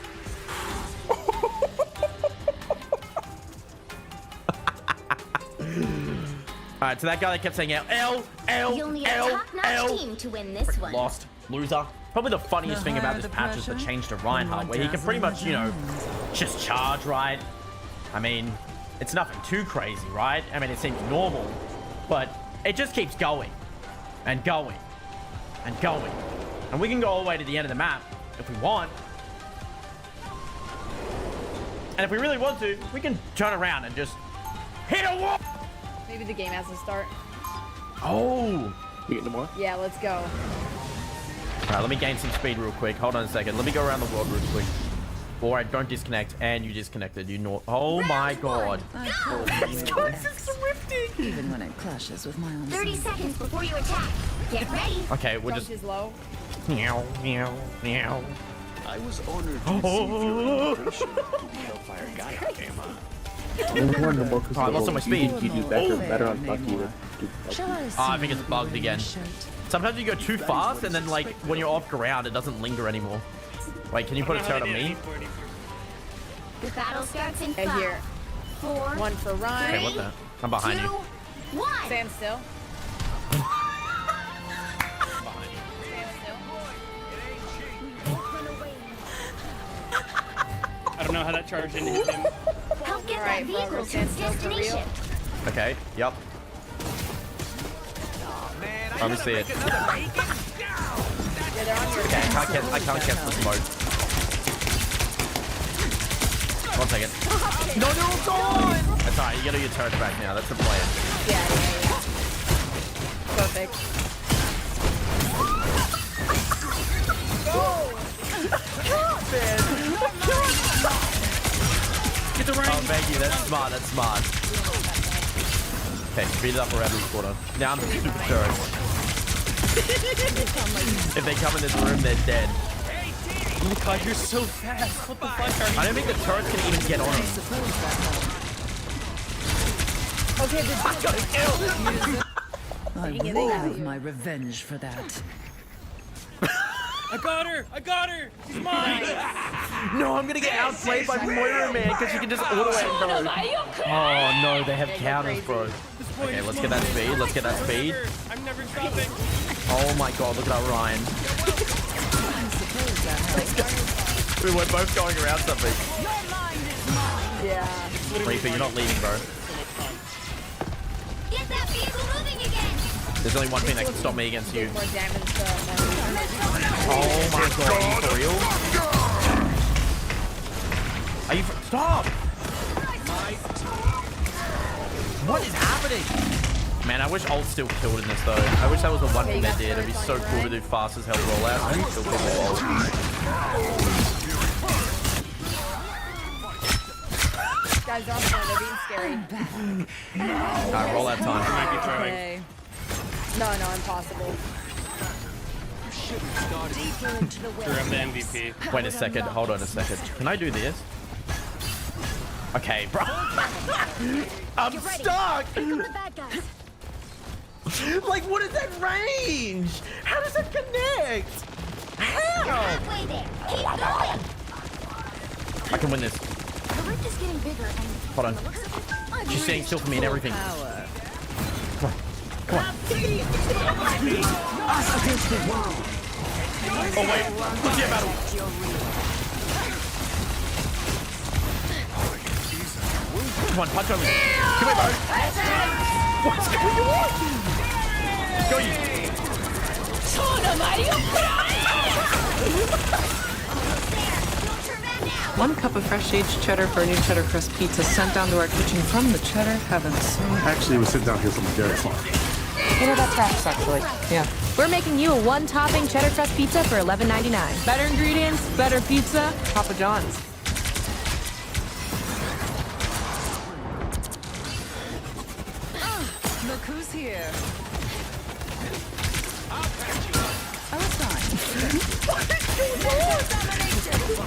Speaker 1: Alright, so that guy that kept saying L,
Speaker 4: You'll need a top-notch team to win this one.
Speaker 1: lost. Loser. Probably the funniest thing about this patch is the change to Reinhardt, where he can pretty much, you know, just charge, right? I mean, it's nothing too crazy, right? I mean, it seems normal, but it just keeps going and going and going. And we can go all the way to the end of the map if we want. And if we really want to, we can turn around and just hit a wall.
Speaker 16: Maybe the game has to start.
Speaker 1: Oh.
Speaker 3: You getting more?
Speaker 16: Yeah, let's go.
Speaker 1: All right, let me gain some speed real quick. Hold on a second. Let me go around the world real quick. All right, don't disconnect. And you disconnected. You know. Oh my god. This guy's swifting.
Speaker 2: Even when it clashes with my own.
Speaker 4: 30 seconds before you attack. Get ready.
Speaker 1: Okay, we're just.
Speaker 16: Is low.
Speaker 1: Meow, meow, meow.
Speaker 10: I was honored to receive your invitation to Hellfire Gaia, Emma.
Speaker 1: I lost all my speed.
Speaker 19: You do better on Bucky.
Speaker 1: I think it's bugged again. Sometimes you go too fast, and then like when you're off ground, it doesn't linger anymore. Wait, can you put a turret on me?
Speaker 4: The battle starts in
Speaker 16: And
Speaker 4: 5,
Speaker 16: here.
Speaker 4: 4,
Speaker 16: One for Ryan.
Speaker 1: Okay, what the? I'm behind you.
Speaker 4: 1.
Speaker 16: Stand still.
Speaker 10: I don't know how that charged into him.
Speaker 4: Help get
Speaker 16: Alright,
Speaker 4: that
Speaker 16: bro,
Speaker 4: vehicle to
Speaker 16: stand
Speaker 4: its
Speaker 16: still for real.
Speaker 4: destination.
Speaker 1: Okay, yep. Let me see it.
Speaker 16: Yeah, they're on your
Speaker 1: Okay, I can't catch the smoke. 1 second. No, they're all gone! That's alright, you gotta get your turret back now. That's the plan.
Speaker 16: Yeah. Perfect.
Speaker 10: Get the right.
Speaker 1: Oh, thank you. That's smart. That's smart. Okay, speed it up around this corner. Now I'm super turret. If they come in this room, they're dead.
Speaker 10: Oh my god, you're so fast. What the fuck are you?
Speaker 1: I don't think the turrets can even get on him.
Speaker 16: Okay, this
Speaker 1: I got a kill!
Speaker 2: I will have my revenge for that.
Speaker 10: I got her! I got her! She's mine!
Speaker 1: No, I'm gonna get outplayed by Moira, man, because she can just auto and go. Oh no, they have counters, bro. Okay, let's get that speed. Let's get that speed.
Speaker 10: I'm never stopping.
Speaker 1: Oh my god, look at that Ryan. We were both going around something.
Speaker 16: Yeah.
Speaker 1: Reaper, you're not leaving, bro.
Speaker 4: Get that vehicle moving again.
Speaker 1: There's only one thing that can stop me against you.
Speaker 16: More damage to
Speaker 1: Oh my god, are you for real? Are you stop! What is happening? Man, I wish ult still killed in this though. I wish that was the one thing they did. It'd be so cool to do fast as hell rollout and kill people with ult.
Speaker 16: guys are on point. They're being scary.
Speaker 1: Alright, rollout time.
Speaker 16: Okay. No, impossible.
Speaker 10: Sure, I'm the MVP.
Speaker 1: Wait a second, hold on a second. Can I do this? Okay, bro. I'm stuck! Like, what is that range? How does that connect? How? I can win this.
Speaker 4: The rift is getting bigger and
Speaker 1: Hold on. She's staying still for me and everything. Come on. Come on. Oh, wait. Let's get a battle. Come on, punch on me. Come here, bro. What's going on? Go you.
Speaker 15: One cup of fresh aged cheddar for a new cheddar crust pizza sent down to our kitchen from the cheddar heavens.
Speaker 18: Actually, we sit down here from the Garrett farm.
Speaker 17: You know, that tracks, actually.
Speaker 15: Yeah.
Speaker 17: We're making you a one-topping cheddar crust pizza for $11.99.
Speaker 15: Better ingredients, better pizza, Papa John's.
Speaker 2: Look who's here. I was fine.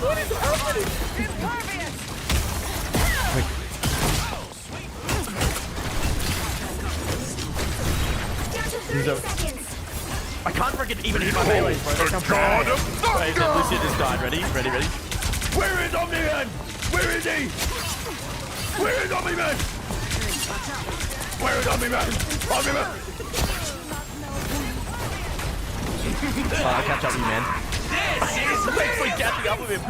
Speaker 1: What is happening? I can't freaking even hit my melees, bro. That's how bad. Wait, Lucia just died. Ready? Ready? Where is Omni-Man? Where is he? Where is Omni-Man? Where is Omni-Man? Omni-Man! I'll catch up with you, man. I'm actually catching up with him.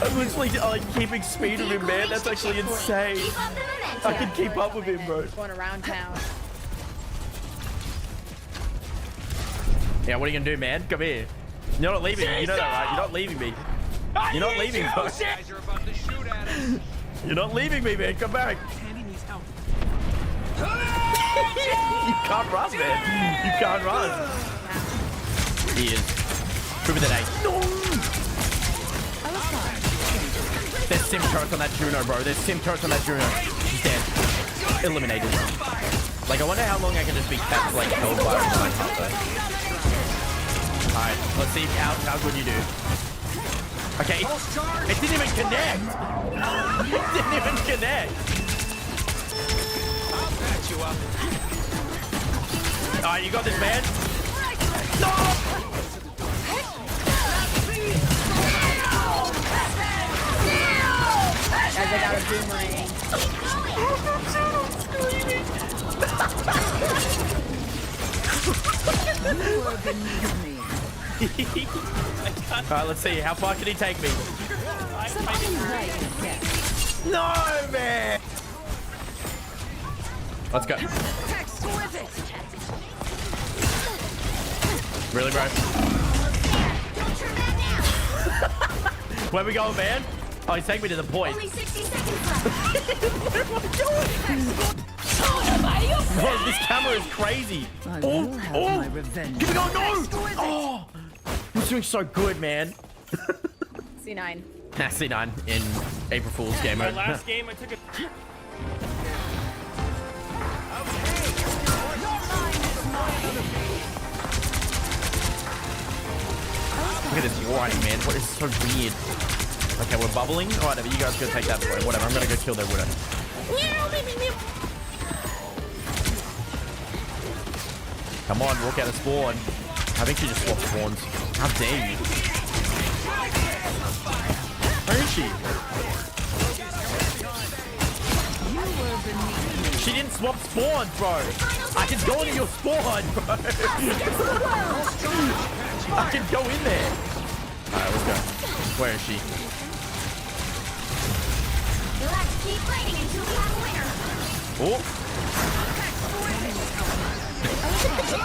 Speaker 1: I'm literally like keeping speed with him, man. That's actually insane. I can keep up with him, bro.
Speaker 16: Going around town.
Speaker 1: Yeah, what are you gonna do, man? Come here. You're not leaving me. You know that, right? You're not leaving me. You're not leaving me. You're not leaving me, man. Come back. You can't run, man. You can't run. He is. Prove that ace. No! There's sim turrets on that Juno, bro. There's sim turrets on that Juno. She's dead. Eliminated. Like, I wonder how long I can just be kept, like, held by a Reinhardt, though. Alright, let's see how good you do. Okay, it didn't even connect. It didn't even connect.
Speaker 8: I'll patch you up.
Speaker 1: Alright, you got this, man. No!
Speaker 16: Guys, I got a boomerang.
Speaker 1: Alright, let's see. How far can he take me? No, man! Let's go. Really, bro? Where we going, man? Oh, he's taking me to the point.
Speaker 4: Only 60 seconds left.
Speaker 1: Where am I going? Bro, this camera is crazy. Oh, keep it going, no! Oh, you're doing so good, man.
Speaker 16: C9.
Speaker 1: C9 in April Fool's game
Speaker 10: My
Speaker 1: mode.
Speaker 10: last game, I took a.
Speaker 1: Look at this warning, man. What is so weird? Okay, we're bubbling. All right, you guys go take that boy. Whatever. I'm gonna go kill their widow. Come on, walk out of spawn. I think she just swapped spawns. How dare you? Where is she? She didn't swap spawns, bro. I can go into your spawn, bro. I can go in there. Alright, let's go. Where is she?
Speaker 4: Let's keep fighting until we have a winner.
Speaker 1: Oh.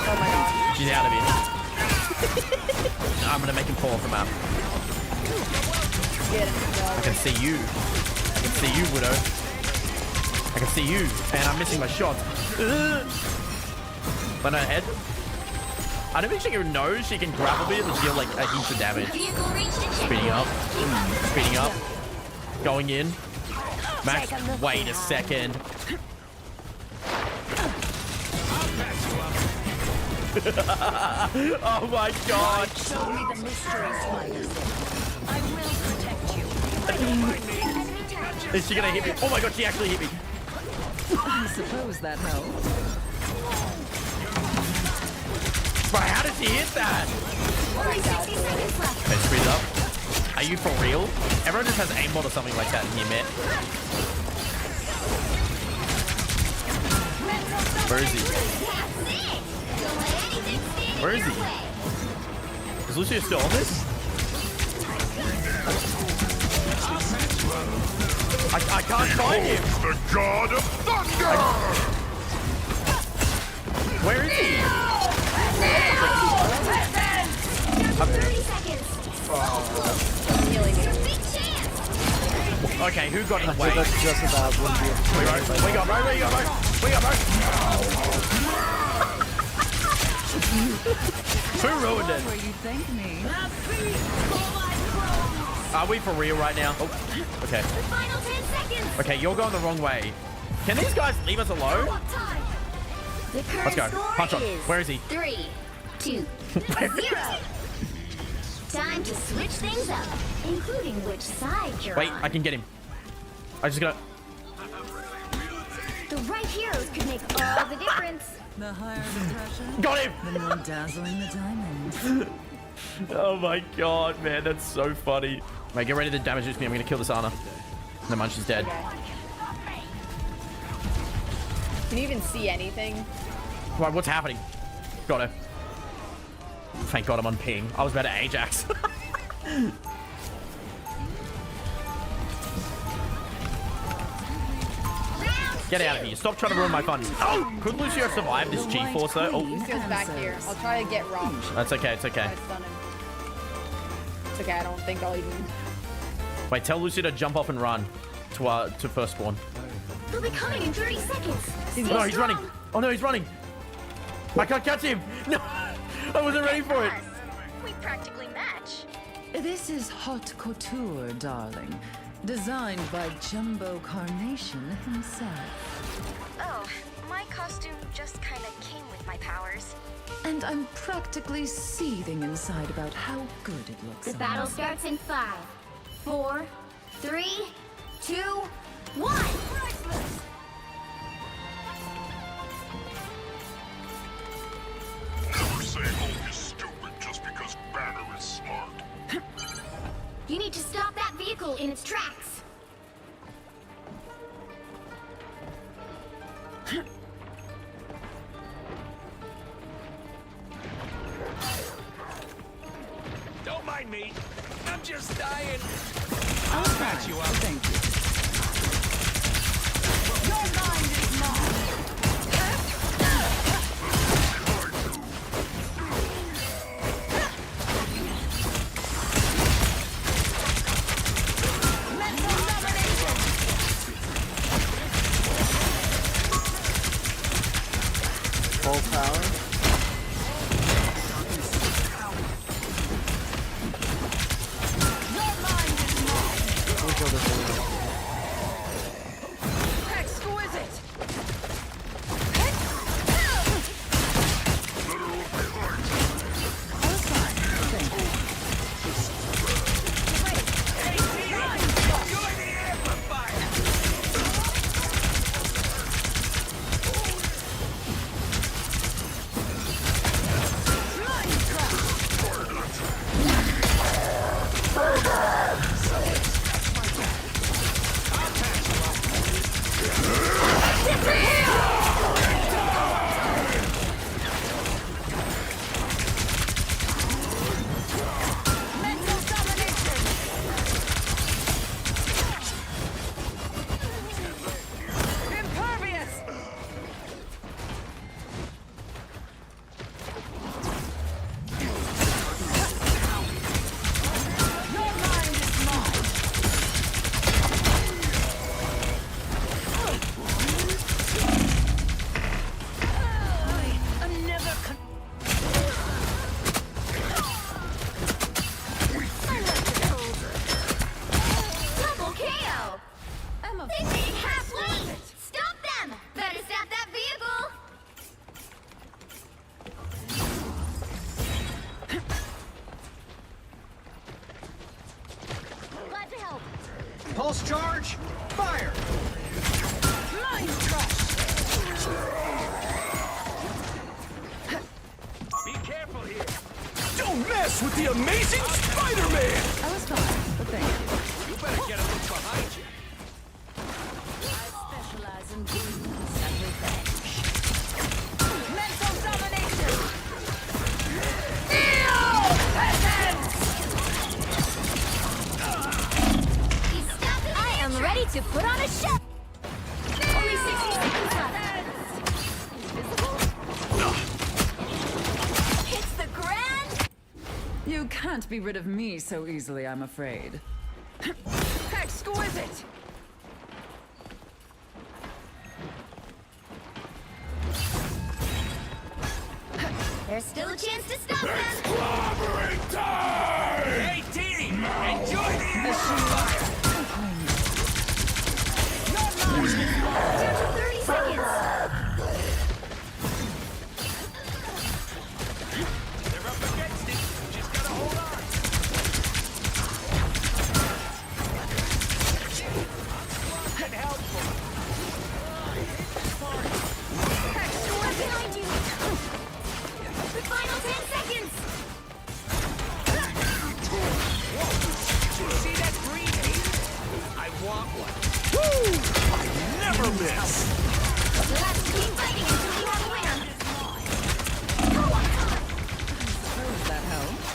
Speaker 16: Oh my god.
Speaker 1: She's out of here. I'm gonna make him fall off the map.
Speaker 16: Get him,
Speaker 1: I can see you. I can see you, Widow. I can see you. And I'm missing my shot. But no head. I don't think she even knows she can grapple me and deal like a heap of damage. Speeding up. Speeding up. Going in. Max, wait a second. Oh my god.
Speaker 8: Show me the mysteries, I will protect you.
Speaker 1: Is she gonna hit me? Oh my god, she actually hit me.
Speaker 8: I suppose that helps.
Speaker 1: Bro, how did she hit that? Okay, speed it up. Are you for real? Everyone just has aimbot or something like that in here, man. Where is he? Where is he? Is Lucio still on this? I can't find him.
Speaker 12: The god of thunder!
Speaker 1: Where is he? Okay, who got in the way?
Speaker 3: That's just about one
Speaker 1: We got, bro. We got, bro. Who ruined it?
Speaker 8: Where you thank me.
Speaker 1: Are we for real right now? Oh, okay.
Speaker 4: Final 10 seconds.
Speaker 1: Okay, you're going the wrong way. Can these guys leave us alone?
Speaker 4: The current
Speaker 1: Let's go.
Speaker 4: score
Speaker 1: Punch on.
Speaker 4: is
Speaker 1: Where is he?
Speaker 4: 3, 2, 0. Time to switch things up, including which side you're
Speaker 1: Wait,
Speaker 4: on.
Speaker 1: I can get him. I just gotta.
Speaker 4: The right heroes could make all the difference.
Speaker 8: The higher the pressure,
Speaker 1: Got him!
Speaker 8: the more dazzling the diamond.
Speaker 1: Oh my god, man, that's so funny. Wait, get ready to damage me. I'm gonna kill this Ana. No man, she's dead.
Speaker 16: Can you even see anything?
Speaker 1: Right, what's happening? Got her. Thank god I'm on ping. I was about to Ajax. Get out of here. Stop trying to ruin my fun. Oh! Could Lucio survive this G-Force though? Oh.
Speaker 16: Lucio's back here. I'll try to get Rock.
Speaker 1: That's okay, it's okay.
Speaker 16: Try to stun him. It's okay, I don't think I'll even...
Speaker 1: Wait, tell Lucio to jump off and run to first spawn.
Speaker 4: They'll be coming in 30 seconds.
Speaker 1: No, he's running. Oh no, he's running. I can't catch him. No, I wasn't ready for it.
Speaker 4: We practically match.
Speaker 8: This is haute couture, darling. Designed by Jumbo Carnation himself.
Speaker 4: Oh, my costume just kind of came with my powers.
Speaker 8: And
Speaker 7: And I'm practically seething inside about how good it looks.
Speaker 4: The battle starts in 5, 4, 3, 2, 1.
Speaker 12: Never say Hulk is stupid just because Banner is smart.
Speaker 4: You need to stop that vehicle in its tracks.
Speaker 8: Don't mind me. I'm just dying.
Speaker 7: I'll patch you up. Thank you.
Speaker 8: Your mind is mine.
Speaker 3: Full power.
Speaker 8: Exquisite.
Speaker 4: Double KO. They made it halfway. Stop them. Better stop that vehicle. Glad to help.
Speaker 8: Pulse charge. Fire. Mind crush. Be careful here. Don't mess with the amazing Spider-Man.
Speaker 7: I was fine, but thank you.
Speaker 8: You better get a look behind you.
Speaker 2: I specialize in dreams and revenge.
Speaker 8: Mental domination.
Speaker 4: I am ready to put on a show. Only 60 seconds left. It's the grand.
Speaker 7: You can't be rid of me so easily, I'm afraid.
Speaker 8: Exquisite.
Speaker 4: There's still a chance to stop them.
Speaker 8: Clobbering time! Hey, team! Enjoy the fire!
Speaker 4: Down to 30 seconds.
Speaker 8: They're up against it. Just gotta hold on. And helpful.
Speaker 4: Behind you. The final 10 seconds.
Speaker 8: See that green haze? I want one. Woo! I never miss.
Speaker 4: So that's keep fighting until we have a winner.
Speaker 7: Suppose that helps.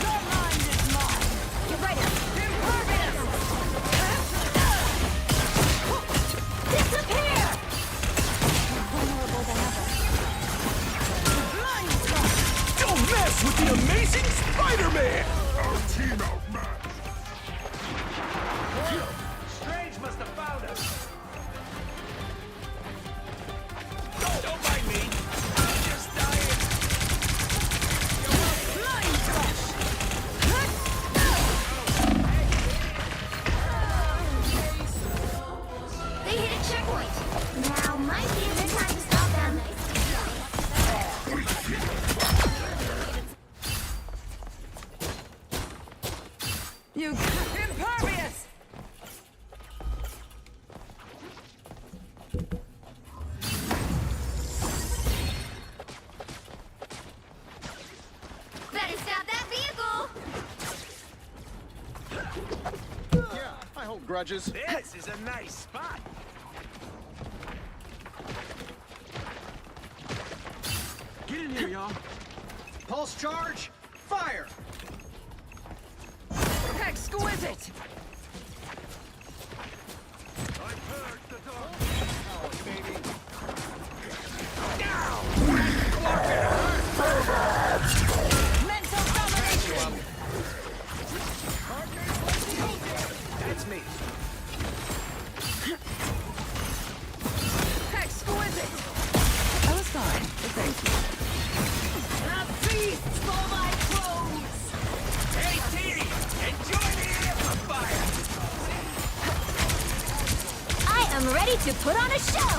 Speaker 8: Your mind is mine.
Speaker 4: Get right up.
Speaker 8: Impervious.
Speaker 4: Disappear. More vulnerable than ever.
Speaker 8: Mind crush. Don't mess with the amazing Spider-Man.
Speaker 12: Our team outmatched.
Speaker 8: Strange must have found us. Don't mind me. I'm just dying. Mind crush.
Speaker 13: grudges.
Speaker 8: This is a nice spot.
Speaker 14: Get in here, y'all. Pulse charge. Fire.
Speaker 16: Exquisite.
Speaker 8: Mental domination. That's me.
Speaker 16: Exquisite.
Speaker 7: I was fine, but thank you.
Speaker 8: A feast for my clothes. Hey, T, enjoy the amplifier.
Speaker 4: I am ready to put on a show!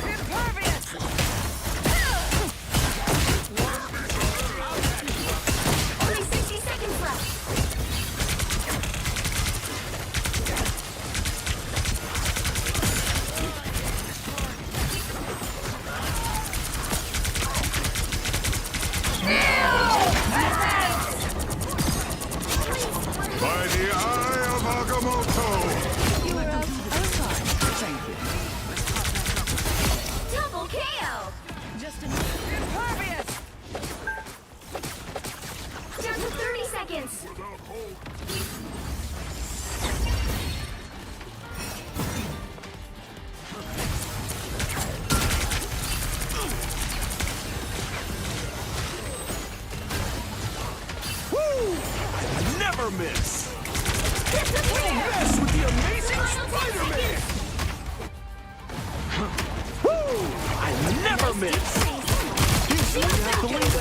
Speaker 16: Impervious.
Speaker 4: Only 60 seconds left.
Speaker 12: By the eye of Agamotto!
Speaker 7: You were out. I was fine, thank you.
Speaker 4: Double KO!
Speaker 16: Just impervious.
Speaker 4: Down to 30 seconds.
Speaker 8: Never miss. Mess with the amazing Spider-Man. Woo! I never miss. Gives me that belief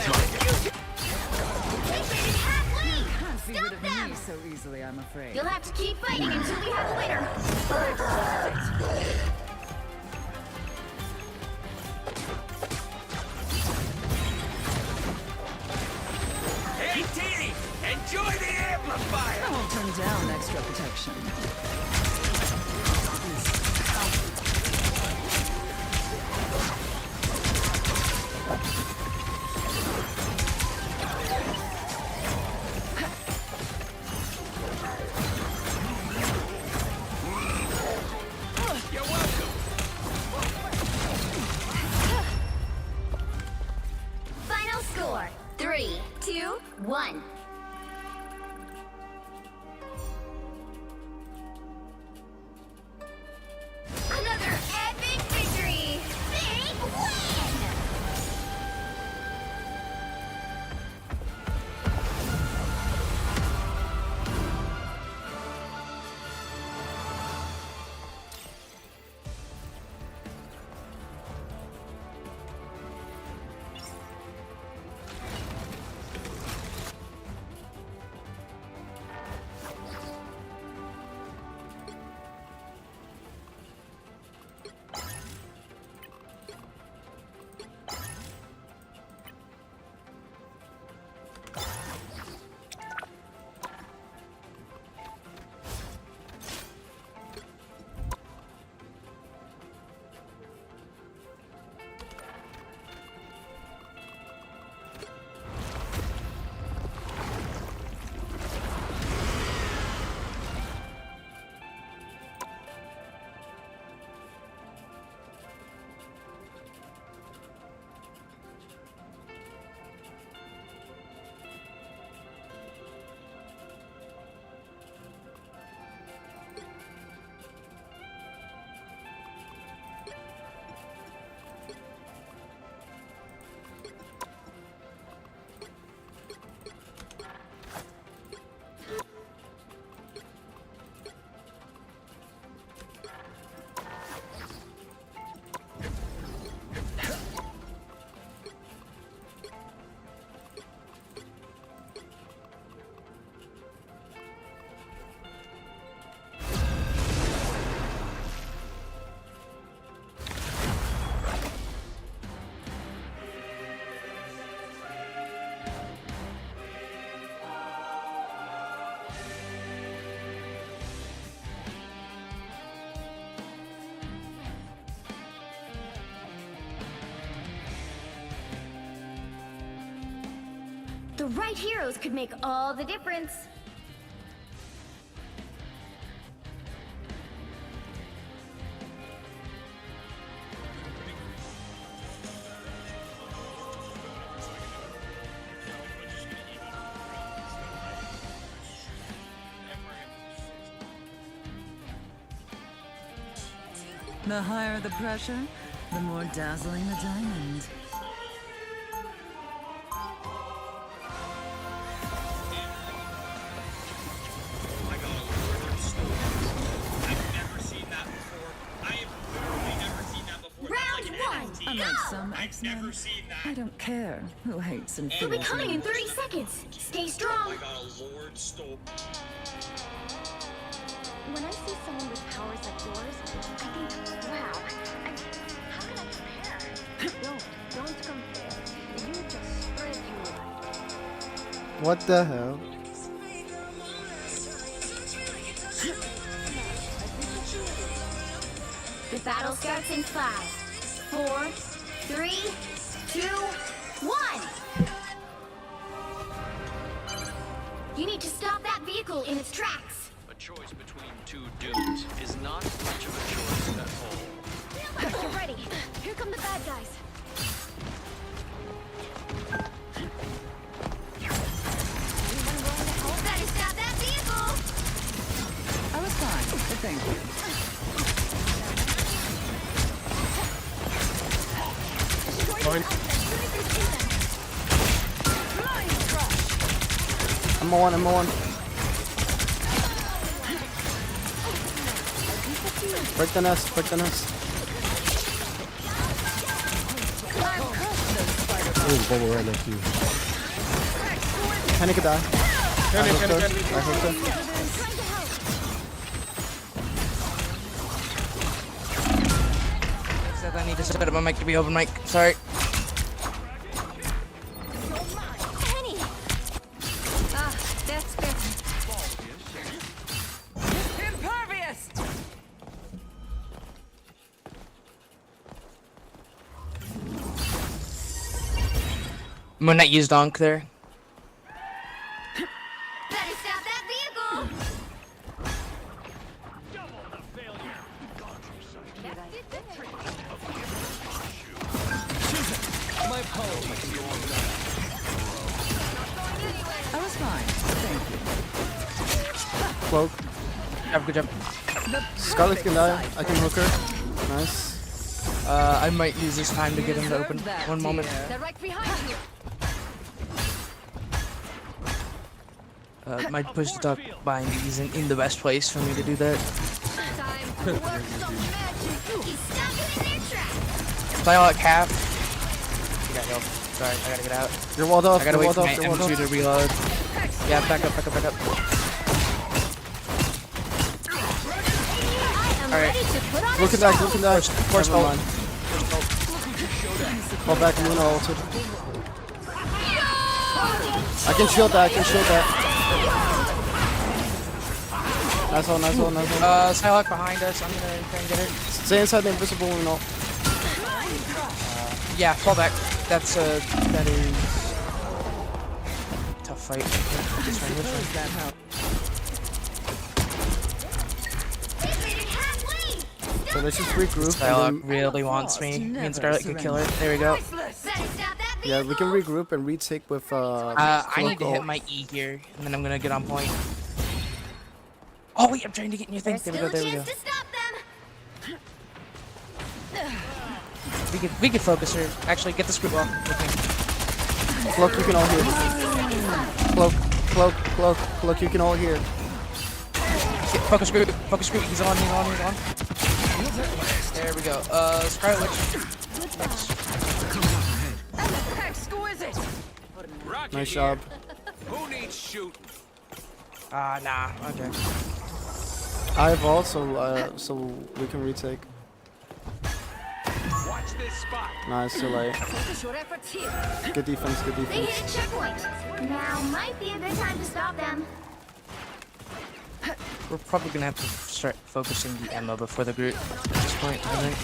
Speaker 7: Can't be rid of me so easily, I'm afraid.
Speaker 4: You'll have to keep fighting until we have a winner.
Speaker 8: Hey, T, enjoy the amplifier.
Speaker 7: I won't turn down extra protection.
Speaker 8: You're welcome.
Speaker 4: Final score 3, 2, 1. right heroes could make all the difference.
Speaker 7: The higher the pressure, the more dazzling the diamond. Unlike some X-Men, I don't care who hates and
Speaker 4: They'll be
Speaker 7: fears
Speaker 4: coming
Speaker 7: me.
Speaker 4: in 30 seconds. Stay strong.
Speaker 13: When I see someone with powers like yours, I think, wow, how can I compare? Don't compare. You just spread your light.
Speaker 3: What the hell?
Speaker 4: The battle starts in 5, 4, 3, 2, 1. You need to stop that vehicle in its tracks.
Speaker 9: A choice between two dudes is not much of a choice at all.
Speaker 4: You're ready. Here come the bad guys. Anyone willing to help? Better stop that vehicle.
Speaker 7: I was fine, but thank you.
Speaker 3: I'm on. Break the nest.
Speaker 18: There's a bubble right next to you.
Speaker 3: Panic die. I hooked her.
Speaker 21: Said I need to set up my mic to be open mic. Sorry.
Speaker 4: That's better.
Speaker 7: Impervious!
Speaker 21: I'm gonna not use donk there.
Speaker 4: Better stop that vehicle.
Speaker 10: My apologies.
Speaker 7: I was fine, thank you.
Speaker 3: Cloak.
Speaker 21: Good job.
Speaker 3: Scarlet can die. I can hook her. Nice.
Speaker 21: I might use this time to get him to open. One moment.
Speaker 4: They're right behind you.
Speaker 21: Might push the duck bind isn't in the best place for me to do that.
Speaker 4: Time to work some magic. He's stuck in their tracks.
Speaker 21: Play all at cap. You gotta go. Sorry, I gotta get out.
Speaker 3: You're walled off.
Speaker 21: I gotta
Speaker 3: You're
Speaker 21: wait for
Speaker 3: walled
Speaker 21: my
Speaker 3: off.
Speaker 21: M2 to reload. Yeah, back up. Alright.
Speaker 3: Look at that.
Speaker 21: Force
Speaker 3: Never
Speaker 21: ult.
Speaker 3: mind. Fall back, Luna ulted. I can shield that. Nice one.
Speaker 21: Psylocke behind us. I'm gonna try and get it.
Speaker 3: Stay inside the invisible Luna.
Speaker 21: Yeah, fall back. That is tough fight. This one.
Speaker 3: So let's just regroup.
Speaker 21: Psylocke really wants me. Me and Scarlet could kill her. There we go.
Speaker 3: Yeah, we can regroup and retake with
Speaker 21: I need to hit my E here, and then I'm gonna get on point. Oh wait, I'm trying to get in your thing. There we go. We could focus her. Actually, get the screw ball with me.
Speaker 3: Cloak, you can all hear. Cloak, you can all hear.
Speaker 21: Focus screw. He's on. There we go. Scarlet Witch.
Speaker 7: Exquisite!
Speaker 3: Nice job.
Speaker 10: Who needs shooting?
Speaker 21: Nah. Okay.
Speaker 3: I evolved, so we can retake.
Speaker 10: Watch this spot.
Speaker 3: Nice, too late.
Speaker 4: Focus your efforts here.
Speaker 3: Good defense.
Speaker 4: They hit a checkpoint. Now might be a good time to stop them.
Speaker 21: We're probably gonna have to start focusing the ammo before the Groot at this point, I think.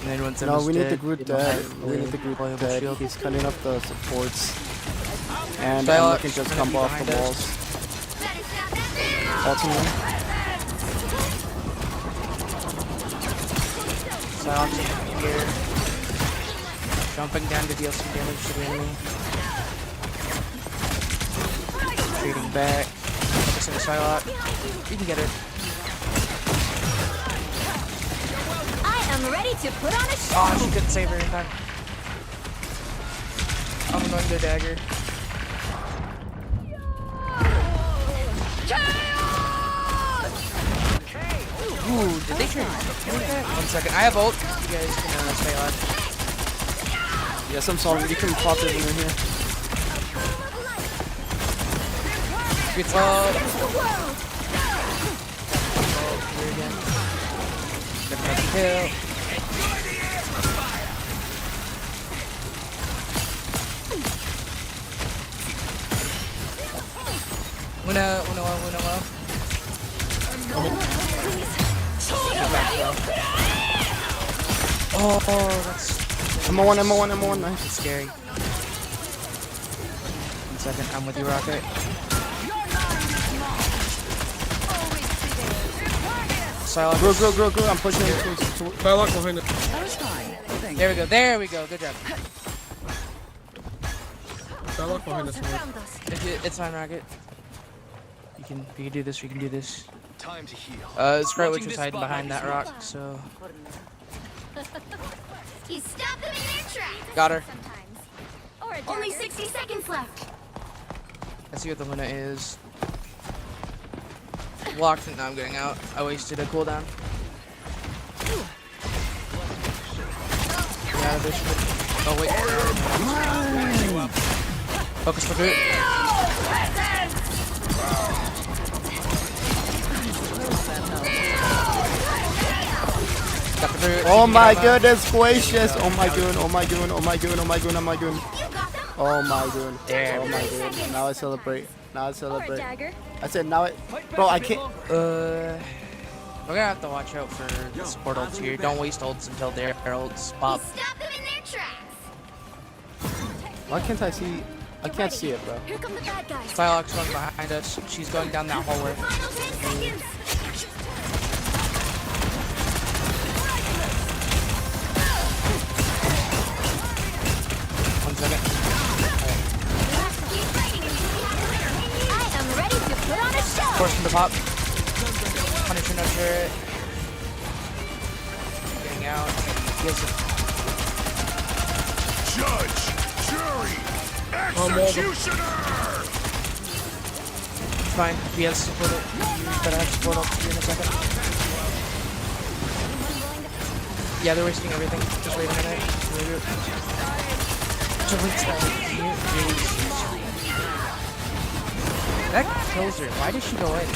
Speaker 21: And then once
Speaker 3: No,
Speaker 21: Emma's
Speaker 3: we need
Speaker 21: dead,
Speaker 3: the Groot
Speaker 21: we don't
Speaker 3: dead.
Speaker 21: have
Speaker 3: We need the Groot
Speaker 21: deployable
Speaker 3: dead.
Speaker 21: shield.
Speaker 3: He's cutting up the supports. And
Speaker 21: Psylocke
Speaker 3: can just
Speaker 21: gonna
Speaker 3: come
Speaker 21: be
Speaker 3: off the
Speaker 21: behind
Speaker 3: walls.
Speaker 21: us.
Speaker 3: Ultimately.
Speaker 21: Psylocke's in here. Jumping down to deal some damage to the enemy. Trading back. Focusing Psylocke. You can get it.
Speaker 4: I am ready to put on a show.
Speaker 21: Oh, she couldn't save her in time. I'm going to dagger. Ooh, did they trade? 1 second. I have ult. You guys can stay alive.
Speaker 3: Yes, I'm sorry. You can pop it in here.
Speaker 21: It's up. Here again. Get another kill. Una. Oh, that's...
Speaker 3: I'm on, nice.
Speaker 21: It's scary. 1 second, I'm with you, Rocket.
Speaker 3: Psylocke. Grow. I'm pushing it.
Speaker 10: Psylocke behind it.
Speaker 7: That was fine.
Speaker 21: There we go. Good job.
Speaker 10: Psylocke behind us.
Speaker 21: It's fine, Rocket. You can do this. We can do this.
Speaker 14: Time to heal.
Speaker 21: Scarlet Witch was hiding behind that rock, so
Speaker 4: You stop them in their tracks.
Speaker 21: got her.
Speaker 4: Only 60 seconds left.
Speaker 21: Let's see what the Luna is. Locked it. Now I'm getting out. I wasted a cooldown. Yeah, this should. Oh wait. Focus the boot. Got the boot.
Speaker 3: Oh my goodness gracious! Oh my god! Now I celebrate. I said now it. Bro, I can't.
Speaker 21: We're gonna have to watch out for the support ults here. Don't waste ults until their ults pop.
Speaker 4: Stop them in their tracks.
Speaker 3: Why can't I see? I can't see it, bro.
Speaker 4: Here come the bad guys.
Speaker 21: Psylocke's going behind us. She's going down that hallway.
Speaker 4: Final 10 seconds.
Speaker 21: 1 second.
Speaker 4: Keep fighting until we have a winner. I am ready to put on a show.
Speaker 21: Forcing the pop. Punisher no turret. Getting out. Heals it.
Speaker 12: Judge, jury, executioner!
Speaker 21: It's fine. He has support ult. You better have support ult here in a second. Yeah, they're wasting everything. Just wait a minute. That kills her. Why did she go in?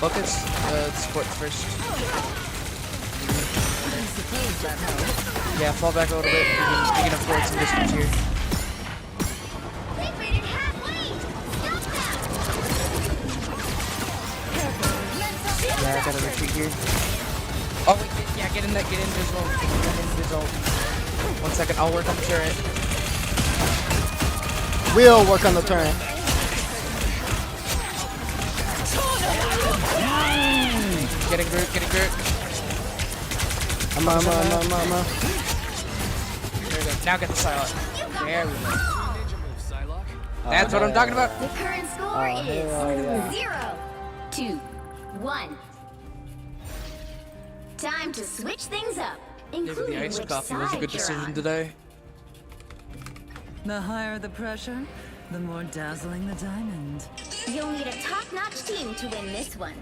Speaker 21: Focus support first. Yeah, fall back a little bit. You can afford some distance here.
Speaker 4: They've made it halfway. Stop
Speaker 21: Yeah, I gotta retreat here. Oh, wait, yeah, get in visual. Get in visual. 1 second, I'll work on the turret.
Speaker 3: We'll work on the turret.
Speaker 21: Getting Groot.
Speaker 3: I'm.
Speaker 21: There we go. Now get the Psylocke. There we go. That's what I'm talking about.
Speaker 4: The current score is 0-2-1. Time to switch things up,
Speaker 21: Maybe
Speaker 4: including
Speaker 21: the iced
Speaker 4: which
Speaker 21: coffee was a
Speaker 4: side
Speaker 21: good
Speaker 4: you're
Speaker 21: decision
Speaker 4: on.
Speaker 21: today.
Speaker 7: The higher the pressure, the more dazzling the diamond.
Speaker 4: You'll need a top-notch team to win this one.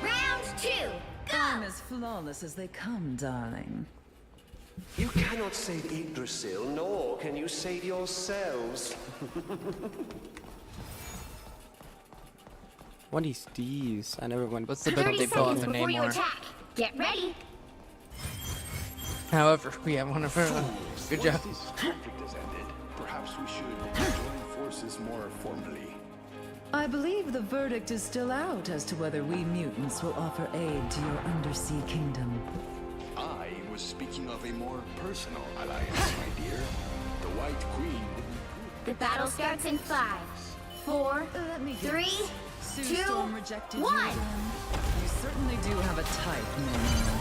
Speaker 4: Round 2,
Speaker 7: I'm
Speaker 4: go!
Speaker 7: as flawless as they come, darling.
Speaker 20: You cannot save Yggdrasil, nor can you save yourselves.
Speaker 3: What is these? I never went.
Speaker 21: What's the bit
Speaker 4: 30
Speaker 21: they pull off
Speaker 4: seconds
Speaker 21: in
Speaker 4: before you
Speaker 21: Namor?
Speaker 4: attack. Get ready.
Speaker 21: However, we have one of her. Good job.
Speaker 5: Once this conflict has ended, perhaps we should join forces more formally.
Speaker 7: I believe the verdict is still out as to whether we mutants will offer aid to your undersea kingdom.
Speaker 5: I was speaking of a more personal alliance, my dear. The White Queen wouldn't
Speaker 4: The battle starts in 5, 4, 3, 2,
Speaker 7: Storm rejected
Speaker 4: 1.
Speaker 7: you again. You certainly do have a type, Namor.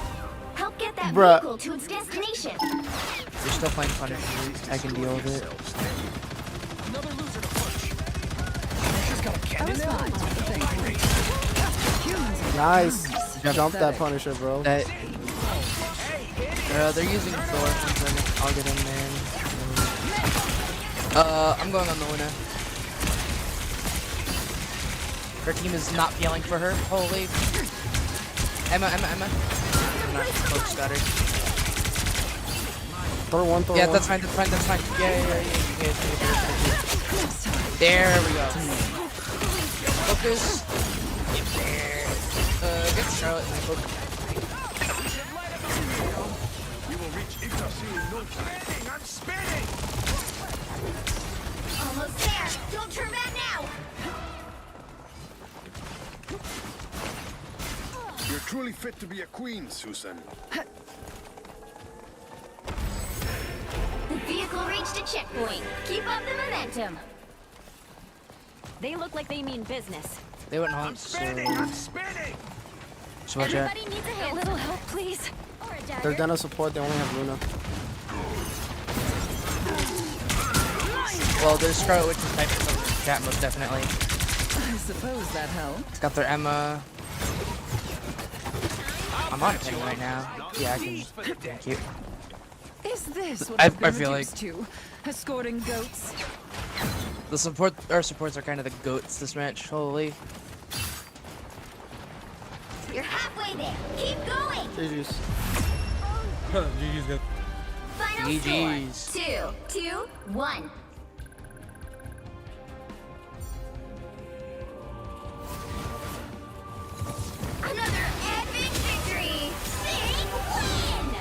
Speaker 4: Help get that
Speaker 3: Bruh.
Speaker 4: vehicle to its destination.
Speaker 21: You're still playing Punisher. I can deal with it.
Speaker 14: Another loser to punch. Punisher's got a cannon now.
Speaker 3: Nice. Jump that Punisher, bro.
Speaker 21: They're using Thor. One second. I'll get him there. I'm going on the winner. Her team is not feeling for her. Holy. Emma. I'm not close, got her.
Speaker 3: Throw one.
Speaker 21: Yeah, that's fine. Yeah. There we go. Focus. Get Charlotte in my focus.
Speaker 14: You will reach Yggdrasil in no time. I'm spinning!
Speaker 4: Almost there. Don't turn back now.
Speaker 5: You're truly fit to be a queen, Susan.
Speaker 4: The vehicle reached a checkpoint. Keep up the momentum.
Speaker 13: They look like they mean business.
Speaker 21: They went home, so...
Speaker 14: I'm spinning!
Speaker 21: So watch out.
Speaker 13: Everybody needs a hand. A little help, please. Or a dagger.
Speaker 3: They're done to support. They only have Luna.
Speaker 21: Well, there's Scarlet Witch's type in the chat, most definitely.
Speaker 7: I suppose that helped.
Speaker 21: It's got their Emma. I'm on a ping right now. Yeah, I can. Thank you.
Speaker 7: Is this what
Speaker 21: I
Speaker 7: I've been
Speaker 21: feel
Speaker 7: reduced to? Escorting goats?
Speaker 21: Our supports are kind of the goats this match. Holy.
Speaker 4: You're halfway there. Keep going.
Speaker 3: GG's.
Speaker 10: GG's good.
Speaker 4: Final
Speaker 21: GG's.
Speaker 4: score. 2, 2, 1. Another epic victory. Big win.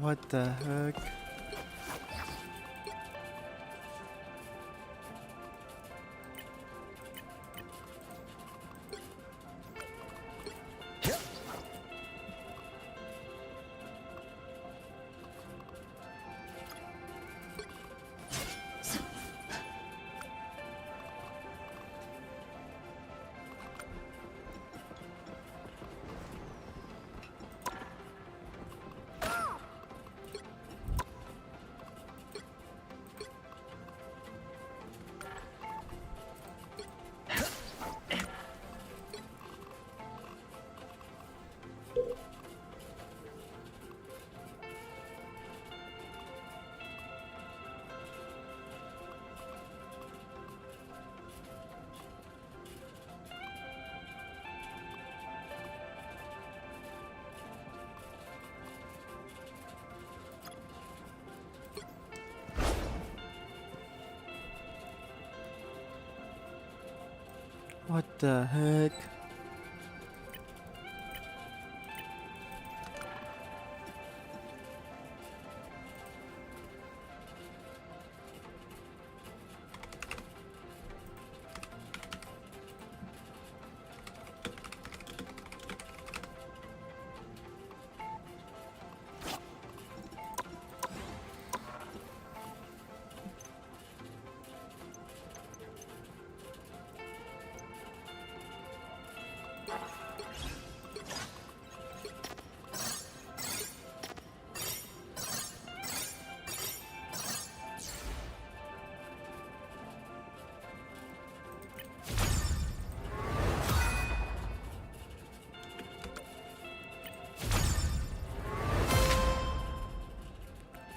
Speaker 3: What the heck? What the heck?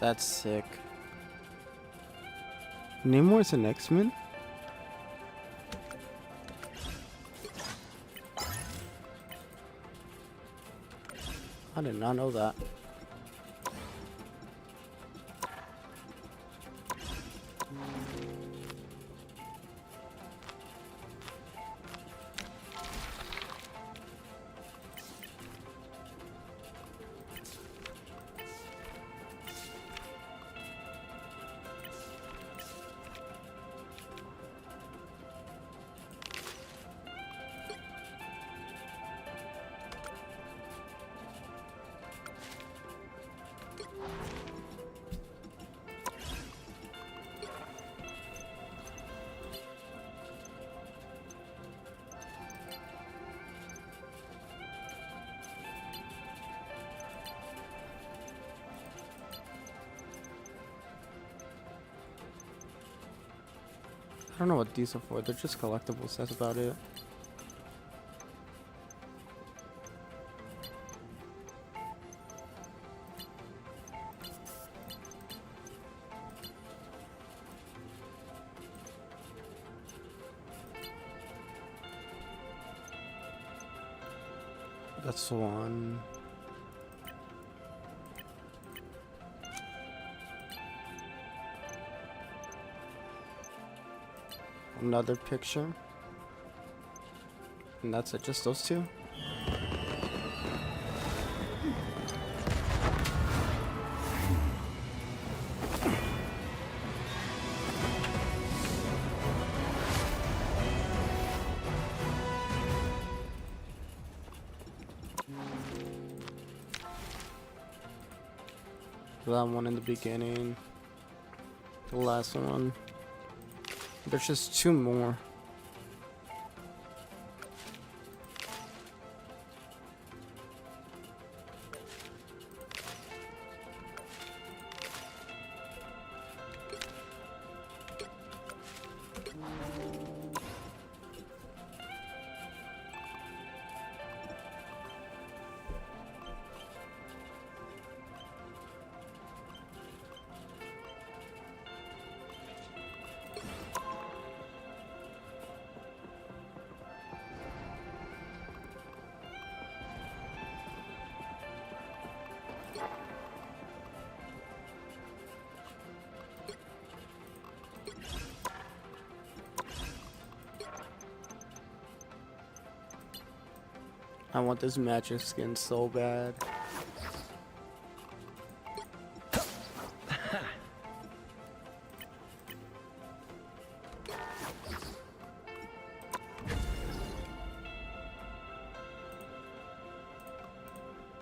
Speaker 3: That's sick. Namor's an X-Men? I did not know that. I don't know what these are for. They're just collectibles. That's about it. That's one. Another picture. And that's it, just those two? That one in the beginning. The last one. There's just two more. I want this magic skin so bad.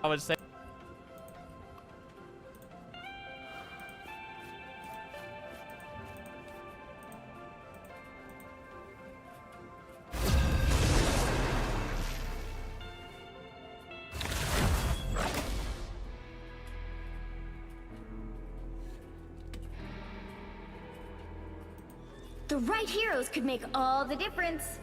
Speaker 21: I would say.
Speaker 4: The right heroes could make all the difference.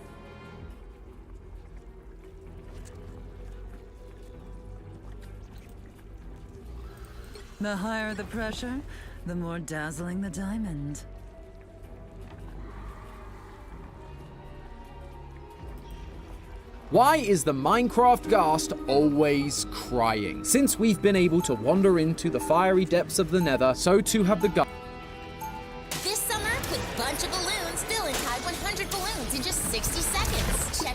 Speaker 7: The higher the pressure, the more dazzling the diamond.
Speaker 11: Why is the Minecraft Ghast always crying? Since we've been able to wander into the fiery depths of the Nether, so too have the Ghast.
Speaker 22: This summer, put Bunch of Balloons, fill and tide 100 balloons in just 60 seconds. Check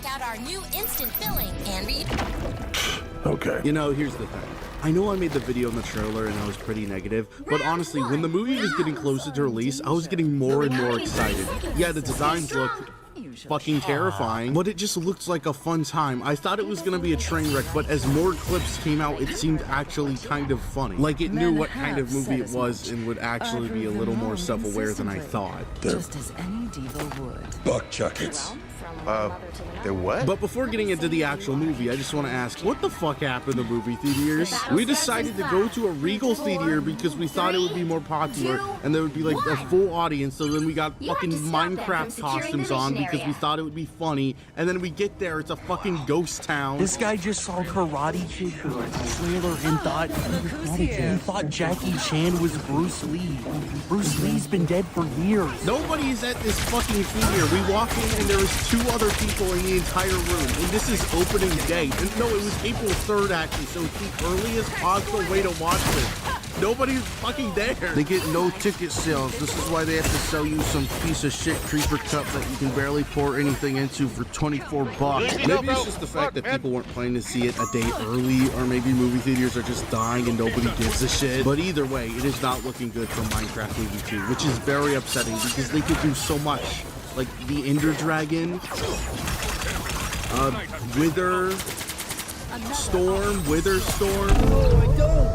Speaker 6: Okay. You know, here's the thing. I know I made the video in the trailer and I was pretty negative, but honestly, when the movie was getting closer to release, I was getting more and more excited. Yeah, the designs look fucking terrifying, but it just looked like a fun time. I thought it was gonna be a train wreck, but as more clips came out, it seemed actually kind of funny. Like it knew what kind of movie it was and would actually be a little more self-aware than I thought.
Speaker 7: Just as any diva would.
Speaker 6: Buck chuckets.
Speaker 22: They're what?
Speaker 6: But before getting into the actual movie, I just want to ask, what the fuck happened to movie theaters? We decided to go to a Regal theater because we thought it would be more popular and there would be like a full audience, so then we got fucking Minecraft costumes on because we thought it would be funny, and then we get there, it's a fucking ghost town.
Speaker 21: This guy just saw Karate Kid trailer and thought Jackie Chan was Bruce Lee. Bruce Lee's been dead for years.
Speaker 6: Nobody's at this fucking theater. We walk in and there was 2 other people in the entire room, and this is opening day. And no, it was April 3rd actually, so it's the earliest possible way to watch this. Nobody's fucking there.
Speaker 22: They get no ticket sales. This is why they have to sell you some piece of shit creeper cup that you can barely pour anything into for 24 bucks.
Speaker 6: Maybe it's just the fact that people weren't planning to see it a day early, or maybe movie theaters are just dying and nobody gives a shit. But either way, it is not looking good for Minecraft Movie 2, which is very upsetting because they could do so much. Like the Ender Dragon, Wither Storm.
Speaker 8: No, I don't.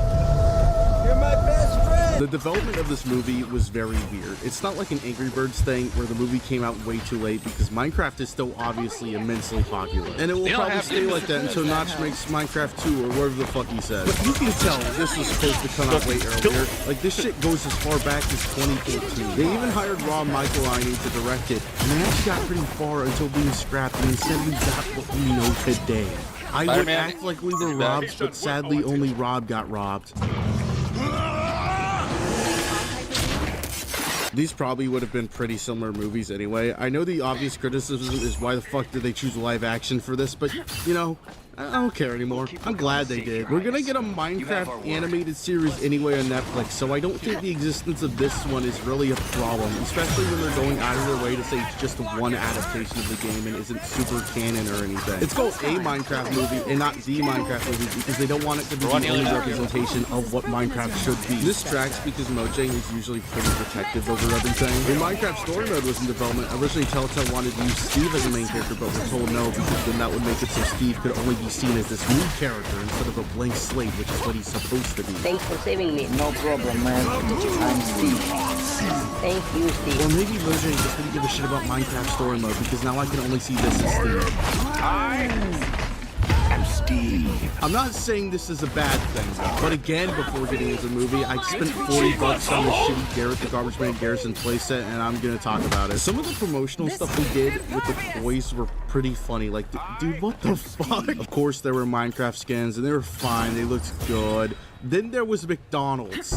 Speaker 8: You're my best friend.
Speaker 6: The development of this movie was very weird. It's not like an Angry Birds thing where the movie came out way too late, because Minecraft is still obviously immensely popular. And it will probably stay like that until Notch makes Minecraft 2 or whatever the fuck he says. But you can tell this was supposed to come out way earlier. Like this shit goes as far back as 2014. They even hired Rob Michaelini to direct it, and they actually got pretty far until being scrapped, and instead we got what we know today. I would act like we were robbed, but sadly only Rob got robbed. These probably would have been pretty similar movies anyway. I know the obvious criticism is why the fuck did they choose live action for this, but you know, I don't care anymore. I'm glad they did. We're gonna get a Minecraft animated series anyway on Netflix, so I don't think the existence of this one is really a problem, especially when they're going out of their way to say it's just one adaptation of the game and isn't super canon or anything. It's called a Minecraft movie and not the Minecraft movie because they don't want it to be the only representation of what Minecraft should be. This tracks because Mojang is usually pretty protective over everything. When Minecraft Story Mode was in development, originally Telltale wanted to use Steve as the main character, but we're told no because then that would make it so Steve could only be seen as this new character instead of a blank slate, which is what he's supposed to be.
Speaker 23: Thanks for saving me. No problem, man. I'm Steve. Thank you, Steve.
Speaker 6: Or maybe Mojang just didn't give a shit about Minecraft Story Mode because now I can only see this as Steve. I'm Steve. I'm not saying this is a bad thing, but again, before getting into the movie, I spent 40 bucks on the shitty Garrett the Garbage Man Garrison playset, and I'm gonna talk about it. Some of the promotional stuff we did with the toys were pretty funny. Like, dude, what the fuck? Of course, there were Minecraft skins, and they were fine. They looked good. Then there was McDonald's.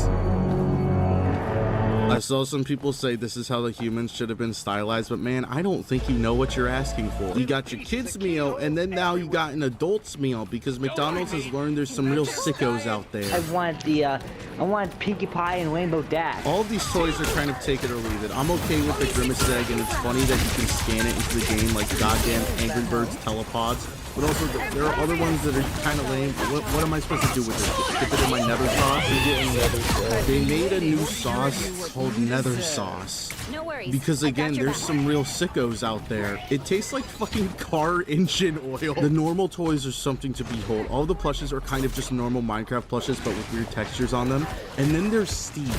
Speaker 6: I saw some people say this is how the humans should have been stylized, but man, I don't think you know what you're asking for. You got your kids meal, and then now you got an adult's meal, because McDonald's has learned there's some real sickos out there.
Speaker 23: I want Pinkie Pie and Rainbow Dash.
Speaker 6: All of these toys are kind of take it or leave it. I'm okay with the Grimace egg, and it's funny that you can scan it into the game like goddamn Angry Birds telepods. But also, there are other ones that are kind of lame. What am I supposed to do with this? Dip it in my nether sauce? They made a new sauce called nether sauce.
Speaker 4: No worries.
Speaker 6: Because again, there's some real sickos out there. It tastes like fucking car engine oil. The normal toys are something to behold. All the plushes are kind of just normal Minecraft plushes, but with weird textures on them. And then there's Steve.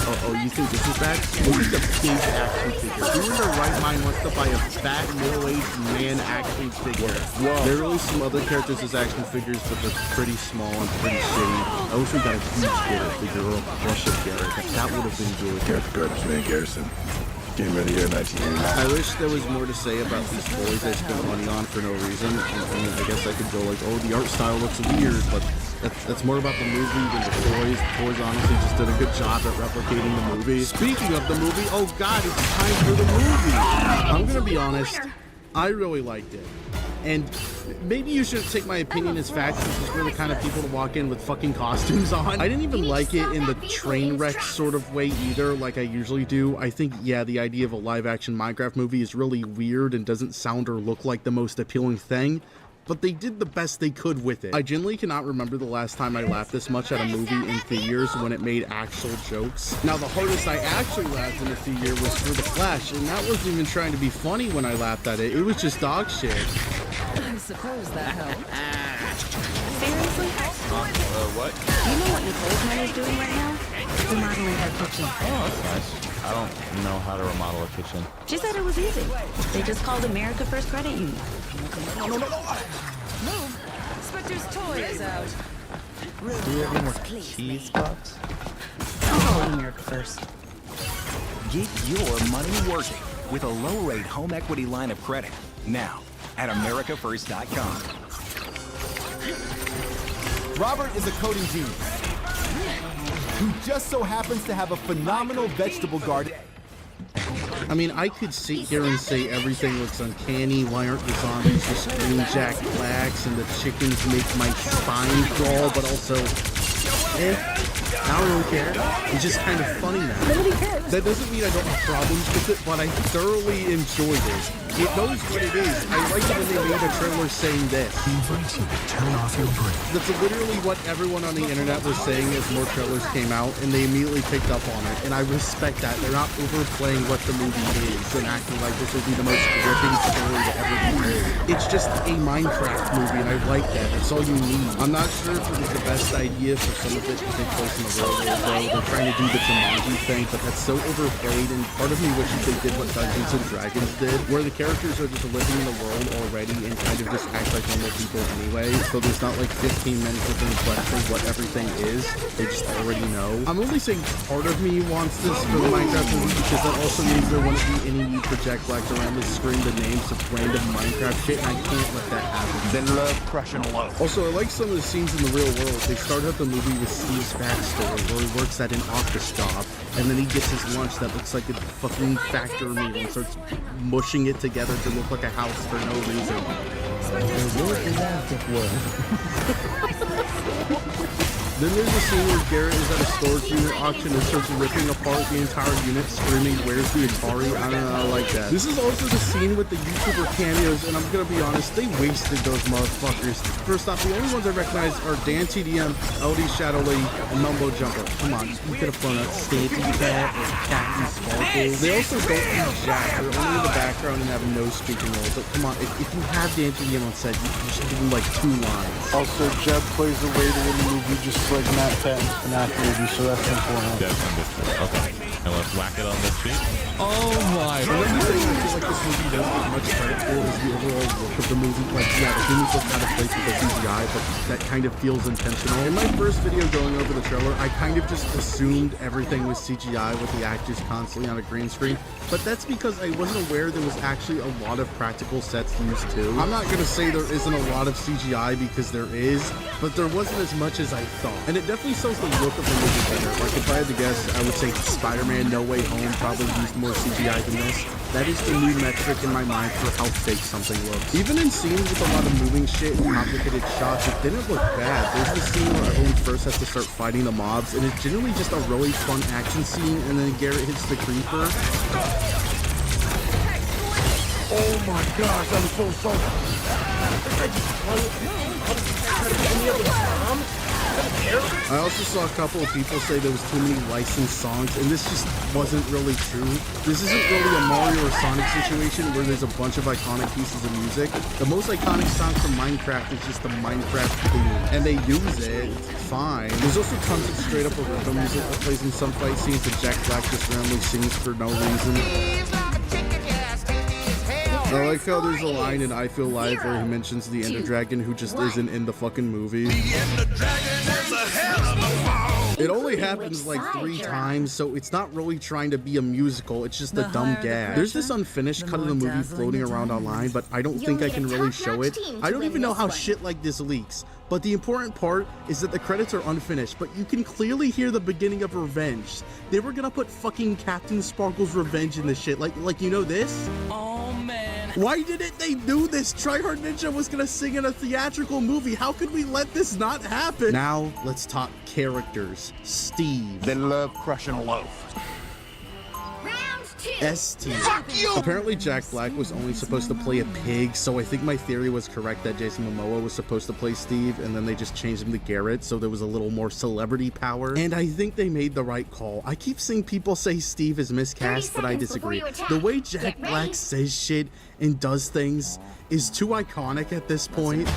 Speaker 6: Oh, you think this is bad? Look at the big action figure. Who in their right mind wants to buy a fat, middle-aged man action figure? Whoa. There are really some other characters as action figures, but they're pretty small and pretty shitty. I wish we got a huge Garrett figure or a plush of Garrett. That would have been good.
Speaker 22: Garrett the Garbage Man Garrison. Game of the year 1989.
Speaker 6: I wish there was more to say about these toys I spent money on for no reason. And I guess I could go like, oh, the art style looks weird, but that's more about the movie than the toys. The toys honestly just did a good job at replicating the movie. Speaking of the movie, oh god, it's time for the movie. I'm gonna be honest, I really liked it. And maybe you shouldn't take my opinion as fact, because we're the kind of people to walk in with fucking costumes on. I didn't even like it in the train wreck sort of way either, like I usually do. I think, yeah, the idea of a live-action Minecraft movie is really weird and doesn't sound or look like the most appealing thing. but they did the best they could with it. I genuinely cannot remember the last time I laughed this much at a movie in theaters when it made actual jokes. Now, the hardest I actually laughed in a theater was for The Flash, and that wasn't even trying to be funny when I laughed at it. It was just dog shit.
Speaker 7: I suppose that helped.
Speaker 13: Seriously?
Speaker 15: What?
Speaker 13: You know what Nicole's mom is doing right now? Remodeling her kitchen.
Speaker 15: Oh, that's nice. I don't know how to remodel a kitchen.
Speaker 13: She said it was easy. They just called America First Credit Union.
Speaker 7: No. Move. Spectre's toy is out.
Speaker 23: Do you have any cheese box?
Speaker 13: I'll call it America First.
Speaker 17: Get your money working with a low-rate home equity line of credit now at AmericaFirst.com.
Speaker 19: Robert is a coding genius who just so happens to have a phenomenal vegetable garden.
Speaker 6: I mean, I could sit here and say everything looks uncanny. Why aren't the zombies just green Jack Blacks and the chickens make my spine crawl? But also, I don't really care. It's just kind of funny now. That doesn't mean I don't have problems with it, but I thoroughly enjoyed it. It knows what it is. I like it when they made a trailer saying this.
Speaker 5: Turn off your brain.
Speaker 6: That's literally what everyone on the internet was saying as more trailers came out, and they immediately picked up on it. And I respect that. They're not overplaying what the movie is and acting like this will be the most gripping story to ever be made. It's just a Minecraft movie, and I like that. That's all you need. I'm not sure if it was the best idea for some of it to take place in the real world, though. They're trying to do the Jumanji thing, but that's so overplayed, and part of me wishes they did what Dungeons & Dragons did, where the characters are just living in the world already and kind of just act like normal people anyway, so there's not like 15 minutes of them questioning what everything is. They just already know. I'm only saying part of me wants this for the Minecraft movie because that also means there wouldn't be any need for Jack Black to randomly scream the names of random Minecraft shit, and I can't let that happen.
Speaker 20: Then love crushing love.
Speaker 6: Also, I like some of the scenes in the real world. They start out the movie with Steve's backstory, where he works at an office job, and then he gets his lunch that looks like a fucking factory meal and starts mushing it together to look like a house for no reason. Then there's a scene where Garrett is at a storage unit auction and starts ripping apart the entire unit, screaming, "Where's the Atari?" I don't know, I like that. This is also the scene with the YouTuber cameos, and I'm gonna be honest, they wasted those motherfuckers. First off, the only ones I recognize are Dan TDM, LD Shadow Lady, and Mumbo Jumper. Come on, you could have thrown out Stampy Cat or Captain Sparkle. They also don't do jack. They're only in the background and have no speaking roles. But come on, if you have Dan TDM on set, you should give him like 2 lines.
Speaker 23: Also, Jeb plays a waiter in the movie just like Matt Patton's FNAF movie, so that's important.
Speaker 15: That's understood. Okay. Now let's whack it on this beat.
Speaker 6: Oh my! Another thing I feel like this movie doesn't get much credit for is the overall look of the movie. Like, yeah, the humans look out of place with the CGI, but that kind of feels intentional. In my first video going over the trailer, I kind of just assumed everything was CGI with the actors constantly on a green screen, but that's because I wasn't aware there was actually a lot of practical sets used too. I'm not gonna say there isn't a lot of CGI because there is, but there wasn't as much as I thought. And it definitely shows the look of the movie better. Like, if I had to guess, I would say Spider-Man No Way Home probably used more CGI than this. That is the new metric in my mind for how fake something looks. Even in scenes with a lot of moving shit and complicated shots, it didn't look bad. There's the scene where everyone first has to start fighting the mobs, and it's generally just a really fun action scene, and then Garrett hits the creeper.
Speaker 23: Oh my gosh, I'm so sorry.
Speaker 6: I also saw a couple of people say there was too many licensed songs, and this just wasn't really true. This isn't really a Mario or Sonic situation where there's a bunch of iconic pieces of music. The most iconic song from Minecraft is just the Minecraft theme, and they use it. It's fine. There's also tons of straight up original music that plays in some fight scenes that Jack Black just randomly sings for no reason. I like how there's a line in I Feel Live where he mentions the Ender Dragon who just isn't in the fucking movie. It only happens like 3 times, so it's not really trying to be a musical, it's just a dumb gag. There's this unfinished cut of the movie floating around online, but I don't think I can really show it. I don't even know how shit like this leaks. But the important part is that the credits are unfinished, but you can clearly hear the beginning of Revenge. They were gonna put fucking Captain Sparkle's Revenge in this shit, like you know this?
Speaker 8: Oh man.
Speaker 6: Why didn't they do this? Tryhard Ninja was gonna sing in a theatrical movie. How could we let this not happen? Now, let's talk characters. Steve.
Speaker 20: Then love crushing loaf.
Speaker 4: Round 2.
Speaker 6: ST. Apparently Jack Black was only supposed to play a pig, so I think my theory was correct that Jason Momoa was supposed to play Steve, and then they just changed him to Garrett, so there was a little more celebrity power. And I think they made the right call. I keep seeing people say Steve is miscast, but I disagree. The way Jack Black says shit and does things is too iconic at this point.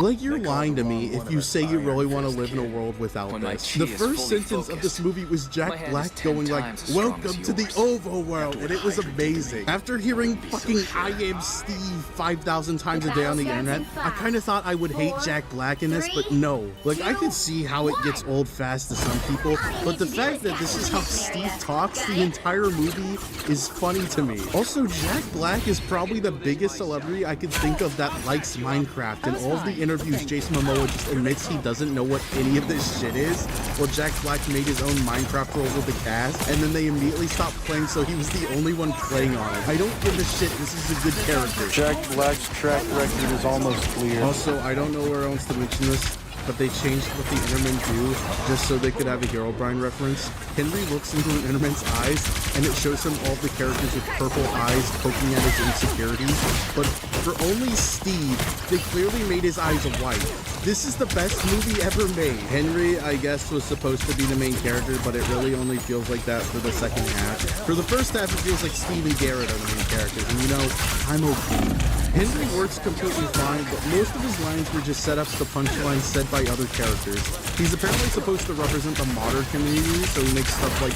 Speaker 6: Like, you're lying to me if you say you really want to live in a world without this. The first sentence of this movie was Jack Black going like, "Welcome to the overworld," and it was amazing. After hearing fucking "I am Steve" 5,000 times a day on the internet, I kind of thought I would hate Jack Black in this, but no. Like, I could see how it gets old fast to some people, but the fact that this is how Steve talks the entire movie is funny to me. Also, Jack Black is probably the biggest celebrity I could think of that likes Minecraft, and all of the interviews Jason Momoa just admits he doesn't know what any of this shit is. Well, Jack Black made his own Minecraft world with the cast, and then they immediately stopped playing, so he was the only one playing on it. I don't give a shit, this is a good character.
Speaker 23: Jack Black's track record is almost clear.
Speaker 6: Also, I don't know where else to mention this, but they changed what the Endermen do just so they could have a Herobrine reference. Henry looks into an Enderman's eyes, and it shows him all the characters with purple eyes poking at his insecurities. But for only Steve, they clearly made his eyes white. This is the best movie ever made. Henry, I guess, was supposed to be the main character, but it really only feels like that for the second half. For the first half, it feels like Steve and Garrett are the main characters, and you know, I'm okay. Henry works completely fine, but most of his lines were just setups to punchlines said by other characters. He's apparently supposed to represent the modder community, so he makes stuff like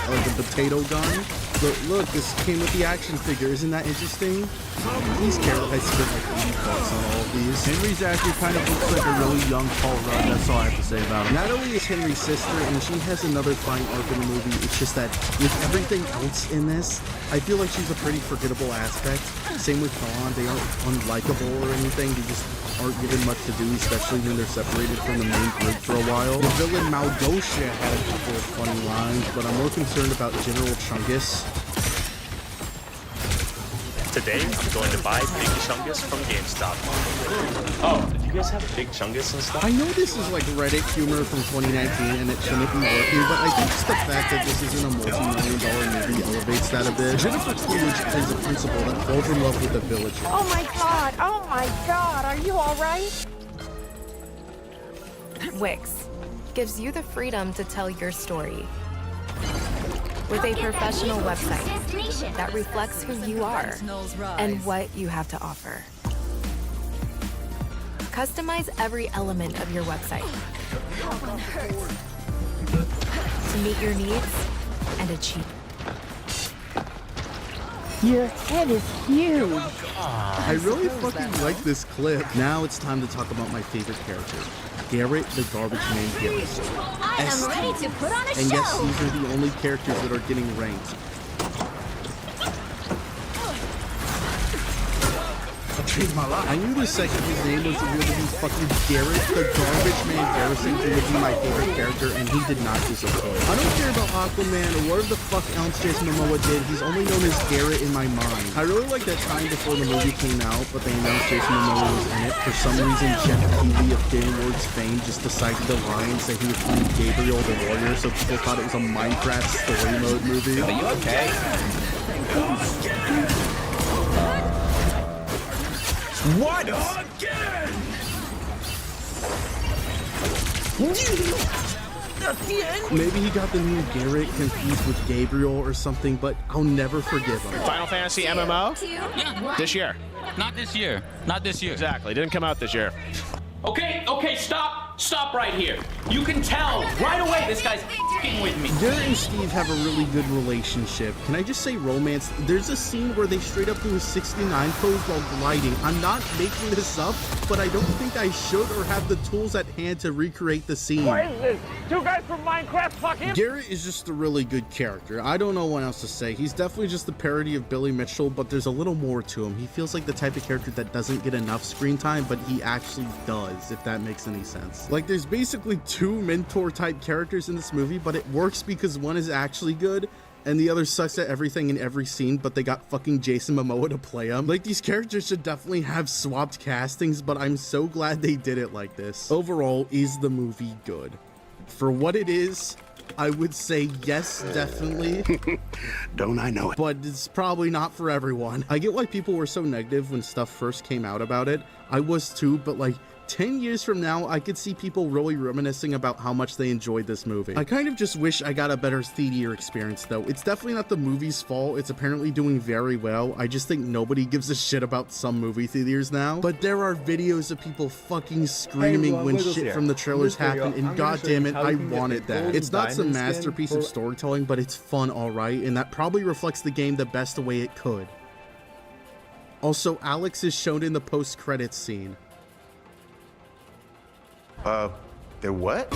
Speaker 6: a potato gun. But look, this came with the action figure. Isn't that interesting? These characters, I spent like $80 on all of these.
Speaker 22: Henry's actor kind of looks like a really young Paul Rudd. That's all I have to say about him.
Speaker 6: Natalie is Henry's sister, and she has another fine arc in the movie. It's just that with everything else in this, I feel like she's a pretty forgettable aspect. Same with Dawn. They aren't unlikable or anything. They just aren't given much to do, especially when they're separated from the main group for a while. The villain Maldosha had a couple of funny lines, but I'm more concerned about General Chungus.
Speaker 1: Today, I'm going to buy Big Chungus from GameStop. Oh, do you guys have Big Chungus and stuff?
Speaker 6: I know this is like Reddit humor from 2019 and it shouldn't be working, but I think just the fact that this isn't a multi-million-dollar movie elevates that a bit. Jennifer Coolidge plays a principal that falls in love with a villager.
Speaker 2: Oh my god! Oh my god! Are you alright?
Speaker 16: Wix gives you the freedom to tell your story with a professional website that reflects who you are and what you have to offer. Customize every element of your website to meet your needs and achieve.
Speaker 2: Your head is huge.
Speaker 6: I really fucking like this clip. Now it's time to talk about my favorite character, Garrett the Garbage Man Garrison.
Speaker 4: I am ready to put on a
Speaker 6: and
Speaker 4: show.
Speaker 6: yes, these are the only characters that are getting ranked.
Speaker 22: Changed my life.
Speaker 6: I knew the second his name was revealed to be fucking Garrett the Garbage Man Garrison would be my favorite character, and he did not disappoint. I don't care about Aquaman or whatever the fuck else Jason Momoa did. He's only known as Garrett in my mind. I really like that time before the movie came out, but they announced Jason Momoa was in it. For some reason, Jeff Keighley of Game Awards fame just decided to lie and say he was playing Gabriel the Warrior, so people thought it was a Minecraft story mode movie.
Speaker 17: Are you okay?
Speaker 8: What again?
Speaker 6: Maybe he got the new Garrett confused with Gabriel or something, but I'll never forgive him.
Speaker 1: Final Fantasy MMO?
Speaker 4: Yeah.
Speaker 1: This year.
Speaker 24: Not this year. Not this year.
Speaker 1: Exactly. Didn't come out this year.
Speaker 25: Okay, stop right here. You can tell right away this guy's f***ing with me.
Speaker 6: Garrett and Steve have a really good relationship. Can I just say romance? There's a scene where they straight up do a 69 pose while gliding. I'm not making this up, but I don't think I should or have the tools at hand to recreate the scene.
Speaker 8: What is this? Two guys from Minecraft? Fuck him?
Speaker 6: Garrett is just a really good character. I don't know what else to say. He's definitely just the parody of Billy Mitchell, but there's a little more to him. He feels like the type of character that doesn't get enough screen time, but he actually does, if that makes any sense. Like, there's basically two mentor type characters in this movie, but it works because one is actually good and the other sucks at everything in every scene, but they got fucking Jason Momoa to play him. Like, these characters should definitely have swapped castings, but I'm so glad they did it like this. Overall, is the movie good? For what it is, I would say yes, definitely.
Speaker 5: Don't I know it?
Speaker 6: But it's probably not for everyone. I get why people were so negative when stuff first came out about it. I was too, but like 10 years from now, I could see people really reminiscing about how much they enjoyed this movie. I kind of just wish I got a better theater experience though. It's definitely not the movie's fault. It's apparently doing very well. I just think nobody gives a shit about some movie theaters now. But there are videos of people fucking screaming when shit from the trailers happen, and goddammit, I wanted that. It's not some masterpiece of storytelling, but it's fun alright, and that probably reflects the game the best way it could. Also, Alex is shown in the post-credits scene.
Speaker 5: The what?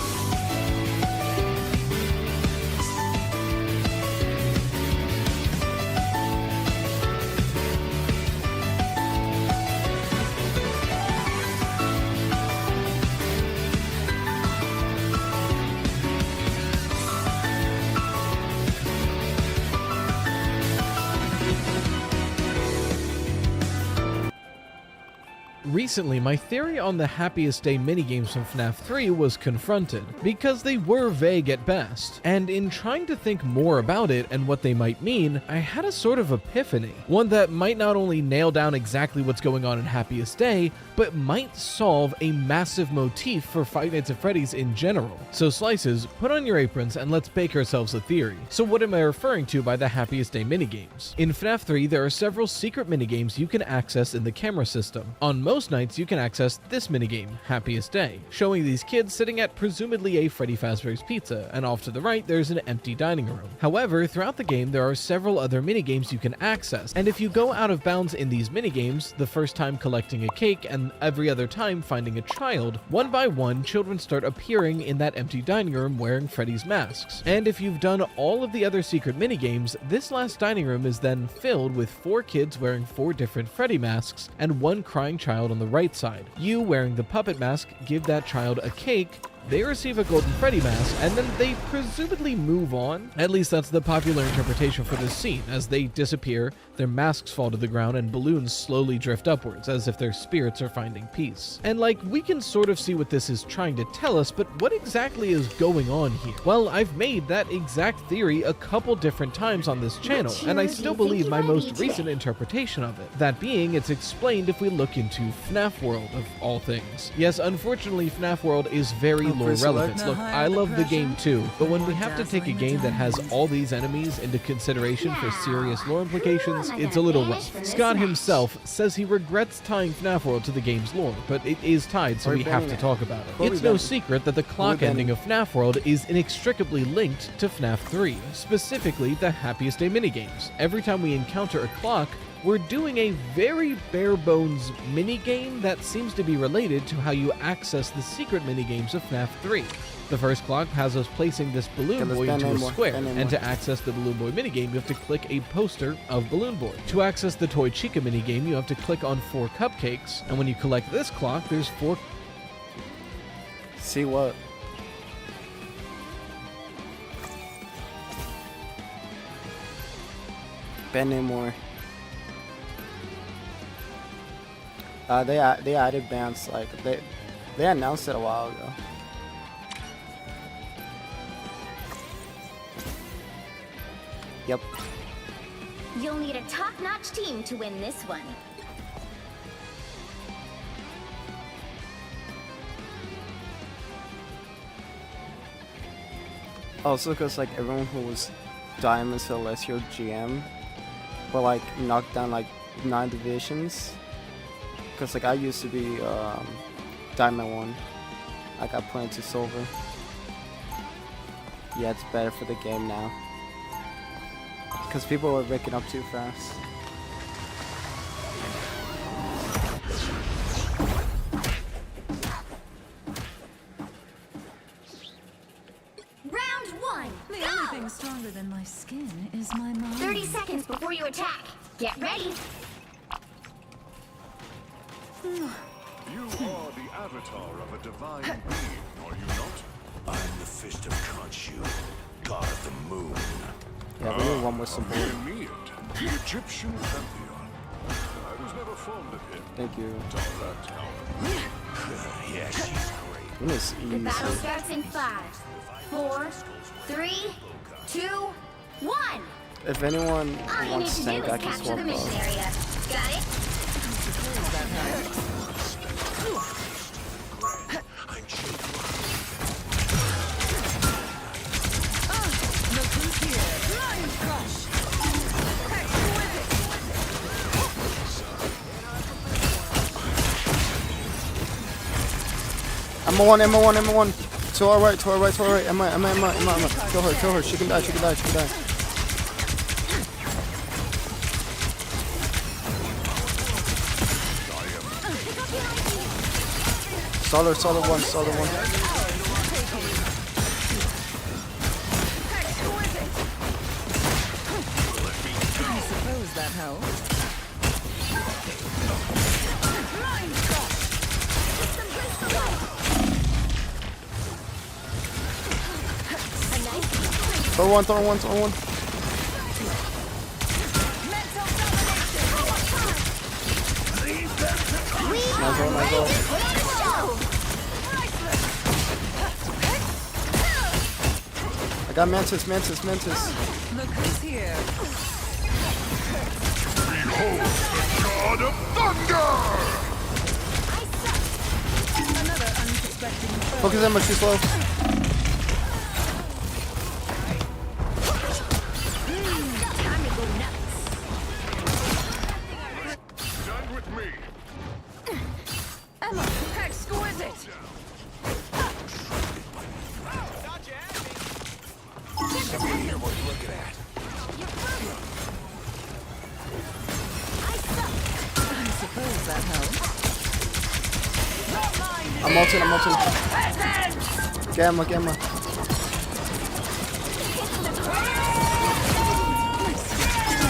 Speaker 9: Recently, my theory on the Happiest Day minigames from FNAF 3 was confronted, because they were vague at best, and in trying to think more about it and what they might mean, I had a sort of epiphany. One that might not only nail down exactly what's going on in Happiest Day, but might solve a massive motif for Five Nights at Freddy's in general. So Slices, put on your aprons and let's bake ourselves a theory. So what am I referring to by the Happiest Day minigames? In FNAF 3, there are several secret minigames you can access in the camera system. On most nights, you can access this minigame, Happiest Day, showing these kids sitting at presumably a Freddy Fazbear's Pizza, and off to the right there's an empty dining room. However, throughout the game there are several other minigames you can access, and if you go out of bounds in these minigames, the first time collecting a cake and every other time finding a child, one by one children start appearing in that empty dining room wearing Freddy's masks. And if you've done all of the other secret minigames, this last dining room is then filled with 4 kids wearing 4 different Freddy masks and 1 crying child on the right side. You, wearing the puppet mask, give that child a cake, they receive a golden Freddy mask, and then they presumably move on. At least that's the popular interpretation for this scene. As they disappear, their masks fall to the ground and balloons slowly drift upwards, as if their spirits are finding peace. And like, we can sort of see what this is trying to tell us, but what exactly is going on here? Well, I've made that exact theory a couple different times on this channel, and I still believe my most recent interpretation of it. That being, it's explained if we look into FNAF World, of all things. Yes, unfortunately, FNAF World is very lore relevant. Look, I love the game too, but when we have to take a game that has all these enemies into consideration for serious lore implications, it's a little rough. Scott himself says he regrets tying FNAF World to the game's lore, but it is tied, so we have to talk about it. It's no secret that the clock ending of FNAF World is inextricably linked to FNAF 3, specifically the Happiest Day minigames. Every time we encounter a clock, we're doing a very bare-bones minigame that seems to be related to how you access the secret minigames of FNAF 3. The first clock has us placing this Balloon Boy into a square, and to access the Balloon Boy minigame, you have to click a poster of Balloon Boy. To access the Toy Chica minigame, you have to click on 4 cupcakes, and when you collect this clock, there's 4...
Speaker 3: See what? Ben Namor. They added bands, like they announced it a while ago. Yep.
Speaker 4: You'll need a top-notch team to win this one.
Speaker 3: Also, because like everyone who was Diamond Celestial GM were like knocked down like 9 divisions. Because like I used to be Diamond 1. I got put into Silver. Yeah, it's better for the game now. Because people were waking up too fast.
Speaker 4: Round 1,
Speaker 7: The
Speaker 4: go!
Speaker 7: only thing stronger than my skin is my mind.
Speaker 4: 30 seconds before you attack. Get ready.
Speaker 5: You are the avatar of a divine being, are you not? I'm the Fist of Khonshu, god of the moon.
Speaker 3: Yeah, we need one more support.
Speaker 5: Myrmid, the Egyptian pantheon. I was never fond of him.
Speaker 3: Thank you.
Speaker 5: Tara Tower. Yeah, she's great.
Speaker 3: This is
Speaker 4: The battle
Speaker 3: easy.
Speaker 4: starts in 5, 4, 3, 2, 1.
Speaker 3: If anyone
Speaker 4: All you need
Speaker 3: wants
Speaker 4: to do
Speaker 3: tank,
Speaker 4: is
Speaker 3: I can
Speaker 4: capture
Speaker 3: swap
Speaker 4: the mission
Speaker 3: up.
Speaker 4: area. Got it?
Speaker 7: Look who's here. Lion Crush.
Speaker 3: Emma one, Emma one, Emma one. To our right, to our right, to our right. Emma. Kill her. She can die, she can die. Solid one.
Speaker 7: I suppose that helps. Lion Crush.
Speaker 3: Throw one. Nice roll. I got Mantis.
Speaker 7: Look who's here.
Speaker 5: God of Thunder!
Speaker 7: Another unsuspecting foe.
Speaker 3: Focus Emma, she's slow.
Speaker 4: Time to go nuts.
Speaker 5: Stand with me.
Speaker 7: Emma, exquisite.
Speaker 5: Someone here worth looking at.
Speaker 7: I suppose that helps.
Speaker 3: I'm ulting. Gamma.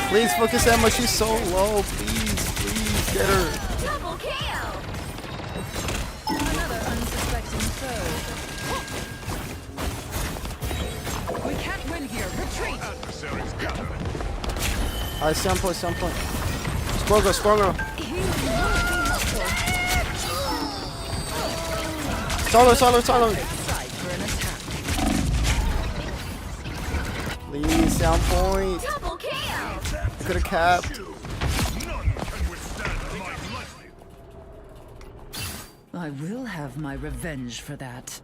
Speaker 3: Please focus Emma, she's so low. Please, get her.
Speaker 4: Double kill.
Speaker 7: Another unsuspecting foe. We can't win here. Retreat.
Speaker 5: Adversaries gather.
Speaker 3: Alright, stand point. Stronger. Solo. Please, sound point.
Speaker 4: Double kill.
Speaker 3: Could have capped.
Speaker 7: I will have my revenge for that.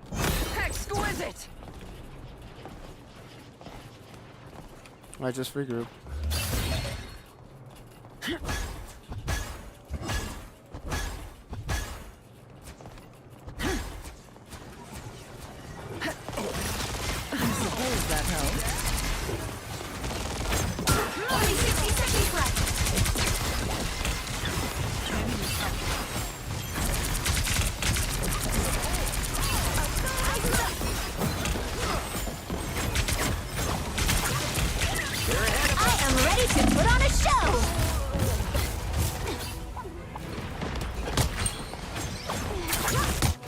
Speaker 7: Exquisite.
Speaker 3: I just regroup.
Speaker 7: I suppose that helps.
Speaker 4: Only 60 seconds left. I am ready to put on a show.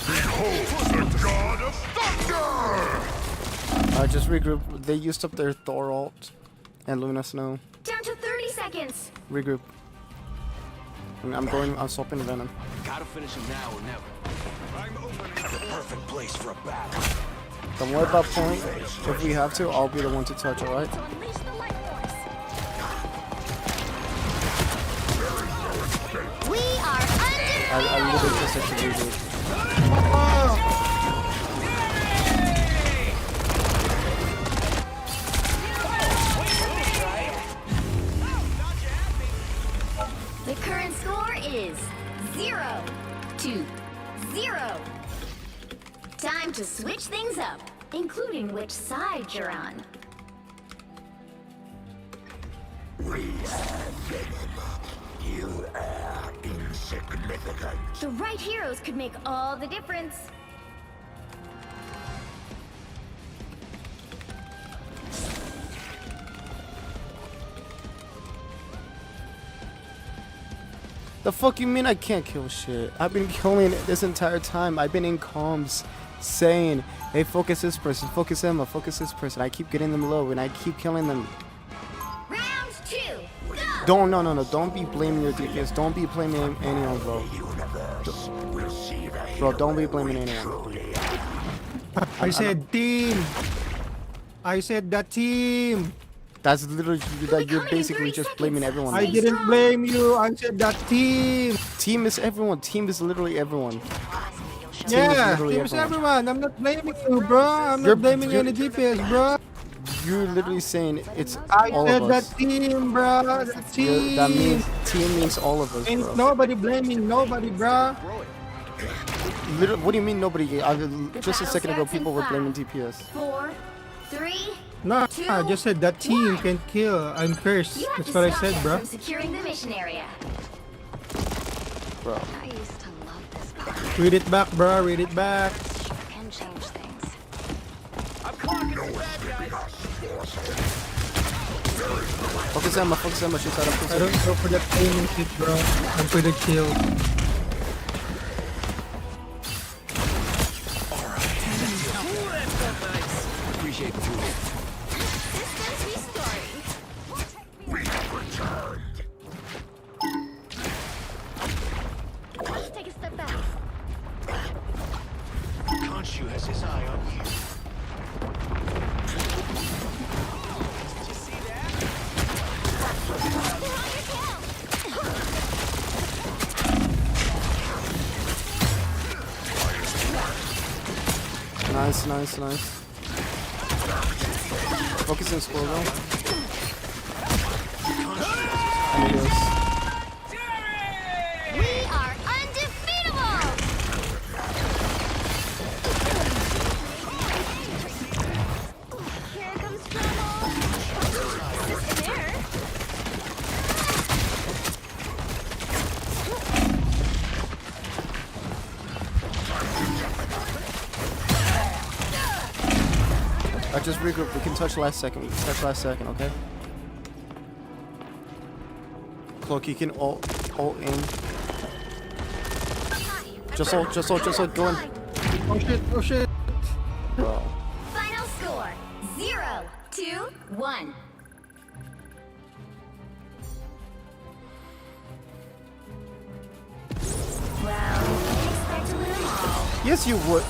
Speaker 5: Behold the God of Thunder!
Speaker 3: I just regroup. They used up their Thor ult and Luna Snow.
Speaker 4: Down to 30 seconds.
Speaker 3: Regroup. I'm swapping Venom.
Speaker 20: Gotta finish him now or never. I'm opening the perfect place for a battle.
Speaker 3: Don't worry about point. If we have to, I'll be the one to touch, alright?
Speaker 4: Unleash the light force. We are under.
Speaker 3: I literally just have to regroup.
Speaker 4: The current score is 0-0. Time to switch things up, including which side you're on.
Speaker 5: You are insignificant.
Speaker 4: The right heroes could make all the difference.
Speaker 3: The fuck you mean I can't kill shit? I've been killing it this entire time. I've been in comms saying, hey, focus this person, focus Emma, focus this person. I keep getting them low and I keep killing them.
Speaker 4: Round 2, go!
Speaker 3: No. Don't be blaming your DPS. Don't be blaming anyone, bro. Bro, don't be blaming anyone.
Speaker 10: I said team. I said the team.
Speaker 3: That's literally that you're basically just blaming everyone.
Speaker 10: I didn't blame you. I said the team.
Speaker 3: Team is everyone. Team is literally everyone.
Speaker 10: Yeah, team is everyone. I'm not blaming you, bro. I'm not blaming any DPS, bro.
Speaker 3: You're literally saying it's
Speaker 10: I
Speaker 3: all
Speaker 10: said
Speaker 3: of us.
Speaker 10: the team, bro. The team.
Speaker 3: That means team means all of us,
Speaker 10: Ain't
Speaker 3: bro.
Speaker 10: nobody blaming nobody, bro.
Speaker 3: Literally, what do you mean nobody? Just a second ago, people were blaming DPS.
Speaker 4: 4, 3.
Speaker 10: No, I just said that team can kill. I'm cursed. That's what I said, bro.
Speaker 4: Securing the mission area.
Speaker 3: Bro.
Speaker 13: I used to love this part.
Speaker 10: Read it back, bro. Read it back.
Speaker 13: Can change things.
Speaker 8: I'm clocking some bad guys.
Speaker 3: Focus Emma, she's out of
Speaker 10: I don't go for the aiming shit, bro. I'm for the kill.
Speaker 20: Appreciate the food.
Speaker 13: We have returned. Take a step back.
Speaker 20: Khonshu has his eye on you.
Speaker 8: Did you see that?
Speaker 3: Nice. Focus in squirrel. And it is.
Speaker 4: We are undefeatable!
Speaker 13: Here comes trouble. Just in there.
Speaker 3: I just regroup. We can touch last second. Okay? Cloak, you can ult in. Just ult. Go in.
Speaker 10: Oh shit.
Speaker 3: Bro.
Speaker 4: Final score 0-2-1. Well, expect to win them all.
Speaker 3: Yes, you would.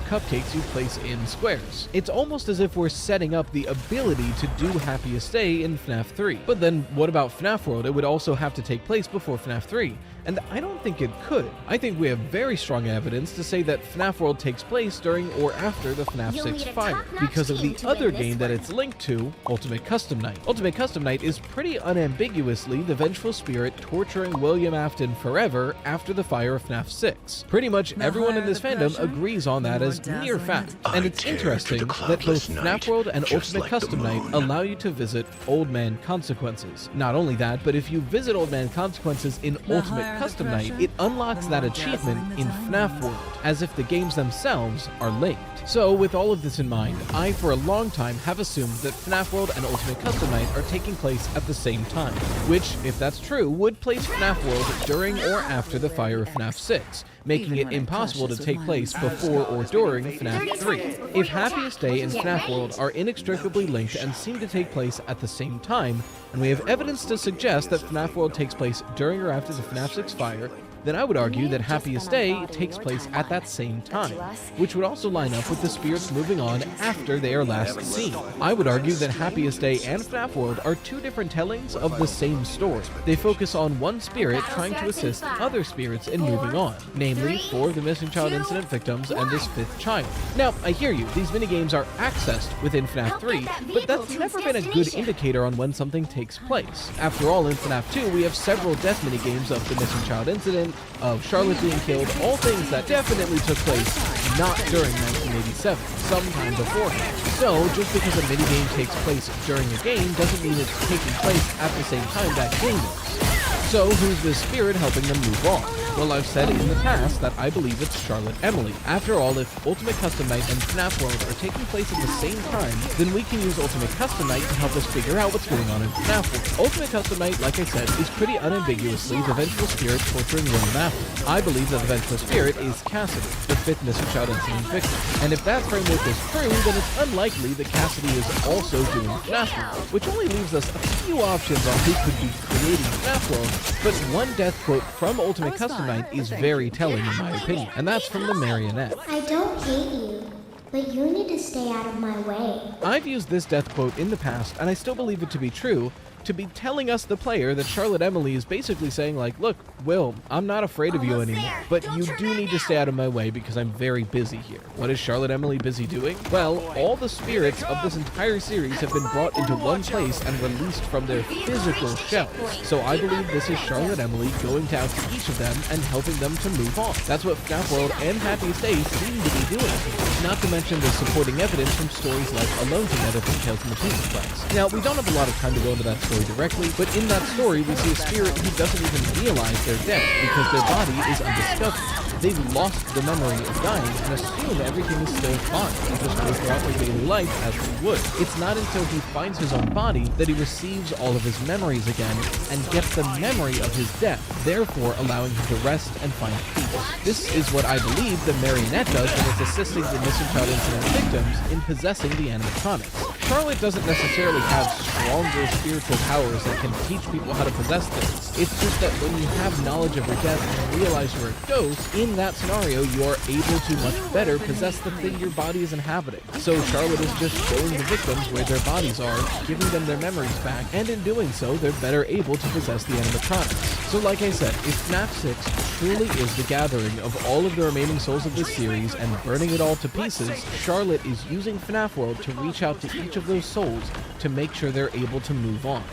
Speaker 9: Cupcakes you place in squares. It's almost as if we're setting up the ability to do Happiest Day in FNAF 3. But then what about FNAF World? It would also have to take place before FNAF 3. And I don't think it could. I think we have very strong evidence to say that FNAF World takes place during or after the FNAF 6 fire, because of the other game that it's linked to, Ultimate Custom Night. Ultimate Custom Night is pretty unambiguously the vengeful spirit torturing William Afton forever after the fire of FNAF 6. Pretty much everyone in this fandom agrees on that as near fact. And it's interesting that both FNAF World and Ultimate Custom Night allow you to visit Old Man Consequences. Not only that, but if you visit Old Man Consequences in Ultimate Custom Night, it unlocks that achievement in FNAF World, as if the games themselves are linked. So with all of this in mind, I for a long time have assumed that FNAF World and Ultimate Custom Night are taking place at the same time, which, if that's true, would place FNAF World during or after the fire of FNAF 6, making it impossible to take place before or during FNAF 3. If Happiest Day and FNAF World are inextricably linked and seem to take place at the same time, and we have evidence to suggest that FNAF World takes place during or after the FNAF 6 fire, then I would argue that Happiest Day takes place at that same time, which would also line up with the spirits moving on after they are last seen. I would argue that Happiest Day and FNAF World are two different tellings of the same story. They focus on one spirit trying to assist other spirits in moving on, namely 4 of the missing child incident victims and this 5th child. Now, I hear you, these minigames are accessed within FNAF 3, but that's never been a good indicator on when something takes place. After all, in FNAF 2, we have several death minigames of the missing child incident point of Charlotte being killed, all things that definitely took place not during 1987, sometime beforehand. So, just because a minigame takes place during a game doesn't mean it's taking place at the same time that game is. So, who's this spirit helping them move on? Well, I've said in the past that I believe it's Charlotte Emily. After all, if Ultimate Custom Night and FNAF World are taking place at the same time, then we can use Ultimate Custom Night to help us figure out what's going on in FNAF World. Ultimate Custom Night, like I said, is pretty unambiguously the vengeful spirit torturing William Apple. I believe that the vengeful spirit is Cassidy, the fifth Missing Child Incident victim. And if that framework is true, then it's unlikely that Cassidy is also doing FNAF World, which only leaves us a few options on who could be creating FNAF World, but one death quote from Ultimate Custom Night is very telling in my opinion, and that's from the Marionette.
Speaker 11: I don't hate you, but you need to stay out of my way.
Speaker 9: I've used this death quote in the past, and I still believe it to be true, to be telling us, the player, that Charlotte Emily is basically saying like, look, Will, I'm not afraid of you anymore, but you do need to stay out of my way because I'm very busy here. What is Charlotte Emily busy doing? Well, all the spirits of this entire series have been brought into one place and released from their physical shells. So I believe this is Charlotte Emily going down to each of them and helping them to move on. That's what FNAF World and Happiest Days seem to be doing. Not to mention the supporting evidence from stories like Alone Together from Tales from the Pizzaplex. Now, we don't have a lot of time to go into that story directly, but in that story we see a spirit who doesn't even realize they're dead because their body is undiscovered. They've lost the memory of dying and assume everything is still fine and just go throughout their daily life as they would. It's not until he finds his own body that he receives all of his memories again and gets the memory of his death, therefore allowing him to rest and find peace. This is what I believe the Marionette does when it's assisting the Missing Child Incident victims in possessing the animatronics. Charlotte doesn't necessarily have stronger spiritual powers that can teach people how to possess things. It's just that when you have knowledge of your death and realize you're a ghost, in that scenario you are able to much better possess the thing your body is inhabiting. So Charlotte is just showing the victims where their bodies are, giving them their memories back, and in doing so they're better able to possess the animatronics. So like I said, if FNAF 6 truly is the gathering of all of the remaining souls of this series and burning it all to pieces, Charlotte is using FNAF World to reach out to each of those souls to make sure they're able to move on.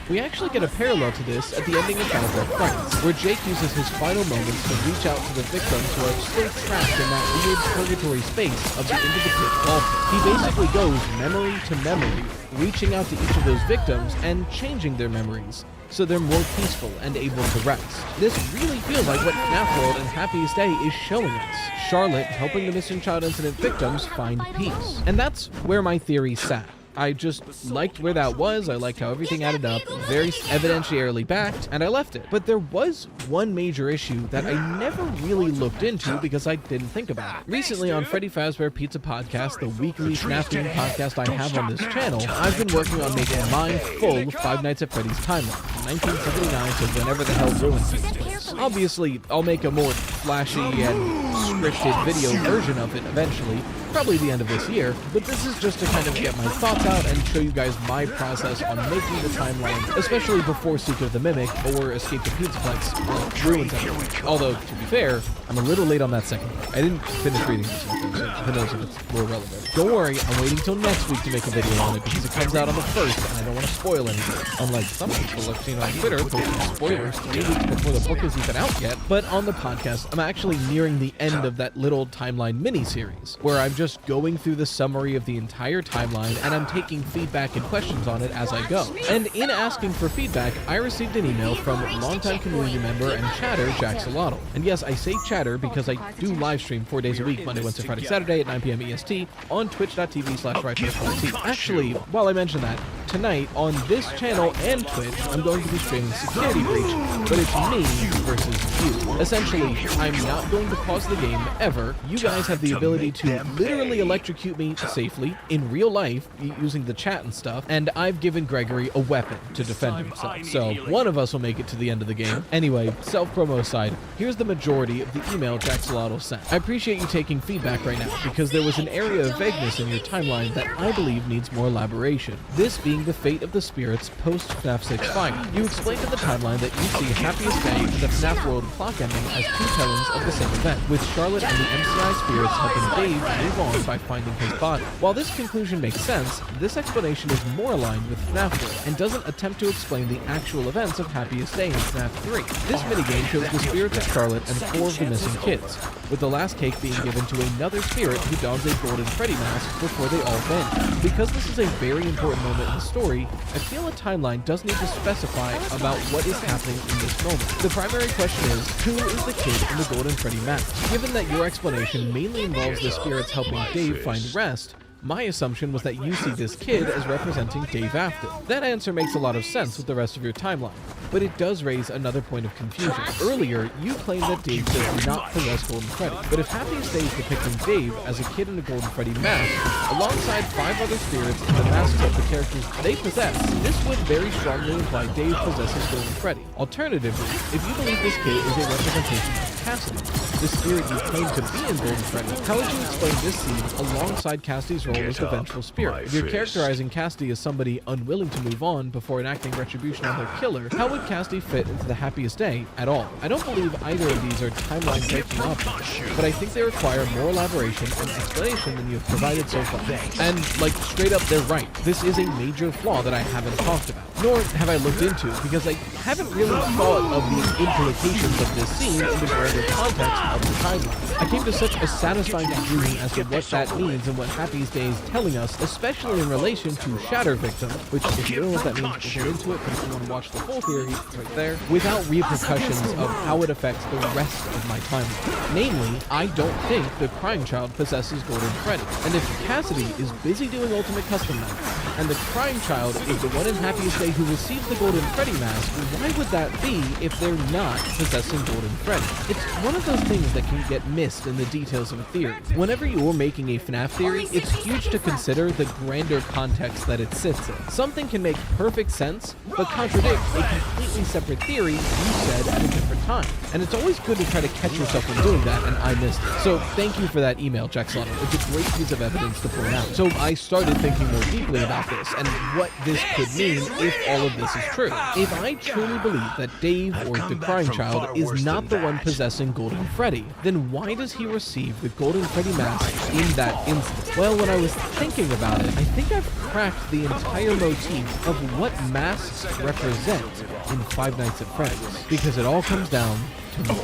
Speaker 9: We actually get a parallel to this at the ending of Battlefield Friends, where Jake uses his final moments to reach out to the victims who are still trapped in that weird purgatory space of the Into the Pit vault. He basically goes memory to memory, reaching out to each of those victims and changing their memories, so they're more peaceful and able to rest. This really feels like what FNAF World and Happiest Day is showing us. Charlotte helping the Missing Child Incident victims find peace. And that's where my theory sat. I just liked where that was, I liked how everything added up, very evidentiarily backed, and I left it. But there was one major issue that I never really looked into because I didn't think about it. Recently on Freddy Fazbear Pizza Podcast, the weekly FNAF themed podcast I have on this channel, I've been working on making my full Five Nights at Freddy's timeline, from 1979 to whenever the hell Ruin takes place. Obviously, I'll make a more flashy and scripted video version of it eventually, probably the end of this year, but this is just to kind of get my thoughts out and show you guys my process on making the timeline, especially before Secret of the Mimic or Escape the Pizzaplex ruins everything. Although, to be fair, I'm a little late on that second part. I didn't finish reading this one, so who knows if it's more relevant. Don't worry, I'm waiting till next week to make a video on it because it comes out on the 1st and I don't want to spoil anything. Unlike some people I've seen on Twitter posting spoilers 3 weeks before the book is even out yet. But on the podcast, I'm actually nearing the end of that little timeline mini-series, where I'm just going through the summary of the entire timeline and I'm taking feedback and questions on it as I go. And in asking for feedback, I received an email from longtime community member and chatter Jack Solano. And yes, I say chatter because I do live stream 4 days a week, Monday, Wednesday, Friday, Saturday at 9 p.m. EST on twitch.tv/rightfoot. Actually, while I mention that, tonight on this channel and Twitch, I'm going to be streaming Security Breach, but it's me versus you. Essentially, I'm not going to pause the game ever. You guys have the ability to literally electrocute me safely in real life using the chat and stuff, and I've given Gregory a weapon to defend himself. So one of us will make it to the end of the game. Anyway, self-promo aside, here's the majority of the email Jack Solano sent. I appreciate you taking feedback right now because there was an area of vagueness in your timeline that I believe needs more elaboration. This being explaining the fate of the spirits post FNAF 6 fire. You explained in the timeline that you see Happiest Day and the FNAF World clock ending as two tellings of the same event, with Charlotte and the MCI spirits helping Dave move on by finding his body. While this conclusion makes sense, this explanation is more aligned with FNAF World and doesn't attempt to explain the actual events of Happiest Day in FNAF 3. This minigame shows the spirits of Charlotte and 4 of the missing kids, with the last cake being given to another spirit who dons a golden Freddy mask before they all vanish. Because this is a very important moment in the story, I feel a timeline does need to specify about what is happening in this moment. The primary question is, who is the kid in the golden Freddy mask? Given that your explanation mainly involves the spirits helping Dave find rest, my assumption was that you see this kid as representing Dave Afton. That answer makes a lot of sense with the rest of your timeline, but it does raise another point of confusion. Earlier, you claimed that Dave does not possess Golden Freddy, but if Happiest Day is depicting Dave as a kid in a Golden Freddy mask, alongside 5 other spirits in the masks of the characters they possess, this would very strongly imply Dave possesses Golden Freddy. Alternatively, if you believe this kid is a representation of Cassidy, the spirit you claim to be in Golden Freddy, how would you explain this scene alongside Cassidy's role as the vengeful spirit? If you're characterizing Cassidy as somebody unwilling to move on before enacting retribution on their killer, how would Cassidy fit into the Happiest Day at all? I don't believe either of these are timeline-breaking options, but I think they require more elaboration and explanation than you have provided so far. And, like, straight up, they're right. This is a major flaw that I haven't talked about, nor have I looked into, because I haven't really thought of the implications of this scene in the greater context of the timeline. I came to such a satisfying conclusion as to what that means and what Happiest Day is telling us, especially in relation to Shatter Victim, which, if you don't know what that means, we'll get into it, but if you want to watch the full theory, it's right there, without repercussions of how it affects the rest of my timeline. Namely, I don't think the Crying Child possesses Golden Freddy, and if Cassidy is busy doing Ultimate Custom Night, and the Crying Child is the one in Happiest Day who receives the Golden Freddy mask, why would that be if they're not possessing Golden Freddy? It's one of those things that can get missed in the details of a theory. Whenever you're making a FNAF theory, it's huge to consider the grander context that it sits in. Something can make perfect sense, but contradict a completely separate theory you said at a different time. And it's always good to try to catch yourself when doing that, and I missed it. So thank you for that email, Jackson. It's a great piece of evidence to point out. So I started thinking more deeply about this and what this could mean if all of this is true. If I truly believe that Dave or the Crying Child is not the one possessing Golden Freddy, then why does he receive the Golden Freddy mask in that instant? Well, when I was thinking about it, I think I've cracked the entire motif of what masks represent in Five Nights at Freddy's, because it all comes down to me.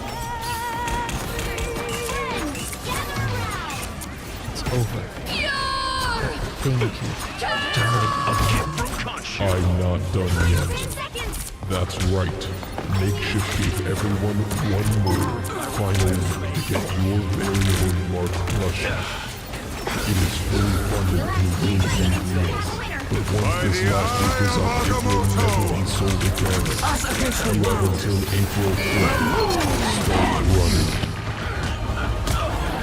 Speaker 9: It's over. Thank you.
Speaker 5: I'm not done yet. That's right. Makeshift gave everyone one more final week to get your very own Mark plushies. It is fully funded and will be real. But once this last week is up, it will never be sold again. You have until April 4th. Start running.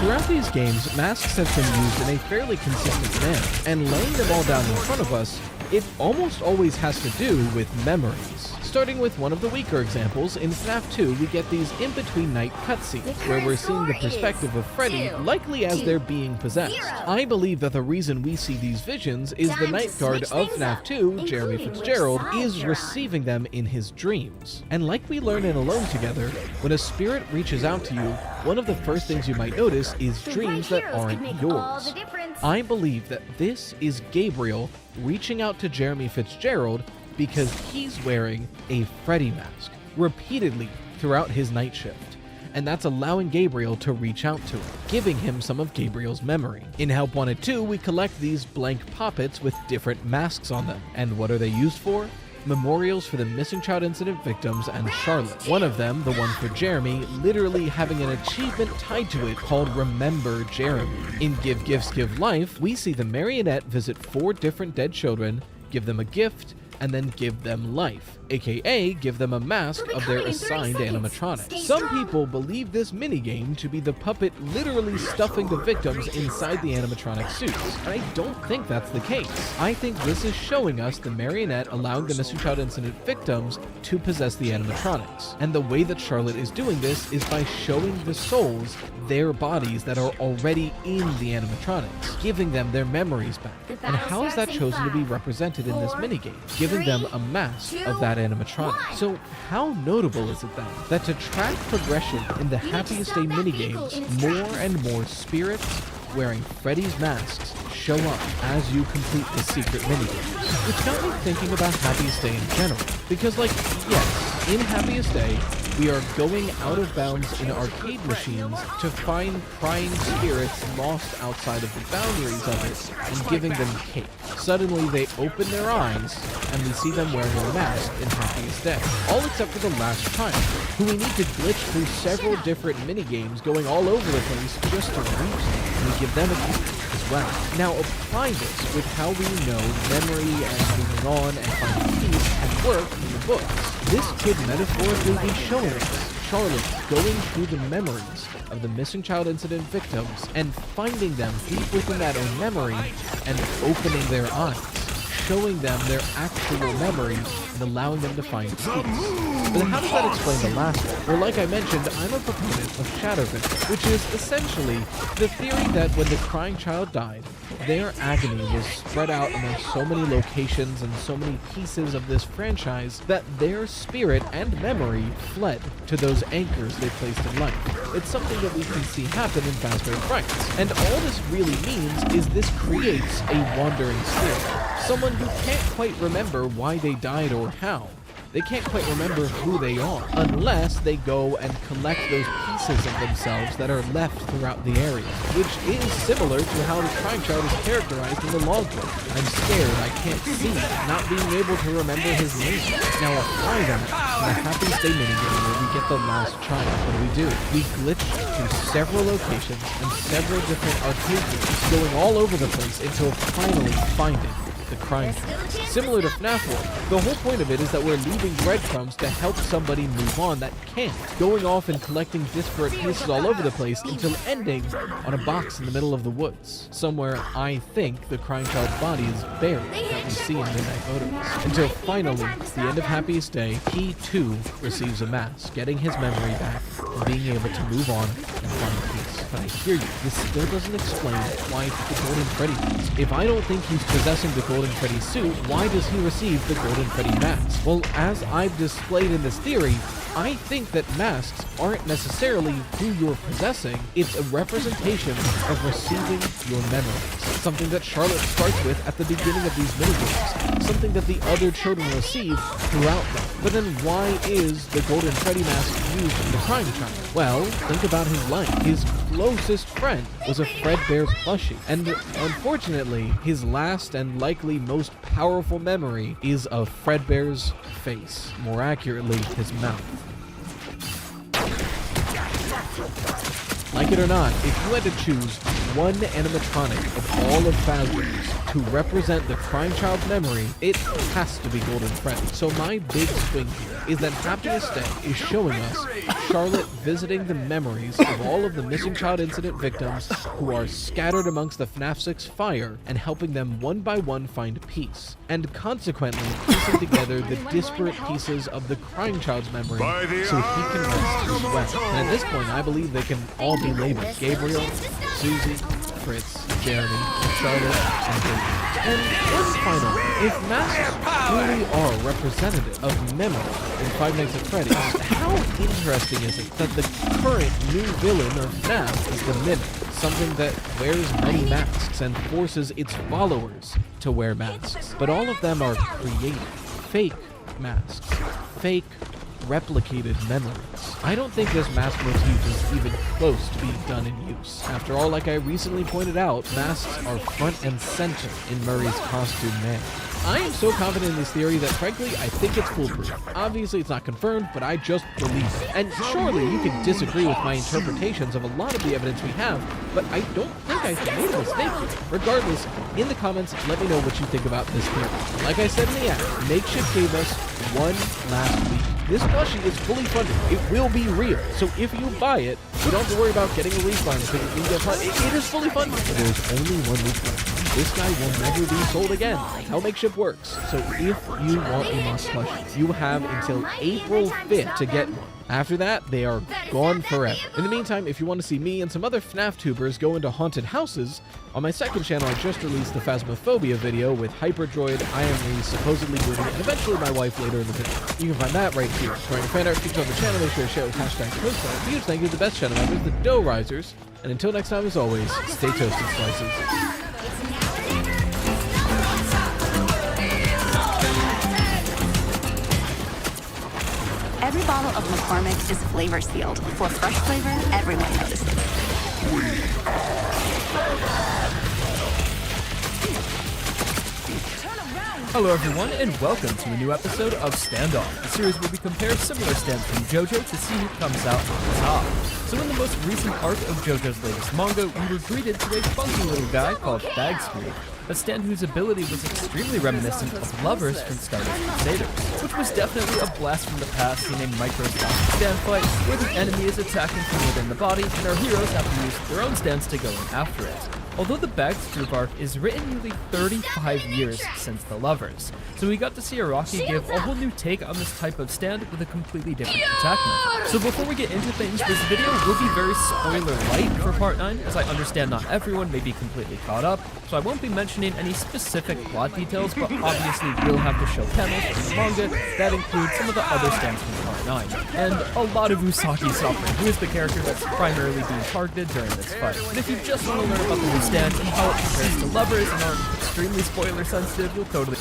Speaker 9: Throughout these games, masks have been used in a fairly consistent manner, and laying them all down in front of us, it almost always has to do with memories. Starting with one of the weaker examples, in FNAF 2 we get these in-between night cutscenes, where we're seeing the perspective of Freddy, likely as they're being possessed. I believe that the reason we see these visions is the night guard of FNAF 2, Jeremy Fitzgerald, is receiving them in his dreams. And like we learn in Alone Together, when a spirit reaches out to you, one of the first things you might notice is dreams that aren't yours. I believe that this is Gabriel reaching out to Jeremy Fitzgerald because he's wearing a Freddy mask repeatedly throughout his night shift, and that's allowing Gabriel to reach out to him, giving him some of Gabriel's memory. In Help Wanted 2, we collect these blank poppets with different masks on them, and what are they used for? Memorials for the missing child incident victims and Charlotte. One of them, the one for Jeremy, literally having an achievement tied to it called Remember Jeremy. In Give Gifts, Give Life, we see the marionette visit 4 different dead children, give them a gift, and then give them life, aka give them a mask of their assigned animatronic. Some people believe this minigame to be the puppet literally stuffing the victims inside the animatronic suits, and I don't think that's the case. I think this is showing us the marionette allowing the Missing Child Incident victims to possess the animatronics, and the way that Charlotte is doing this is by showing the souls their bodies that are already in the animatronics, giving them their memories back. And how is that chosen to be represented in this minigame? Giving them a mask of that animatronic. So how notable is it then that to track progression in the Happiest Day minigames, more and more spirits wearing Freddy's masks show up as you complete the secret minigames? Which got me thinking about Happiest Day in general, because yes, in Happiest Day, we are going out of bounds in arcade machines to find crying spirits lost outside of the boundaries of it and giving them cake. Suddenly they open their eyes and we see them wearing a mask in Happiest Day. All except for the last child, who we need to glitch through several different minigames going all over the place just to reach them, and we give them a cake as well. Now apply this with how we know memory and moving on and finding peace can work in the books. This could metaphorically be showing us Charlotte going through the memories of the Missing Child Incident victims and finding them deep within that own memory and opening their eyes, showing them their actual memories and allowing them to find peace. But how does that explain the last one? Well, like I mentioned, I'm a proponent of shadow vision, which is essentially the theory that when the crying child died, their agony was spread out among so many locations and so many pieces of this franchise that their spirit and memory fled to those anchors they placed in life. It's something that we can see happen in Fazbear Frights. And all this really means is this creates a wandering spirit. Someone who can't quite remember why they died or how. They can't quite remember who they are unless they go and collect those pieces of themselves that are left throughout the area, which is similar to how the crying child is characterized in the logbook. I'm scared, I can't see, not being able to remember his name. Now apply that to the Happiest Day minigame where we get the last child. What do? We glitch through several locations and several different arcade rooms, going all over the place until finally finding the crying child. Similar to FNAF World, the whole point of it is that we're leaving breadcrumbs to help somebody move on that can't, going off and collecting disparate pieces all over the place until ending on a box in the middle of the woods, somewhere I think the crying child's body is buried that we see in Midnight Motorist. Until finally, at the end of Happiest Day, he too receives a mask, getting his memory back and being able to move on and find peace. But I hear you, this still doesn't explain why the Golden Freddy mask. If I don't think he's possessing the Golden Freddy suit, why does he receive the Golden Freddy mask? Well, as I've displayed in this theory, I think that masks aren't necessarily who you're possessing, it's a representation of receiving your memories. Something that Charlotte starts with at the beginning of these minigames, something that the other children receive throughout them. But then why is the Golden Freddy mask used in the crying child? Well, think about his life. His closest friend was a Fredbear plushie, and unfortunately, his last and likely most powerful memory is of Fredbear's face, more accurately, his mouth. Like it or not, if you had to choose one animatronic of all of Fazbear's to represent the crying child's memory, it has to be Golden Freddy. So my big swing here is that Happiest Day is showing us Charlotte visiting the memories of all of the Missing Child Incident victims who are scattered amongst the FNAF 6 fire and helping them one by one find peace, and consequently piecing together the disparate pieces of the crying child's memory so he can rest as well. And at this point, I believe they can all be labeled Gabriel, Susie, Fritz, Jeremy, Charlotte, and David. And one final, if masks truly are representative of memory in Five Nights at Freddy's, how interesting is it that the current new villain of FNAF is the Mimic, something that wears many masks and forces its followers to wear masks. But all of them are created, fake masks, fake replicated memories. I don't think this mask motif is even close to being done in use. After all, like I recently pointed out, masks are front and center in Murray's costume man. I am so confident in this theory that frankly, I think it's foolproof. Obviously, it's not confirmed, but I just believe it. And surely you can disagree with my interpretations of a lot of the evidence we have, but I don't think I've made a mistake here. Regardless, in the comments, let me know what you think about this theory. Like I said in the ad, Makeshift gave us one last week. This plushie is fully funded. It will be real. So if you buy it, you don't have to worry about getting a refund because it didn't get funded. It is fully funded. But there's only 1 week left. This guy will never be sold again. That's how Makeshift works. So if you want a Moss plushie, you have until April 5th to get one. After that, they are gone forever. In the meantime, if you want to see me and some other FNAF tubers go into haunted houses, on my second channel I just released the Phasmophobia video with Hyperdroid, Iron Reese, supposedly winning, and eventually my wife later in the video. You can find that right here. For any fan art featured on the channel, make sure to share with #CodeStar. Huge thank you to the best channel members, the Dough Risers, and until next time, as always, stay toasted, slices.
Speaker 12: Every bottle of McCormick is flavor sealed. For fresh flavor, everyone knows.
Speaker 14: Hello everyone, and welcome to a new episode of Standoff, a series where we compare similar stands from JoJo to see who comes out on top. So in the most recent arc of JoJo's latest manga, we were greeted to a funky little guy called Bagstreet, a stand whose ability was extremely reminiscent of Lovers from Stardust Crusaders, which was definitely a blast from the past seeing a microscopic stand fight where the enemy is attacking from within the body and our heroes have to use their own stands to go in after it. Although the Bagstreet arc is written nearly 35 years since the Lovers, so we got to see Araki give a whole new take on this type of stand with a completely different attack method. So before we get into things, this video will be very spoiler light for part 9, as I understand not everyone may be completely caught up, so I won't be mentioning any specific plot details, but obviously we'll have to show panels from the manga that include some of the other stands from part 9, and a lot of Usagi suffering, who is the character that's primarily being targeted during this fight. But if you just want to learn about the new stand and how it compares to Lovers and aren't extremely spoiler sensitive, you'll totally...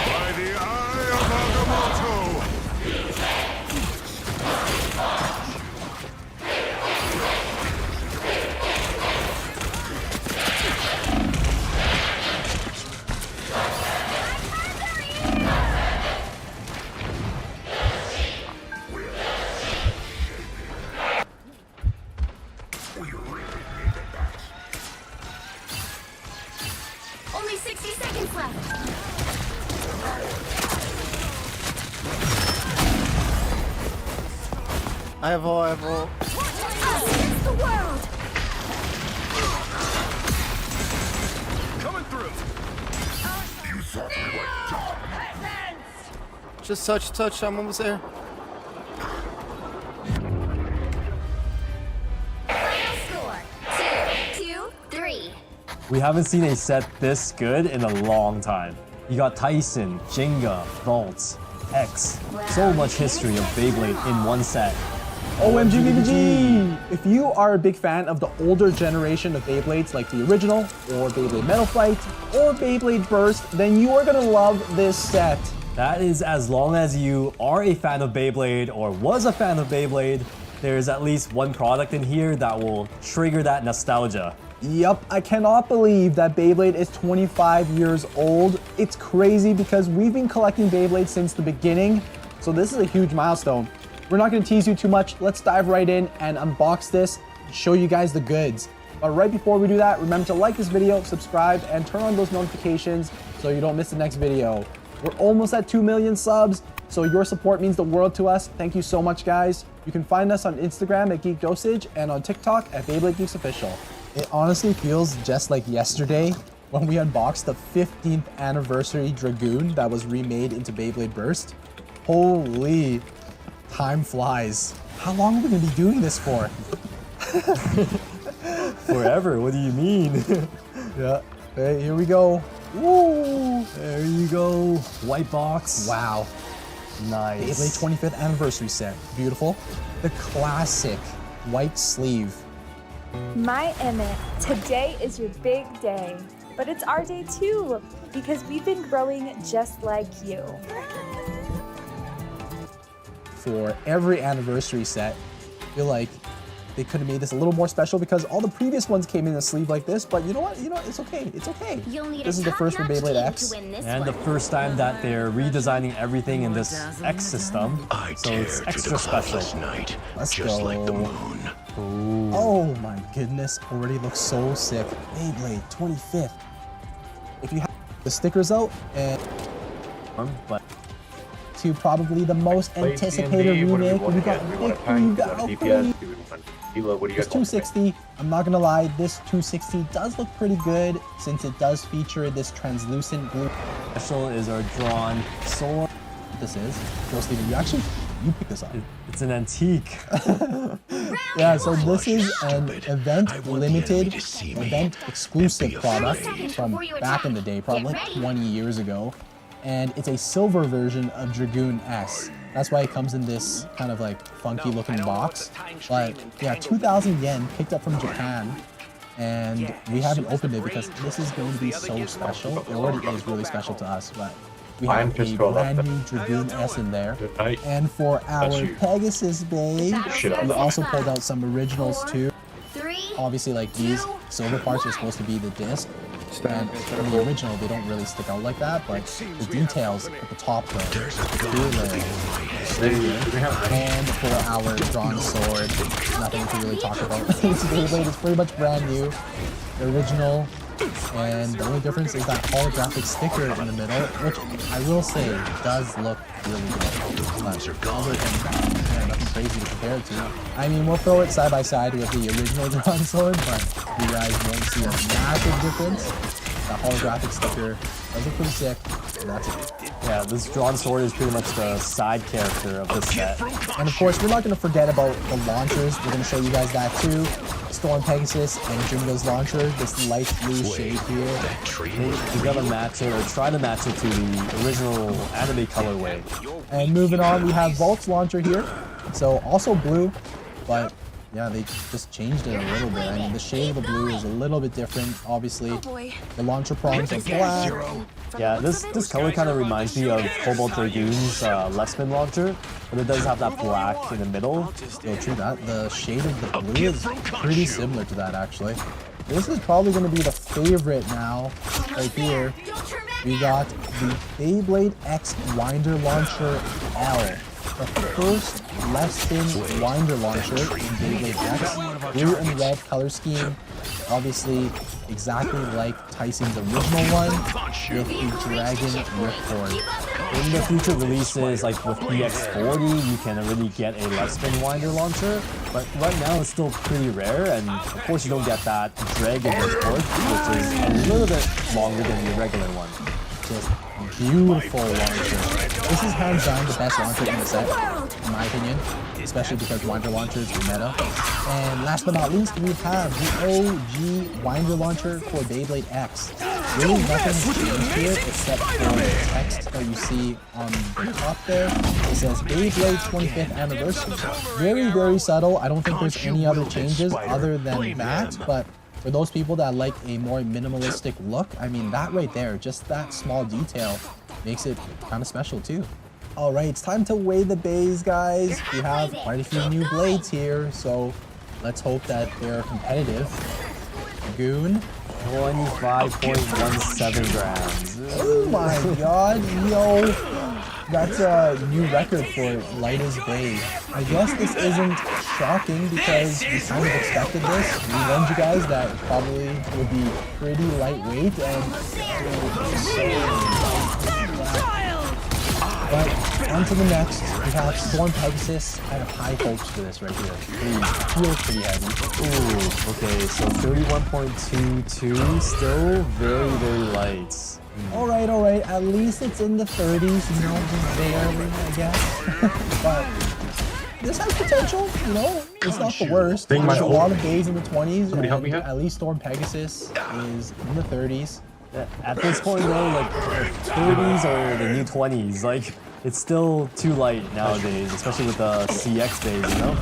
Speaker 5: By the eye of Agamotto!
Speaker 4: Only 60 seconds left.
Speaker 3: I have all.
Speaker 4: Against the world.
Speaker 5: Coming through! You thought we were done.
Speaker 3: Just touch. I'm almost there.
Speaker 4: Final score, 2-3.
Speaker 18: We haven't seen a set this good in a long time. You got Tyson, Jenga, Vault, X. So much history of Beyblade in one set.
Speaker 19: OMG BBG! If you are a big fan of the older generation of Beyblades like the original, or Beyblade Metal Fight, or Beyblade Burst, then you are gonna love this set.
Speaker 18: That is as long as you are a fan of Beyblade or was a fan of Beyblade, there's at least one product in here that will trigger that nostalgia.
Speaker 19: Yup, I cannot believe that Beyblade is 25 years old. It's crazy because we've been collecting Beyblade since the beginning, so this is a huge milestone. We're not going to tease you too much. Let's dive right in and unbox this and show you guys the goods. But right before we do that, remember to like this video, subscribe, and turn on those notifications so you don't miss the next video. We're almost at 2 million subs, so your support means the world to us. Thank you so much, guys. You can find us on Instagram at Geek Dosage and on TikTok at Beyblade Geeks Official. It honestly feels just like yesterday when we unboxed the 15th anniversary Dragoon that was remade into Beyblade Burst. Holy, time flies. How long are we gonna be doing this for?
Speaker 18: Forever, what do you mean?
Speaker 19: Yeah, hey, here we go. Woo!
Speaker 18: There you go, white box.
Speaker 19: Wow.
Speaker 18: Nice.
Speaker 19: Beyblade 25th anniversary set, beautiful. The classic white sleeve.
Speaker 2: My Emmett, today is your big day.
Speaker 15: but it's our day too, because we've been growing just like you.
Speaker 19: For every anniversary set, I feel like they could have made this a little more special because all the previous ones came in a sleeve like this, but you know what? It's okay. It's okay. This is the first for Beyblade X.
Speaker 18: And the first time that they're redesigning everything in this X system. So it's extra special.
Speaker 19: Let's go. Like the moon. Oh my goodness, already looks so sick. Beyblade 25th. If you have the stickers out and to probably the most anticipated remake, we got Victory. It's 260. I'm not gonna lie, this 260 does look pretty good since it does feature this translucent blue.
Speaker 18: Special is our drawn sword.
Speaker 19: This is Joe Steven. You picked this up.
Speaker 18: It's an antique.
Speaker 19: Yeah, so this is an event limited, event exclusive product from back in the day, probably like 20 years ago. And it's a silver version of Dragoon S. That's why it comes in this kind of like funky looking box. But yeah, 2,000 yen picked up from Japan. And we haven't opened it because this is going to be so special. It already is really special to us, but we have a brand new Dragoon S in there. And for our Pegasus Bay, we also pulled out some originals too. Obviously, like these silver parts are supposed to be the disc. And in the original, they don't really stick out like that, but the details at the top though, and for our drawn sword, nothing to really talk about. This Beyblade is pretty much brand new, the original, and the only difference is that holographic sticker in the middle, which I will say does look really good. But other than yeah, nothing crazy to compare it to. I mean, we'll throw it side by side with the original drawn sword, but you guys won't see a massive difference. The holographic sticker does look pretty sick, and that's it.
Speaker 18: Yeah, this drawn sword is pretty much the side character of this set.
Speaker 19: And of course, we're not going to forget about the launchers. We're going to show you guys that too. Storm Pegasus and Jingo's launcher, this light blue shade here.
Speaker 18: You gotta match it, or try to match it to the original anime colorway.
Speaker 19: And moving on, we have Volt's launcher here. So also blue, but yeah, they just changed it a little bit. I mean, the shade of the blue is a little bit different, obviously. The launcher prongs are black.
Speaker 18: Yeah, this color kind of reminds me of Cobalt Dragoon's Lespin launcher, but it does have that black in the middle.
Speaker 19: Yeah, true that. The shade of the blue is pretty similar to that, actually. This is probably going to be the favorite now, right here. We got the Beyblade X Winder Launcher L. The first Lespin Winder launcher in Beyblade X. Blue and red color scheme. Obviously, exactly like Tyson's original one with the Dragon Ripcord.
Speaker 18: In the future releases, like with EX40, you can already get a Lespin Winder launcher, but right now it's still pretty rare, and of course you don't get that Dragon Ripcord, which is a little bit longer than the regular one.
Speaker 19: Just beautiful launcher. This is hands down the best launcher in the set, in my opinion, especially because Winder launchers are meta. And last but not least, we have the OG Winder launcher for Beyblade X. Really nothing's changed here except for the text that you see on the top there. It says Beyblade 25th anniversary. Very, very subtle. I don't think there's any other changes other than that, but for those people that like a more minimalistic look, I mean, that right there, just that small detail makes it kind of special too. All right, it's time to weigh the bays, guys. We have quite a few new blades here, so let's hope that they're competitive. Goon.
Speaker 18: 25.17 grams.
Speaker 19: Oh my god, yo. That's a new record for lightest bay. I guess this isn't shocking because we kind of expected this. We warned you guys that it probably would be pretty lightweight and but on to the next. We have Storm Pegasus. I have high hopes for this right here. It feels pretty heavy.
Speaker 18: Ooh, okay, so 31.22, still very, very light.
Speaker 19: Alright, at least it's in the 30s, you know, just barely, I guess. But this has potential, you know, it's not the worst. There's a lot of days in the 20s, and at least Storm Pegasus is in the 30s.
Speaker 18: At this point though, like, the 30s or the new 20s, like, it's still too light nowadays, especially with the CX days, you know?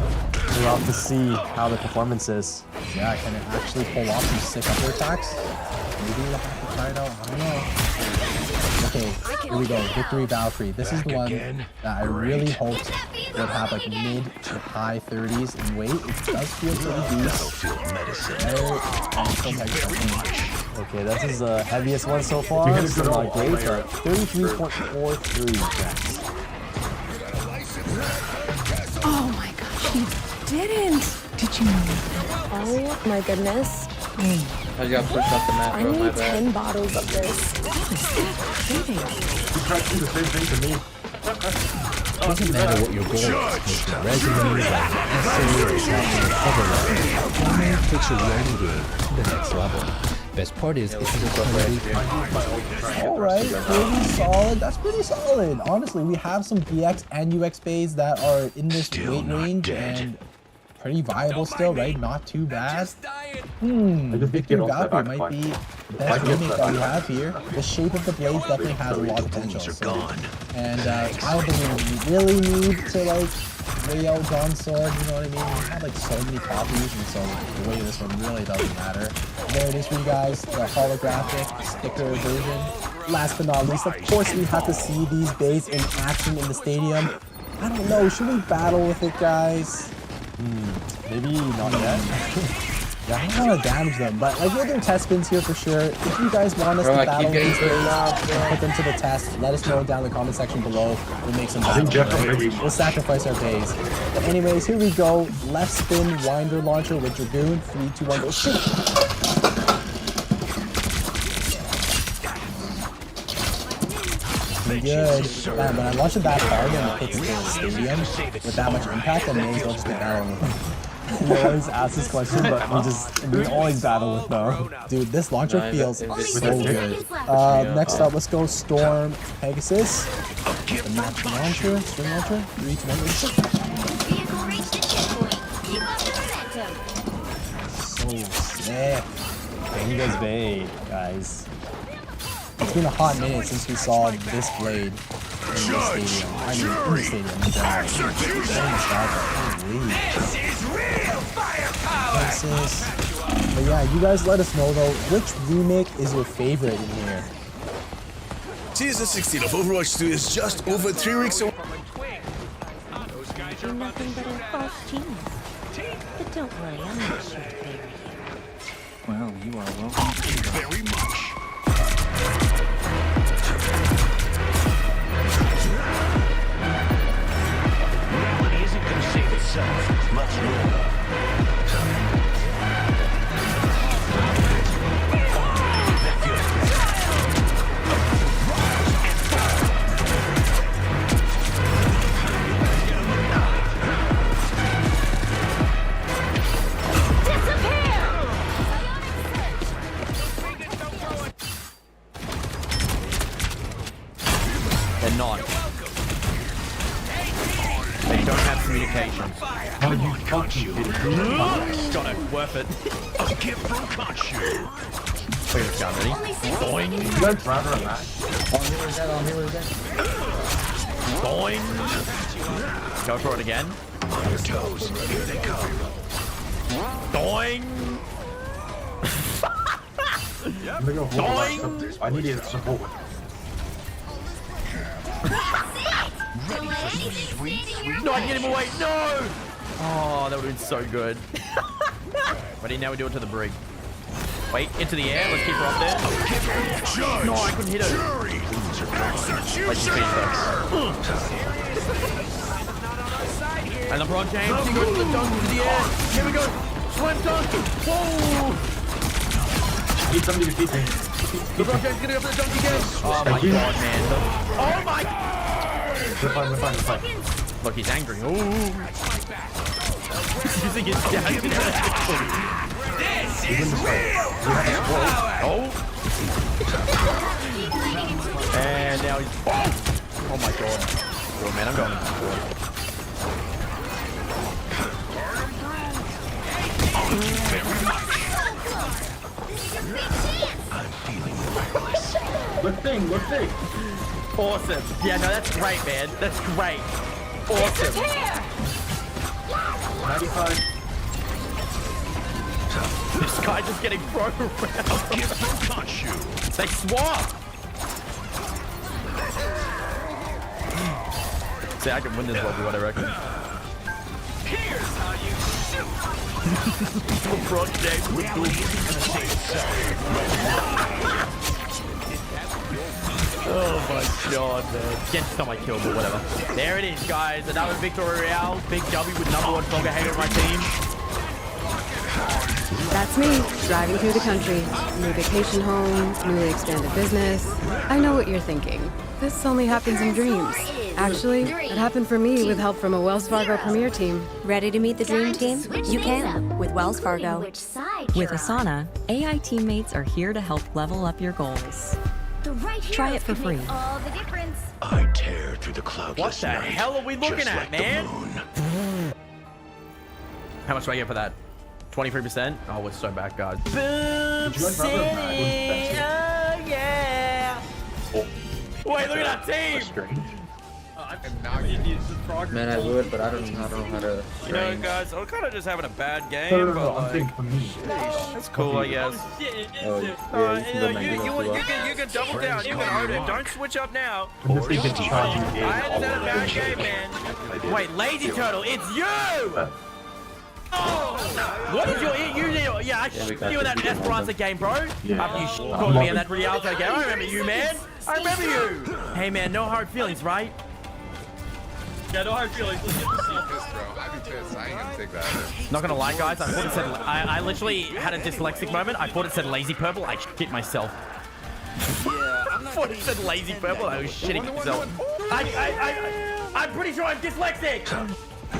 Speaker 18: We'll have to see how the performance is.
Speaker 19: Yeah, can it actually pull off some sick upper attacks? Maybe we'll have to try it out. I don't know. Okay, here we go. Victory Valkyrie. This is the one that I really hoped would have like mid to high 30s in weight. It does feel pretty decent.
Speaker 18: Okay, this is the heaviest one so far. It's not great, but 33.43 grams.
Speaker 2: Oh my gosh, you didn't! Did you know that?
Speaker 15: Oh my goodness.
Speaker 16: I got pushed off the map,
Speaker 15: I
Speaker 16: bro, my
Speaker 15: need
Speaker 16: bad.
Speaker 15: 10 bottles of this.
Speaker 16: You tried to do the same thing to me.
Speaker 9: Doesn't matter what your goal is, make your resume, write an essay, or write a cover letter. Fortnite takes your writing game to the next level. Best part is, it's
Speaker 19: Alright, pretty solid. That's pretty solid. Honestly, we have some BX and UX bays that are in this weight range and pretty viable still, right? Not too bad. Victory Valkyrie might be the best remake that we have here. The shape of the blades definitely has a lot of potential. So, and I don't think we really need to like way out John's sword, you know what I mean? We have like so many copies, and so the weight of this one really doesn't matter. There it is for you guys, the holographic sticker version. Last but not least, of course we have to see these bays in action in the stadium. I don't know, should we battle with it, guys?
Speaker 18: Maybe not yet.
Speaker 19: Yeah, I don't want to damage them, but like we'll do test spins here for sure. If you guys want us to battle these bays and put them to the test, let us know down in the comment section below. We'll make some battles, right? We'll sacrifice our bays. But anyways, here we go. Left spin winder launcher with Dragoon. 3, 2, 1, go. Shoot! Pretty good. Man, when I launch it that hard and it hits the stadium with that much impact, I may as well just be battling with them.
Speaker 18: We always ask this question, but we always battle with them.
Speaker 19: Dude, this launcher feels so good. Next up, let's go Storm Pegasus. The match launcher, string launcher. 3, 2, 1, shoot! So sick.
Speaker 18: Genga's Bay, guys.
Speaker 19: It's been a hot minute since we saw this blade in the stadium. I mean, in the stadium, in general. But yeah, you guys let us know though, which remake is your favorite in here?
Speaker 20: Season 16 of Overwatch 2 is just over 3 weeks away.
Speaker 13: You're nothing but a false genius. But don't worry, I'm not sure to favor you.
Speaker 20: Well, you are welcome. Thank you very much.
Speaker 8: Reality isn't going to save itself. Let's roll.
Speaker 14: They're not. They don't have communication.
Speaker 16: Oh, you can't shoot.
Speaker 14: Got it. Worth it.
Speaker 8: A gift from Kachu.
Speaker 14: Wait a second, ready? Boing.
Speaker 16: You guys rather than that?
Speaker 14: Boing. Go for it again.
Speaker 8: On your toes. Here they come.
Speaker 14: Doing.
Speaker 16: I'm gonna go hold I need it support.
Speaker 8: Ready for some sweet, sweet.
Speaker 14: No, I can get him away. No! Oh, that would have been so good. Ready? Now we do it to the brig. Wait, into the air. Let's keep her up there. No, I couldn't hit her. Like she's being and LeBron James, he goes to the dunk into the air. Here we go. Slam dunk. Whoa!
Speaker 16: Need somebody to keep me.
Speaker 14: LeBron James getting up to the dunk again. Oh my god, man. Oh my god.
Speaker 16: We're fine, we're fine, we're fine.
Speaker 14: Look, he's angry. Ooh. Using his dash.
Speaker 8: This is real firepower.
Speaker 14: Oh. And now he's. Oh my god. Oh man, I'm going.
Speaker 8: I'm feeling reckless.
Speaker 16: Good thing, good thing.
Speaker 14: Awesome. Yeah, no, that's great, man. That's great. Awesome.
Speaker 16: 95.
Speaker 17: This guy just getting thrown around. They swap. See, I can win this one, I reckon.
Speaker 8: Here's how you shoot.
Speaker 17: LeBron James with Oh my god, man. Against not my kill, but whatever. There it is, guys. Another victory royale. Big W with #1 Frogger Hager on my team.
Speaker 21: That's me, driving through the country. New vacation home, newly expanded business. I know what you're thinking. This only happens in dreams. Actually, it happened for me with help from a Wells Fargo Premier team.
Speaker 22: Ready to meet the dream team? You can with Wells Fargo.
Speaker 23: With Asana, AI teammates are here to help level up your goals. Try it for free.
Speaker 4: All the difference.
Speaker 20: I tear through the cloudless
Speaker 17: What the
Speaker 20: night,
Speaker 17: hell are we looking
Speaker 20: just
Speaker 17: at,
Speaker 20: like
Speaker 17: man?
Speaker 20: the moon.
Speaker 17: How much do I get for that? 23%? Oh, we're so back, guys.
Speaker 16: Boom City!
Speaker 17: Oh, yeah! Wait, look at that team!
Speaker 24: Man, I would, but I don't know how to.
Speaker 17: You know, guys, I'm kind of just having a bad game,
Speaker 16: No,
Speaker 17: but
Speaker 16: I'm
Speaker 17: like,
Speaker 16: thinking for me.
Speaker 17: that's cool, I guess.
Speaker 24: Oh,
Speaker 17: You can double down, you can own it. Don't switch up now.
Speaker 16: I'm just thinking charging game.
Speaker 17: I had a bad game, man. Wait, Lazy Turtle, it's you! What is your yeah, I shit you in that Esperanza game, bro.
Speaker 16: Yeah.
Speaker 17: After you called me in that Rialto game. I remember you, man. I remember you. Hey, man, no hard feelings, right?
Speaker 26: Yeah, no hard feelings. Let's get to see this, bro. I'd be pissed. I ain't gonna take that.
Speaker 17: Not gonna lie, guys. I thought it said. I literally had a dyslexic moment. I thought it said lazy purple. I shit myself.
Speaker 26: Yeah, I'm
Speaker 17: I thought it said lazy purple. I was shitting myself. I'm pretty sure I'm dyslexic.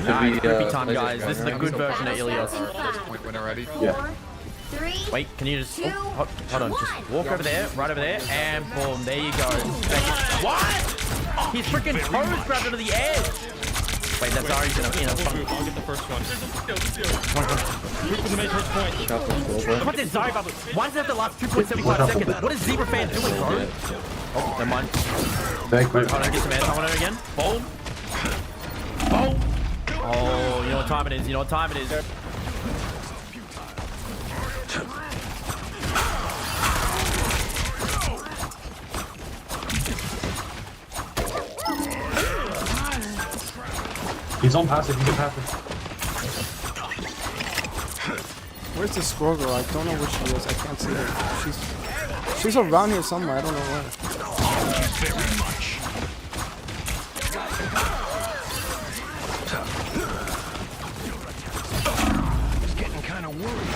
Speaker 17: Nice, groupie time, guys. This is a good version of Ilios.
Speaker 26: First point win already.
Speaker 4: Yeah. 3.
Speaker 17: Wait, can you just hold on? Just walk over there, right over there, and boom. There you go. What? His freaking toes grabbed into the edge. Wait, that's Ari's in a
Speaker 26: I'll get the first one. Group for the main first point.
Speaker 17: What is Zari bubble? Why does it have the last 2.75 seconds? What is Zebra fan doing, bro? Oh, never mind. Hold on, get some air time on it again. Boom. Boom. Oh, you know what time it is. You know what time it is.
Speaker 16: He's on passive. He's on passive.
Speaker 3: Where's the squirrel girl? I don't know where she is. I can't see her. She's around here somewhere. I don't know where.
Speaker 20: Very much. I was getting kind of worried.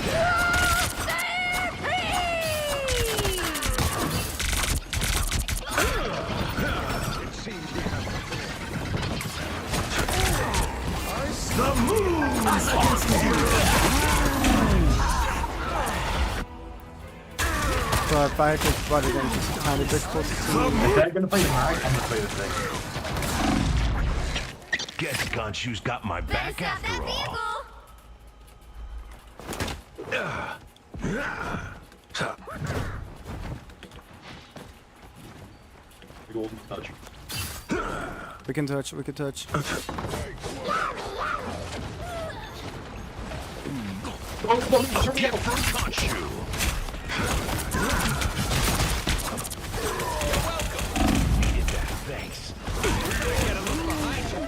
Speaker 20: The moon!
Speaker 3: So if I had to butt it in, just kind of difficult to see.
Speaker 16: If they're gonna play the mag, I'm gonna play the thing.
Speaker 20: Guess Gonshu's got my back after all.
Speaker 16: Golden touch.
Speaker 3: We can touch. We can touch.
Speaker 20: Get from Gonshu. Needed that, thanks. Get a little behind you.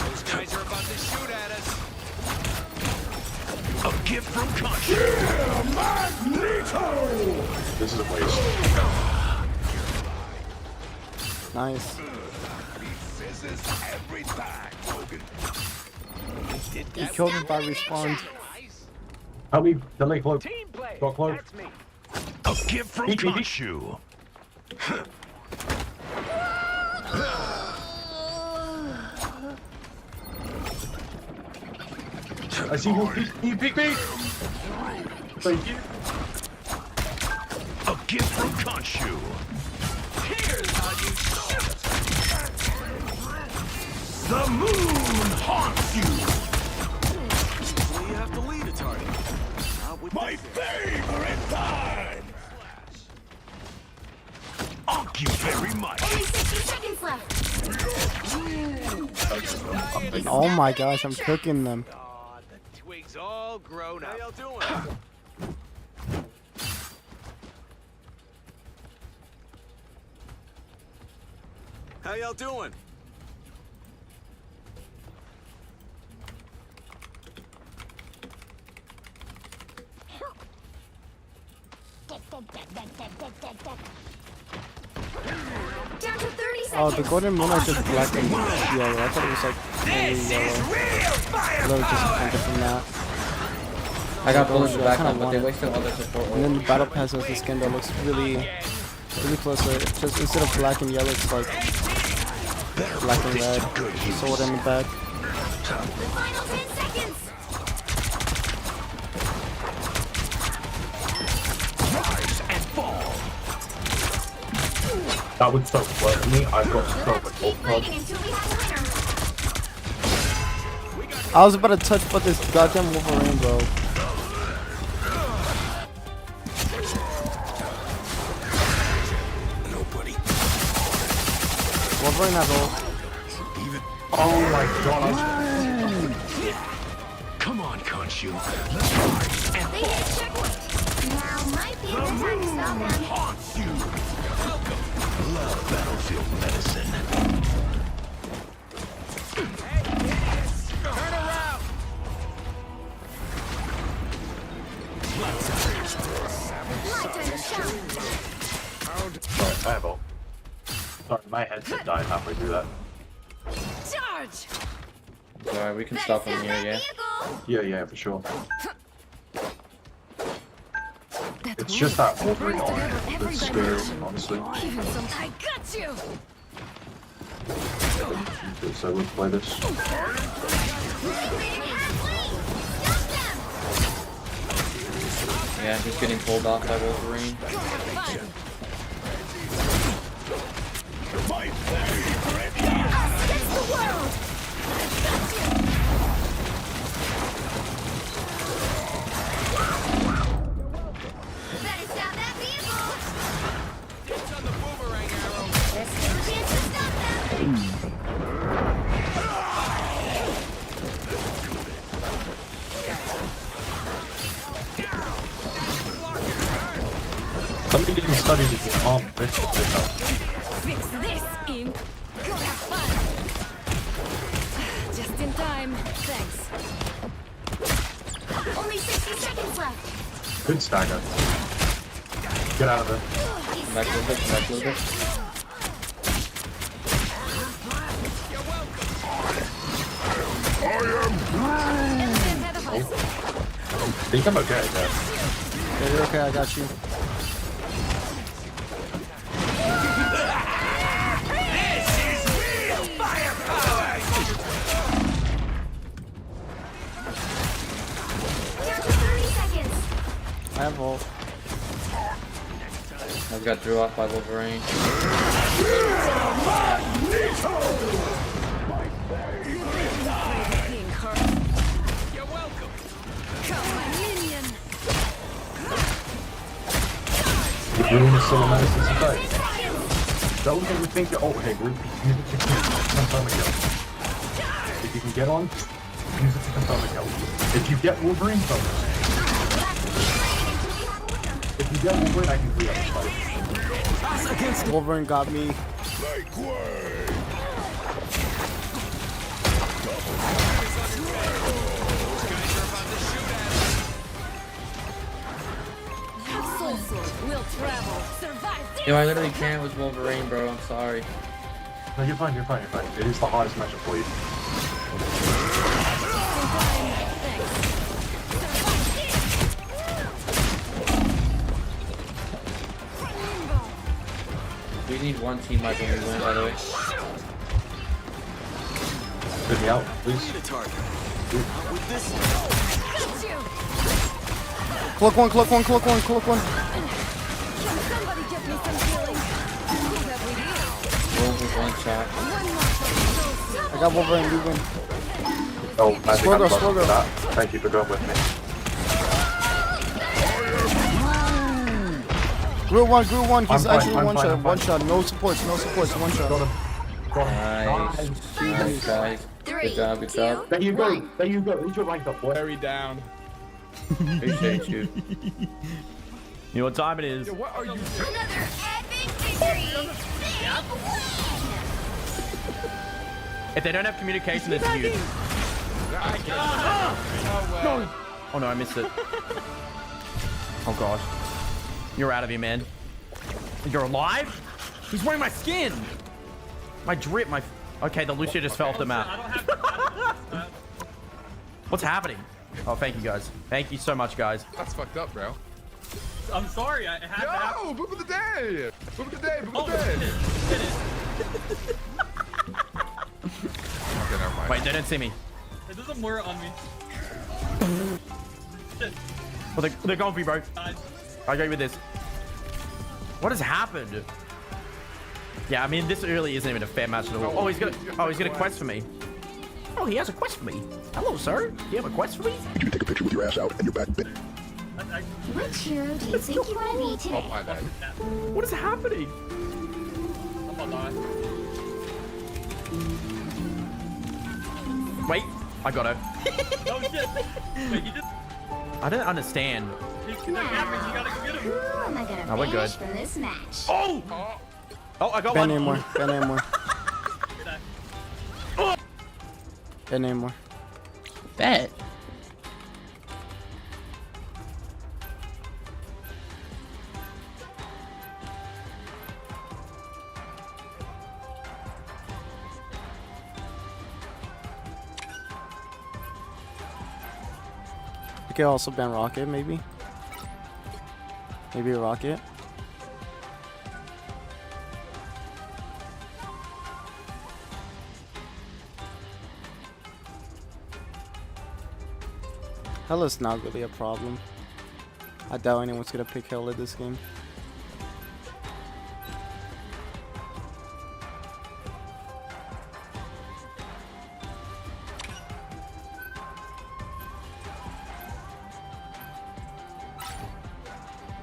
Speaker 8: Those guys are about to shoot at us.
Speaker 20: A gift from Gonshu. Magneto!
Speaker 16: This is a waste.
Speaker 3: Nice.
Speaker 20: Fizzes every time, Logan.
Speaker 3: He killed him by respawn.
Speaker 16: Help me. Delay cloak. Got cloak.
Speaker 20: A gift from Gonshu.
Speaker 16: I see one. Can you pick me? Thank you.
Speaker 20: A gift from Gonshu.
Speaker 8: Here's how you shoot.
Speaker 20: The moon haunts you.
Speaker 8: Well, you have to lead a target.
Speaker 20: My favorite time. Thank you very much.
Speaker 4: Only 60 seconds left.
Speaker 3: Oh my gosh, I'm cooking them.
Speaker 8: The twig's all grown up. How y'all doing? How y'all doing?
Speaker 4: Down to 30 seconds.
Speaker 3: Oh, the golden moon is just black and yellow. I thought it was like fully yellow. A little disappointed from that.
Speaker 24: I got bullets in the back
Speaker 3: kinda
Speaker 24: now, but they
Speaker 3: want it.
Speaker 24: wasted all their support.
Speaker 3: And then the battle pass has the skin that looks really close to it. Just instead of black and yellow, it's like black and red. Sword in the back.
Speaker 4: The final 10 seconds.
Speaker 16: Rise and fall. That would so work for me. I've got so much more problems.
Speaker 3: I was about to touch but this goddamn Wolverine, bro.
Speaker 20: Nobody.
Speaker 3: Wolverine has ult.
Speaker 16: Oh my god.
Speaker 20: Come on, Khonshu. Let's rise and
Speaker 4: They hit checkpoint. Now might be a good time to stop them.
Speaker 20: haunt you. Love battlefield medicine.
Speaker 8: Turn around.
Speaker 16: Sorry, I have ult. Sorry, my headset died halfway through that.
Speaker 4: Charge.
Speaker 24: Alright, we can stop from here, yeah?
Speaker 16: Yeah, for sure. It's just that Wolverine on it that's scary, honestly.
Speaker 4: I got you.
Speaker 16: So let's play this.
Speaker 24: Yeah, he's getting pulled off by Wolverine.
Speaker 4: Against the world. Better stop that vehicle.
Speaker 8: It's on the boomerang arrow.
Speaker 4: There's still a chance to stop them.
Speaker 16: Somebody didn't study this in arm.
Speaker 4: Fix this, imp. Go have fun. Just in time. Thanks. Only 60 seconds left.
Speaker 16: Good stagger. Get out of there.
Speaker 24: Back a little bit, back a little bit.
Speaker 16: I think I'm okay, Dad.
Speaker 3: Yeah, you're okay, I got you.
Speaker 8: This is real firepower.
Speaker 4: Down to 30 seconds.
Speaker 3: I have ult.
Speaker 24: I've got drew off by Wolverine.
Speaker 8: You're welcome.
Speaker 4: Come, my minion.
Speaker 16: The room is still a menace to society. Don't overthink your ult, hey group. Use it to confirm a kill. If you can get on, use it to confirm a kill. If you get Wolverine, focus. If you get Wolverine, I can clear up the fight.
Speaker 3: Wolverine got me.
Speaker 4: Soul Sword will travel. Survive this.
Speaker 24: Yo, I literally can't with Wolverine, bro. I'm sorry.
Speaker 16: No, you're fine. It is the hardest matchup for you.
Speaker 24: We need one team like when we win, by the way.
Speaker 16: Get me out, please.
Speaker 3: Cloak one, cloak one, cloak one, cloak one.
Speaker 4: Somebody give me some healing. Who have we here?
Speaker 24: Wolf with one shot.
Speaker 3: I got Wolverine, we win.
Speaker 16: Oh, I think I'm
Speaker 3: Swirl,
Speaker 16: lucky
Speaker 3: swirl.
Speaker 16: for that. Thank you for going with me.
Speaker 3: Grew one. He's
Speaker 16: I'm
Speaker 3: actually
Speaker 16: fine,
Speaker 3: one
Speaker 16: I'm
Speaker 3: shot.
Speaker 16: fine.
Speaker 3: One shot. No supports. One shot.
Speaker 16: Got him.
Speaker 24: Nice. Nice, guys. Good job.
Speaker 16: There you go. Who's your rank up, boy?
Speaker 26: Very down.
Speaker 17: Appreciate you. You know what time it is?
Speaker 26: What are you doing?
Speaker 4: Another epic victory.
Speaker 17: If they don't have communication, it's huge. Oh no, I missed it. Oh gosh. You're out of here, man. You're alive? He's wearing my skin. My drip, my... Okay, the Lucio just fell off the map. What's happening? Oh, thank you, guys. Thank you so much, guys.
Speaker 26: That's fucked up, bro.
Speaker 1: I'm sorry, I had to happen.
Speaker 26: No, boop of the day. Boop of the day. Okay, never mind.
Speaker 17: Wait, they don't see me.
Speaker 1: It doesn't work on me. Shit.
Speaker 17: Well, they're going for you, bro. I go with this. What has happened? Yeah, I mean, this early isn't even a fair match at all. Oh, he's got a quest for me. Oh, he has a quest for me. Hello, sir. Do you have a quest for me?
Speaker 5: You take a picture with your ass out and your back bent.
Speaker 4: Which hero do you think you want to be today?
Speaker 26: Oh, my bad.
Speaker 17: What is happening? Wait, I got her.
Speaker 1: Oh shit! Wait, you just...
Speaker 17: I don't understand.
Speaker 4: Now, who am I gonna
Speaker 17: we're good.
Speaker 4: banish from this match?
Speaker 17: Oh! Oh, I got
Speaker 3: Ben
Speaker 17: one.
Speaker 3: anymore. Ben anymore.
Speaker 17: Bet.
Speaker 3: You could also ban Rocket, maybe. Maybe a Rocket. Hella's not really a problem. I doubt anyone's gonna pick Hella this game.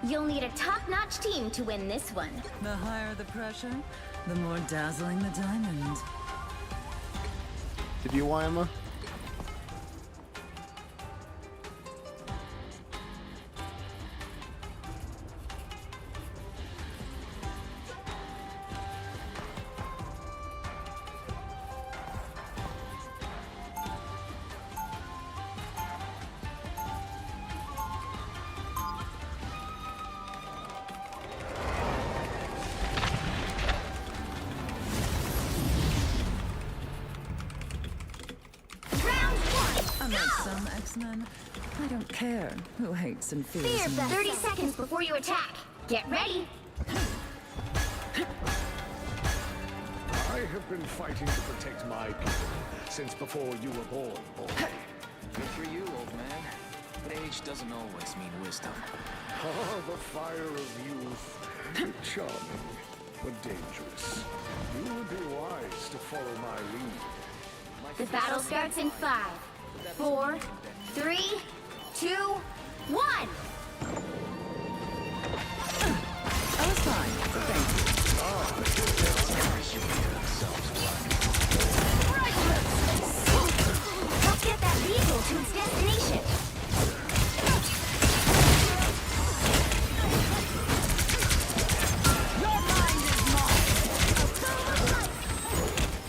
Speaker 4: You'll need a top-notch team to win this one.
Speaker 6: The higher the pressure, the more dazzling the diamond.
Speaker 3: Did you want Emma?
Speaker 6: Unlike some X-Men, I don't care who hates and fears
Speaker 4: Fear,
Speaker 6: me.
Speaker 4: 30 seconds before you attack. Get ready.
Speaker 20: I have been fighting to protect my people since before you were born.
Speaker 7: Good for you, old man. But age doesn't always mean wisdom.
Speaker 20: Ah, the fire of youth. Charming, but dangerous. You would be wise to follow my lead.
Speaker 4: The battle starts in 5, 4, 3, 2, 1.
Speaker 6: I was fine, thank you.
Speaker 4: Help get that vehicle to its destination.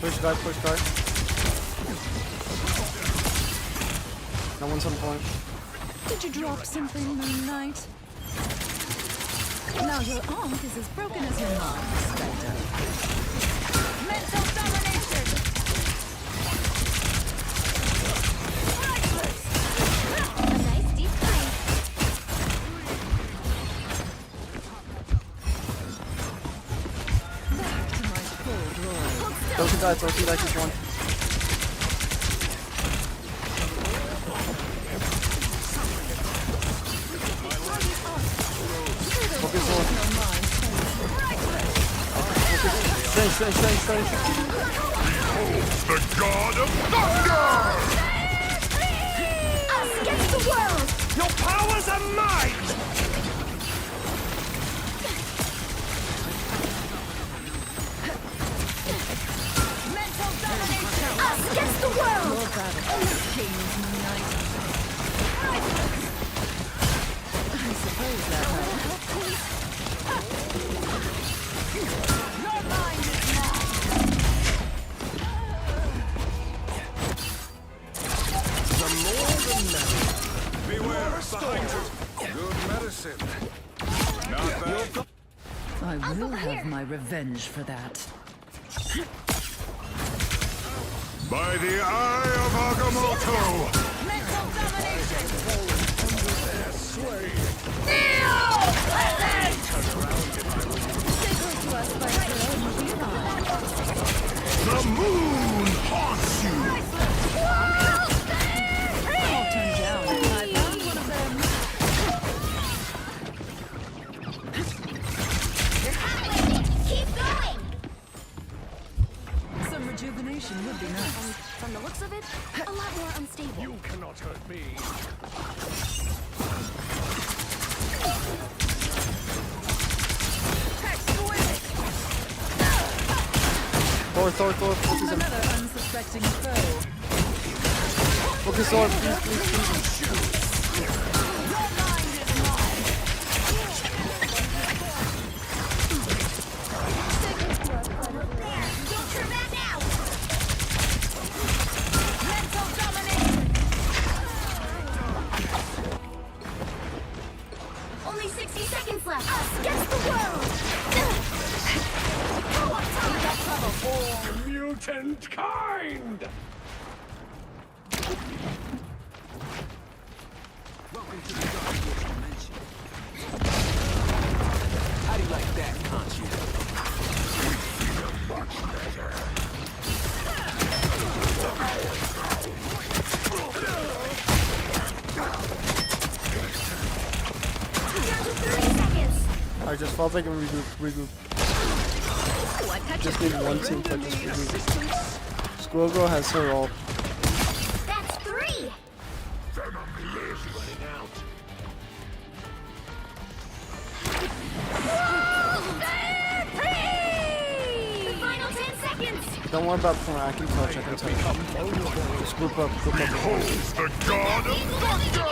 Speaker 3: Push guard. No one's on point.
Speaker 6: Did you drop something, Moon Knight? Now your arm is as broken as your mind, Spectre. Mental domination!
Speaker 4: A nice deep clean.
Speaker 6: Back to my full glory.
Speaker 3: Those two guys, just one. Focus on. Strange.
Speaker 5: The God of Thunder!
Speaker 4: Us against the world!
Speaker 20: Your powers are mine!
Speaker 6: Your battle changed my night. I suppose that helped. Your mind is mine.
Speaker 20: The more the merrier. Beware behind you. Good medicine. Not bad.
Speaker 6: I will have my revenge for that.
Speaker 20: By the eye of Agamotto!
Speaker 6: Mental domination!
Speaker 20: The moon haunts you!
Speaker 6: I'll turn down if I found one of them.
Speaker 4: You're halfway there. Keep going.
Speaker 6: Some rejuvenation would be nice.
Speaker 13: From the looks of it, a lot more unstable.
Speaker 20: You cannot hurt me.
Speaker 3: Thor, focus him.
Speaker 6: Another unsuspecting foe.
Speaker 3: Focus Thor, please.
Speaker 4: Don't turn back now.
Speaker 6: Mental domination!
Speaker 4: Only 60 seconds left. Us against the world.
Speaker 20: For mutant kind!
Speaker 8: Welcome to the Dark Dimension. How do you like that, can't you?
Speaker 20: Much better.
Speaker 4: Down to 30 seconds.
Speaker 3: Alright, just fall back and regroup. Just need one team to just regroup. Squirrel Girl has her ult.
Speaker 4: That's 3.
Speaker 20: Venom is running out.
Speaker 4: The final 10 seconds.
Speaker 3: Don't worry about point. I can touch. Just group up.
Speaker 20: Behold the god of thunder!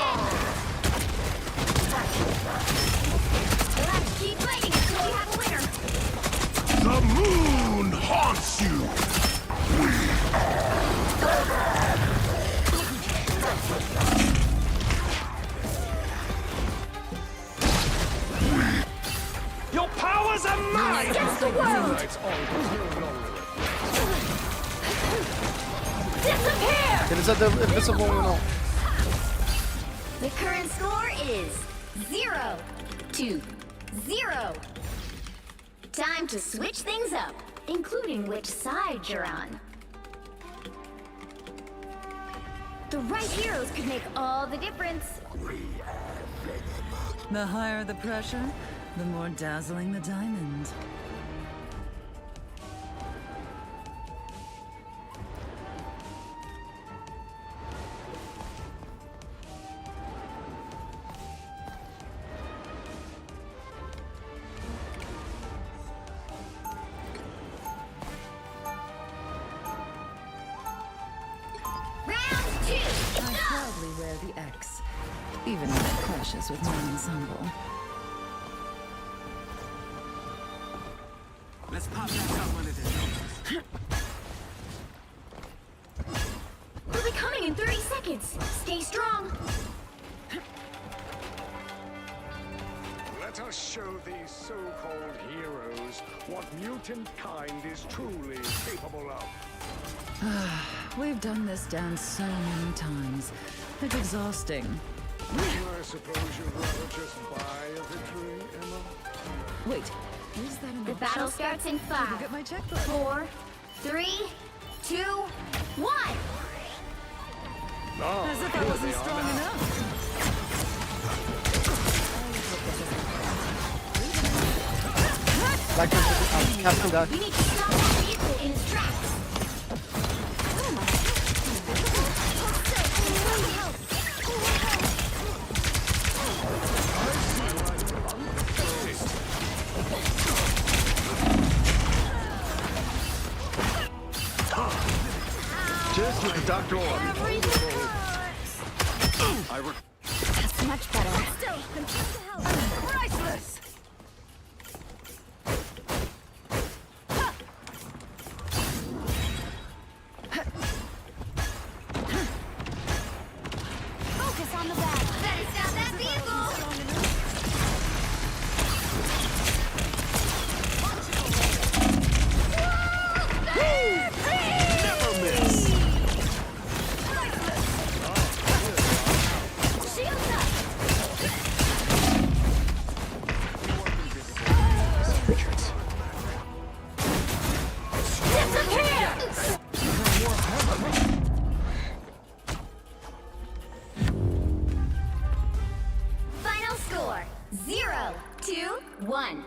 Speaker 4: You'll have to keep fighting until we have a winner.
Speaker 20: The moon haunts you! Your powers are mine!
Speaker 4: Against the world. Disappear.
Speaker 3: It is at the invisible one.
Speaker 4: The current score is 0-0. Time to switch things up, including which side you're on. The right heroes could make all the difference.
Speaker 6: The higher the pressure, the more dazzling the diamond.
Speaker 4: Round 2.
Speaker 6: I proudly wear the X, even when it clashes with my ensemble.
Speaker 8: Let's pop back up one of them.
Speaker 4: We'll be coming in 30 seconds. Stay strong.
Speaker 20: Let us show these so-called heroes what mutant kind is truly capable of.
Speaker 6: We've done this dance so many times. It's exhausting.
Speaker 20: I suppose you'd rather just buy a victory, Emma?
Speaker 6: Wait, is that an
Speaker 4: The
Speaker 6: option?
Speaker 4: battle starts in 5,
Speaker 6: Get my checkbook.
Speaker 4: 4, 3, 2, 1.
Speaker 6: As if I wasn't strong enough.
Speaker 3: Back to Captain Guy.
Speaker 4: We need to stop that vehicle in its tracks.
Speaker 20: this with Dr. Orb.
Speaker 4: That's much better.
Speaker 6: Still, confused to hell. Priceless.
Speaker 4: Focus on the battle. Better stop that vehicle.
Speaker 20: Never miss.
Speaker 4: Shields up. Final score 0-1.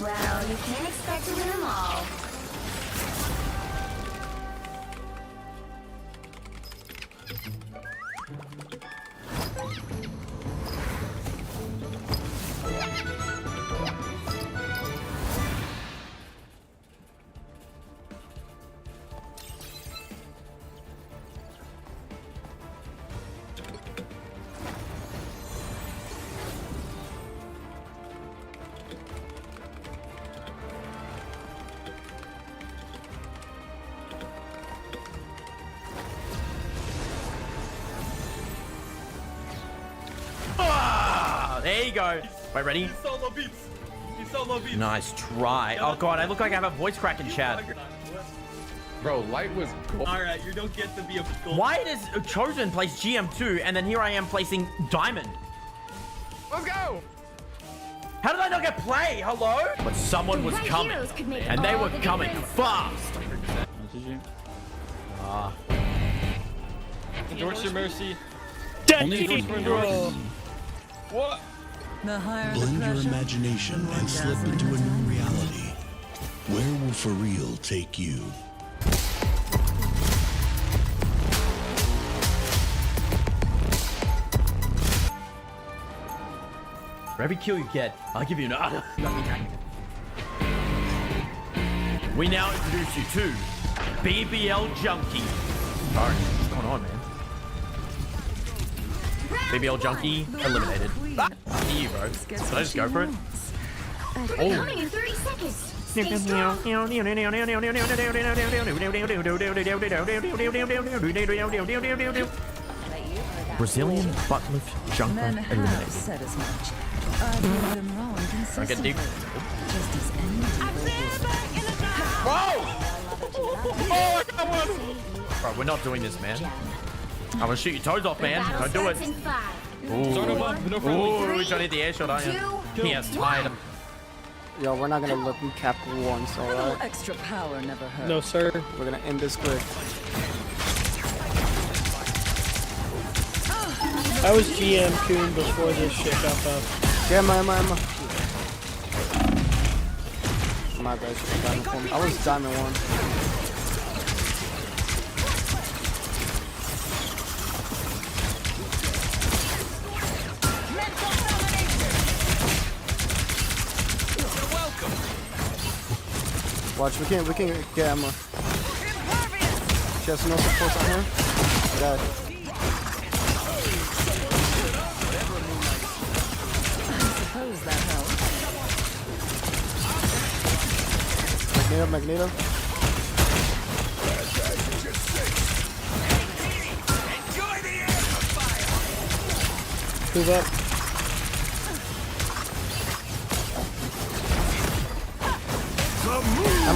Speaker 4: Well, you can't expect to win them all.
Speaker 17: There you go. Wait, ready?
Speaker 1: He's solo beats. He's solo beats.
Speaker 17: Nice try. Oh god, I look like I have a voice crack in chat.
Speaker 26: Bro, light was gold.
Speaker 1: Alright, you don't get to be a gold.
Speaker 17: Why does Chosen place GM2 and then here I am placing Diamond?
Speaker 26: Let's go!
Speaker 17: How did I not get play? Hello? But someone was coming. And they were coming fast. Ah.
Speaker 1: Endorse your mercy.
Speaker 2: Only
Speaker 1: endorse for endurance.
Speaker 2: What?
Speaker 10: Blend your imagination and slip into a new reality. Where will for real take you?
Speaker 17: For every kill you get, I'll give you another. We now introduce you to BBL Junkie. Alright, what's going on, man? BBL Junkie eliminated. After you, bro. Did I just go for it?
Speaker 4: Coming in 30 seconds. Stay strong.
Speaker 17: Brazilian butt lift junker eliminated.
Speaker 6: Said as much. I proved them wrong
Speaker 17: Don't get
Speaker 6: consistently.
Speaker 17: deep.
Speaker 6: Just as any
Speaker 17: Whoa! Oh, I got one! Bro, we're not doing this, man. I'm gonna shoot your toes off, man. Don't do it. Ooh, he's trying to hit the air shot, aren't you? He has tied him.
Speaker 3: Yo, we're not gonna let them cap once,
Speaker 6: A little
Speaker 3: alright?
Speaker 6: extra power never hurt.
Speaker 2: No, sir.
Speaker 3: We're gonna end this quick.
Speaker 2: I was GM Coon before this shit got buffed.
Speaker 3: Yeah, Emma. My bad, she was diamond for me. I was diamond 1. Watch, we can get Emma. She has no support on her. Got it.
Speaker 6: Suppose that helps.
Speaker 3: Magneto.
Speaker 2: Move up.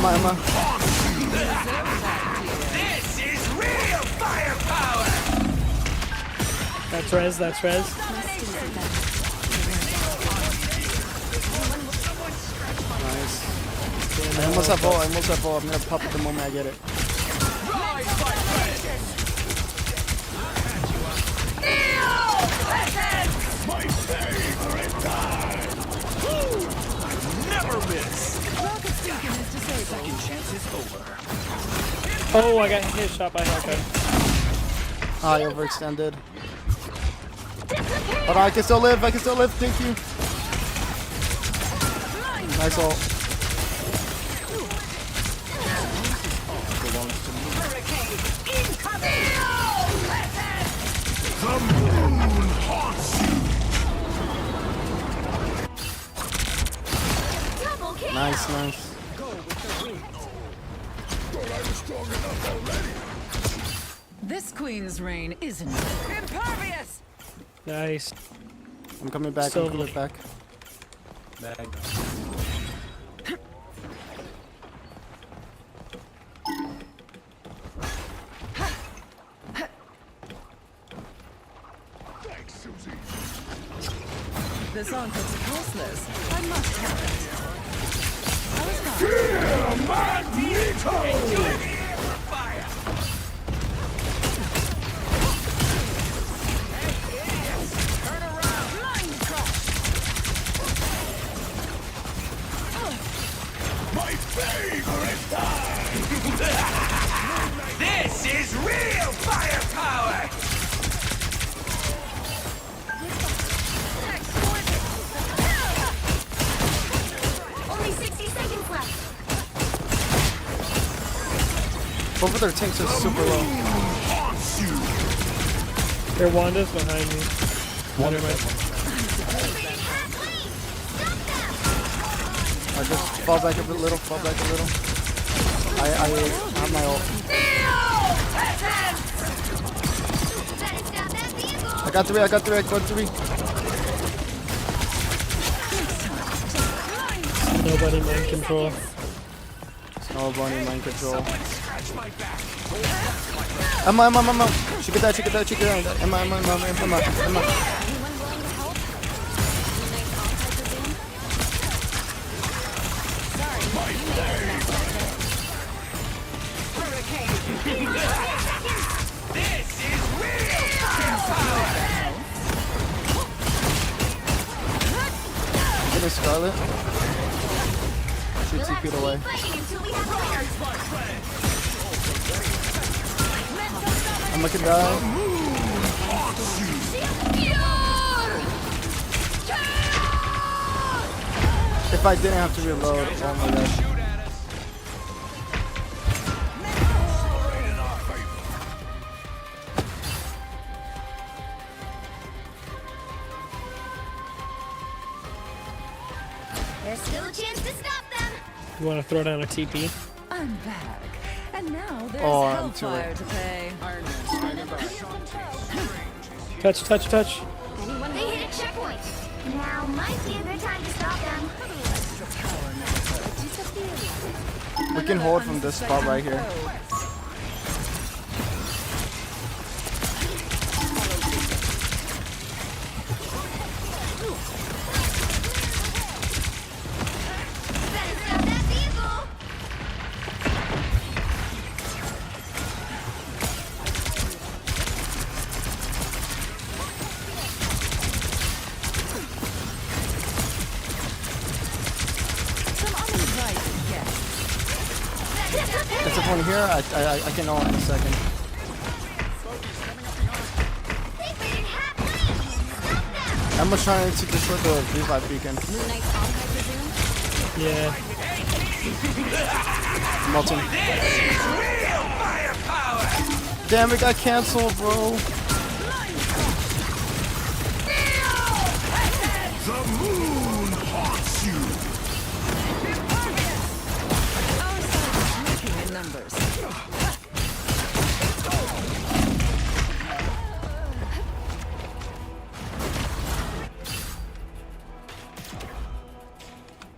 Speaker 3: Emma.
Speaker 8: This is real firepower!
Speaker 2: That's res.
Speaker 3: Nice. I almost have ult. I'm gonna pop it the moment I get it.
Speaker 8: My favorite time! Never miss! Second chance is over.
Speaker 2: Oh, I got hit shot by Hellcat.
Speaker 3: Ah, I overextended. Hold on, I can still live. Thank you. Nice ult. Nice, nice.
Speaker 6: This queen's reign isn't impervious.
Speaker 2: Nice.
Speaker 3: I'm coming back.
Speaker 2: So
Speaker 3: I'm coming back.
Speaker 17: Bag.
Speaker 6: This song takes a pulse list. I must have it.
Speaker 8: My favorite time! This is real firepower!
Speaker 4: Only 60 seconds left.
Speaker 3: Both of their tanks are super low.
Speaker 2: Their Wanda's behind me.
Speaker 3: Wonder I just fall back a little, fall back a little. I have my ult. I got three, I got 3.
Speaker 2: Nobody mind control.
Speaker 3: Nobody mind control. Emma. She get that. Emma.
Speaker 8: This is real firepower!
Speaker 3: Get a Scarlet. Shoot 2 feet away. I'm looking down. If I didn't have to reload, oh my god.
Speaker 4: There's still a chance to stop them.
Speaker 2: You want to throw down a TP?
Speaker 6: I'm back. And now there's
Speaker 3: Oh, I'm too
Speaker 6: hellfire
Speaker 3: late.
Speaker 6: to pay.
Speaker 2: Touch.
Speaker 4: They hit a checkpoint. Now might be a good time to stop them.
Speaker 3: We can hold from this spot right here. It's a point here. I can ult in a second. Emma's trying to destroy the revive beacon.
Speaker 2: Yeah.
Speaker 3: Melting. Damn, it got canceled, bro.
Speaker 8: The moon haunts you!
Speaker 6: Making in numbers.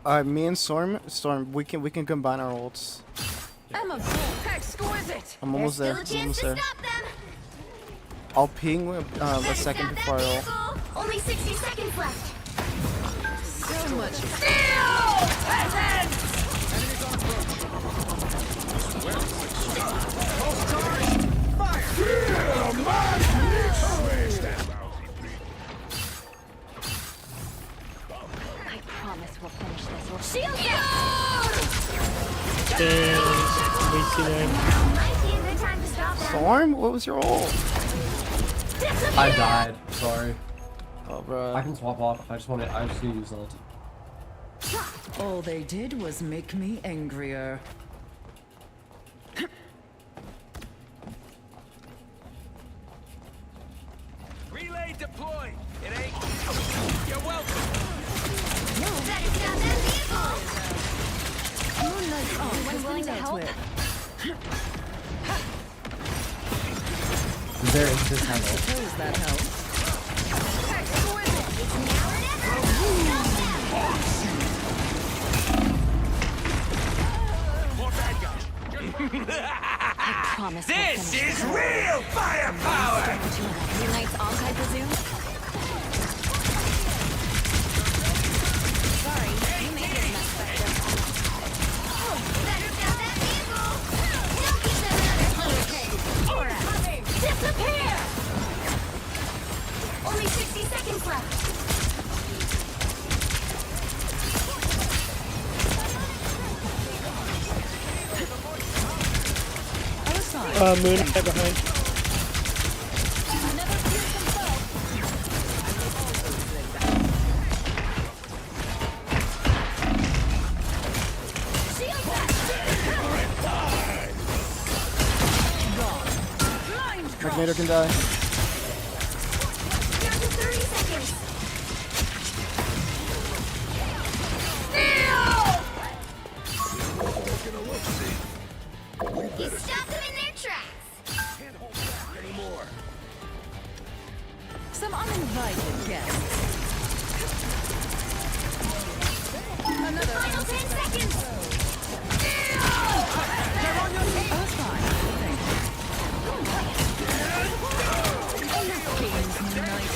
Speaker 3: Alright, me and Storm, we can combine our ults.
Speaker 6: Emma, exquisite.
Speaker 3: I'm almost there. I'll ping with a second before I ult.
Speaker 4: Only 60 seconds left.
Speaker 6: So much.
Speaker 13: I promise we'll finish this.
Speaker 4: Shield
Speaker 3: Storm, what was your ult?
Speaker 17: I died. Sorry.
Speaker 3: Oh, bro.
Speaker 17: I can swap off. I just need to use ult.
Speaker 6: All they did was make me angrier.
Speaker 8: Relay deployed. It ain't. You're welcome.
Speaker 4: Better stop that vehicle!
Speaker 6: Moonlight's on.
Speaker 4: Anyone willing to help?
Speaker 19: There is this
Speaker 6: I suppose that helps.
Speaker 8: More bad guys. This is real firepower!
Speaker 23: Unite's archive resume. Sorry, you made it much better.
Speaker 4: Better stop that vehicle! Don't give them another hurricane! Disappear! Only 60 seconds left.
Speaker 2: Moon right behind.
Speaker 3: Magneto can die.
Speaker 4: Down to 30 seconds. You stopped them in their tracks.
Speaker 20: Can't hold back anymore.
Speaker 6: Some uninvited guests. Another
Speaker 4: Final 10 seconds.
Speaker 6: They're on your team. Oh, fine. Thank you. Enough games, Moonlight.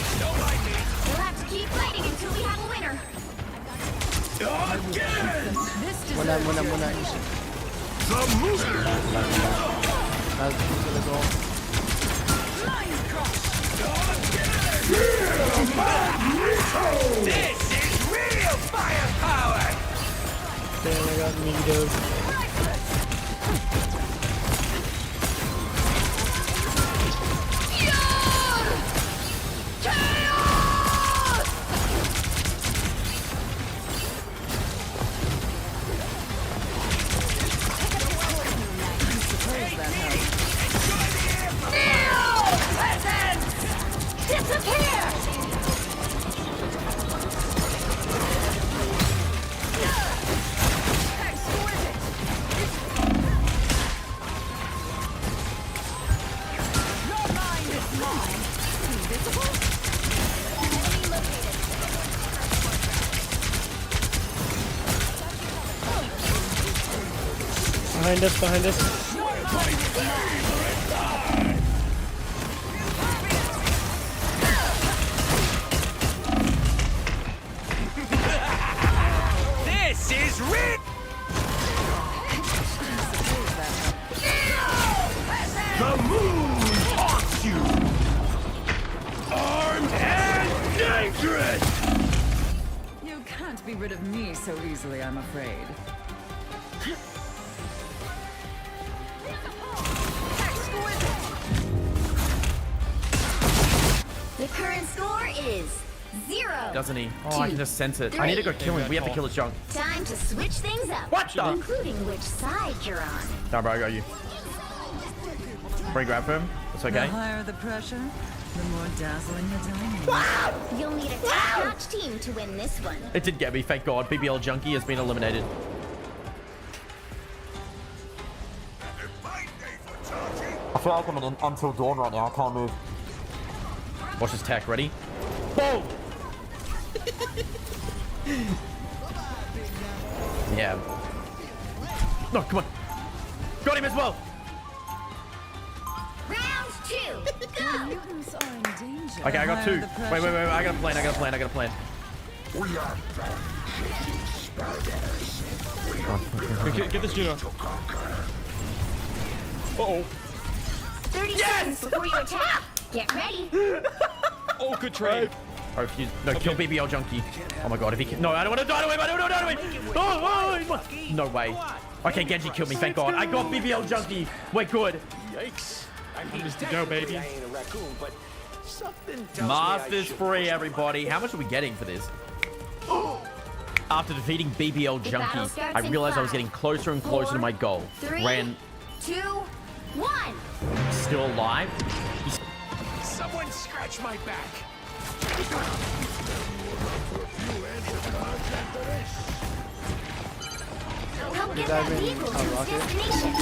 Speaker 4: We'll have to keep fighting until we have a winner.
Speaker 6: This
Speaker 3: When I
Speaker 8: The movie!
Speaker 3: That's gonna go.
Speaker 8: This is real firepower!
Speaker 2: Damn, I got Magneto.
Speaker 4: Disappear!
Speaker 2: Behind us, behind us.
Speaker 8: This is real! The moon haunts you! Armed and dangerous!
Speaker 6: You can't be rid of me so easily, I'm afraid.
Speaker 4: The current score is 0.
Speaker 17: Doesn't he? Oh, I can just sense it. I need to go kill him. We have to kill his junk.
Speaker 4: Time to switch things up.
Speaker 17: What the?
Speaker 4: Including which side you're on.
Speaker 17: Nah, bro, I got you. Bring grab for him. It's okay.
Speaker 6: The higher the pressure, the more dazzling the diamond.
Speaker 4: You'll need a top-notch team to win this one.
Speaker 17: It did get me, thank God. BBL Junkie has been eliminated.
Speaker 9: I feel like I'm in until dawn right now. I can't move.
Speaker 17: Watch his tech. Ready? Boom! Yeah. No, come on. Got him as well.
Speaker 4: Round 2. Go!
Speaker 6: Mutants are in danger.
Speaker 17: Okay, I got two. Wait. I got a plan.
Speaker 20: We are spiders.
Speaker 2: Get this Juno. Uh-oh.
Speaker 4: 30 seconds before you attack. Get ready.
Speaker 2: Oh, good trade.
Speaker 17: Or if you kill BBL Junkie. Oh my God, if he can, no, I don't want to die. No way. Okay, Genji killed me. Thank God. I got BBL Junkie. We're good.
Speaker 2: Yikes. I'm just to go, baby.
Speaker 8: I ain't a raccoon, but something tells
Speaker 17: Masters
Speaker 8: me I
Speaker 17: free, everybody. How much are we getting for this? After defeating BBL Junkie, I realized I was getting closer and closer to my goal.
Speaker 4: 3,
Speaker 17: Ran
Speaker 4: 2, 1.
Speaker 17: still alive.
Speaker 8: Someone scratch my back.
Speaker 4: Help get that vehicle to its destination.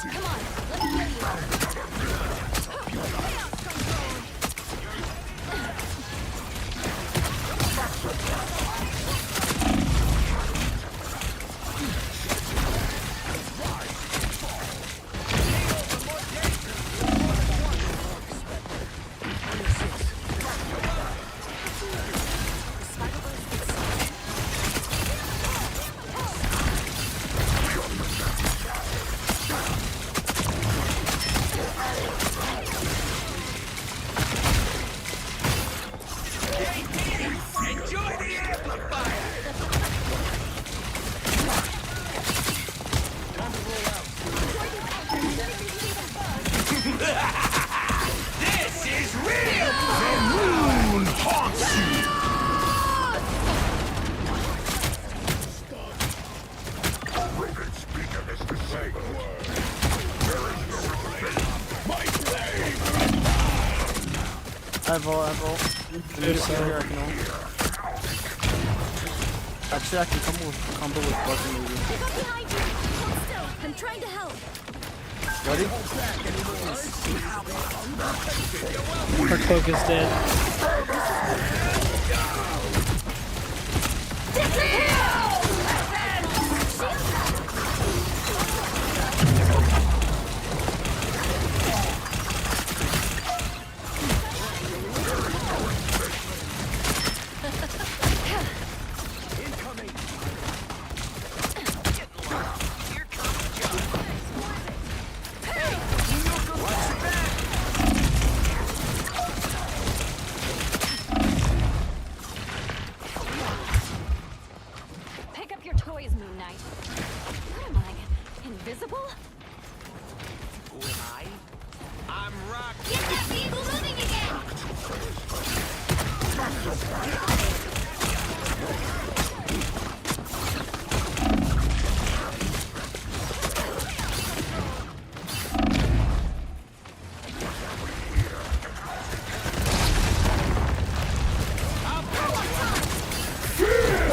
Speaker 4: Come on, let me get you.
Speaker 8: This is real! The moon haunts you!
Speaker 3: I have here, I can ult. Actually, I can combo with Buzzing maybe.
Speaker 13: Behind you! Hold still! I'm trying to help!
Speaker 3: Ready?
Speaker 2: Her cloak is dead.
Speaker 13: Pick up your toys, Moon Knight. What am I? Invisible?
Speaker 8: Who am I? I'm Rock.
Speaker 4: Get that vehicle moving again!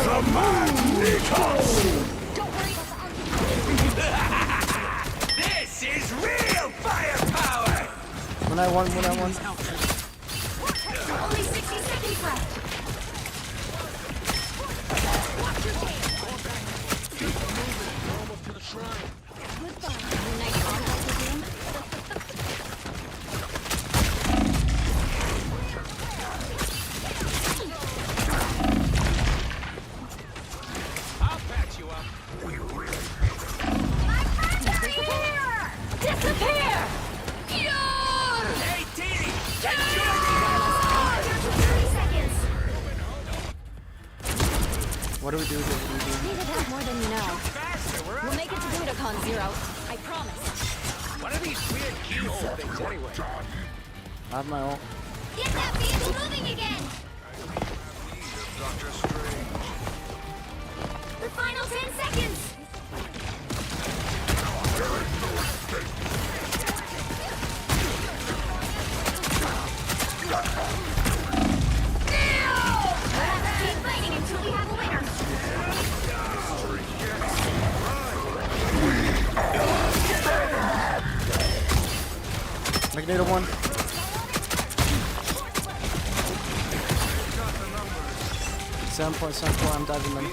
Speaker 8: The Magnetos! This is real firepower!
Speaker 3: When I won.
Speaker 4: Only 60 seconds left.
Speaker 13: Goodbye, Moon Knight Onward to Doom.
Speaker 8: I'll patch you up.
Speaker 4: Disappear!
Speaker 8: Hey, Teeny!
Speaker 4: 30 seconds.
Speaker 3: What do we do?
Speaker 13: Need attack more than you know. We'll make it to Budokan Zero. I promise.
Speaker 8: What are these weird keyhole things anyway?
Speaker 3: I have my ult.
Speaker 4: Get that vehicle moving again!
Speaker 20: Doctor Strange.
Speaker 4: The final 10 seconds! Keep fighting until we have a winner!
Speaker 3: Magneto 1. Seven point, I'm diving them.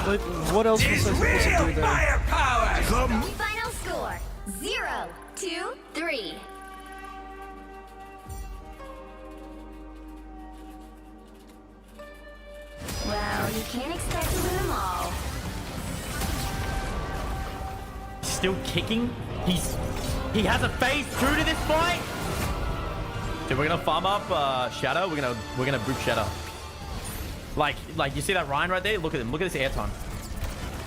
Speaker 3: Like, what else was I supposed to do there?
Speaker 4: Final score 0, 2, 3. Well, you can't expect to win them all.
Speaker 17: Still kicking? He's He hasn't phased through to this fight. Dude, we're gonna farm up Shadow. We're gonna boop Shadow. Like you see that Ryan right there? Look at him. Look at this airtime.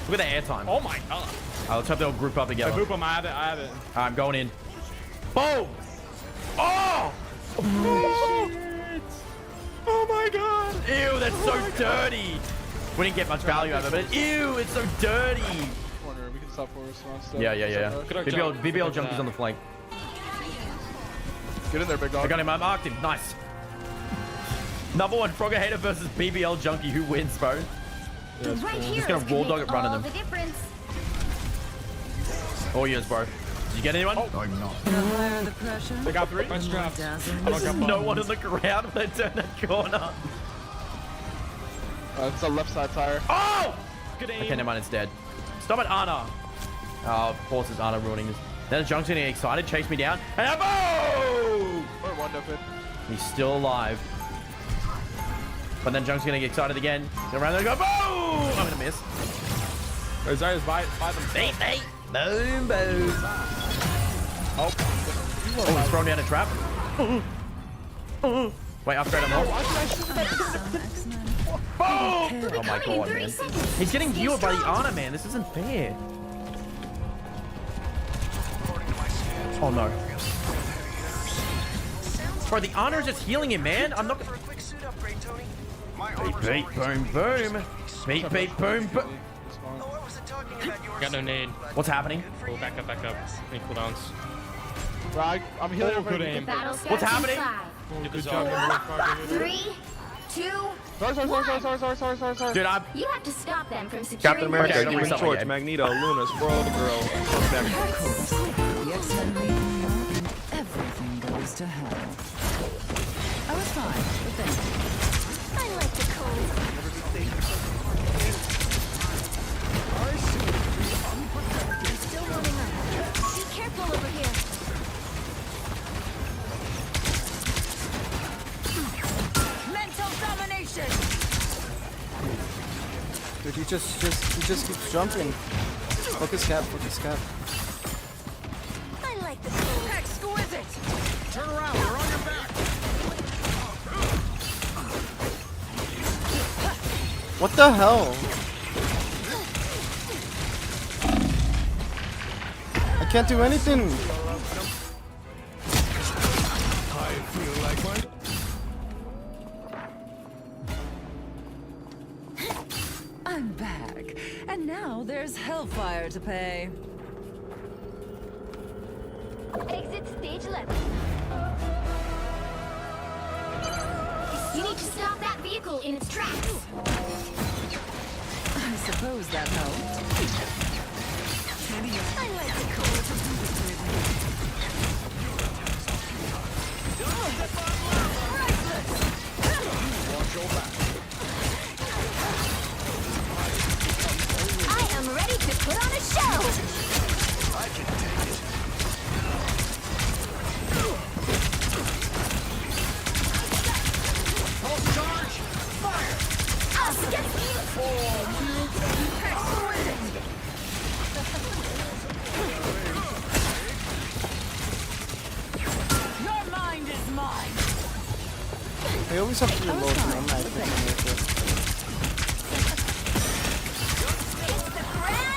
Speaker 17: Look at the airtime.
Speaker 11: Oh my god.
Speaker 17: Let's hope they'll group up together.
Speaker 11: I boop him. I have it.
Speaker 17: I'm going in. Boom! Oh! Shit. Oh my god! Ew, that's so dirty. We didn't get much value out of it, but ew, it's so dirty.
Speaker 11: Corner. We can stop for response.
Speaker 17: Yeah. BBL junkies on the flank.
Speaker 11: Get in there, big dog.
Speaker 17: I got him. I marked him. Nice. Number one Frogger hater versus BBL junkie. Who wins, bro?
Speaker 4: The right
Speaker 17: Just gonna raw dog it running them.
Speaker 4: the difference.
Speaker 17: All yours, bro. Did you get anyone?
Speaker 11: Oh, I'm not.
Speaker 6: The pressure.
Speaker 11: They got 3. Nice job.
Speaker 17: There's no one in the ground when they turn that corner.
Speaker 11: It's a left side tire.
Speaker 17: Oh!
Speaker 11: Good aim.
Speaker 17: Okay, never mind. It's dead. Stop it, Ana. Oh, of course it's Ana ruining this. Then Junk's getting excited, chase me down, and boom!
Speaker 11: Or one of it.
Speaker 17: He's still alive. But then Junk's gonna get excited again. Go around there and go boom! I'm gonna miss.
Speaker 11: Zarya's by them.
Speaker 17: Bait. Boom, boom. Oh, he's thrown down a trap. Wait, upgrade him off. Boom! Oh my god, man. He's getting healed by the Ana, man. This isn't fair. Oh no. Bro, the Ana is just healing him, man. I'm not gonna... Beat, boom, boom. Beat, boom, boom.
Speaker 11: Got no nade.
Speaker 17: What's happening?
Speaker 11: Oh, back up. Any cooldowns. Right, I'm healing over good aim.
Speaker 17: What's happening?
Speaker 11: Good job.
Speaker 4: 3, 2,
Speaker 11: Sorry.
Speaker 17: Dude, I'm...
Speaker 4: You have to stop them from securing
Speaker 17: Captain America,
Speaker 4: the
Speaker 17: give me
Speaker 4: mission.
Speaker 17: something.
Speaker 1: Torch, Magneto, Luna, Squirrel, the girl.
Speaker 6: The X-Men leave New York and everything goes to hell. I was fine, but then
Speaker 4: I like the cold. Still warming up. Be careful over here.
Speaker 6: mental domination.
Speaker 3: Dude, he just keeps jumping. Focus cap.
Speaker 6: I like the cold. Exquisite.
Speaker 8: Turn around. We're on your back.
Speaker 3: What the hell? I can't do anything.
Speaker 20: I feel like one.
Speaker 6: I'm back, and now there's hellfire to pay.
Speaker 4: Exit stage 11. You need to stop that vehicle in its tracks.
Speaker 6: I suppose that helped. I like the cold.
Speaker 8: Watch your back.
Speaker 4: I am ready to put on a show.
Speaker 8: I can take it. Pulse charge. Fire.
Speaker 4: I'll skip you.
Speaker 6: Your mind is mine.
Speaker 3: I always have to reload, man. I can't make it.